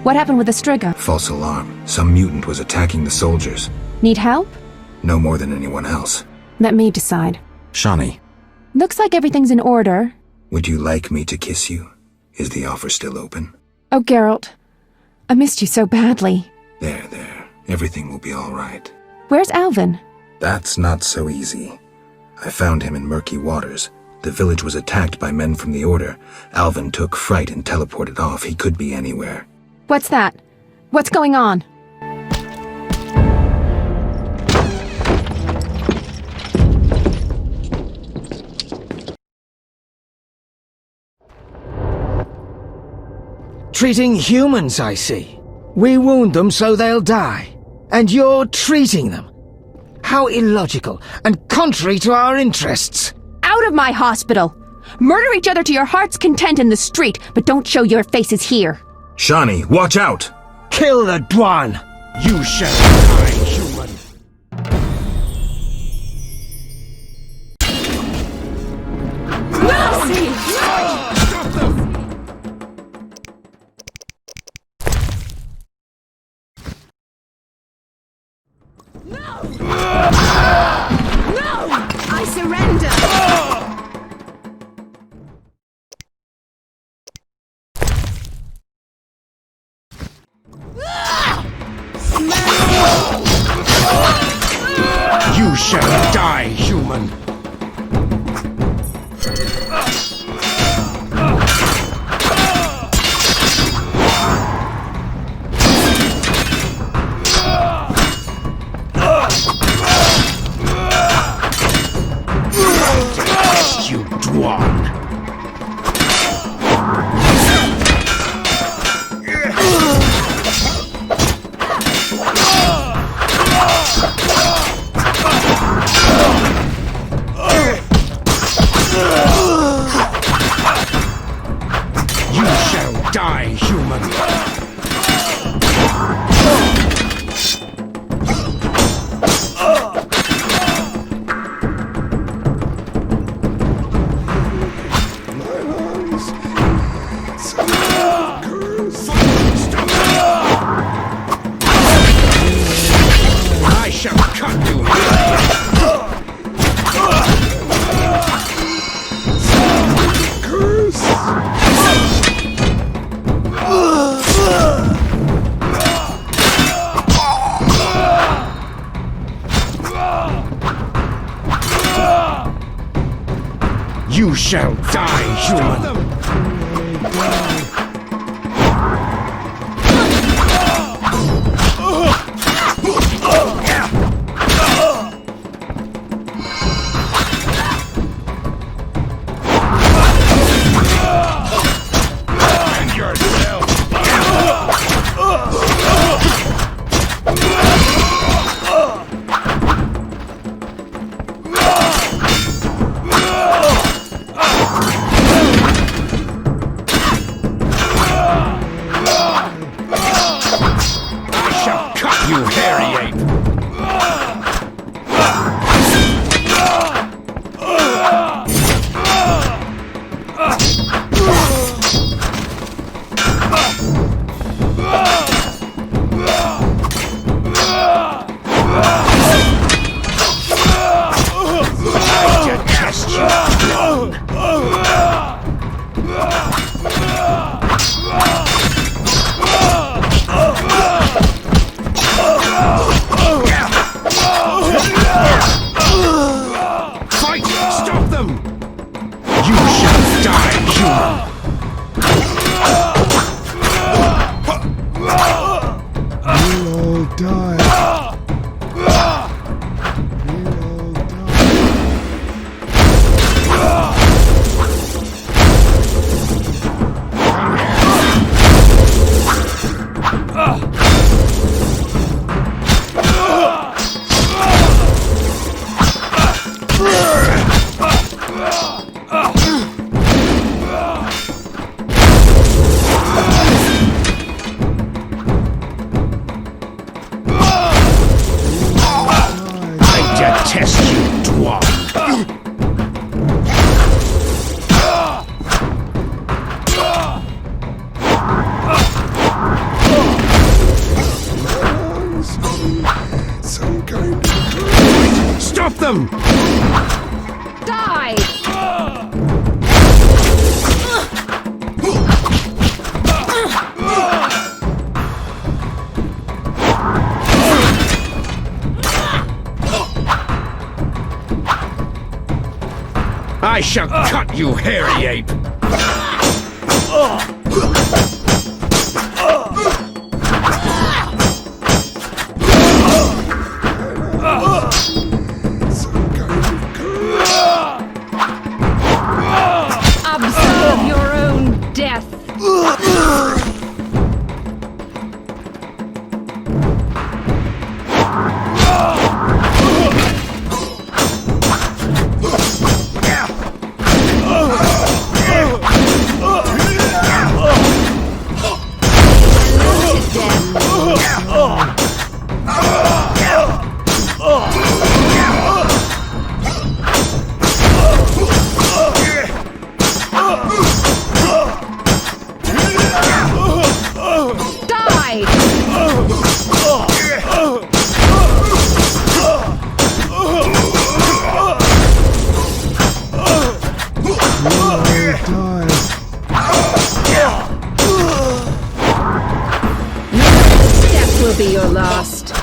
What happened with the Striga? False alarm. Some mutant was attacking the soldiers. Need help? No more than anyone else. Let me decide. Shawnee, Looks like everything's in order. would you like me to kiss you? Is the offer still open? Oh, Geralt. I missed you so badly. There. Everything will be all right. Where's Alvin? That's not so easy. I found him in murky waters. The village was attacked by men from the Order. Alvin took fright and teleported off. He could be anywhere. What's that? What's going on? Treating humans, I see. We wound them so they'll die. And you're treating them. How illogical and contrary to our interests. Out of my hospital! Murder each other to your heart's content in the street, but don't show your faces here. Shawnee, watch out! Kill the Dwan! You shall die, human! I surrender! You shall die, human! You dwan! You shall die, human! I shall cut you! You shall die, human! I shall cut you, hairy ape! Observe your own death. Will be your last.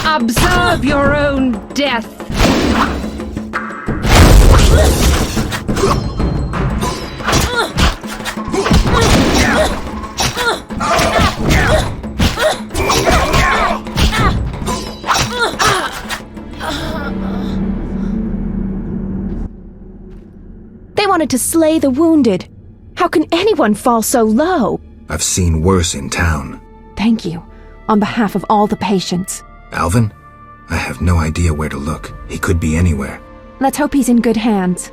Observe your own death. They wanted to slay the wounded. How can anyone fall so low? I've seen worse in town. Thank you, on behalf of all the patients. Alvin? I have no idea where to look. He could be anywhere. Let's hope he's in good hands.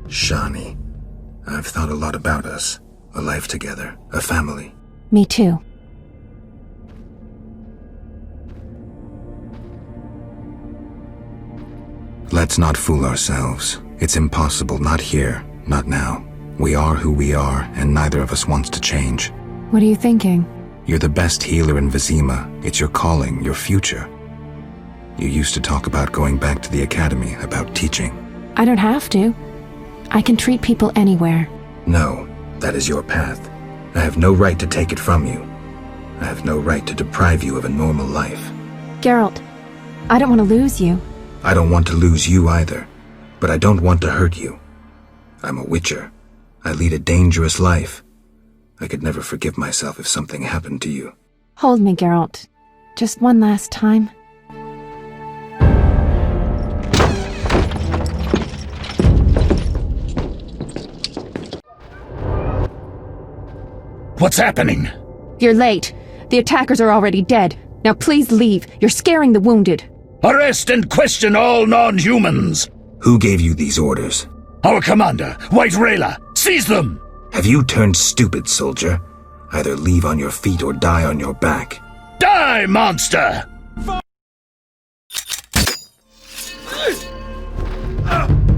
Shani. I've thought a lot about us. A life together. A family. Me too. Let's not fool ourselves. It's impossible. Not here. Not now. We are who we are, and neither of us wants to change. What are you thinking? You're the best healer in Vizima. It's your calling, your future. You used to talk about going back to the academy, about teaching. I don't have to. I can treat people anywhere. No, that is your path. I have no right to take it from you. I have no right to deprive you of a normal life. Geralt, I don't want to lose you. I don't want to lose you either, but I don't want to hurt you. I'm a witcher. I lead a dangerous life. I could never forgive myself if something happened to you. Hold me, Geralt. Just one last time. What's happening? You're late. The attackers are already dead. Now please leave. You're scaring the wounded. Arrest and question all non-humans! Who gave you these orders? Our commander, White Rayla. Seize them! Have you turned stupid, soldier? Either leave on your feet or die on your back. Die, monster!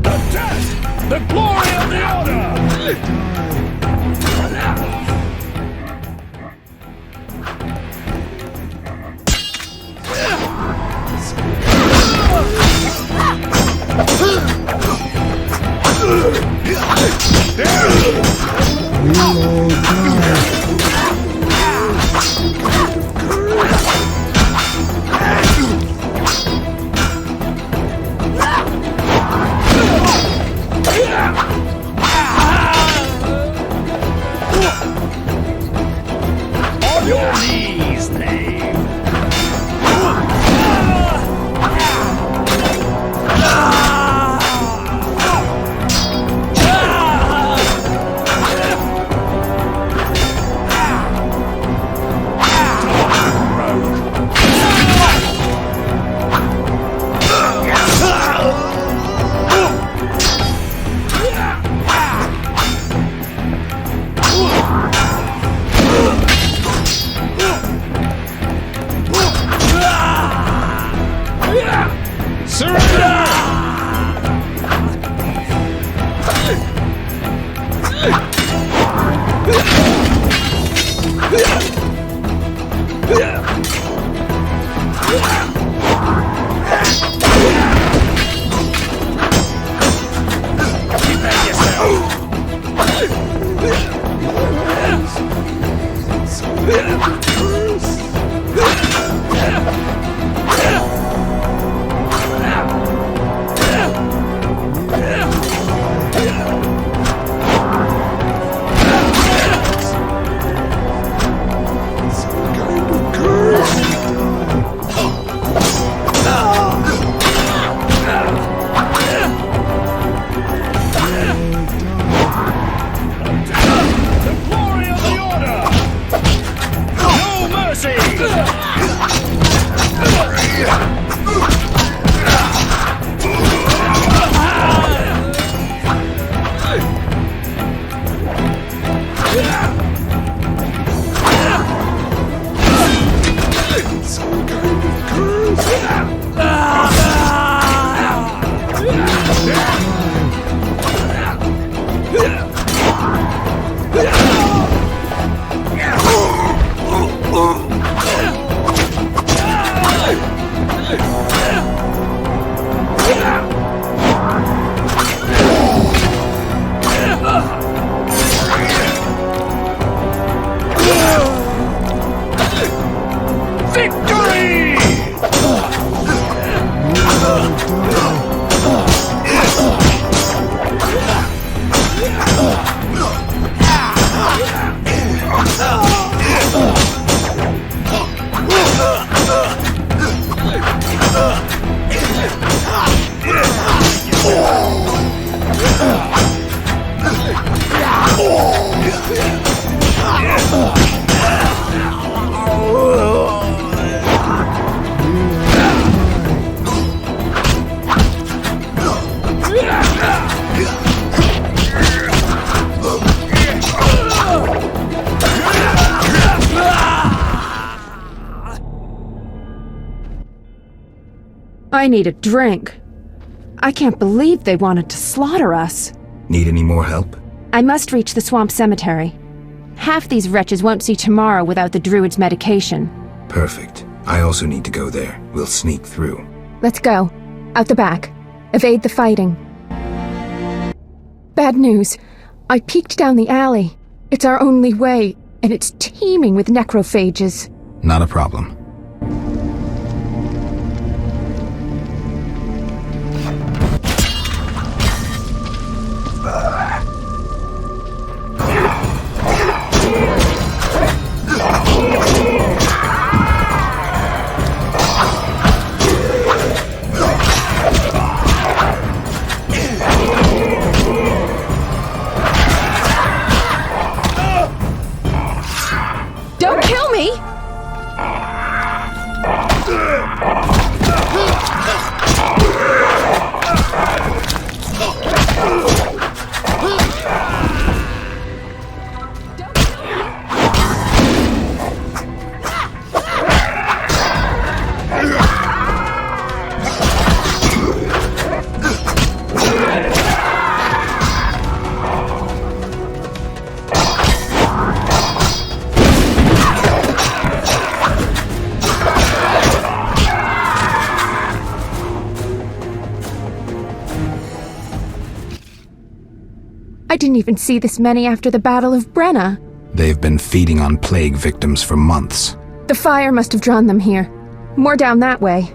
Attack! The glory of the Order! On your knees, knave! I need a drink. I can't believe they wanted to slaughter us. Need any more help? I must reach the swamp cemetery. Half these wretches won't see tomorrow without the druid's medication. Perfect. I also need to go there. We'll sneak through. Let's go. Out the back. Evade the fighting. Bad news. I peeked down the alley. It's our only way, and it's teeming with necrophages. Not a problem. Don't kill me! I didn't even see this many after the Battle of Brenna. They've been feeding on plague victims for months. The fire must have drawn them here. More down that way.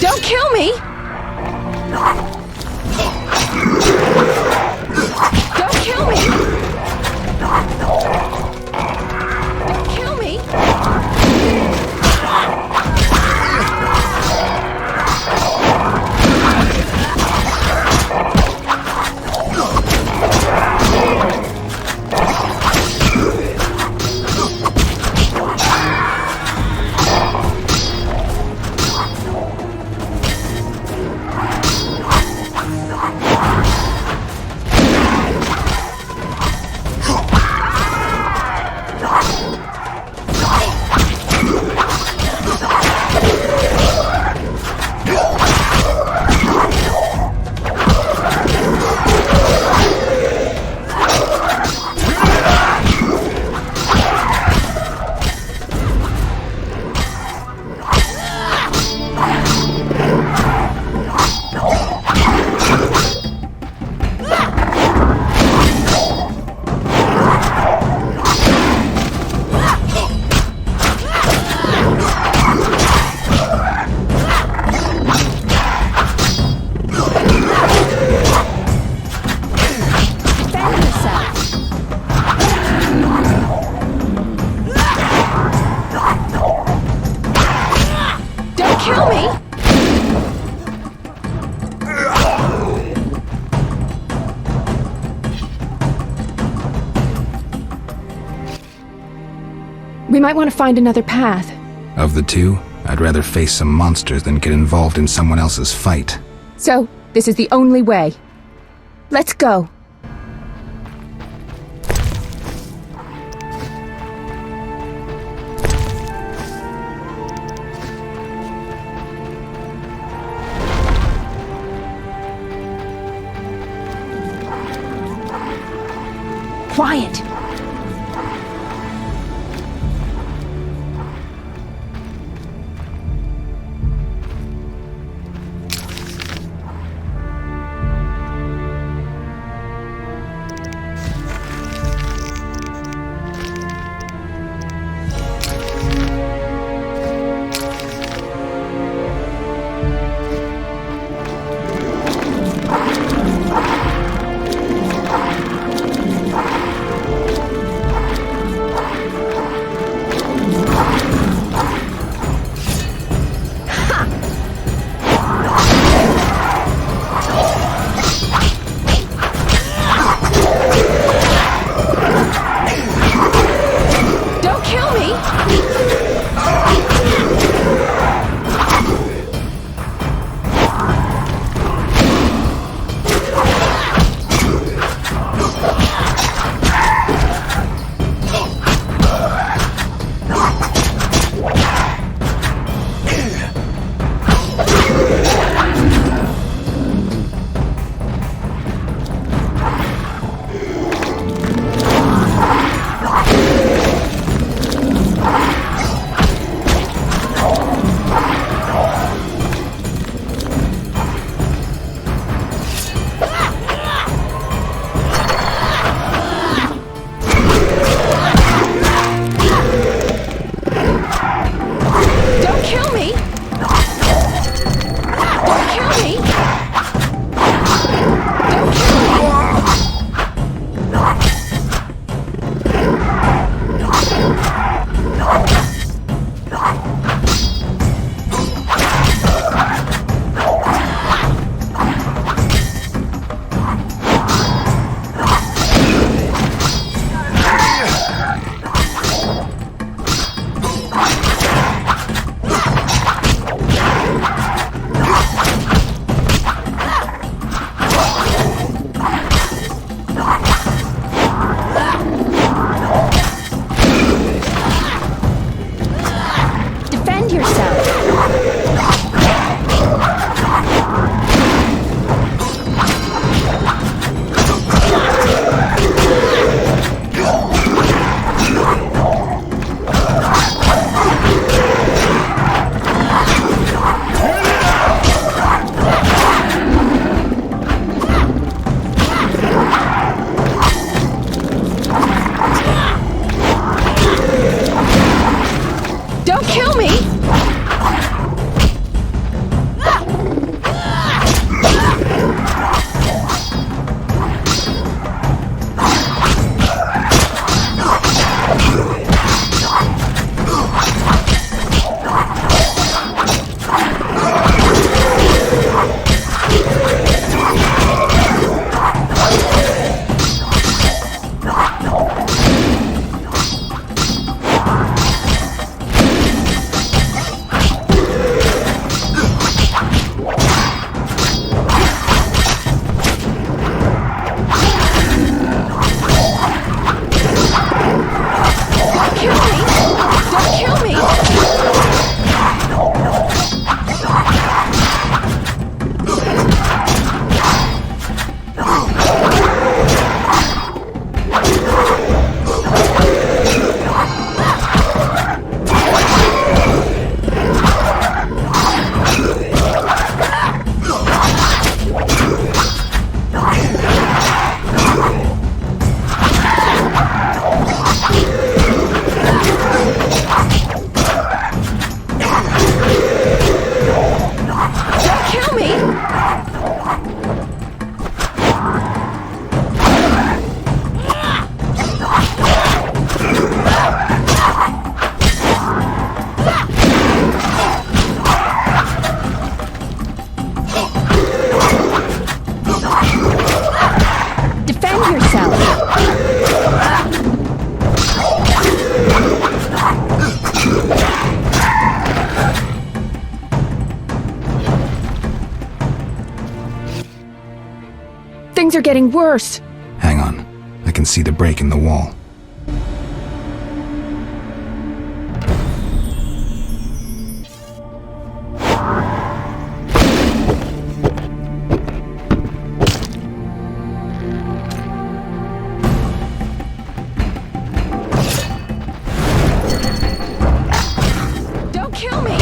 Don't kill me! Don't kill me! Don't kill me! Kill me! We might want to find another path. Of the two, I'd rather face some monsters than get involved in someone else's fight. So, this is the only way. Let's go. Quiet! getting worse. Hang on. I can see the break in the wall. Don't kill me!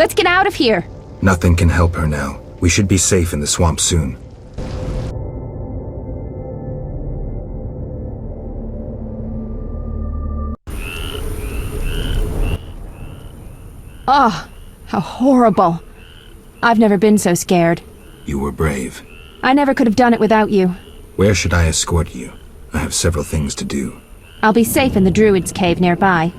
Let's get out of here. Nothing can help her now. We should be safe in the swamp soon. Oh, how horrible. I've never been so scared. You were brave. I never could have done it without you. Where should I escort you? I have several things to do. I'll be safe in the Druid's cave nearby.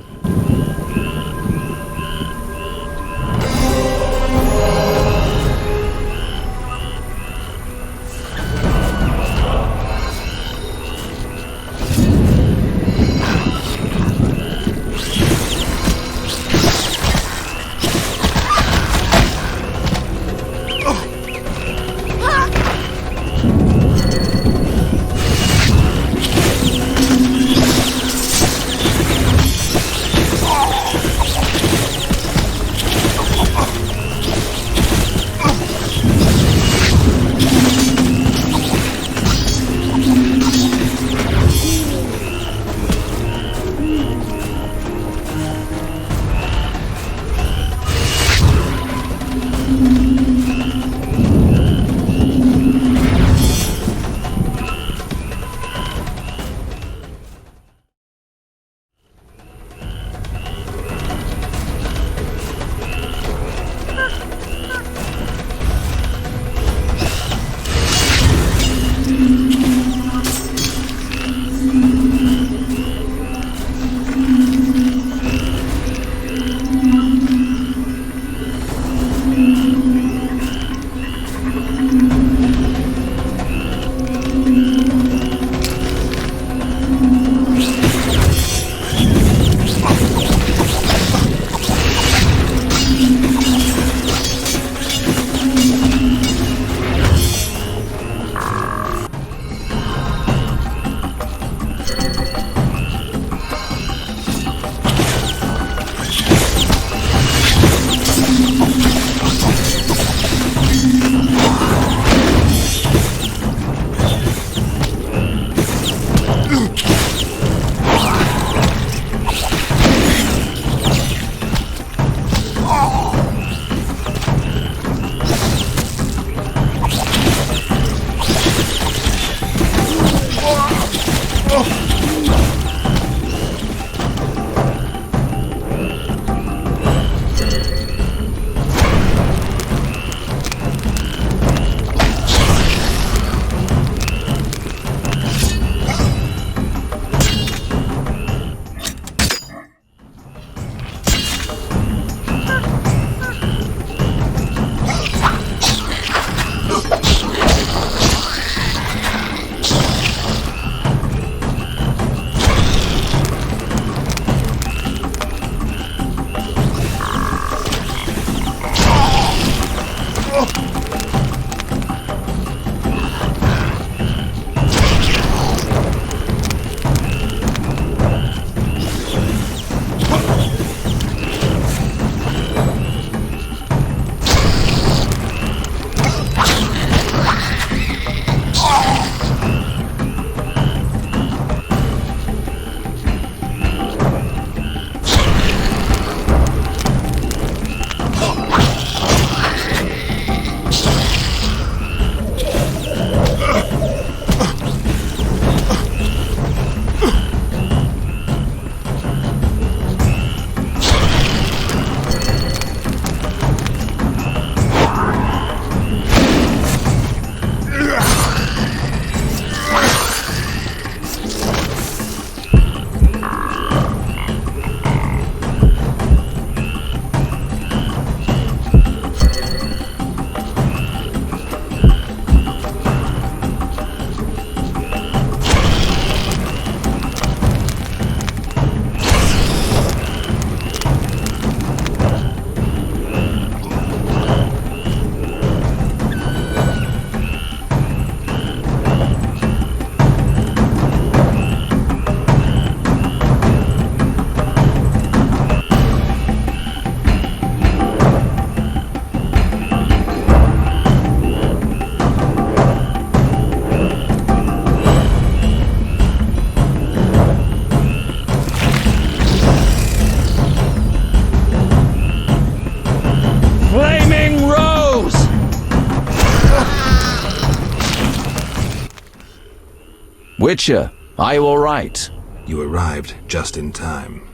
Witcher, are you all right? You arrived just in time.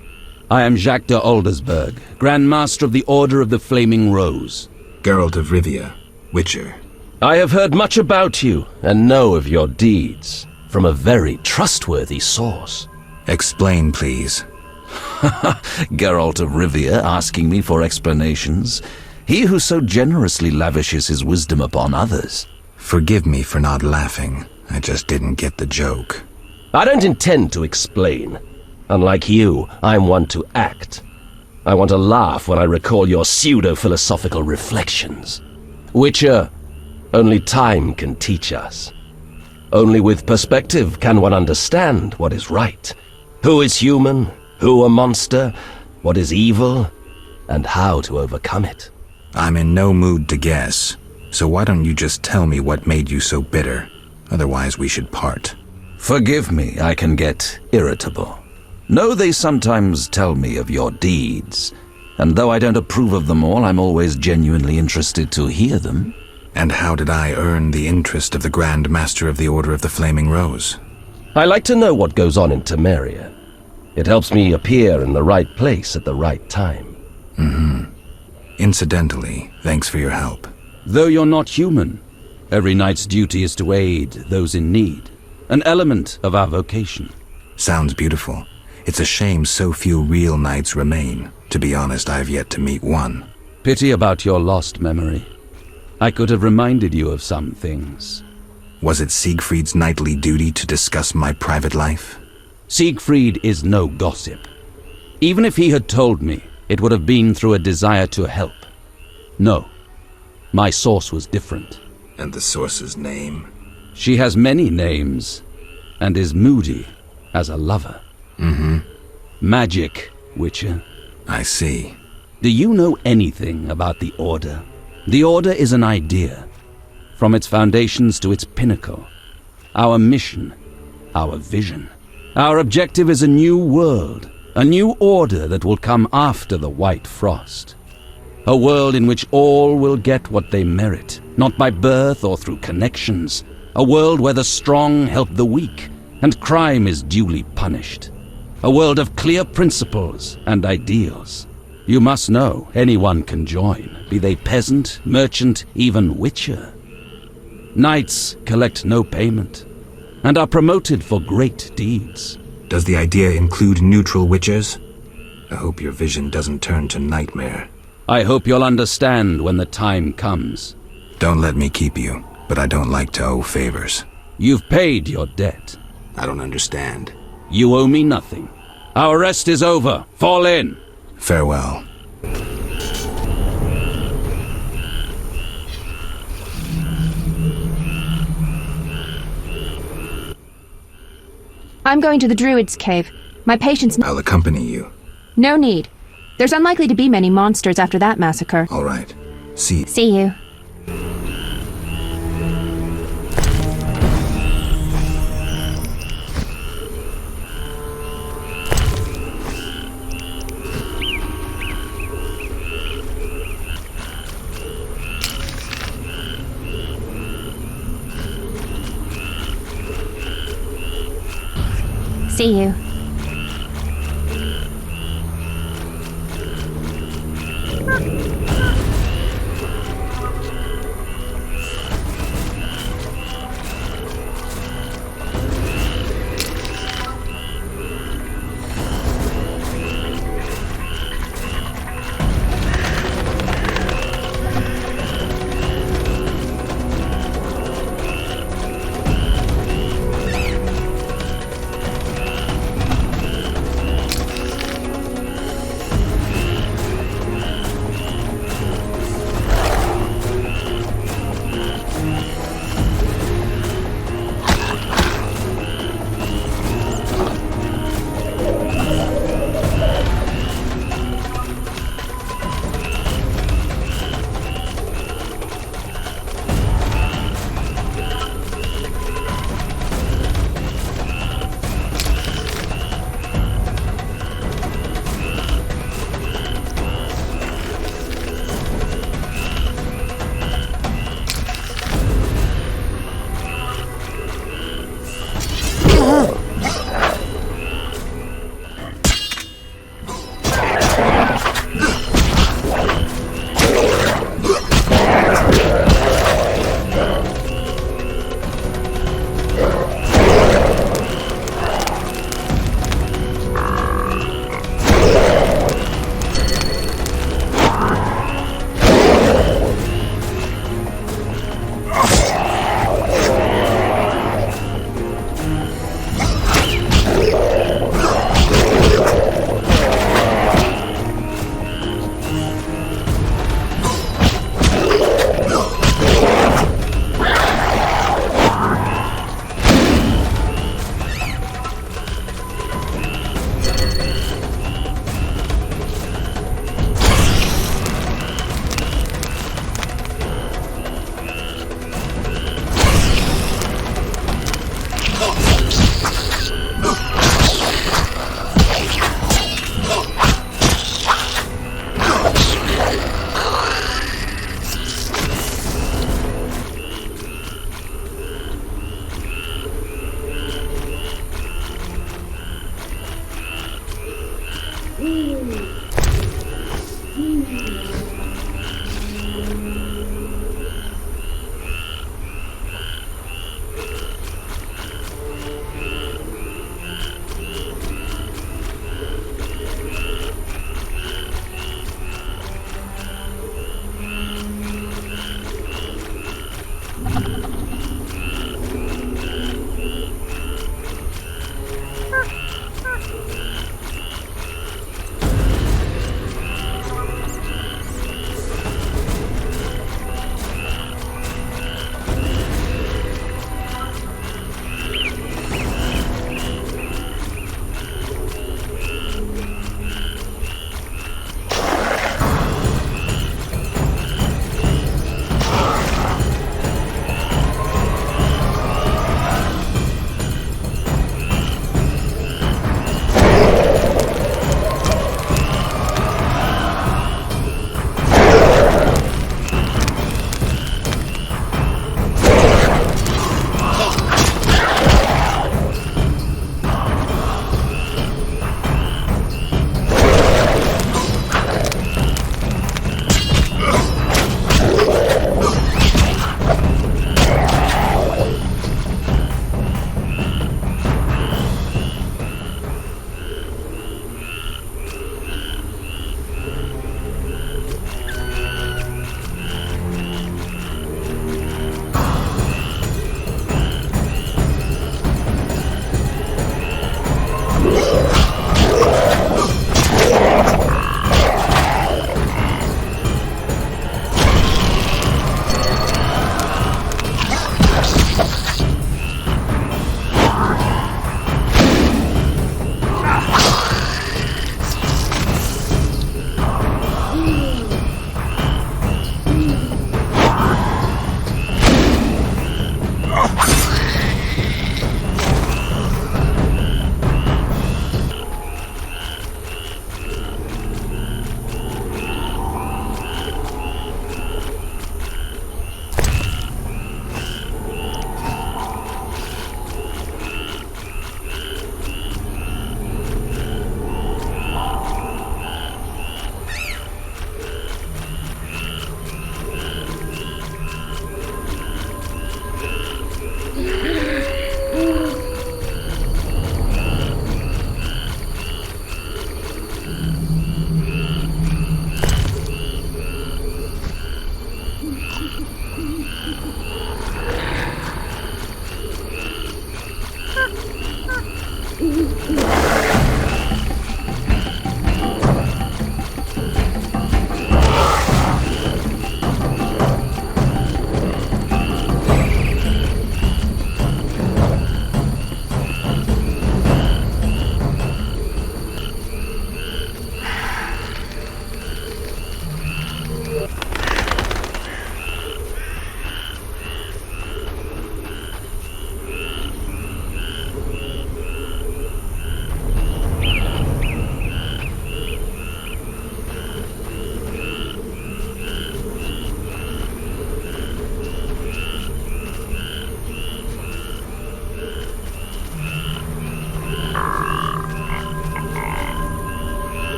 I am Jacques de Aldersberg, Grand Master of the Order of the Flaming Rose. Geralt of Rivia, Witcher. I have heard much about you and know of your deeds from a very trustworthy source. Explain, please. Geralt of Rivia asking me for explanations. He who so generously lavishes his wisdom upon others. Forgive me for not laughing. I just didn't get the joke. I don't intend to explain. Unlike you, I'm one to act. I want to laugh when I recall your pseudo-philosophical reflections. Witcher, only time can teach us. Only with perspective can one understand what is right. Who is human, who a monster, what is evil, and how to overcome it. I'm in no mood to guess, so why don't you just tell me what made you so bitter? Otherwise we should part. Forgive me, I can get irritable. Know they sometimes tell me of your deeds, and though I don't approve of them all, I'm always genuinely interested to hear them. And how did I earn the interest of the Grand Master of the Order of the Flaming Rose? I like to know what goes on in Temeria. It helps me appear in the right place at the right time. Incidentally, thanks for your help. Though you're not human, every knight's duty is to aid those in need. An element of our vocation. Sounds beautiful. It's a shame so few real knights remain. To be honest, I've yet to meet one. Pity about your lost memory. I could have reminded you of some things. Was it Siegfried's knightly duty to discuss my private life? Siegfried is no gossip. Even if he had told me, it would have been through a desire to help. No, my source was different. And the source's name? She has many names, and is moody as a lover. Magic, Witcher. I see. Do you know anything about the Order? The Order is an idea, from its foundations to its pinnacle. Our mission, our vision. Our objective is a new world, a new order that will come after the White Frost. A world in which all will get what they merit, not by birth or through connections. A world where the strong help the weak, and crime is duly punished. A world of clear principles and ideals. You must know anyone can join, be they peasant, merchant, even witcher. Knights collect no payment, and are promoted for great deeds. Does the idea include neutral witchers? I hope your vision doesn't turn to nightmare. I hope you'll understand when the time comes. Don't let me keep you, but I don't like to owe favors. You've paid your debt. I don't understand. You owe me nothing. Our rest is over. Fall in. Farewell. I'm going to the Druid's Cave. My patients... I'll accompany you. No need. There's unlikely to be many monsters after that massacre. All right. See you. See you.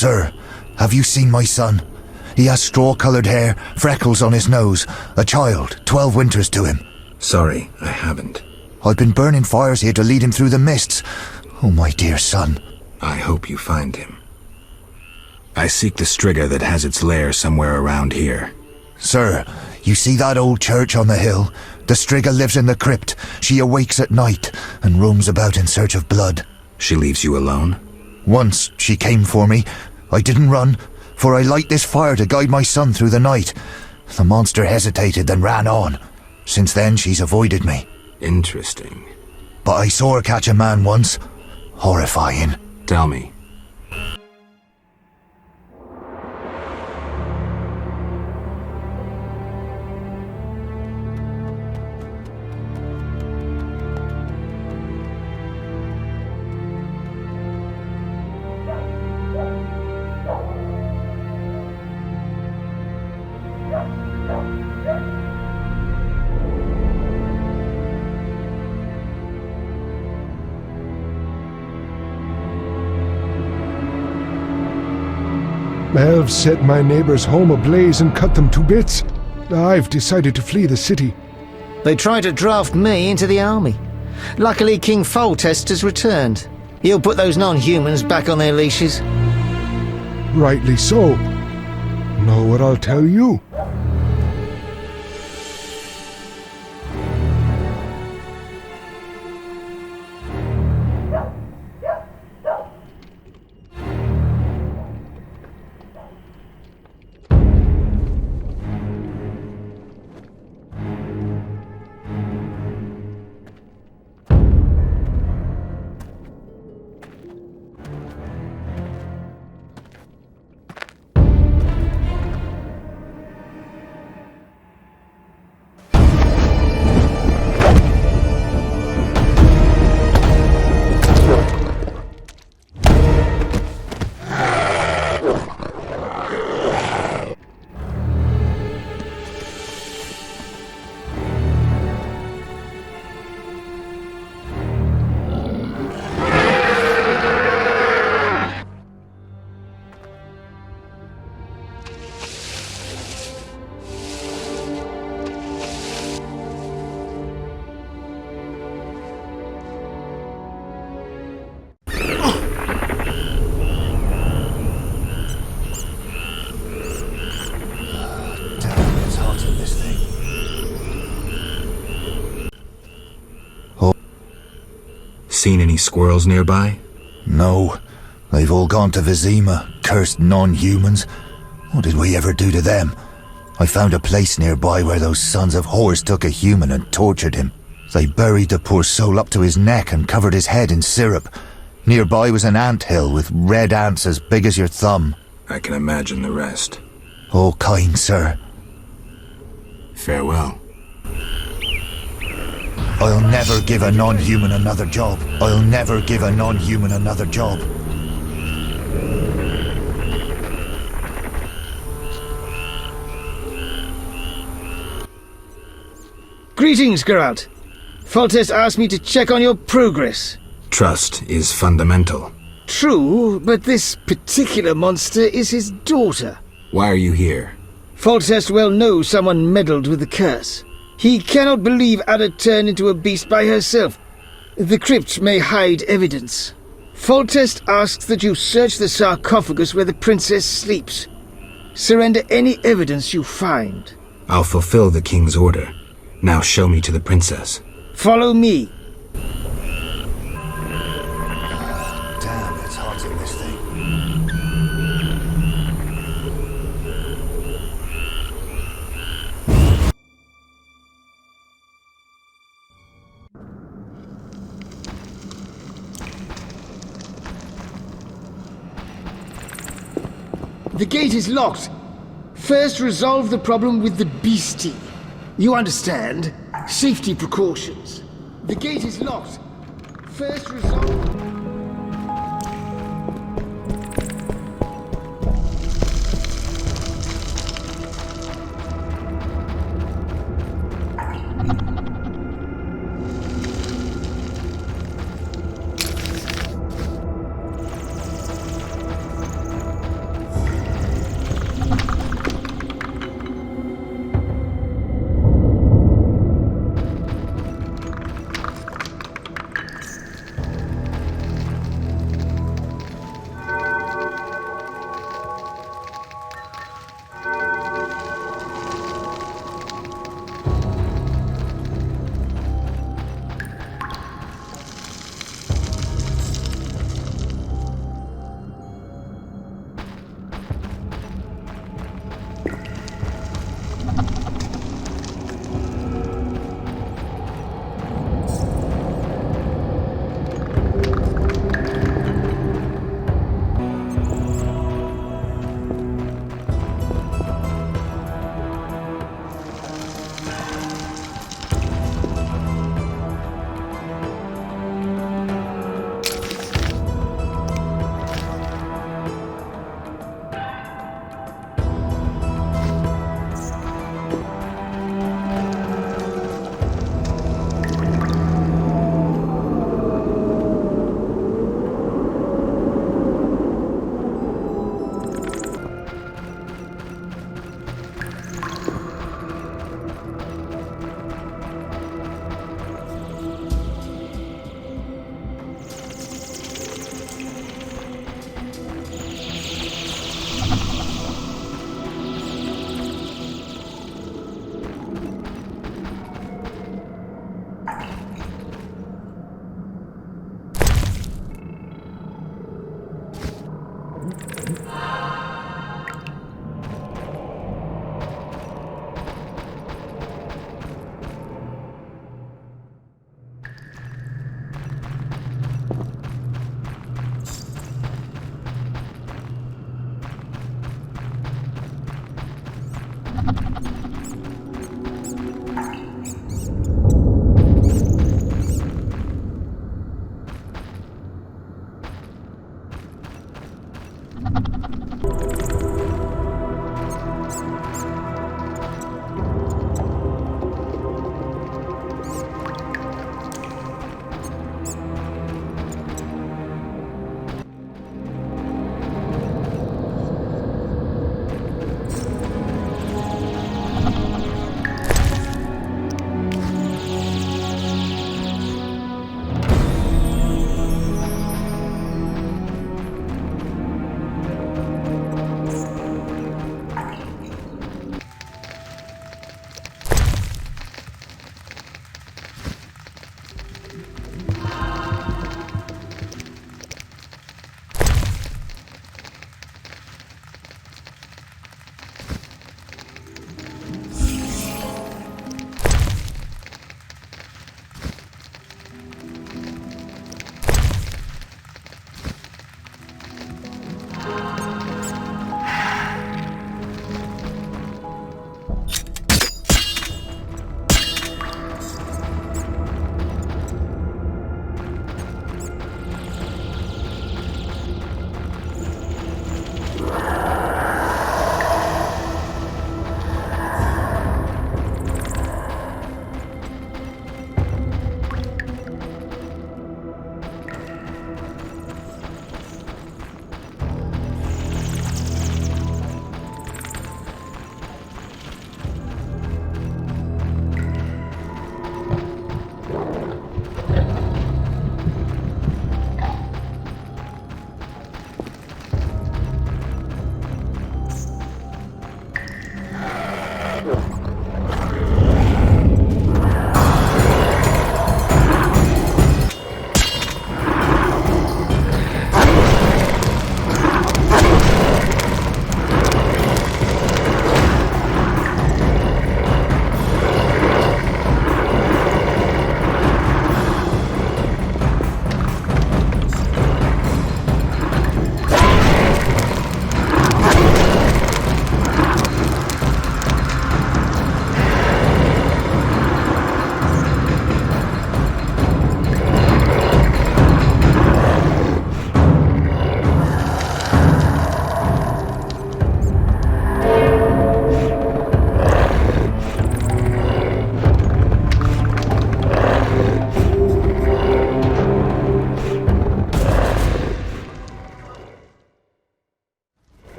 Sir, have you seen my son? He has straw-coloured hair, freckles on his nose, a child, 12 winters to him. Sorry, I haven't. I've been burning fires here to lead him through the mists. Oh, my dear son. I hope you find him. I seek the Striga that has its lair somewhere around here. Sir, you see that old church on the hill? The Striga lives in the crypt. She awakes at night and roams about in search of blood. She leaves you alone? Once she came for me. I didn't run, for I light this fire to guide my son through the night. The monster hesitated, then ran on. Since then, she's avoided me. Interesting. But I saw her catch a man once. Horrifying. Tell me. Elves set my neighbor's home ablaze and cut them to bits. I've decided to flee the city. They tried to draft me into the army. Luckily, King Foltest has returned. He'll put those non-humans back on their leashes. Rightly so. Know what I'll tell you? seen any squirrels nearby? No. They've all gone to Vizima, cursed non-humans. What did we ever do to them? I found a place nearby where those sons of whores took a human and tortured him. They buried the poor soul up to his neck and covered his head in syrup. Nearby was an ant hill with red ants as big as your thumb. I can imagine the rest. Oh, kind sir. Farewell. I'll never give a non-human another job. I'll never give a non-human another job. Greetings, Geralt. Foltest asked me to check on your progress. Trust is fundamental. True, but this particular monster is his daughter. Why are you here? Foltest well knows someone meddled with the curse. He cannot believe Ada turned into a beast by herself. The crypt may hide evidence. Foltest asks that you search the sarcophagus where the princess sleeps. Surrender any evidence you find. I'll fulfill the king's order. Now show me to the princess. Follow me. Damn, it's hot in this thing. The gate is locked. First resolve the problem with the beastie. You understand? Safety precautions. The gate is locked. First resolve...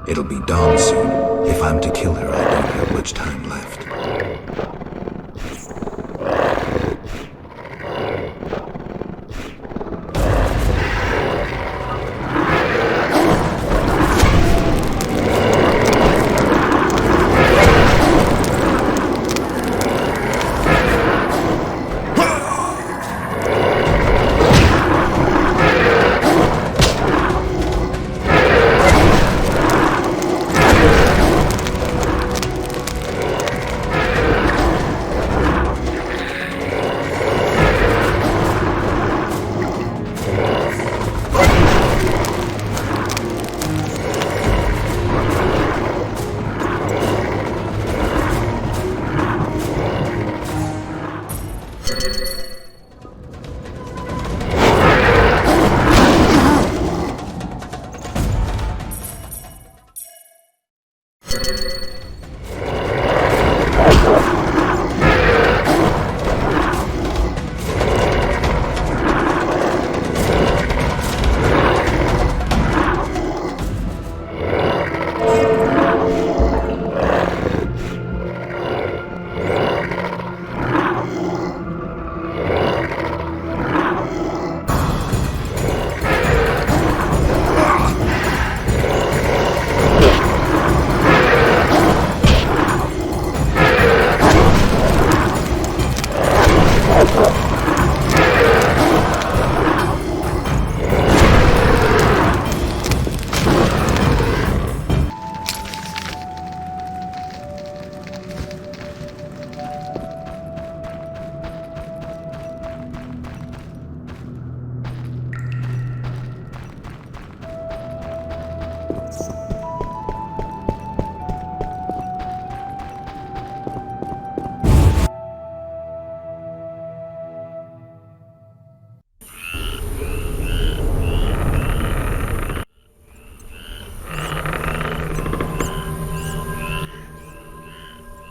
It'll be dawn soon. If I'm to kill her, I don't have much time left.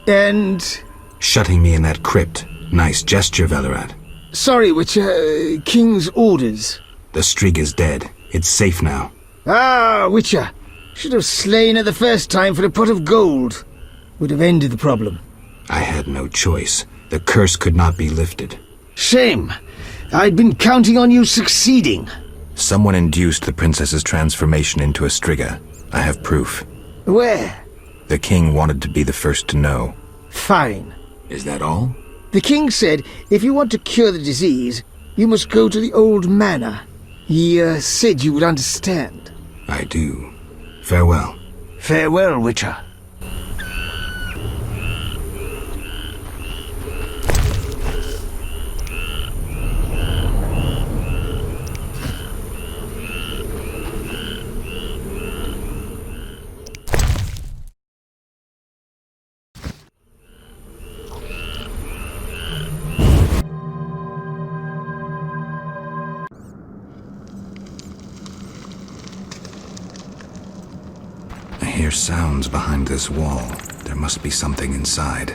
And... Shutting me in that crypt. Nice gesture, Velerat. Sorry, Witcher. King's orders. The Striga's dead. It's safe now. Ah, Witcher. Should have slain her the first time for a pot of gold. Would have ended the problem. I had no choice. The curse could not be lifted. Shame. I'd been counting on you succeeding. Someone induced the princess's transformation into a Striga. I have proof. Where? The king wanted to be the first to know. Fine. Is that all? The king said if you want to cure the disease, you must go to the old manor. He said you would understand. I do. Farewell. Farewell, Witcher. I hear sounds behind this wall. There must be something inside.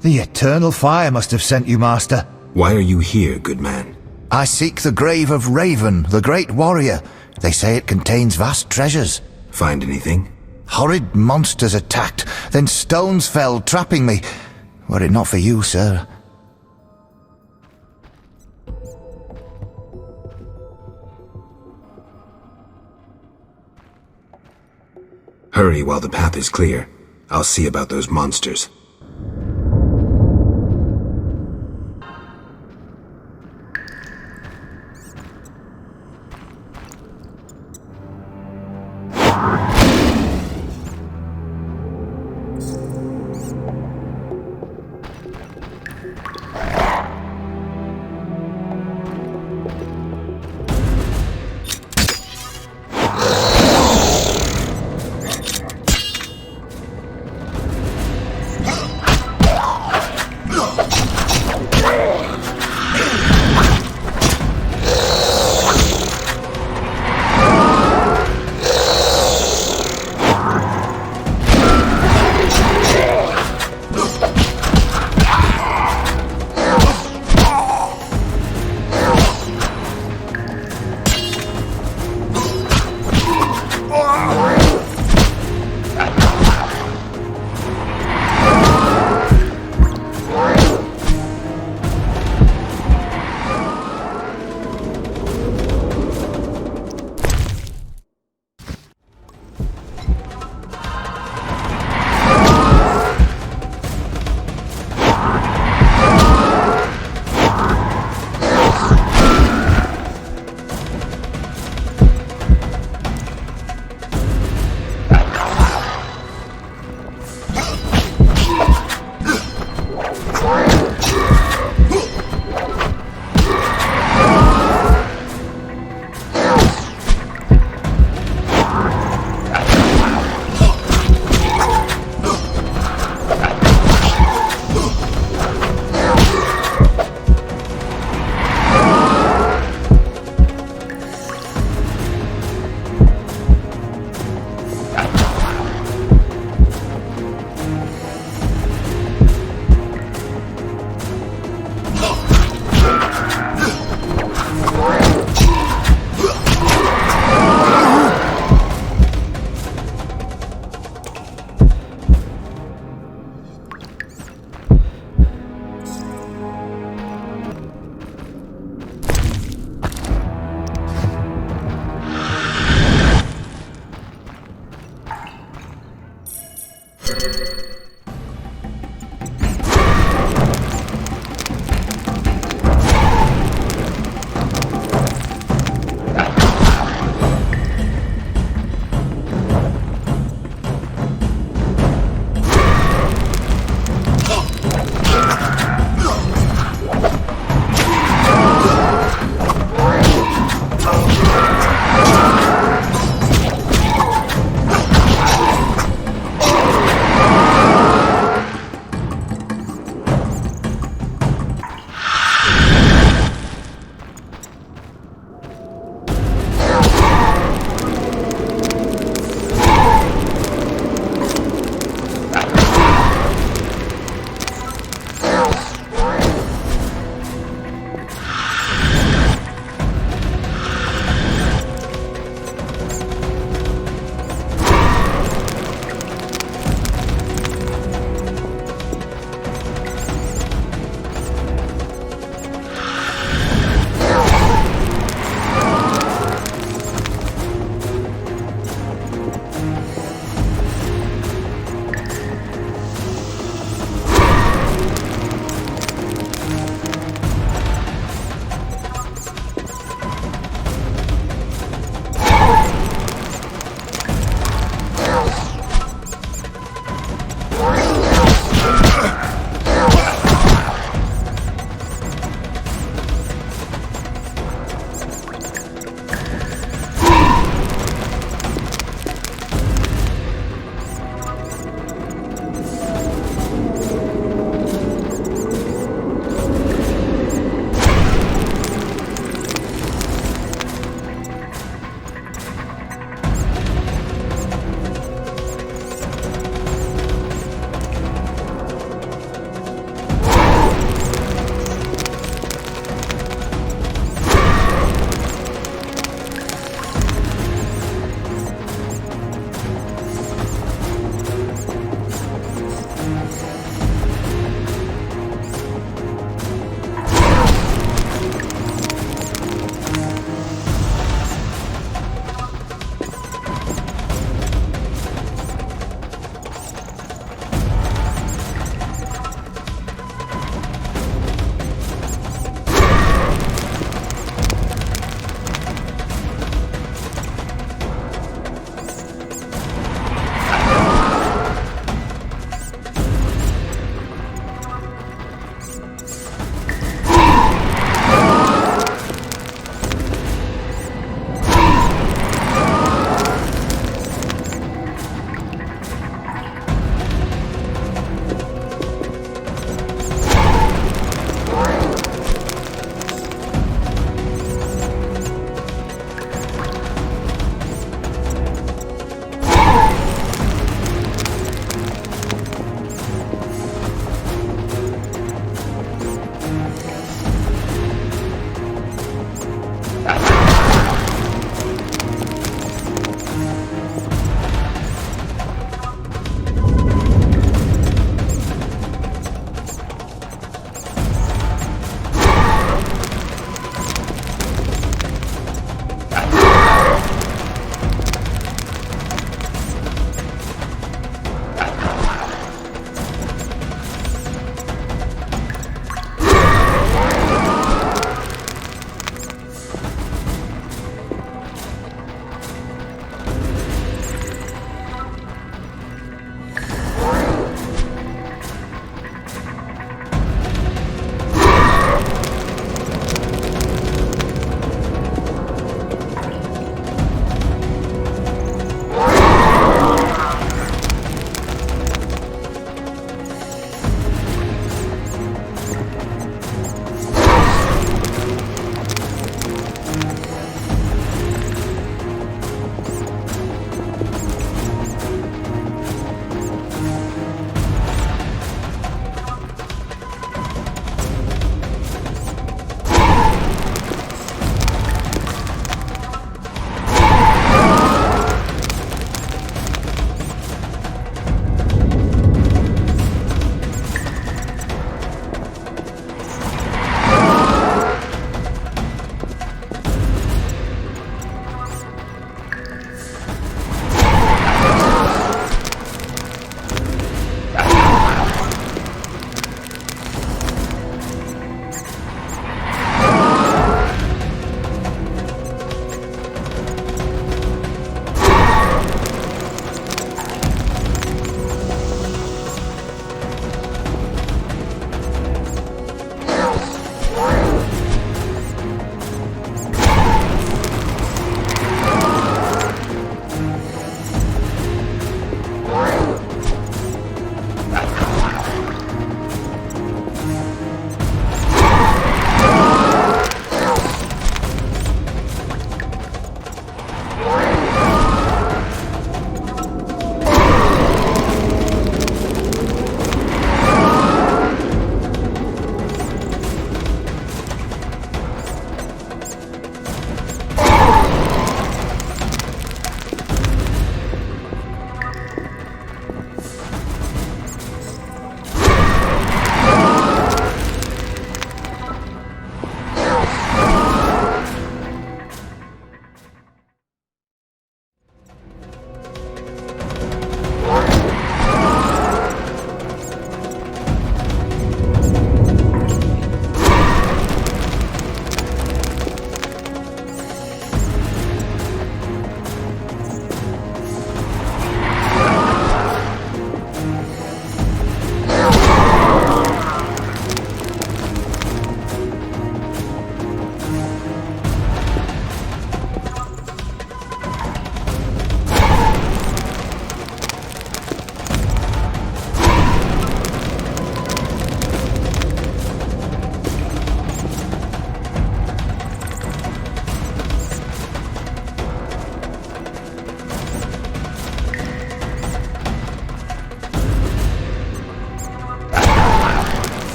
The eternal fire must have sent you, Master. Why are you here, good man? I seek the grave of Raven, the great warrior. They say it contains vast treasures. Find anything? Horrid monsters attacked, then stones fell, trapping me. Were it not for you, sir. Hurry while the path is clear. I'll see about those monsters.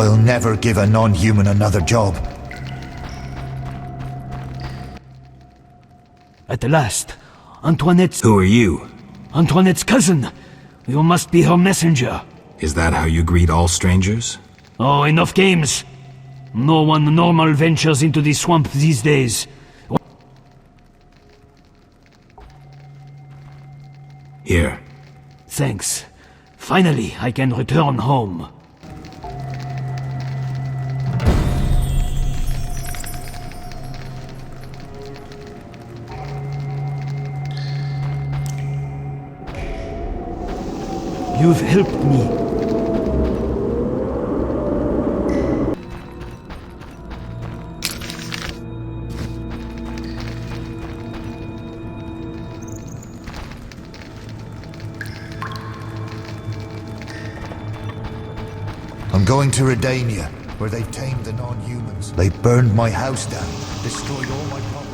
I'll never give a non-human another job. At last, Antoinette's... Who are you? Antoinette's cousin. You must be her messenger. Is that how you greet all strangers? Oh, enough games. No one normal ventures into the swamp these days. Here. Thanks. Finally, I can return home. You've helped me. I'm going to Redania, where they've tamed the non-humans. They burned my house down, destroyed all my property.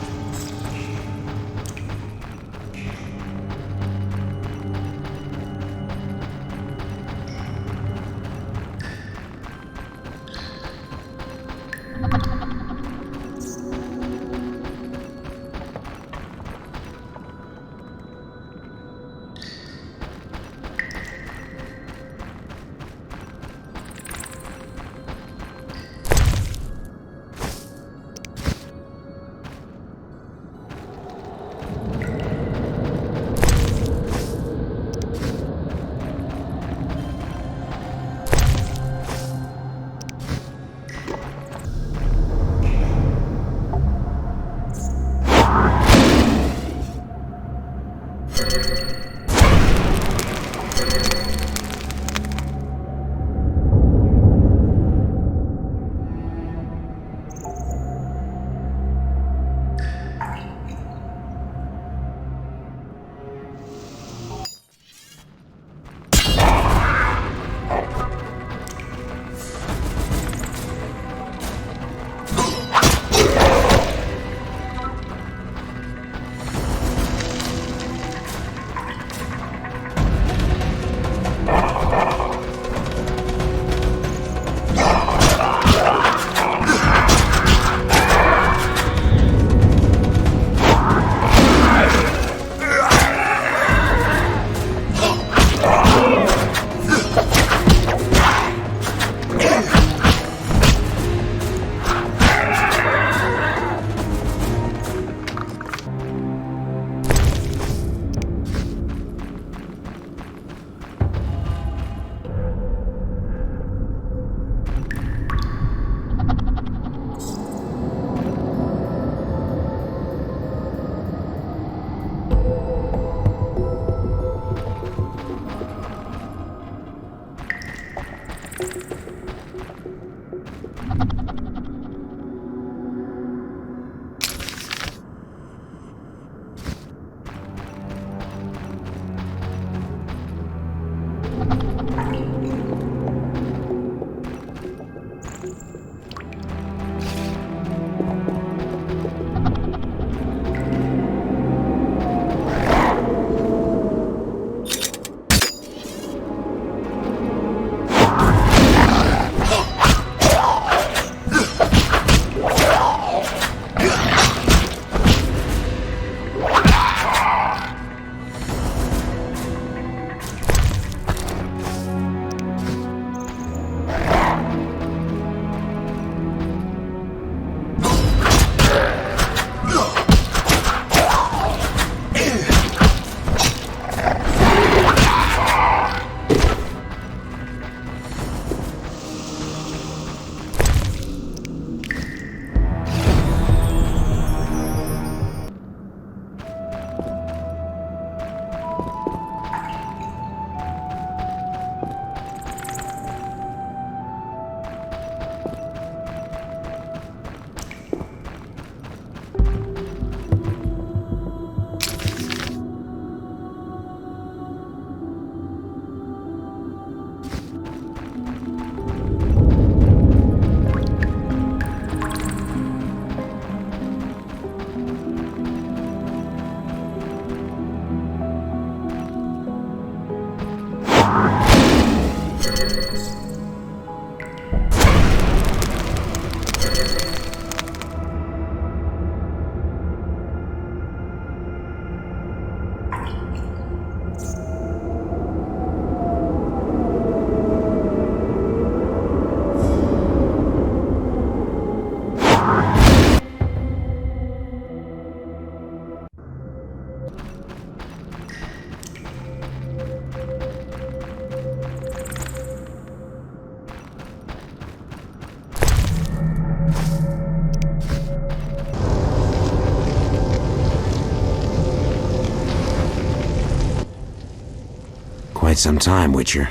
Quite some time, Witcher.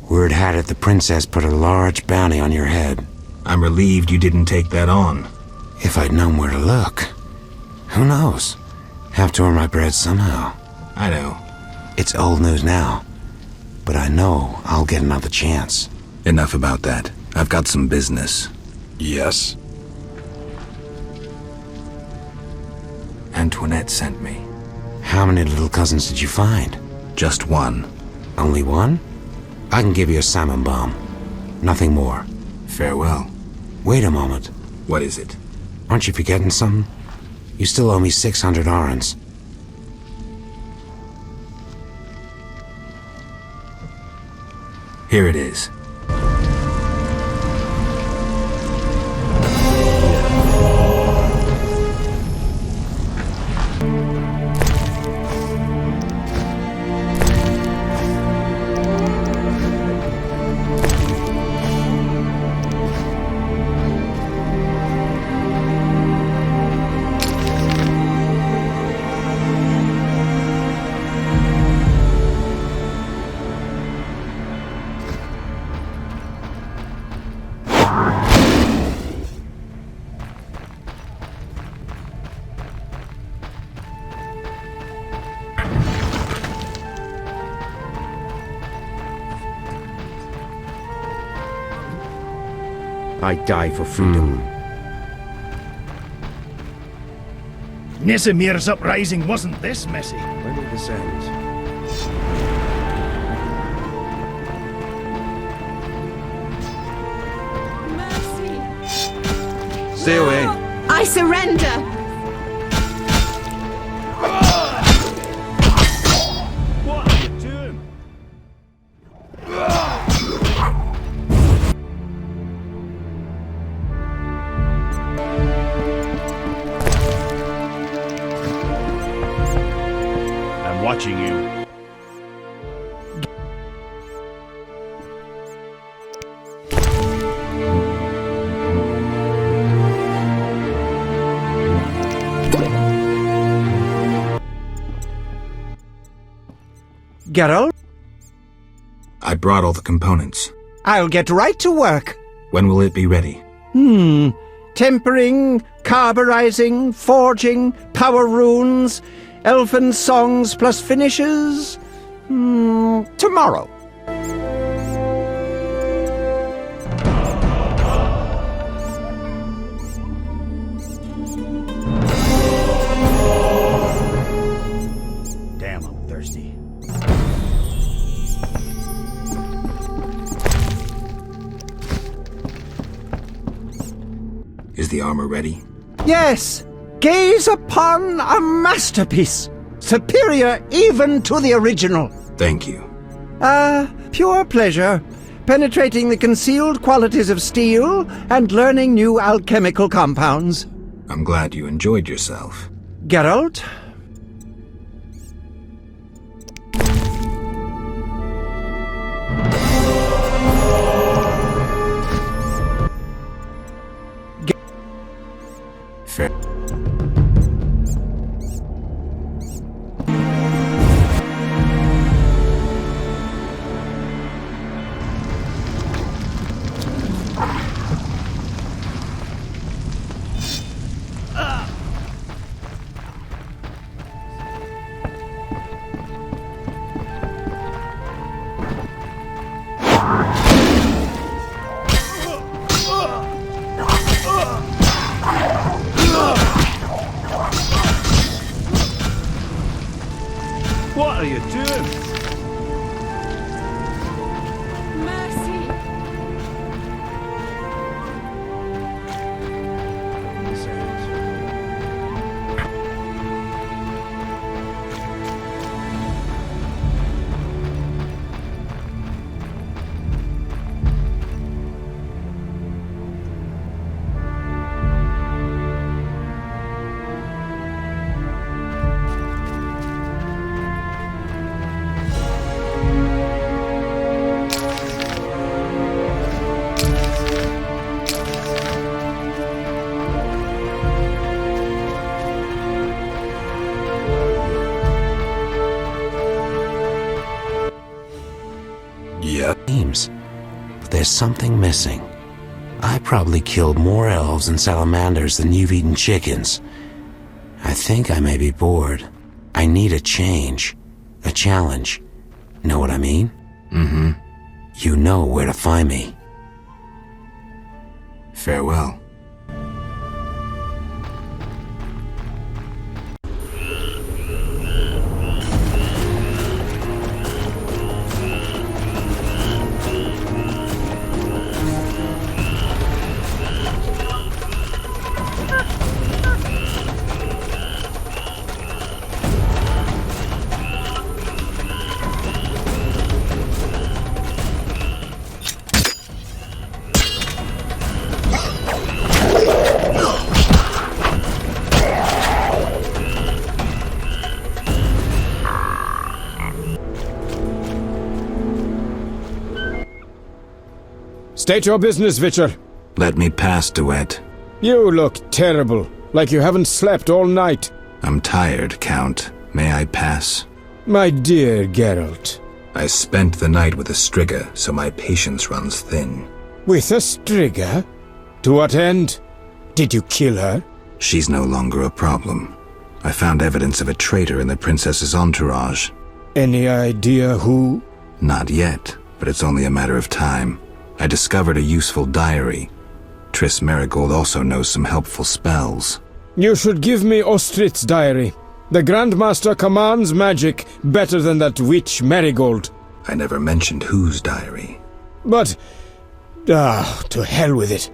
Word had it the princess put a large bounty on your head. I'm relieved you didn't take that on. If I'd known where to look. Who knows? Have to earn my bread somehow. I know. It's old news now. But I know I'll get another chance. Enough about that. I've got some business. Yes? Antoinette sent me. How many little cousins did you find? Just one. Only one? I can give you a salmon bomb. Nothing more. Farewell. Wait a moment. What is it? Aren't you forgetting something? You still owe me 600 arons. Here it is. I die for freedom. Nisimir's uprising wasn't this messy. When did this end? Mercy! Stay away. I surrender! What are you doing? I'm watching you. Geralt? I brought all the components. I'll get right to work. When will it be ready? Tempering, carburizing, forging, power runes, elfin songs plus finishes. Tomorrow. Damn, I'm thirsty. Is the armor ready? Yes! Gaze upon a masterpiece! Superior even to the original. Thank you. Pure pleasure. Penetrating the concealed qualities of steel and learning new alchemical compounds. I'm glad you enjoyed yourself. Geralt? Fair. What are you doing? Mercy! Seems. But there's something missing. I probably killed more elves and salamanders than you've eaten chickens. I think I may be bored. I need a change. A challenge. Know what I mean? Mm-hmm. You know where to find me. Farewell. State your business, Witcher. Let me pass, Duet. You look terrible, like you haven't slept all night. I'm tired, Count. May I pass? My dear Geralt. I spent the night with a Striga, so my patience runs thin. With a Striga? To what end? Did you kill her? She's no longer a problem. I found evidence of a traitor in the princess's entourage. Any idea who? Not yet, but it's only a matter of time. I discovered a useful diary. Triss Merigold also knows some helpful spells. You should give me Ostrit's diary. The Grandmaster commands magic better than that witch Merigold. I never mentioned whose diary. But... to hell with it.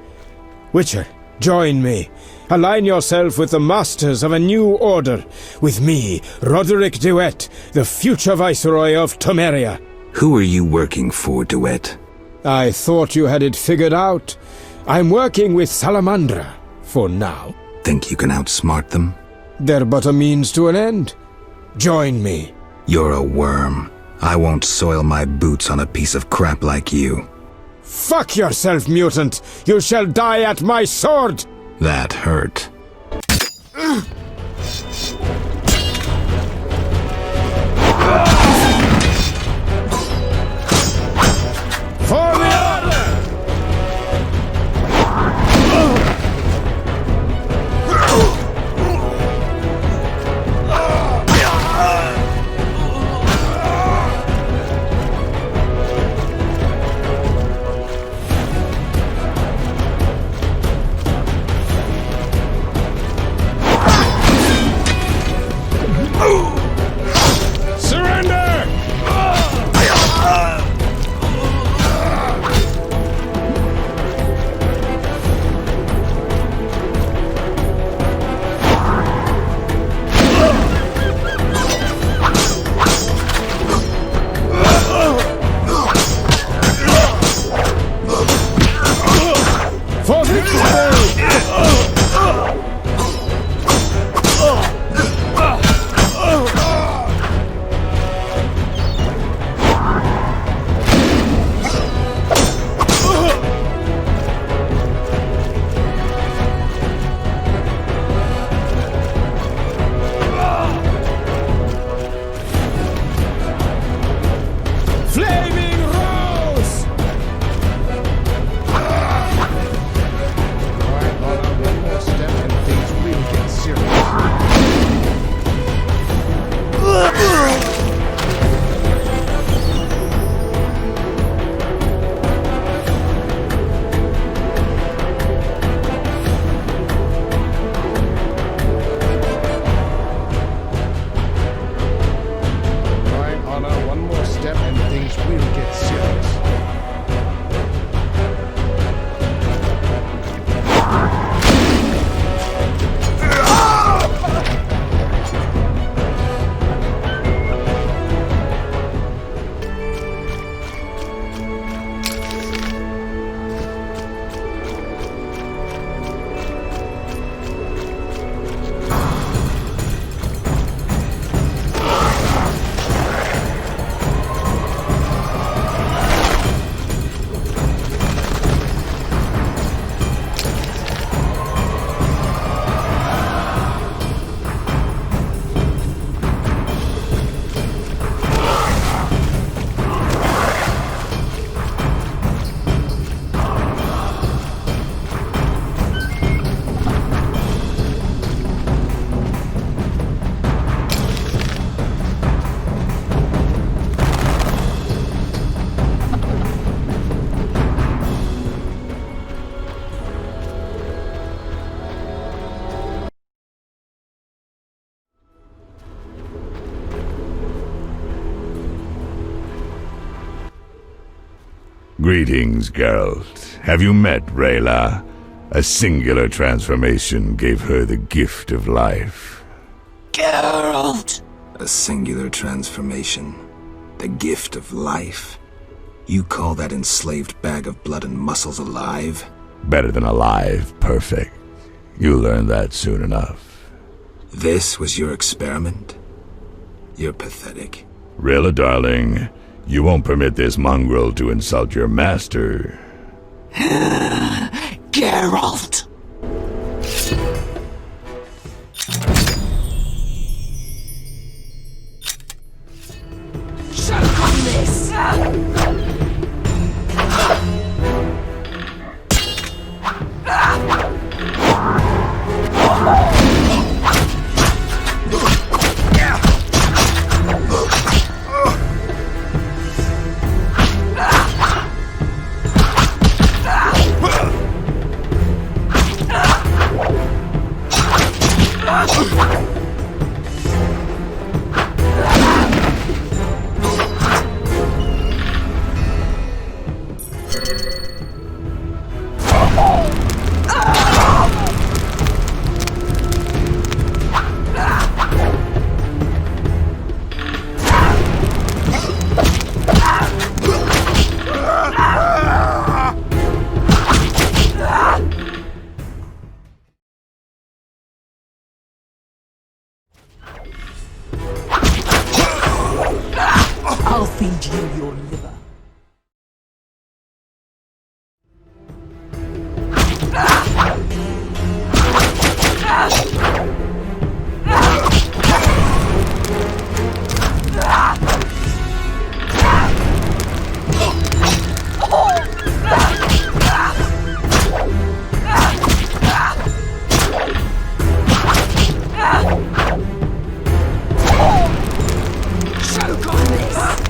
Witcher, join me. Align yourself with the masters of a new order. With me, Roderick Duet, the future Viceroy of Temeria. Who are you working for, Duet? I thought you had it figured out. I'm working with Salamandra, for now. Think you can outsmart them? They're but a means to an end. Join me. You're a worm. I won't soil my boots on a piece of crap like you. Fuck yourself, mutant! You shall die at my sword! That hurt. For the order! Greetings, Geralt. Have you met Rayla? A singular transformation gave her the gift of life. Geralt! A singular transformation. The gift of life. You call that enslaved bag of blood and muscles alive? Better than alive, perfect. You'll learn that soon enough. This was your experiment? You're pathetic. Rayla, darling, you won't permit this mongrel to insult your master. Geralt! Choke on this! I'll feed you your liver. Choke on this!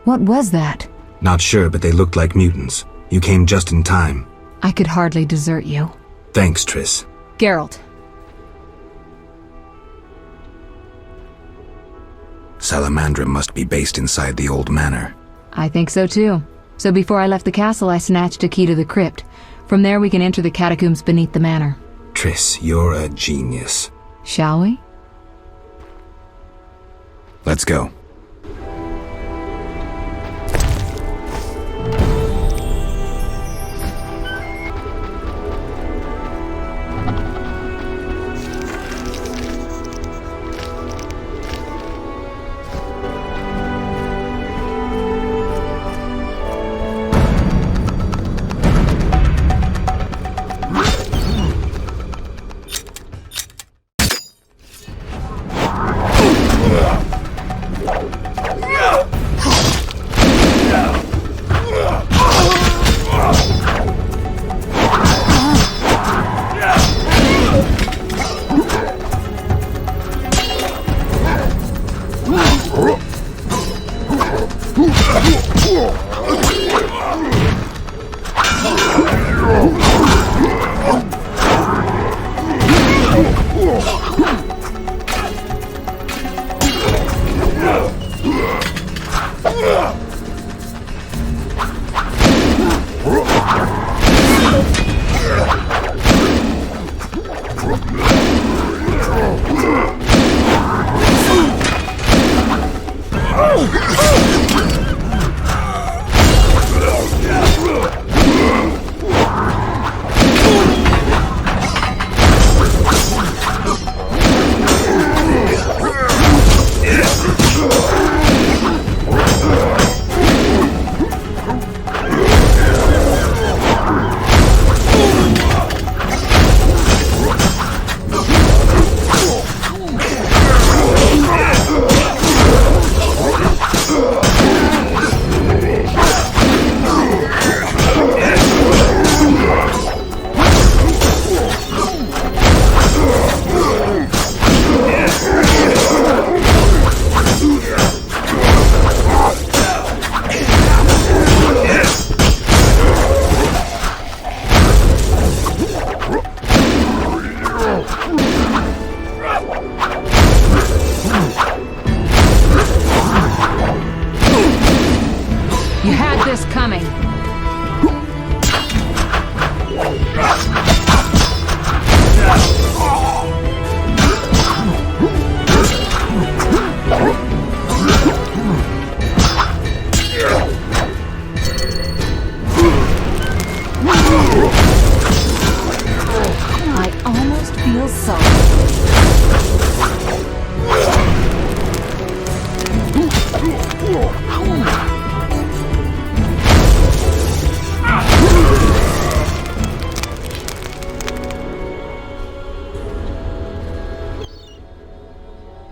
What was that? Not sure, but they looked like mutants. You came just in time. I could hardly desert you. Thanks, Triss. Geralt. Salamandra must be based inside the old manor. I think so too. So before I left the castle, I snatched a key to the crypt. From there we can enter the catacombs beneath the manor. Triss, you're a genius. Shall we? Let's go.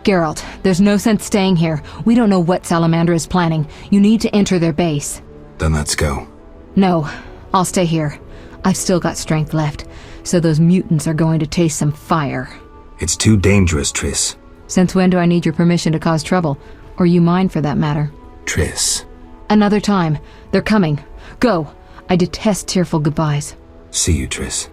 Geralt, there's no sense staying here. We don't know what Salamandra is planning. You need to enter their base. Then let's go. No, I'll stay here. I've still got strength left, so those mutants are going to taste some fire. It's too dangerous, Triss. Since when do I need your permission to cause trouble? Or you mine, for that matter? Triss. Another time. They're coming. Go. I detest tearful goodbyes. See you, Triss.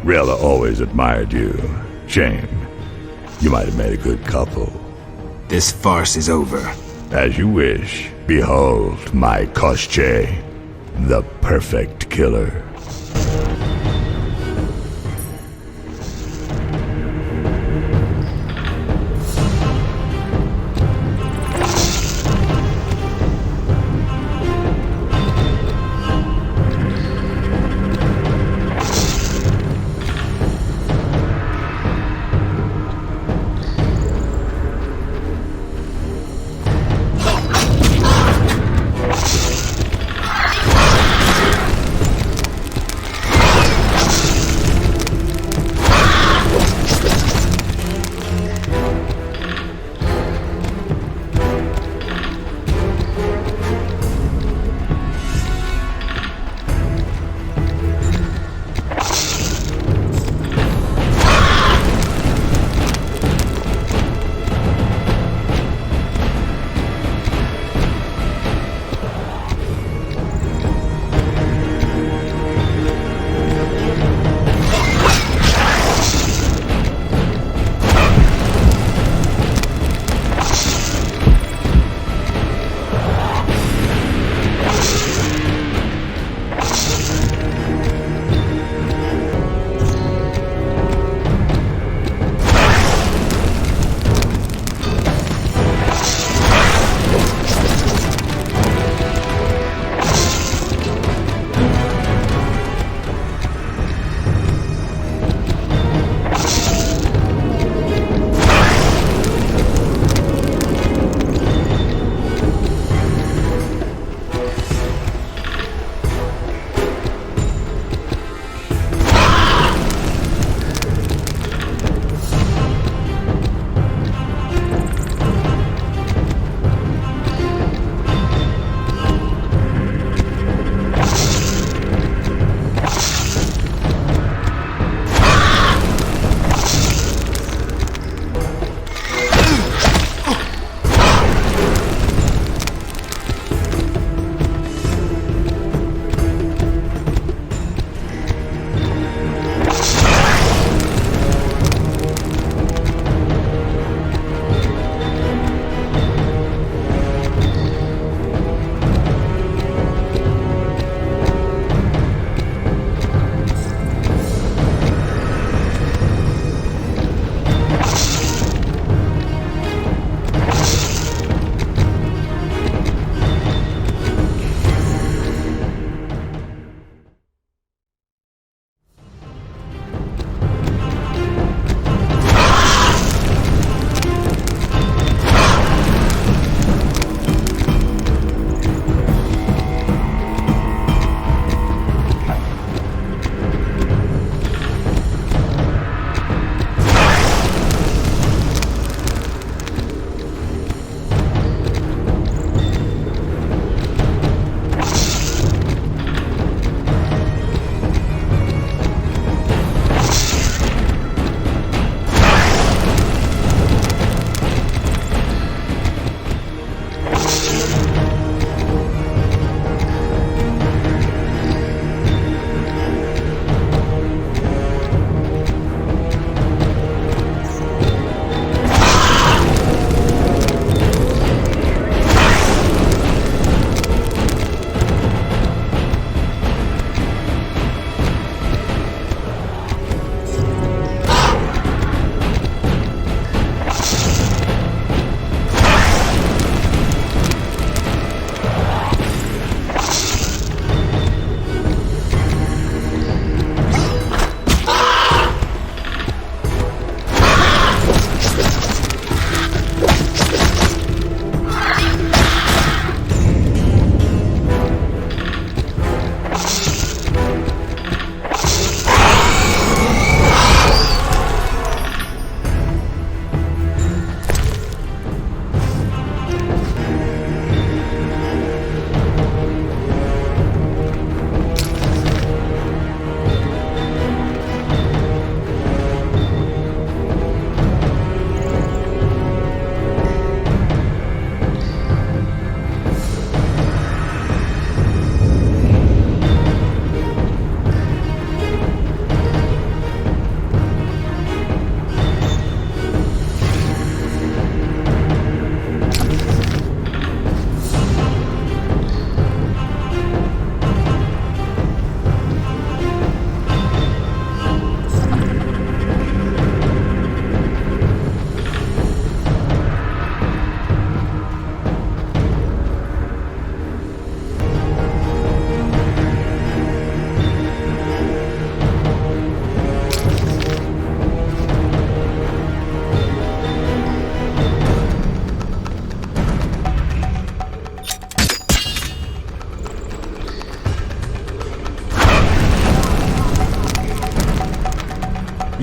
Rella always admired you. Shame. You might have made a good couple. This farce is over. As you wish. Behold my Koschei, the perfect killer.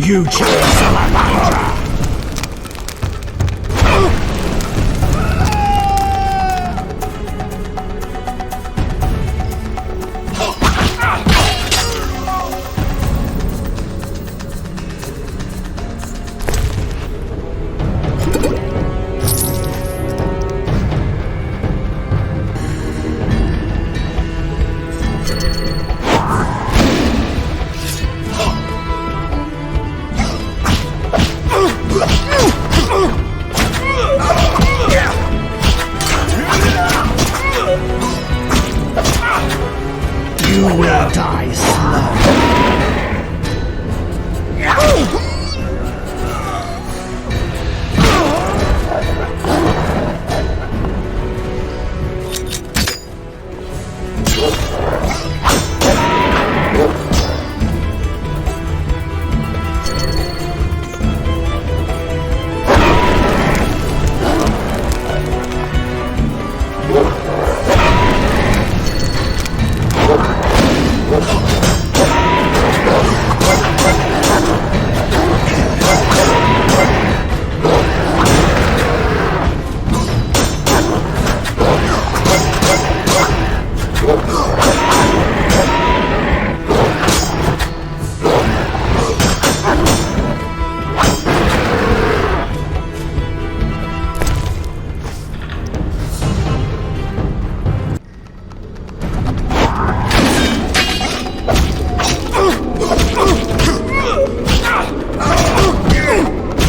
You child salamander! You will die slow.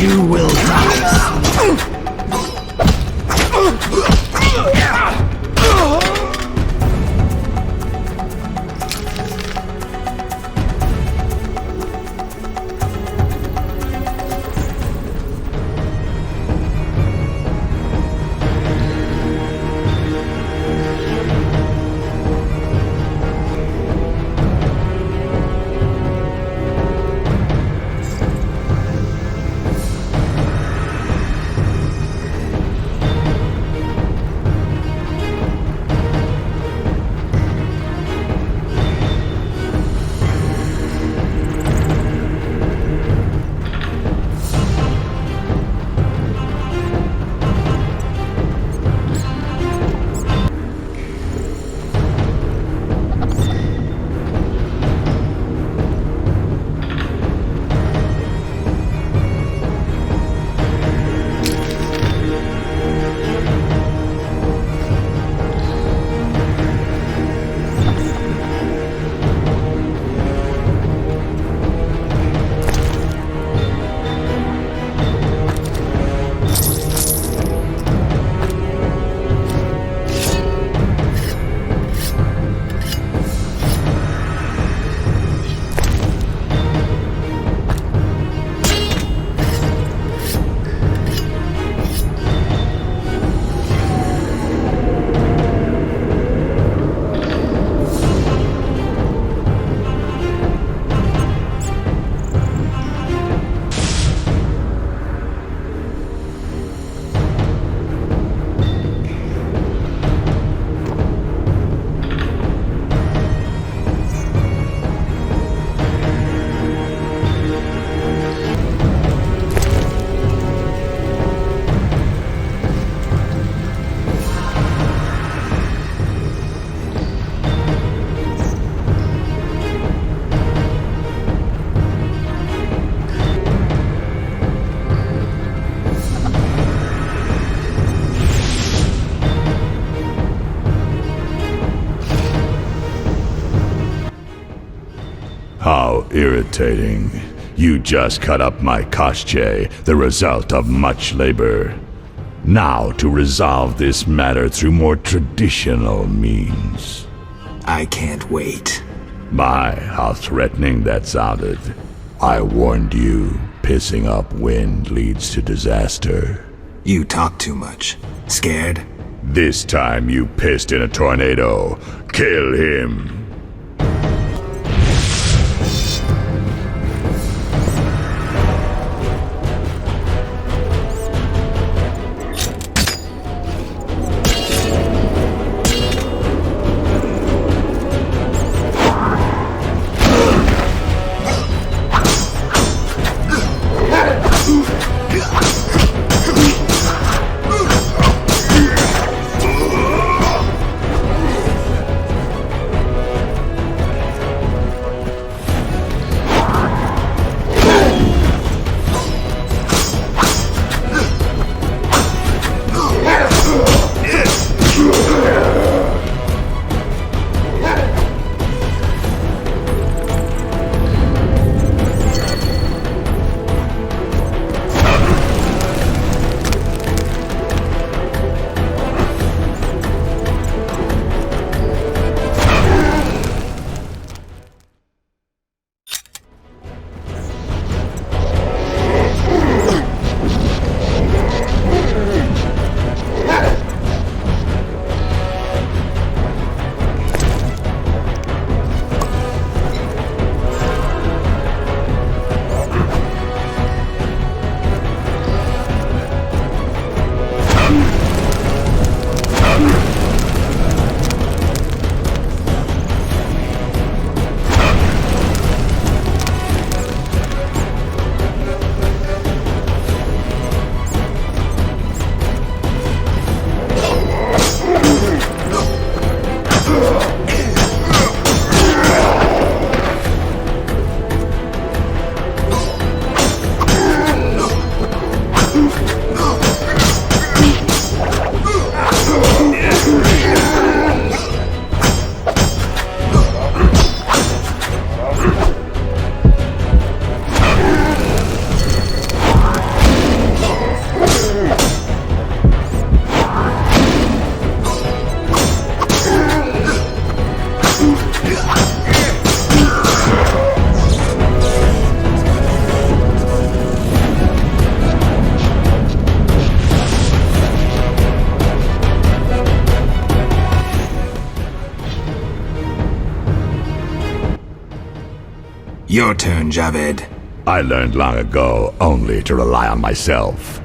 You will die. How irritating. You just cut up my koshche, the result of much labor. Now to resolve this matter through more traditional means. I can't wait. My, how threatening that sounded. I warned you, pissing up wind leads to disaster. You talk too much. Scared? This time you pissed in a tornado. Kill him. Your turn, Javed. I learned long ago only to rely on myself.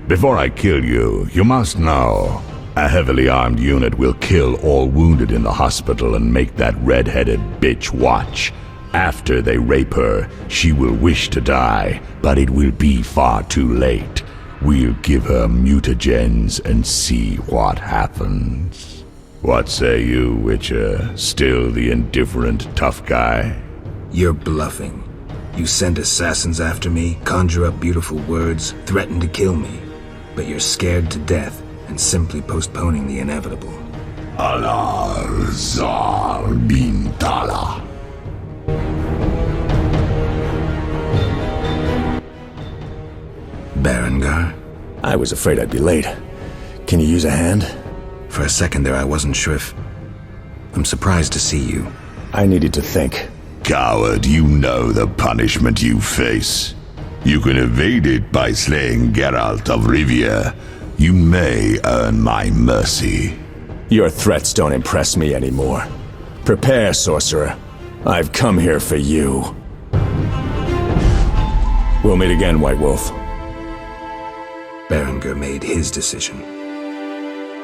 Before I kill you, you must know, a heavily armed unit will kill all wounded in the hospital and make that red-headed bitch watch. After they rape her, she will wish to die, but it will be far too late. We'll give her mutagens and see what happens. What say you, Witcher? Still the indifferent tough guy? You're bluffing. You send assassins after me, conjure up beautiful words, threaten to kill me. But you're scared to death and simply postponing the inevitable. Alar Zar bin Tala. Berengar? I was afraid I'd be late. Can you use a hand? For a second there I wasn't sure if... I'm surprised to see you. I needed to think. Coward, you know the punishment you face. You can evade it by slaying Geralt of Rivia. You may earn my mercy. Your threats don't impress me anymore. Prepare, sorcerer. I've come here for you. We'll meet again, White Wolf. Berengar made his decision.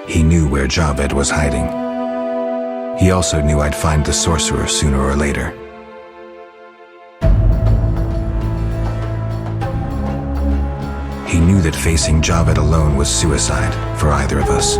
He knew where Javed was hiding. He also knew I'd find the sorcerer sooner or later. He knew that facing Javed alone was suicide for either of us.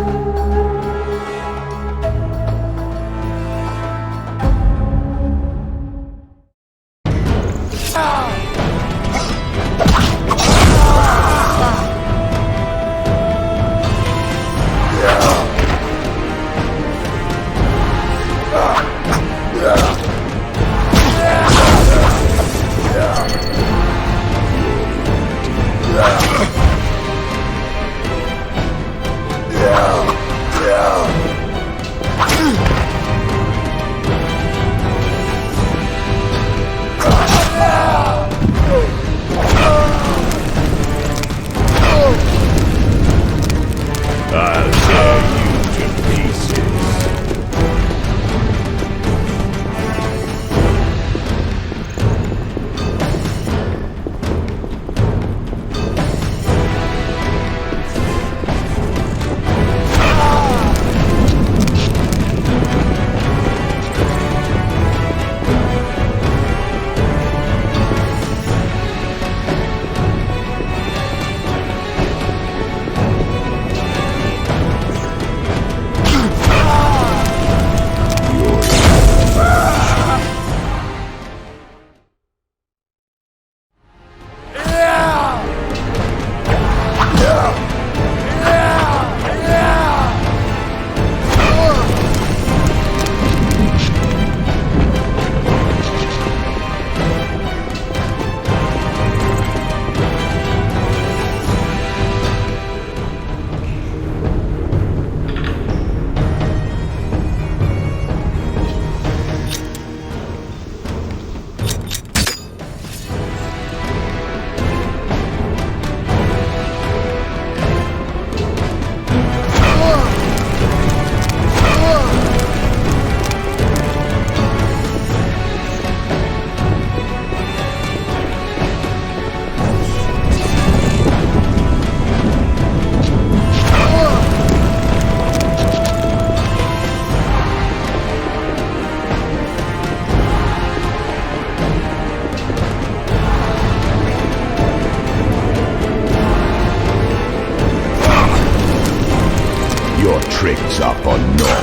Tricks up or not.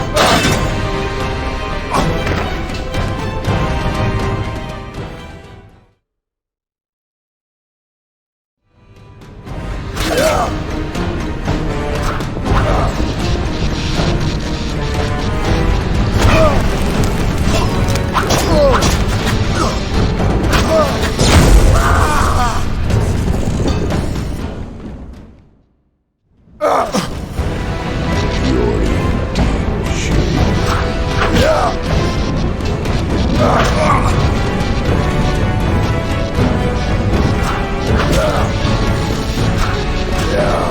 Yeah.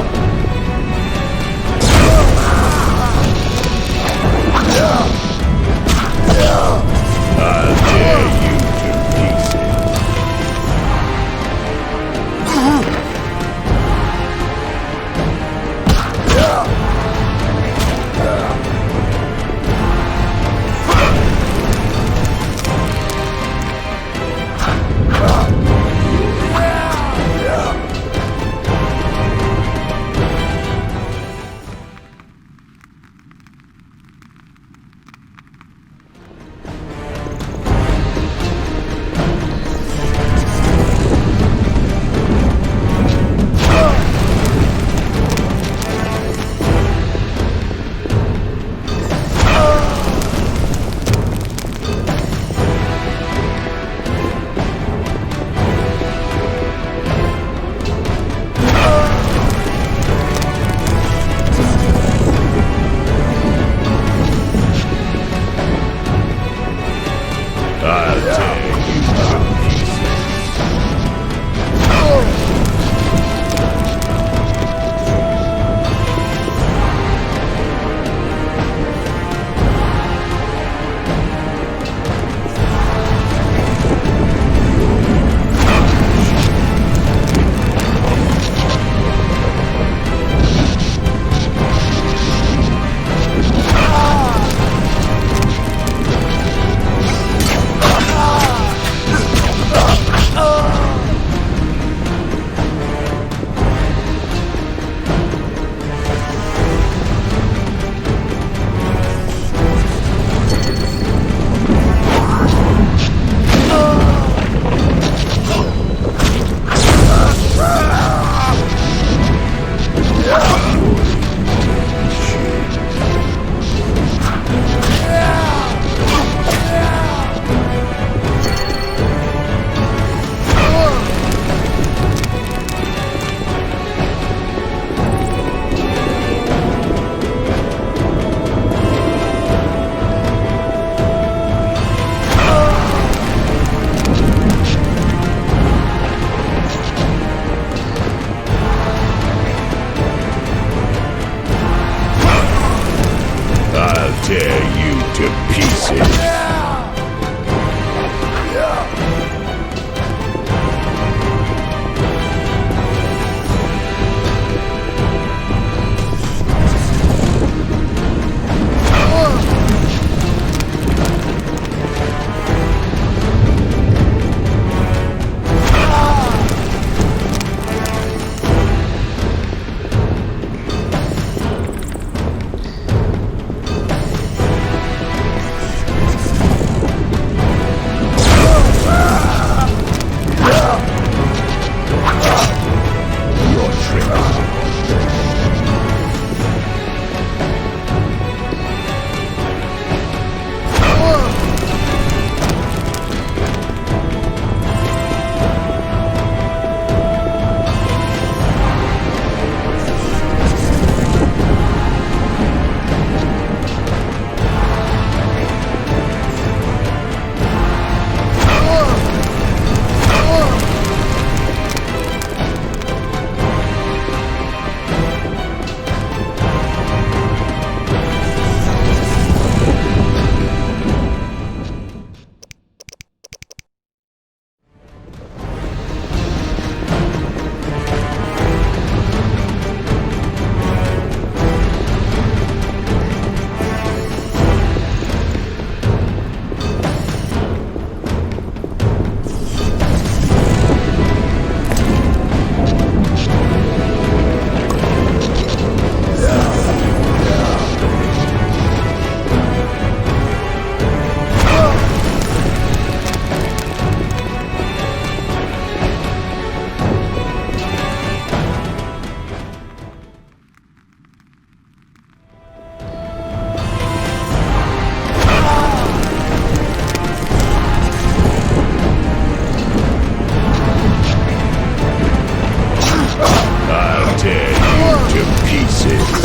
pieces.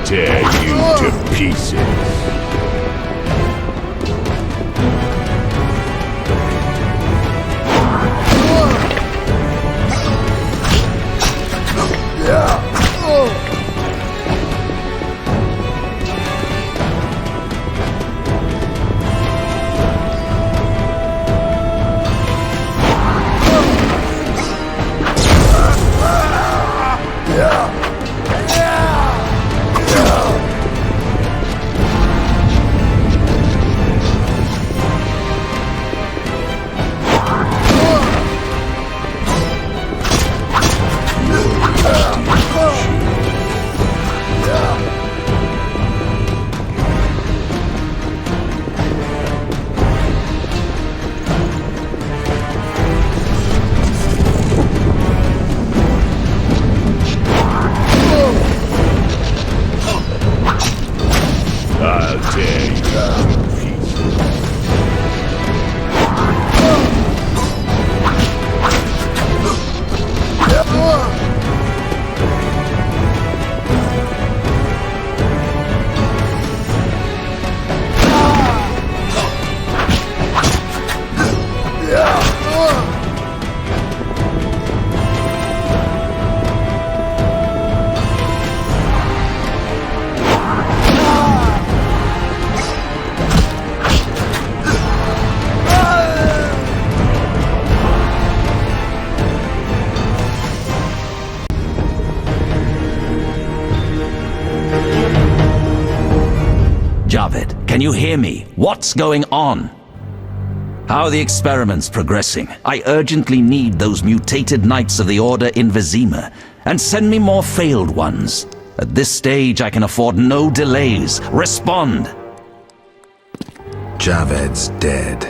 tear you to pieces. dare you? Javed, can you hear me? What's going on? How are the experiments progressing? I urgently need those mutated Knights of the Order in Vizima, and send me more failed ones. At this stage, I can afford no delays. Respond! Javed's dead.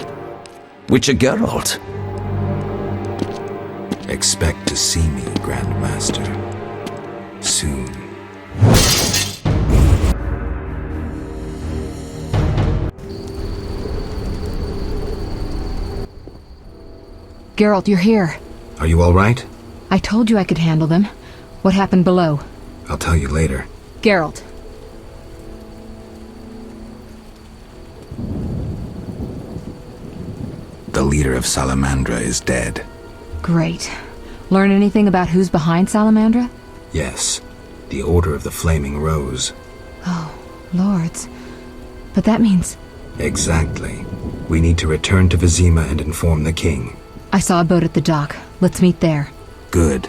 Witcher Geralt. Expect to see me, Grandmaster. Soon. Geralt, you're here. Are you all right? I told you I could handle them. What happened below? I'll tell you later. Geralt. The leader of Salamandra is dead. Great. Learn anything about who's behind Salamandra? Yes. The Order of the Flaming Rose. Oh, lords. But that means... Exactly. We need to return to Vizima and inform the king. I saw a boat at the dock. Let's meet there. Good.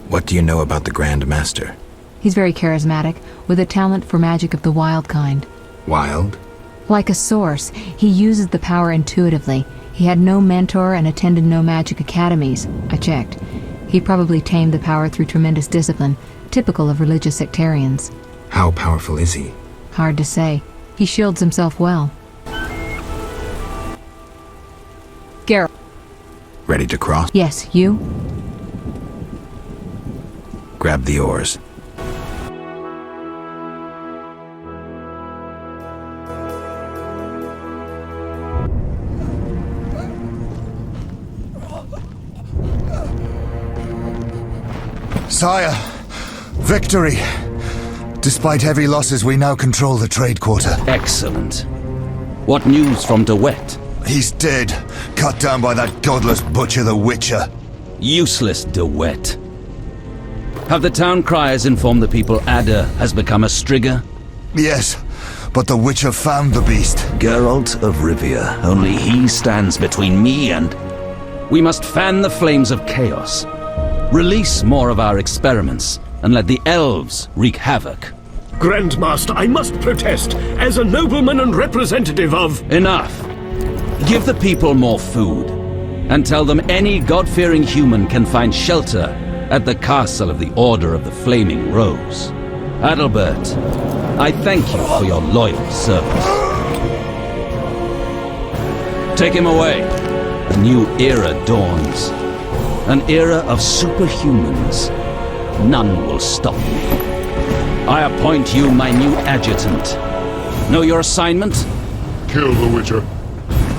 What do you know about the Grand Master? He's very charismatic, with a talent for magic of the wild kind. Wild? Like a source, he uses the power intuitively. He had no mentor and attended no magic academies. I checked. He probably tamed the power through tremendous discipline, typical of religious sectarians. How powerful is he? Hard to say. He shields himself well. Geralt. Ready to cross? Yes, you? Grab the oars. Sire, victory! Despite heavy losses, we now control the trade quarter. Excellent. What news from DeWitt? He's dead, cut down by that godless butcher, the Witcher. Useless DeWitt. Have the town criers informed the people Ada has become a Strigger? Yes, but the Witcher found the beast. Geralt of Rivia. Only he stands between me and... We must fan the flames of chaos. Release more of our experiments, and let the elves wreak havoc. Grandmaster, I must protest, as a nobleman and representative of... Enough. Give the people more food, and tell them any God-fearing human can find shelter at the castle of the Order of the Flaming Rose. Adalbert, I thank you for your loyal service. Take him away. A new era dawns. An era of superhumans. None will stop me. I appoint you my new adjutant. Know your assignment? Kill the Witcher.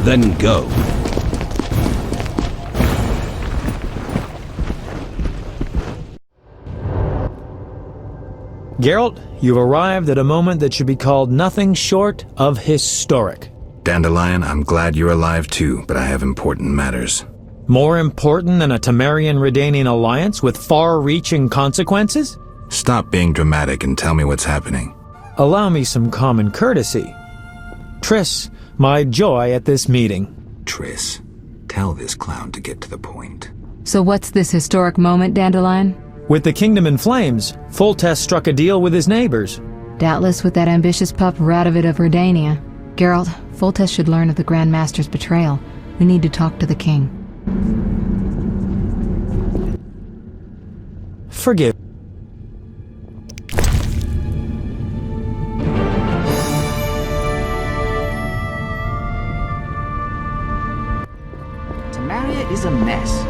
Then go. Geralt, you've arrived at a moment that should be called nothing short of historic. Dandelion, I'm glad you're alive too, but I have important matters. More important than a Temerian-Redanian alliance with far-reaching consequences? Stop being dramatic and tell me what's happening. Allow me some common courtesy. Triss, my joy at this meeting. Triss, tell this clown to get to the point. So what's this historic moment, Dandelion? With the kingdom in flames, Foltest struck a deal with his neighbors. Doubtless with that ambitious pup Radovid of Redania. Geralt, Foltest should learn of the Grand Master's betrayal. We need to talk to the king. Forgive. Tamaria is a mess.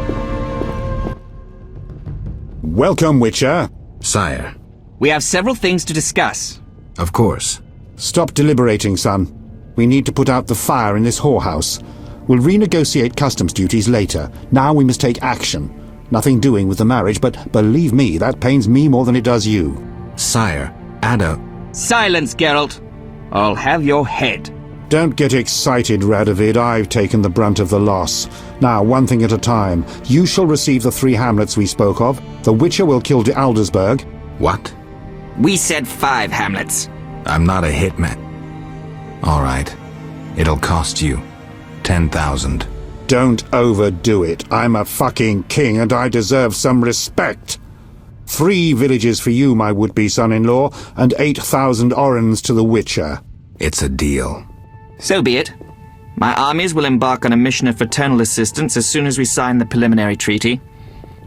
Welcome, Witcher. Sire. We have several things to discuss. Of course. Stop deliberating, son. We need to put out the fire in this whorehouse. We'll renegotiate customs duties later. Now we must take action. Nothing doing with the marriage, but believe me, that pains me more than it does you. Sire, Ada... Silence, Geralt. I'll have your head. Don't get excited, Radovid. I've taken the brunt of the loss. Now, one thing at a time. You shall receive the 3 hamlets we spoke of. The Witcher will kill de Aldersberg. What? We said 5 hamlets. I'm not a hitman. All right. It'll cost you 10,000. Don't overdo it. I'm a fucking king and I deserve some respect. 3 villages for you, my would-be son-in-law, and 8,000 orens to the Witcher. It's a deal. So be it. My armies will embark on a mission of fraternal assistance as soon as we sign the preliminary treaty.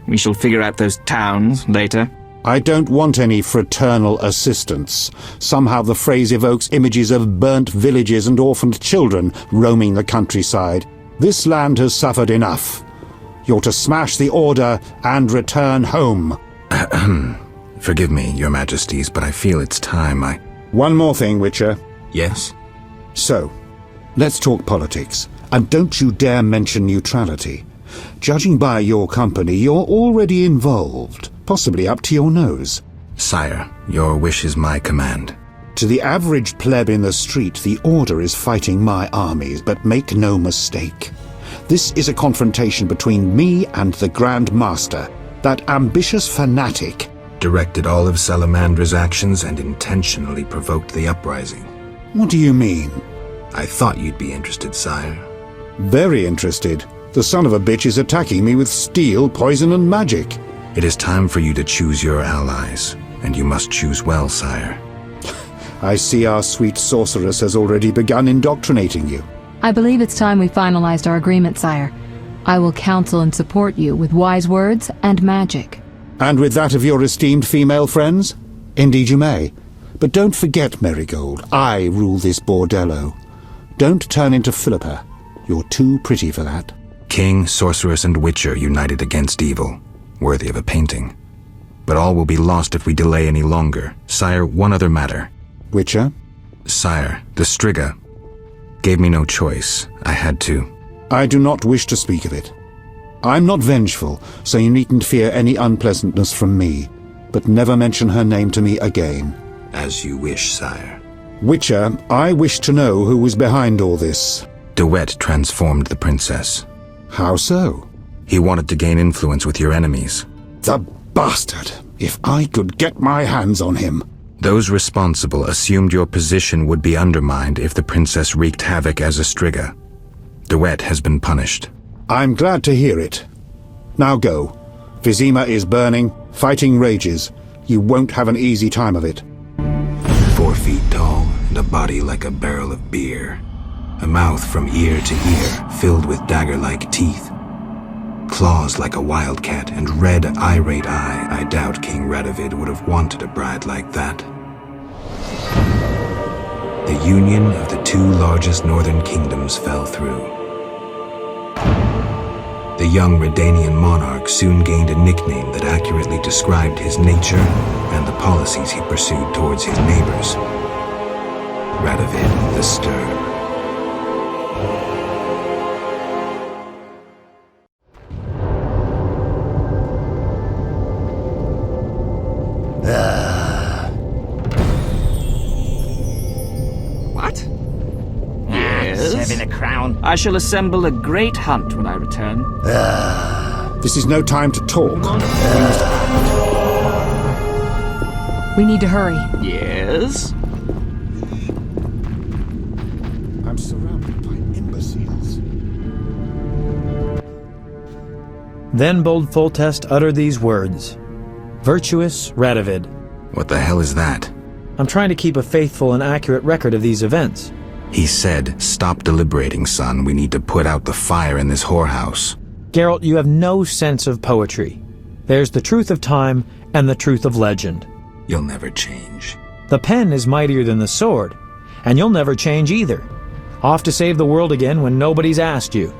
We shall figure out those towns later. I don't want any fraternal assistance. Somehow the phrase evokes images of burnt villages and orphaned children roaming the countryside. This land has suffered enough. You're to smash the order and return home. Forgive me, your majesties, but I feel it's time I... One more thing, Witcher. Yes? So, let's talk politics. And don't you dare mention neutrality. Judging by your company, you're already involved, possibly up to your nose. Sire, your wish is my command. To the average pleb in the street, the Order is fighting my armies, but make no mistake. This is a confrontation between me and the Grand Master, that ambitious fanatic. Directed all of Salamandra's actions and intentionally provoked the uprising. What do you mean? I thought you'd be interested, sire. Very interested. The son of a bitch is attacking me with steel, poison, and magic. It is time for you to choose your allies, and you must choose well, sire. I see our sweet sorceress has already begun indoctrinating you. I believe it's time we finalized our agreement, sire. I will counsel and support you with wise words and magic. And with that of your esteemed female friends? Indeed you may. But don't forget, Marigold, I rule this bordello. Don't turn into Philippa. You're too pretty for that. King, sorceress, and witcher united against evil. Worthy of a painting. But all will be lost if we delay any longer. Sire, one other matter. Witcher? Sire, the Striga gave me no choice. I had to. I do not wish to speak of it. I'm not vengeful, so you needn't fear any unpleasantness from me. But never mention her name to me again. As you wish, sire. Witcher, I wish to know who was behind all this. De Wet transformed the princess. How so? He wanted to gain influence with your enemies. The bastard! If I could get my hands on him. Those responsible assumed your position would be undermined if the princess wreaked havoc as a Striga. De Wet has been punished. I'm glad to hear it. Now go. Vizima is burning, fighting rages. You won't have an easy time of it. 4 feet tall and a body like a barrel of beer. A mouth from ear to ear filled with dagger-like teeth. Claws like a wildcat and red, irate eye. I doubt King Radovid would have wanted a bride like that. The union of the 2 largest northern kingdoms fell through. The young Redanian monarch soon gained a nickname that accurately described his nature and the policies he pursued towards his neighbors. Radovid the Stern. What? Yes? Having a crown. I shall assemble a great hunt when I return. This is no time to talk. We need to hurry. Yes? I'm surrounded by imbeciles. Then bold Foltest uttered these words. Virtuous Radovid. What the hell is that? I'm trying to keep a faithful and accurate record of these events. He said, "Stop deliberating, son. We need to put out the fire in this whorehouse." Geralt, you have no sense of poetry. There's the truth of time and the truth of legend. You'll never change. The pen is mightier than the sword, and you'll never change either. Off to save the world again when nobody's asked you.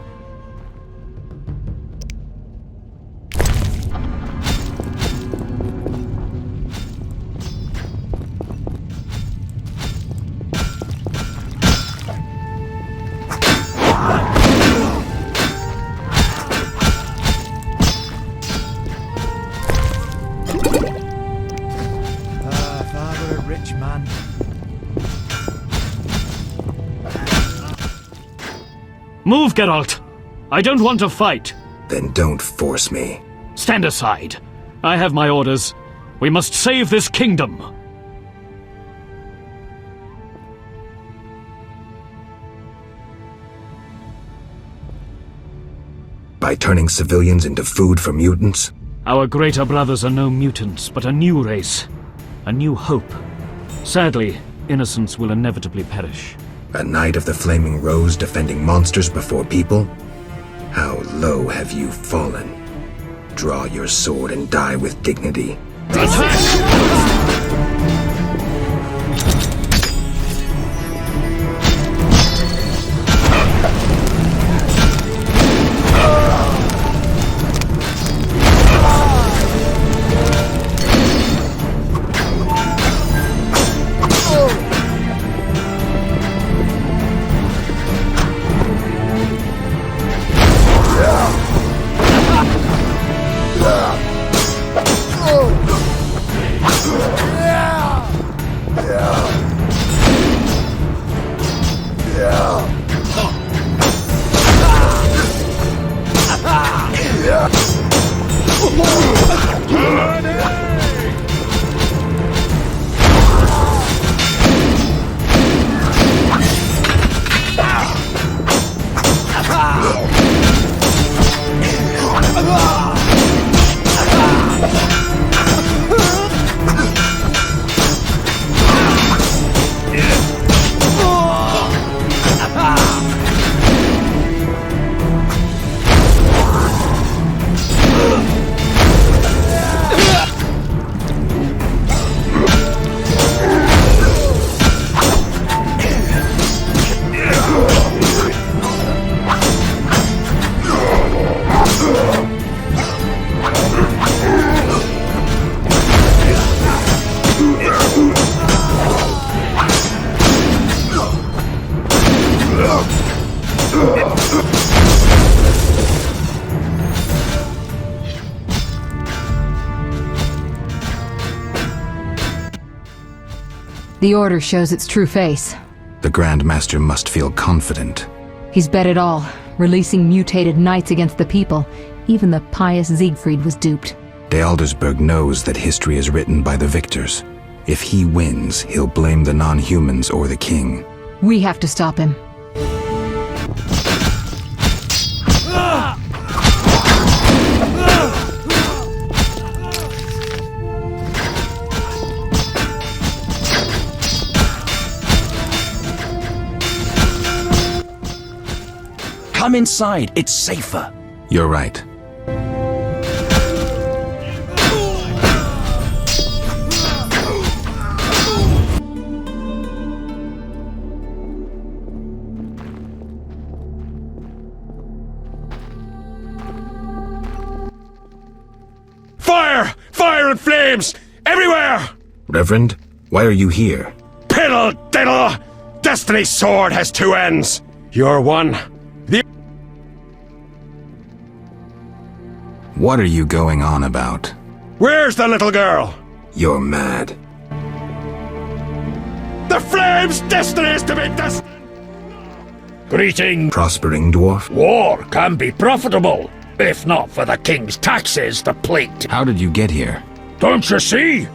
Move, Geralt! I don't want to fight. Then don't force me. Stand aside. I have my orders. We must save this kingdom. By turning civilians into food for mutants? Our greater brothers are no mutants, but a new race. A new hope. Sadly, innocents will inevitably perish. A knight of the Flaming Rose defending monsters before people? How low have you fallen? Draw your sword and die with dignity. The Order shows its true face. The Grand Master must feel confident. He's bet it all, releasing mutated knights against the people. Even the pious Siegfried was duped. De Aldersberg knows that history is written by the victors. If he wins, he'll blame the non-humans or the king. We have to stop him. Come inside, it's safer. You're right. Fire! Fire and flames! Everywhere! Reverend, why are you here? Piddle diddle! Destiny's sword has two ends. You're one. What are you going on about? Where's the little girl? You're mad. The flames' destiny is to be destined! Greeting. Prospering dwarf? War can be profitable, if not for the king's taxes to plate. How did you get here? Don't you see?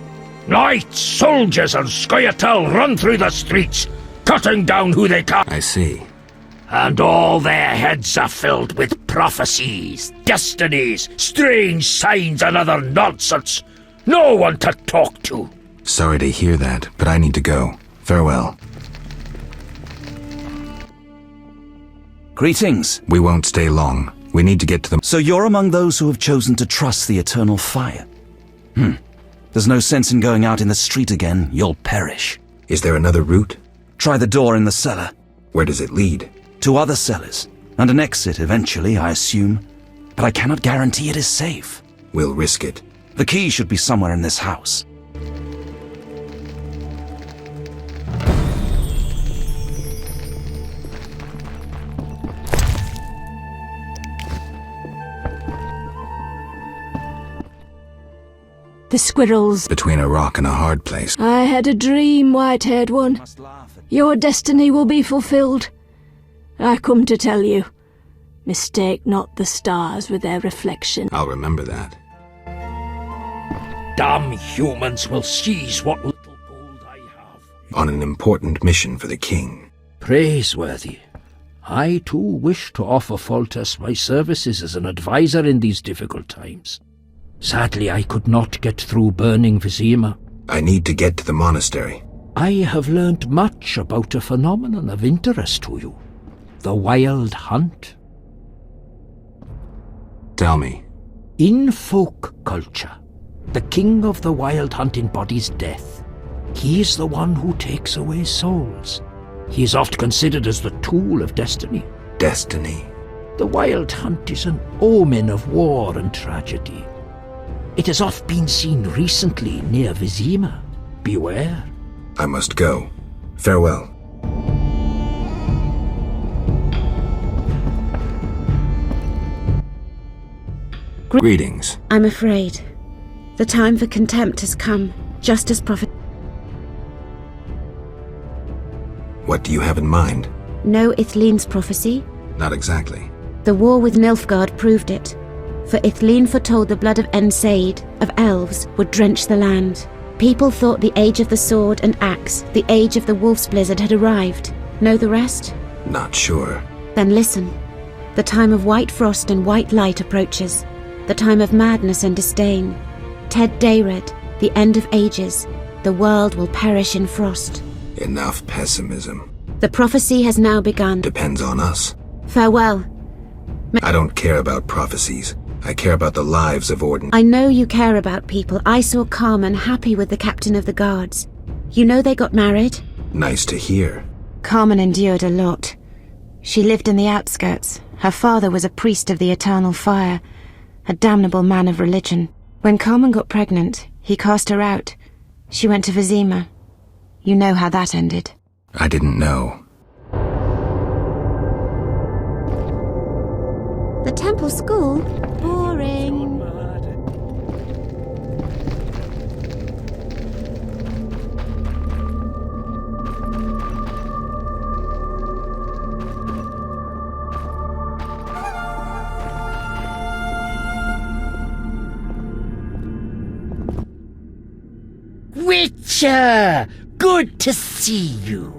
Knights, soldiers, and Scoia'tael run through the streets, cutting down who they can. I see. and all their heads are filled with prophecies, destinies, strange signs and other nonsense. No one to talk to. Sorry to hear that, but I need to go. Farewell. Greetings. We won't stay long. We need to get to them. So you're among those who have chosen to trust the eternal fire? There's no sense in going out in the street again. You'll perish. Is there another route? Try the door in the cellar. Where does it lead? To other cellars, and an exit eventually, I assume. But I cannot guarantee it is safe. We'll risk it. The key should be somewhere in this house. The squirrels. Between a rock and a hard place. I had a dream, white-haired one. Your destiny will be fulfilled. I come to tell you. Mistake not the stars with their reflection. I'll remember that. Damn humans will seize what little gold I have. On an important mission for the king. Praiseworthy. I too wish to offer Foltest my services as an advisor in these difficult times. Sadly, I could not get through burning Vizima. I need to get to the monastery. I have learned much about a phenomenon of interest to you. The Wild Hunt. Tell me. In folk culture, the king of the Wild Hunt embodies death. He is the one who takes away souls. He is oft considered as the tool of destiny. Destiny? The Wild Hunt is an omen of war and tragedy. It has oft been seen recently near Vizima. Beware. I must go. Farewell. Greetings. I'm afraid. The time for contempt has come, just as prophet. What do you have in mind? Know Ithleen's prophecy? Not exactly. The war with Nilfgaard proved it. For Ithleen foretold the blood of Ensaid, of elves, would drench the land. People thought the age of the sword and axe, the age of the wolf's blizzard had arrived. Know the rest? Not sure. Then listen. The time of white frost and white light approaches. The time of madness and disdain. Ted Dayred, the end of ages. The world will perish in frost. Enough pessimism. The prophecy has now begun. Depends on us. Farewell. I don't care about prophecies. I care about the lives of ordinary. I know you care about people. I saw Carmen happy with the captain of the guards. You know they got married? Nice to hear. Carmen endured a lot. She lived in the outskirts. Her father was a priest of the eternal fire, a damnable man of religion. When Carmen got pregnant, he cast her out. She went to Vizima. You know how that ended. I didn't know. The temple school? Boring. Witcher! Good to see you.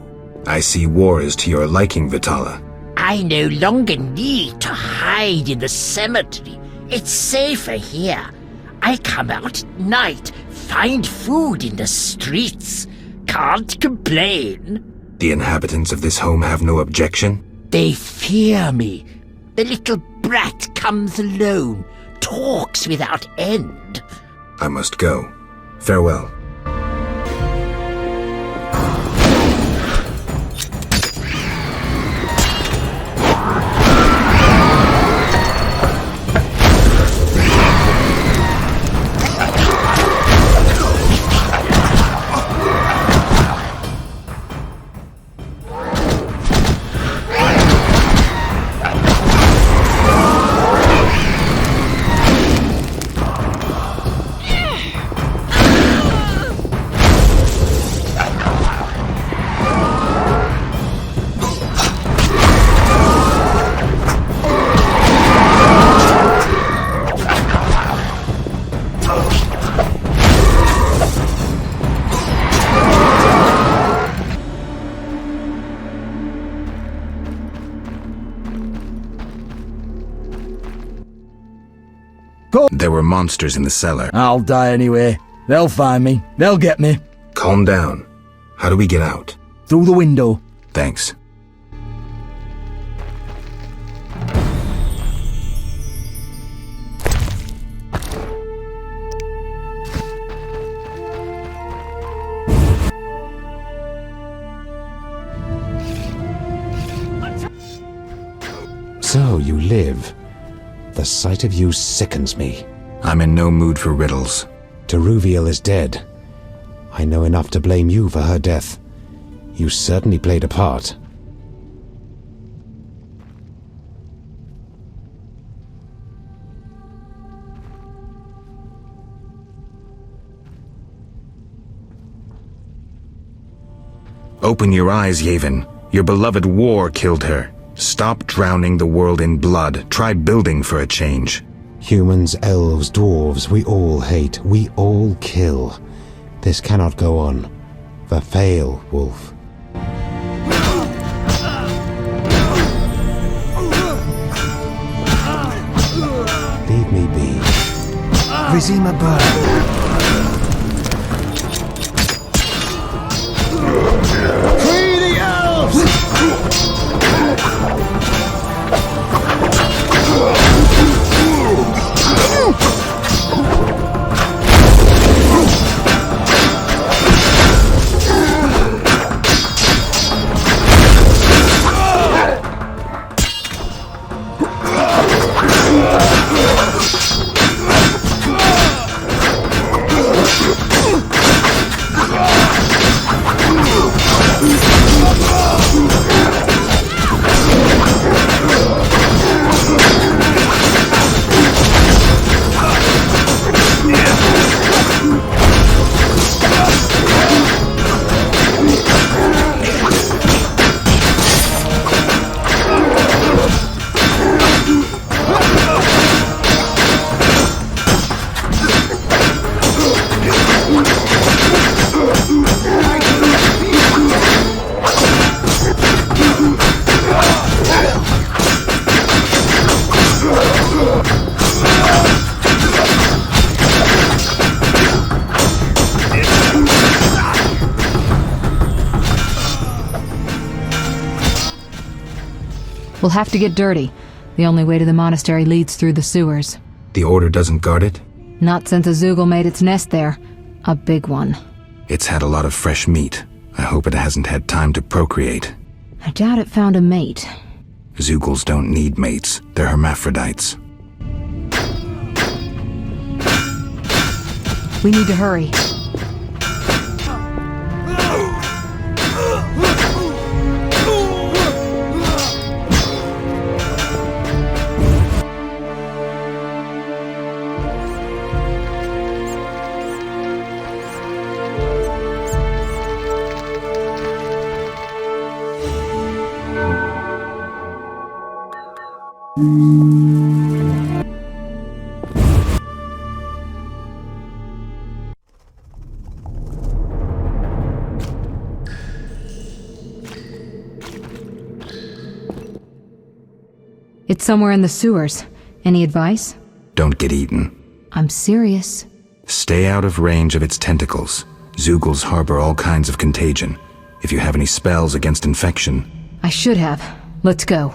I see war is to your liking, Vitala. I no longer need to hide in the cemetery. It's safer here. I come out at night, find food in the streets. Can't complain. The inhabitants of this home have no objection? They fear me. The little brat comes alone, talks without end. I must go. Farewell. There were monsters in the cellar. I'll die anyway. They'll find me. They'll get me. Calm down. How do we get out? Through the window. Thanks. So you live. The sight of you sickens me. I'm in no mood for riddles. Teruviel is dead. I know enough to blame you for her death. You certainly played a part. Open your eyes, Yavin. Your beloved war killed her. Stop drowning the world in blood. Try building for a change. Humans, elves, dwarves, we all hate. We all kill. This cannot go on. Verfail, Wolf. Leave me be. Vizima burn. Free the elves! We'll have to get dirty. The only way to the monastery leads through the sewers. The Order doesn't guard it? Not since a Zoogle made its nest there. A big one. It's had a lot of fresh meat. I hope it hasn't had time to procreate. I doubt it found a mate. Zoogles don't need mates. They're hermaphrodites. We need to hurry. It's somewhere in the sewers. Any advice? Don't get eaten. I'm serious. Stay out of range of its tentacles. Zoogles harbor all kinds of contagion. If you have any spells against infection... I should have. Let's go.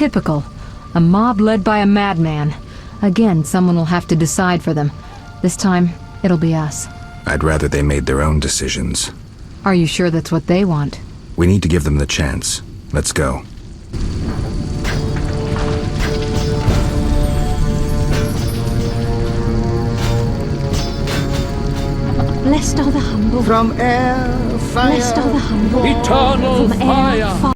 Typical. A mob led by a madman. Again, someone will have to decide for them. This time, it'll be us. I'd rather they made their own decisions. Are you sure that's what they want? We need to give them the chance. Let's go. Blessed are the humble. From air, fire. Blessed are the humble. Eternal From fire. air, fire.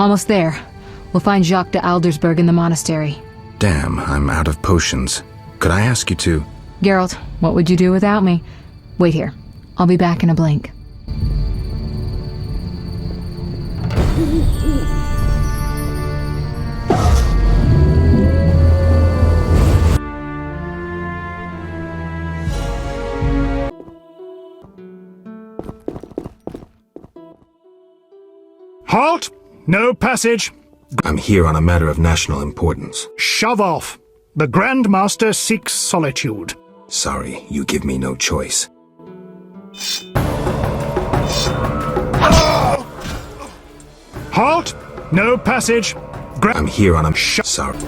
Almost there. We'll find Jacques de Aldersberg in the monastery. Damn, I'm out of potions. Could I ask you to... Geralt, what would you do without me? Wait here. I'll be back in a blink. Halt! No passage. I'm here on a matter of national importance. Shove off. The Grand Master seeks solitude. Sorry, you give me no choice. Halt! No passage. I'm here on a... Sorry.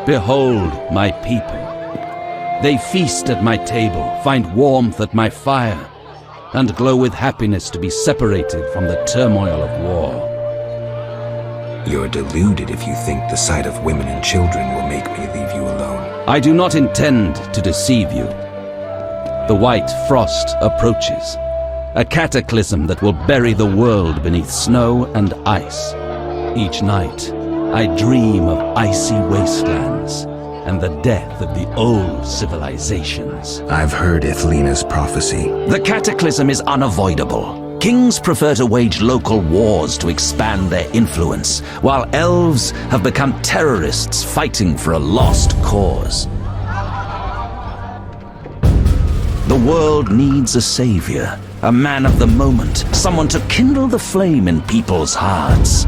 Behold my people. They feast at my table, find warmth at my fire, and glow with happiness to be separated from the turmoil of war. You're deluded if you think the sight of women and children will make me leave you alone. I do not intend to deceive you. The white frost approaches, a cataclysm that will bury the world beneath snow and ice. Each night, I dream of icy wastelands and the death of the old civilizations. I've heard Ethlina's prophecy. The cataclysm is unavoidable. Kings prefer to wage local wars to expand their influence, while elves have become terrorists fighting for a lost cause. The world needs a savior, a man of the moment, someone to kindle the flame in people's hearts.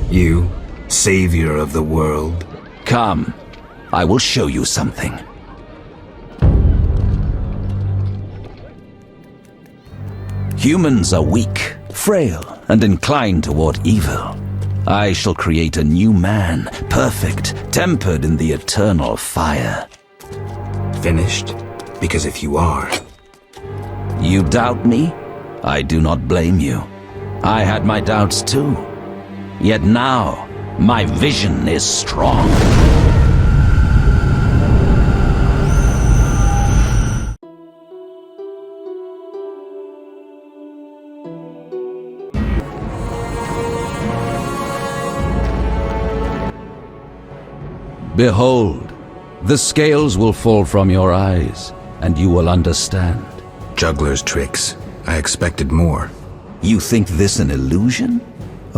You, savior of the world? Come, I will show you something. Humans are weak, frail, and inclined toward evil. I shall create a new man, perfect, tempered in the eternal fire. Finished? Because if you are... You doubt me? I do not blame you. I had my doubts too. Yet now, my vision is strong. Behold, the scales will fall from your eyes, and you will understand. Juggler's tricks. I expected more. You think this an illusion?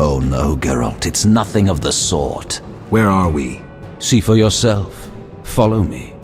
Oh no, Geralt, it's nothing of the sort. Where are we? See for yourself. Follow me.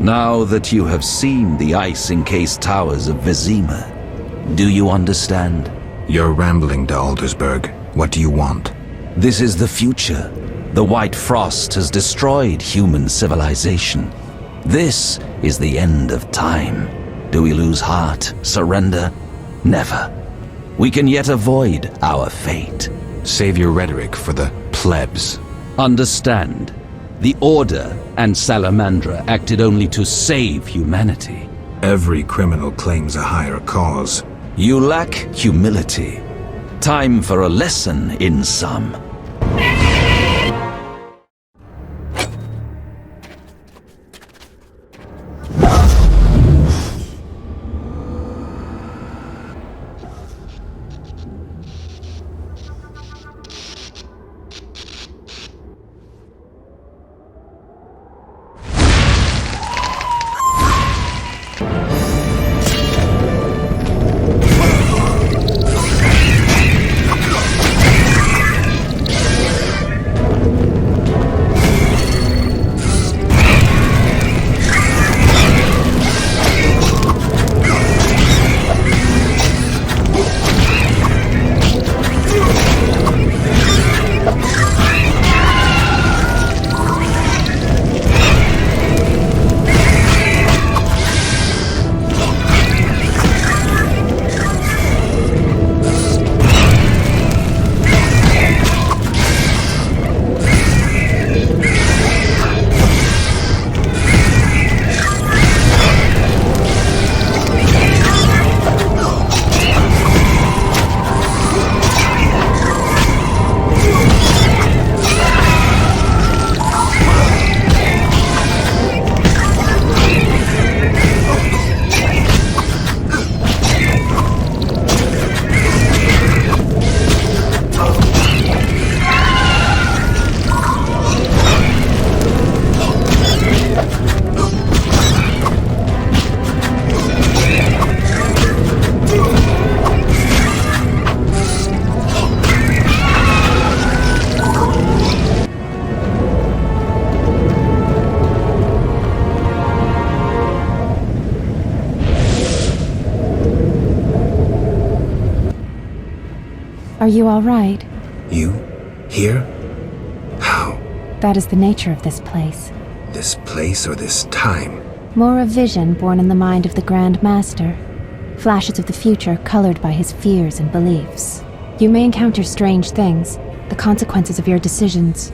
Now that you have seen the ice-encased towers of Vizima, do you understand? You're rambling to Aldersburg. What do you want? This is the future. The white frost has destroyed human civilization. This is the end of time. Do we lose heart, surrender? Never. We can yet avoid our fate. Save your rhetoric for the plebs. Understand. The Order and Salamandra acted only to save humanity. Every criminal claims a higher cause. You lack humility. Time for a lesson in some. Are you all right? You? Here? How? That is the nature of this place. This place or this time? More a vision born in the mind of the Grand Master. Flashes of the future colored by his fears and beliefs. You may encounter strange things, the consequences of your decisions.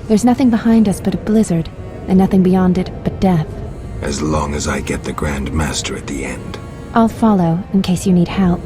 There's nothing behind us but a blizzard, and nothing beyond it but death. As long as I get the Grand Master at the end. I'll follow in case you need help.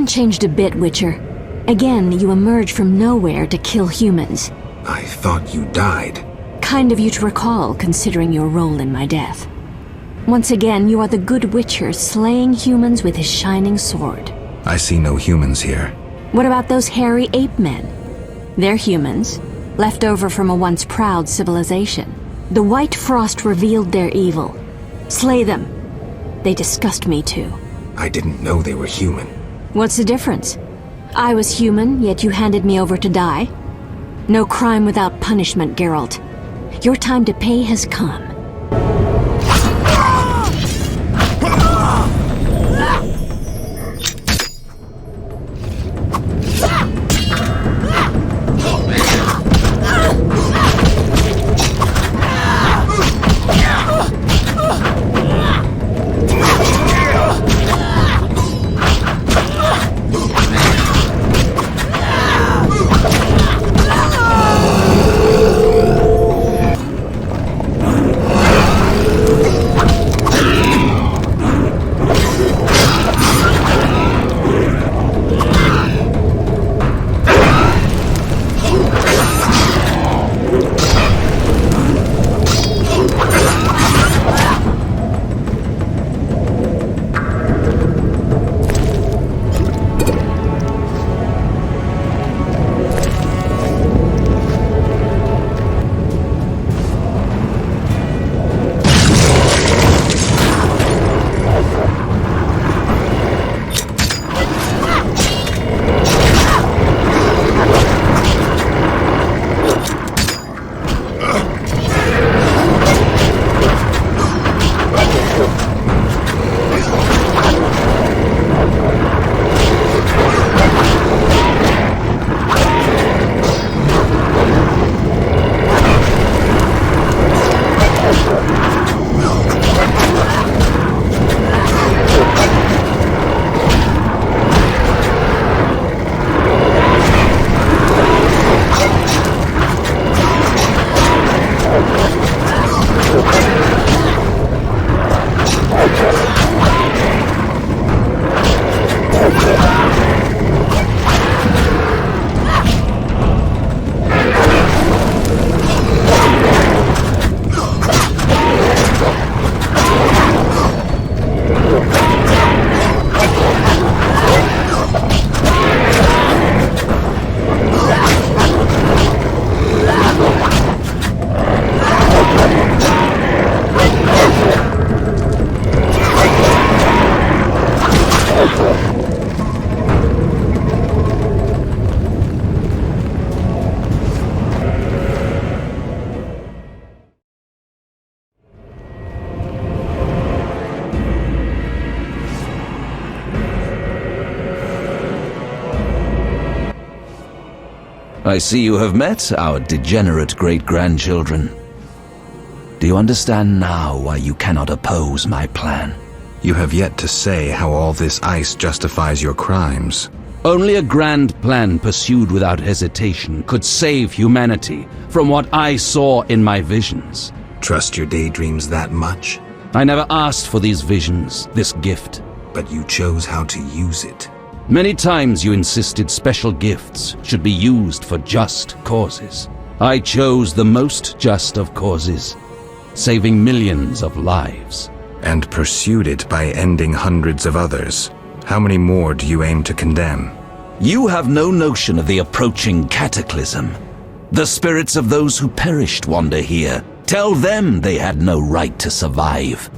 Changed a bit, Witcher. Again, you emerge from nowhere to kill humans. I thought you died. Kind of you to recall, considering your role in my death. Once again, you are the good Witcher slaying humans with his shining sword. I see no humans here. What about those hairy ape men? They're humans, left over from a once proud civilization. The White Frost revealed their evil. Slay them. They disgust me too. I didn't know they were human. What's the difference? I was human, yet you handed me over to die? No crime without punishment, Geralt. Your time to pay has come. I see you have met our degenerate great-grandchildren. Do you understand now why you cannot oppose my plan? You have yet to say how all this ice justifies your crimes. Only a grand plan pursued without hesitation could save humanity from what I saw in my visions. Trust your daydreams that much? I never asked for these visions, this gift. But you chose how to use it. Many times you insisted special gifts should be used for just causes. I chose the most just of causes, saving millions of lives. And pursued it by ending hundreds of others. How many more do you aim to condemn? You have no notion of the approaching cataclysm. The spirits of those who perished wander here. Tell them they had no right to survive.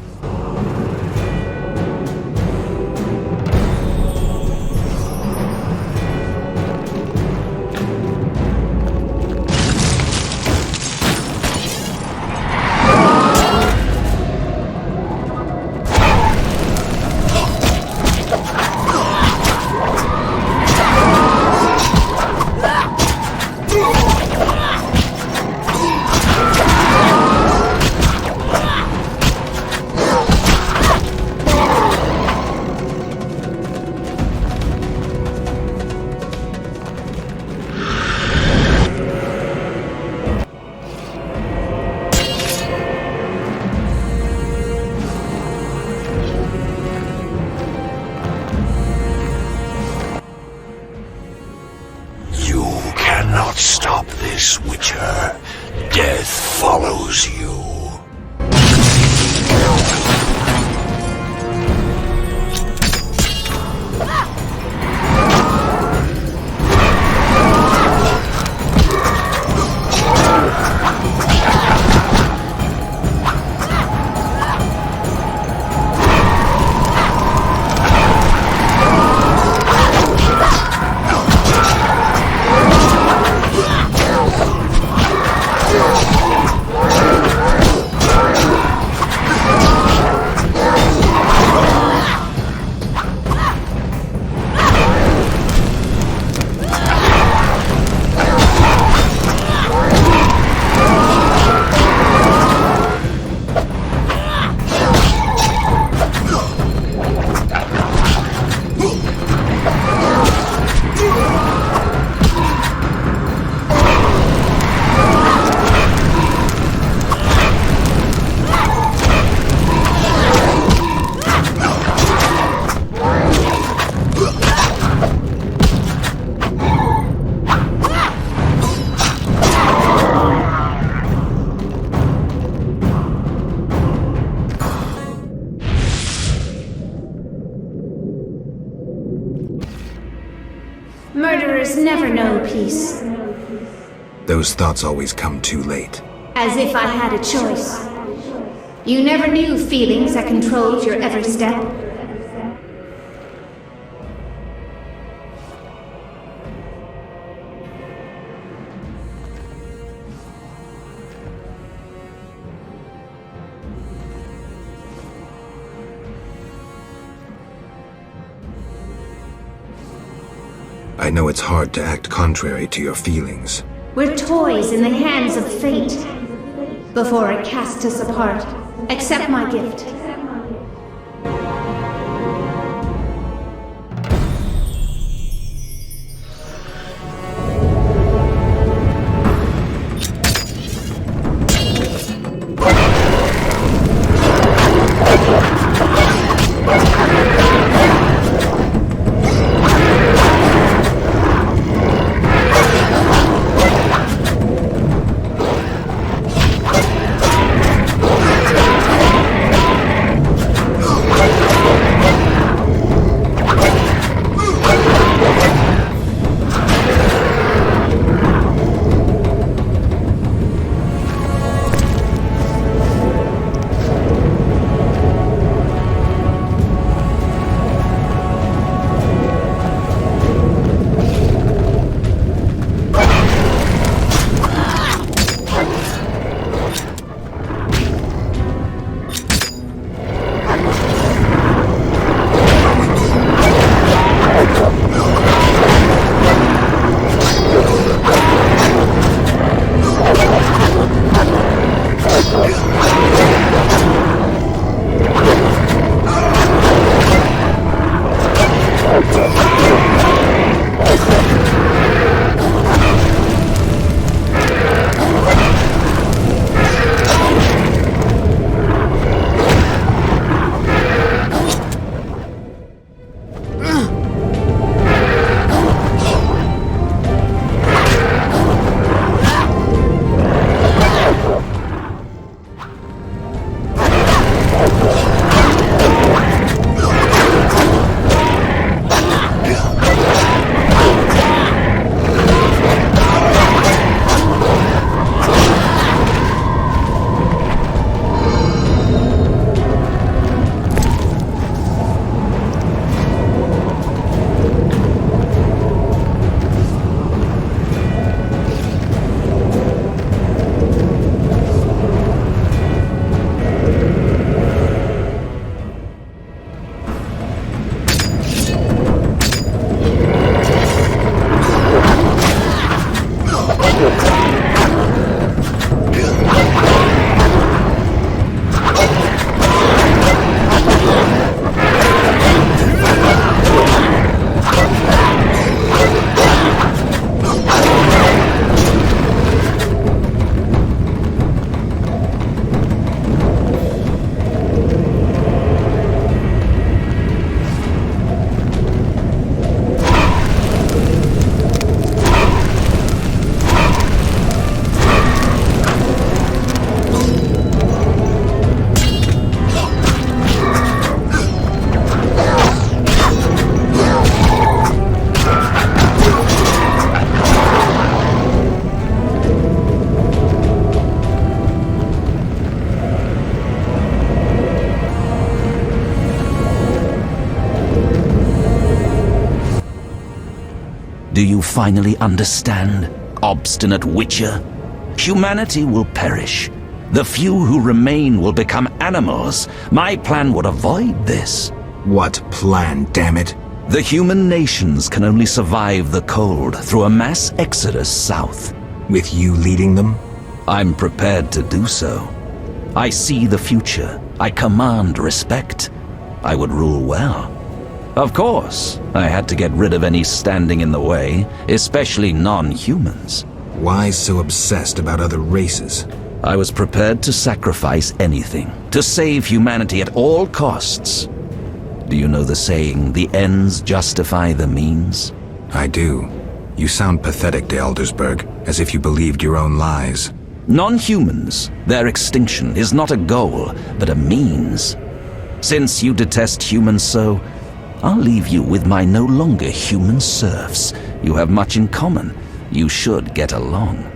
Murderers never know peace. Those thoughts always come too late. As if I had a choice. You never knew feelings that controlled your every step. I know it's hard to act contrary to your feelings. We're toys in the hands of fate. Before it casts us apart, accept my gift. Do you finally understand, obstinate witcher? Humanity will perish. The few who remain will become animals. My plan would avoid this. What plan, damn it? The human nations can only survive the cold through a mass exodus south. With you leading them? I'm prepared to do so. I see the future. I command respect. I would rule well. Of course, I had to get rid of any standing in the way, especially non-humans. Why so obsessed about other races? I was prepared to sacrifice anything, to save humanity at all costs. Do you know the saying, the ends justify the means? I do. You sound pathetic, de Aldersberg, as if you believed your own lies. Non-humans, their extinction is not a goal, but a means. Since you detest humans so, I'll leave you with my no longer human serfs. You have much in common. You should get along.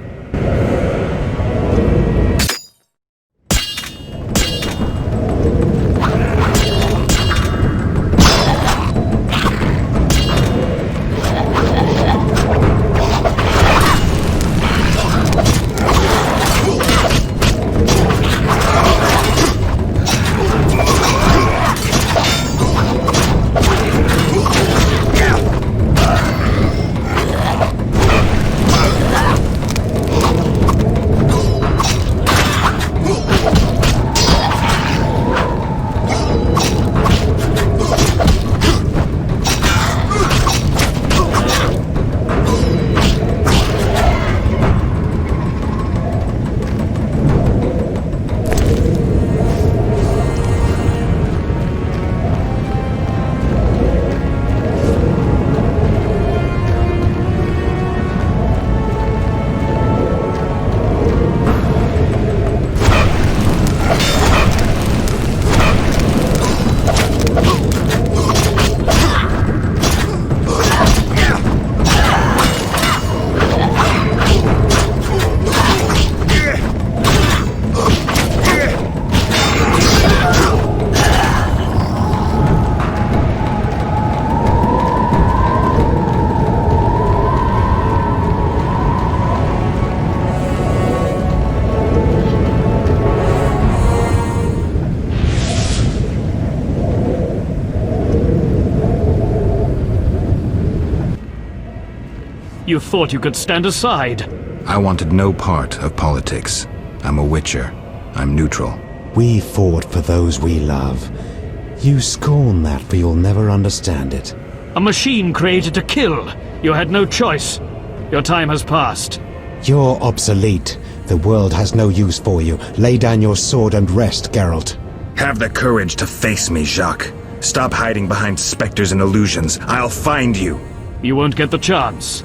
You thought you could stand aside. I wanted no part of politics. I'm a witcher. I'm neutral. We fought for those we love. You scorn that, for you'll never understand it. A machine created to kill. You had no choice. Your time has passed. You're obsolete. The world has no use for you. Lay down your sword and rest, Geralt. Have the courage to face me, Jacques. Stop hiding behind specters and illusions. I'll find you. You won't get the chance.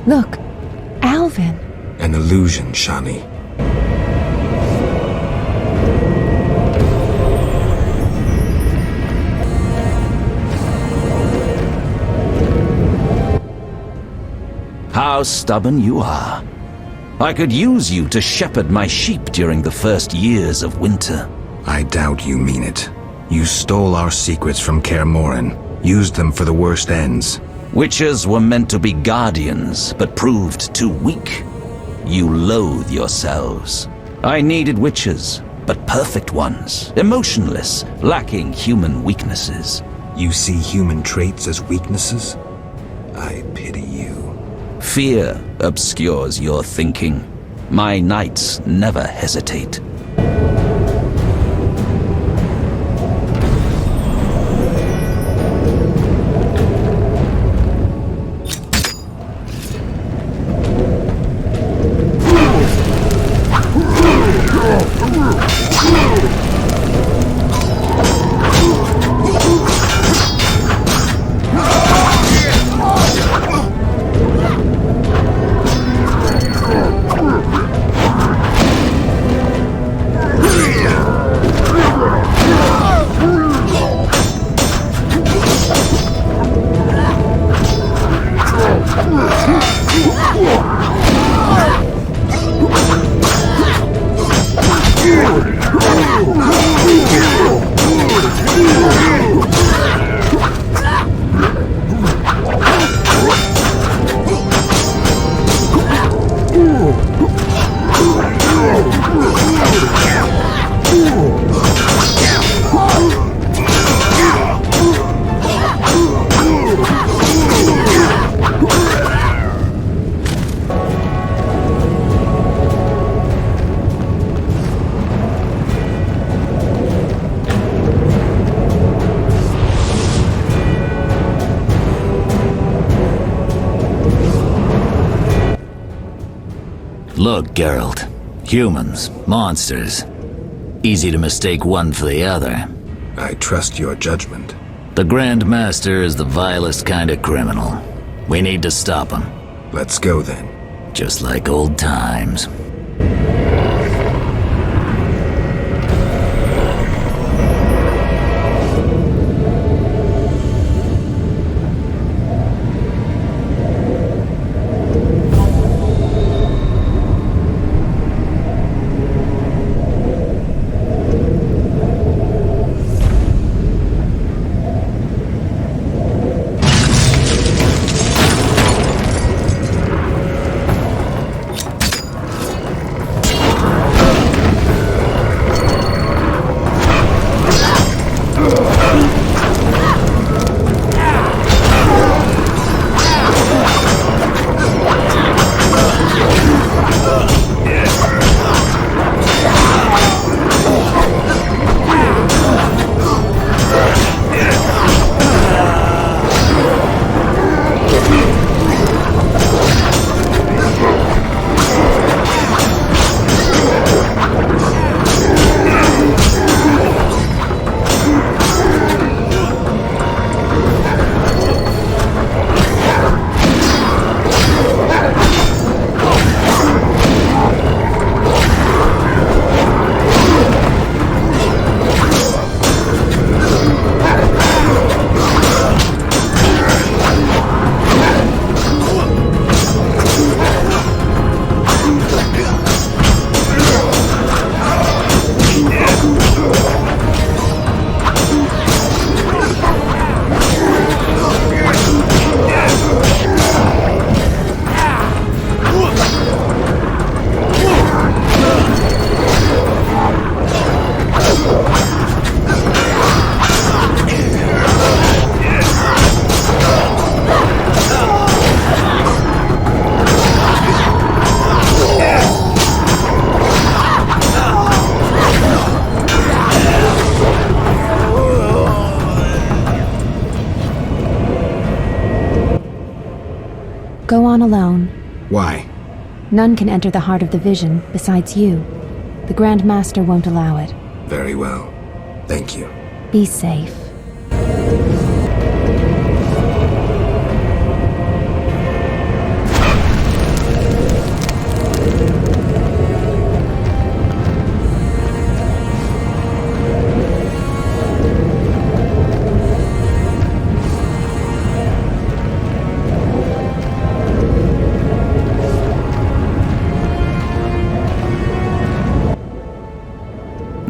Look, Alvin. An illusion, Shani. How stubborn you are. I could use you to shepherd my sheep during the first years of winter. I doubt you mean it. You stole our secrets from Kaer Morhen, used them for the worst ends. Witches were meant to be guardians, but proved too weak. You loathe yourselves. I needed witches, but perfect ones, emotionless, lacking human weaknesses. You see human traits as weaknesses? I pity you. Fear obscures your thinking. My knights never hesitate. Look, Geralt. Humans, monsters. Easy to mistake one for the other. I trust your judgment. The Grand Master is the vilest kind of criminal. We need to stop him. Let's go then. Just like old times. Go on alone. Why? None can enter the heart of the vision besides you. The Grand Master won't allow it. Very well. Thank you. Be safe.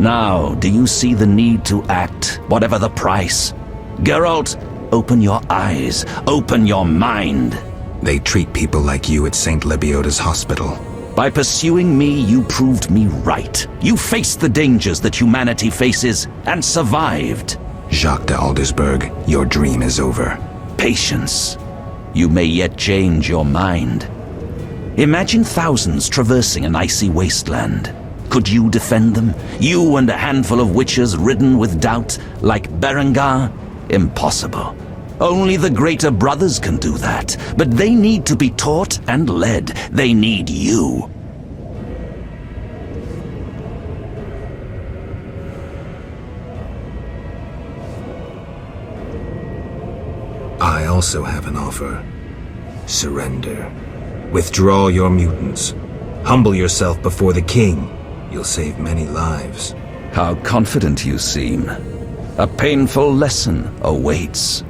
Now, do you see the need to act, whatever the price? Geralt, open your eyes, open your mind. They treat people like you at St. Lebioda's hospital. By pursuing me, you proved me right. You faced the dangers that humanity faces and survived. Jacques de Aldersberg, your dream is over. Patience. You may yet change your mind. Imagine thousands traversing an icy wasteland. Could you defend them? You and a handful of witches ridden with doubt, like Berengar? Impossible. Only the greater brothers can do that, but they need to be taught and led. They need you. I also have an offer. Surrender. Withdraw your mutants. Humble yourself before the king. You'll save many lives. How confident you seem. A painful lesson awaits.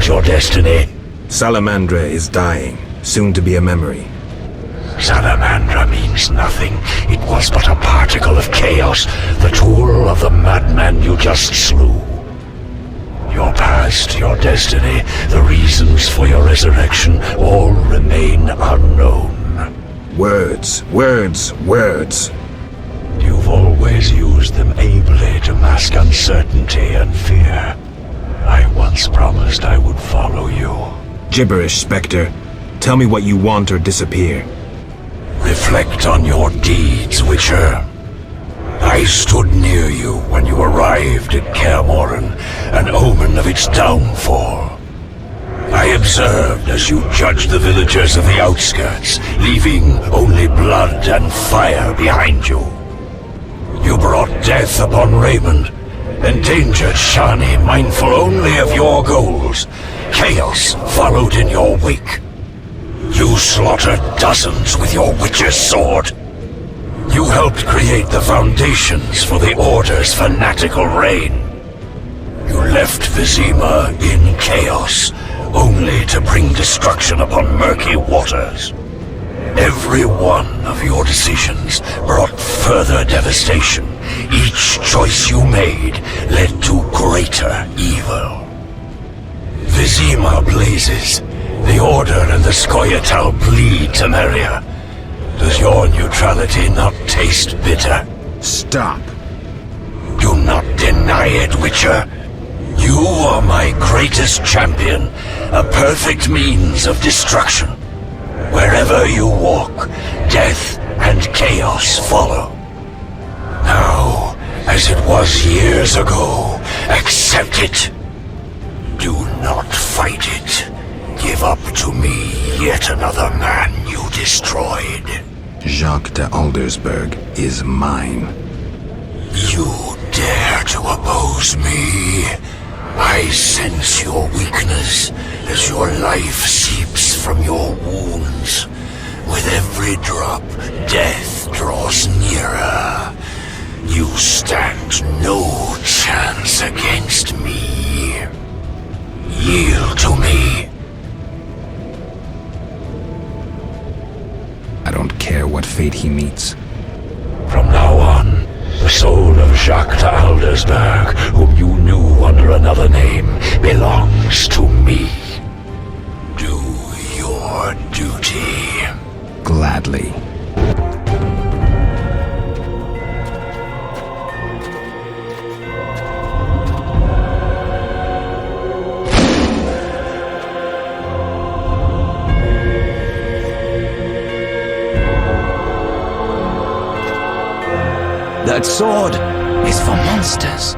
Your destiny. Salamandra is dying, soon to be a memory. Salamandra means nothing. It was but a particle of chaos, the tool of the madman you just slew. Your past, your destiny, the reasons for your resurrection all remain unknown. Words, words, words. You've always used them ably to mask uncertainty and fear. I once promised I would follow you. Gibberish, Spectre. Tell me what you want or disappear. Reflect on your deeds, Witcher. I stood near you when you arrived at Kaer Morhen, an omen of its downfall. I observed as you judged the villagers of the outskirts, leaving only blood and fire behind you. You brought death upon Raymond, endangered Shani, mindful only of your goals. Chaos followed in your wake. You slaughtered dozens with your witch's sword. You helped create the foundations for the Order's fanatical reign. You left Vizima in chaos, only to bring destruction upon murky waters. Every one of your decisions brought further devastation. Each choice you made led to greater evil. Vizima blazes. The Order and the Scoia'tael bleed, Temeria. Does your neutrality not taste bitter? Stop. Do not deny it, Witcher. You are my greatest champion, a perfect means of destruction. Wherever you walk, death and chaos follow. Now, as it was years ago, accept it. Do not fight it. Give up to me yet another man you destroyed. Jacques de Aldersberg is mine. You dare to oppose me? I sense your weakness as your life seeps from your wounds. With every drop, death draws nearer. You stand no chance against me. Yield to me. I don't care what fate he meets. From now on, the soul of Jacques de Aldersberg, whom you knew under another name, belongs to me. Do your duty. Gladly. That sword is for monsters.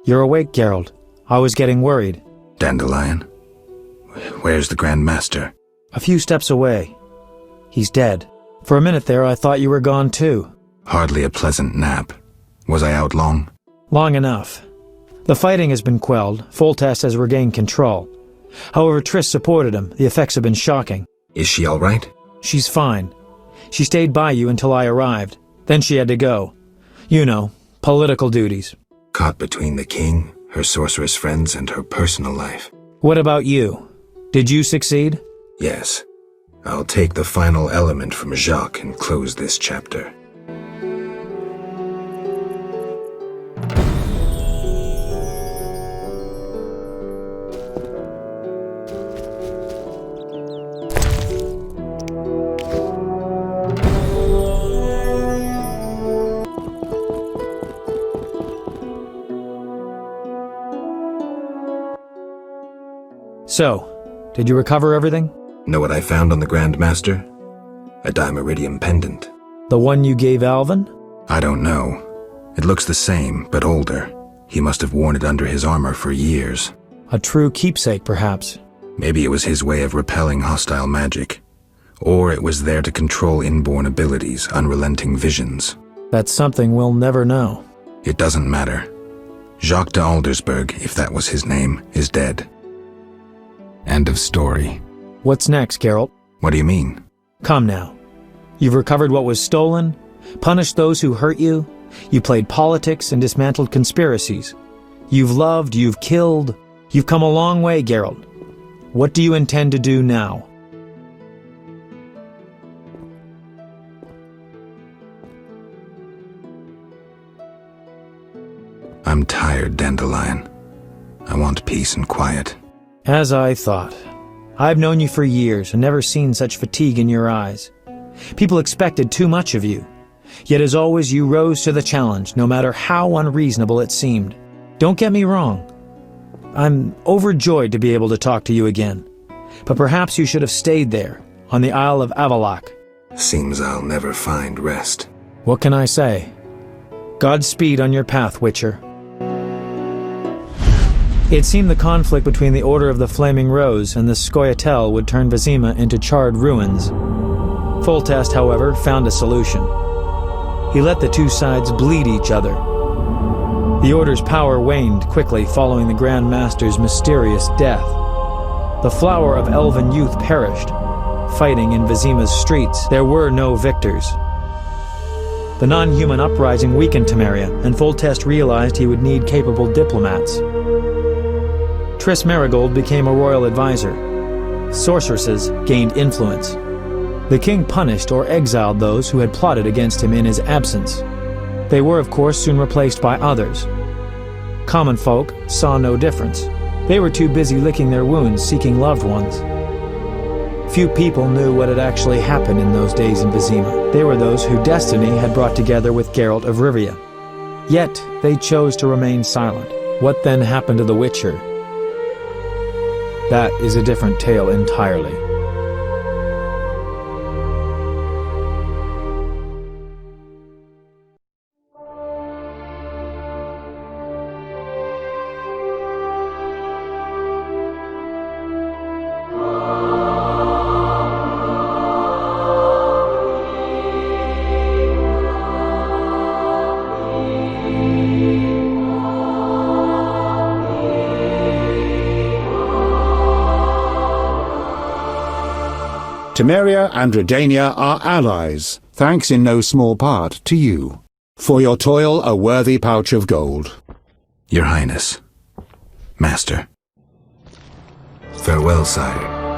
You're awake, Geralt. I was getting worried. Dandelion? Where's the Grand Master? A few steps away. He's dead. For a minute there, I thought you were gone too. Hardly a pleasant nap. Was I out long? Long enough. The fighting has been quelled. Foltest has regained control. However, Triss supported him. The effects have been shocking. Is she all right? She's fine. She stayed by you until I arrived. Then she had to go. You know, political duties. Caught between the king, her sorceress friends, and her personal life. What about you? Did you succeed? Yes. I'll take the final element from Jacques and close this chapter. So, did you recover everything? Know what I found on the Grand Master? A Dimeridium pendant. The one you gave Alvin? I don't know. It looks the same, but older. He must have worn it under his armor for years. A true keepsake, perhaps. Maybe it was his way of repelling hostile magic. Or it was there to control inborn abilities, unrelenting visions. That's something we'll never know. It doesn't matter. Jacques de Aldersberg, if that was his name, is dead. End of story. What's next, Geralt? What do you mean? Come now. You've recovered what was stolen, punished those who hurt you, you played politics and dismantled conspiracies. You've loved, you've killed, you've come a long way, Geralt. What do you intend to do now? I'm tired, Dandelion. I want peace and quiet. As I thought. I've known you for years and never seen such fatigue in your eyes. People expected too much of you. Yet as always, you rose to the challenge, no matter how unreasonable it seemed. Don't get me wrong. I'm overjoyed to be able to talk to you again. But perhaps you should have stayed there, on the Isle of Avallac'h. Seems I'll never find rest. What can I say? Godspeed on your path, Witcher. It seemed the conflict between the Order of the Flaming Rose and the Scoia'tael would turn Vizima into charred ruins. Foltest, however, found a solution. He let the two sides bleed each other. The Order's power waned quickly following the Grand Master's mysterious death. The flower of elven youth perished. Fighting in Vizima's streets, there were no victors. The non-human uprising weakened Temeria, and Foltest realized he would need capable diplomats. Triss Merigold became a royal advisor. Sorceresses gained influence. The king punished or exiled those who had plotted against him in his absence. They were, of course, soon replaced by others. Common folk saw no difference. They were too busy licking their wounds, seeking loved ones. Few people knew what had actually happened in those days in Vizima. They were those who destiny had brought together with Geralt of Rivia. Yet, they chose to remain silent. What then happened to the Witcher? That is a different tale entirely. Temeria and Redania are allies, thanks in no small part to you. For your toil, a worthy pouch of gold. Your Highness. Master. Farewell, sire.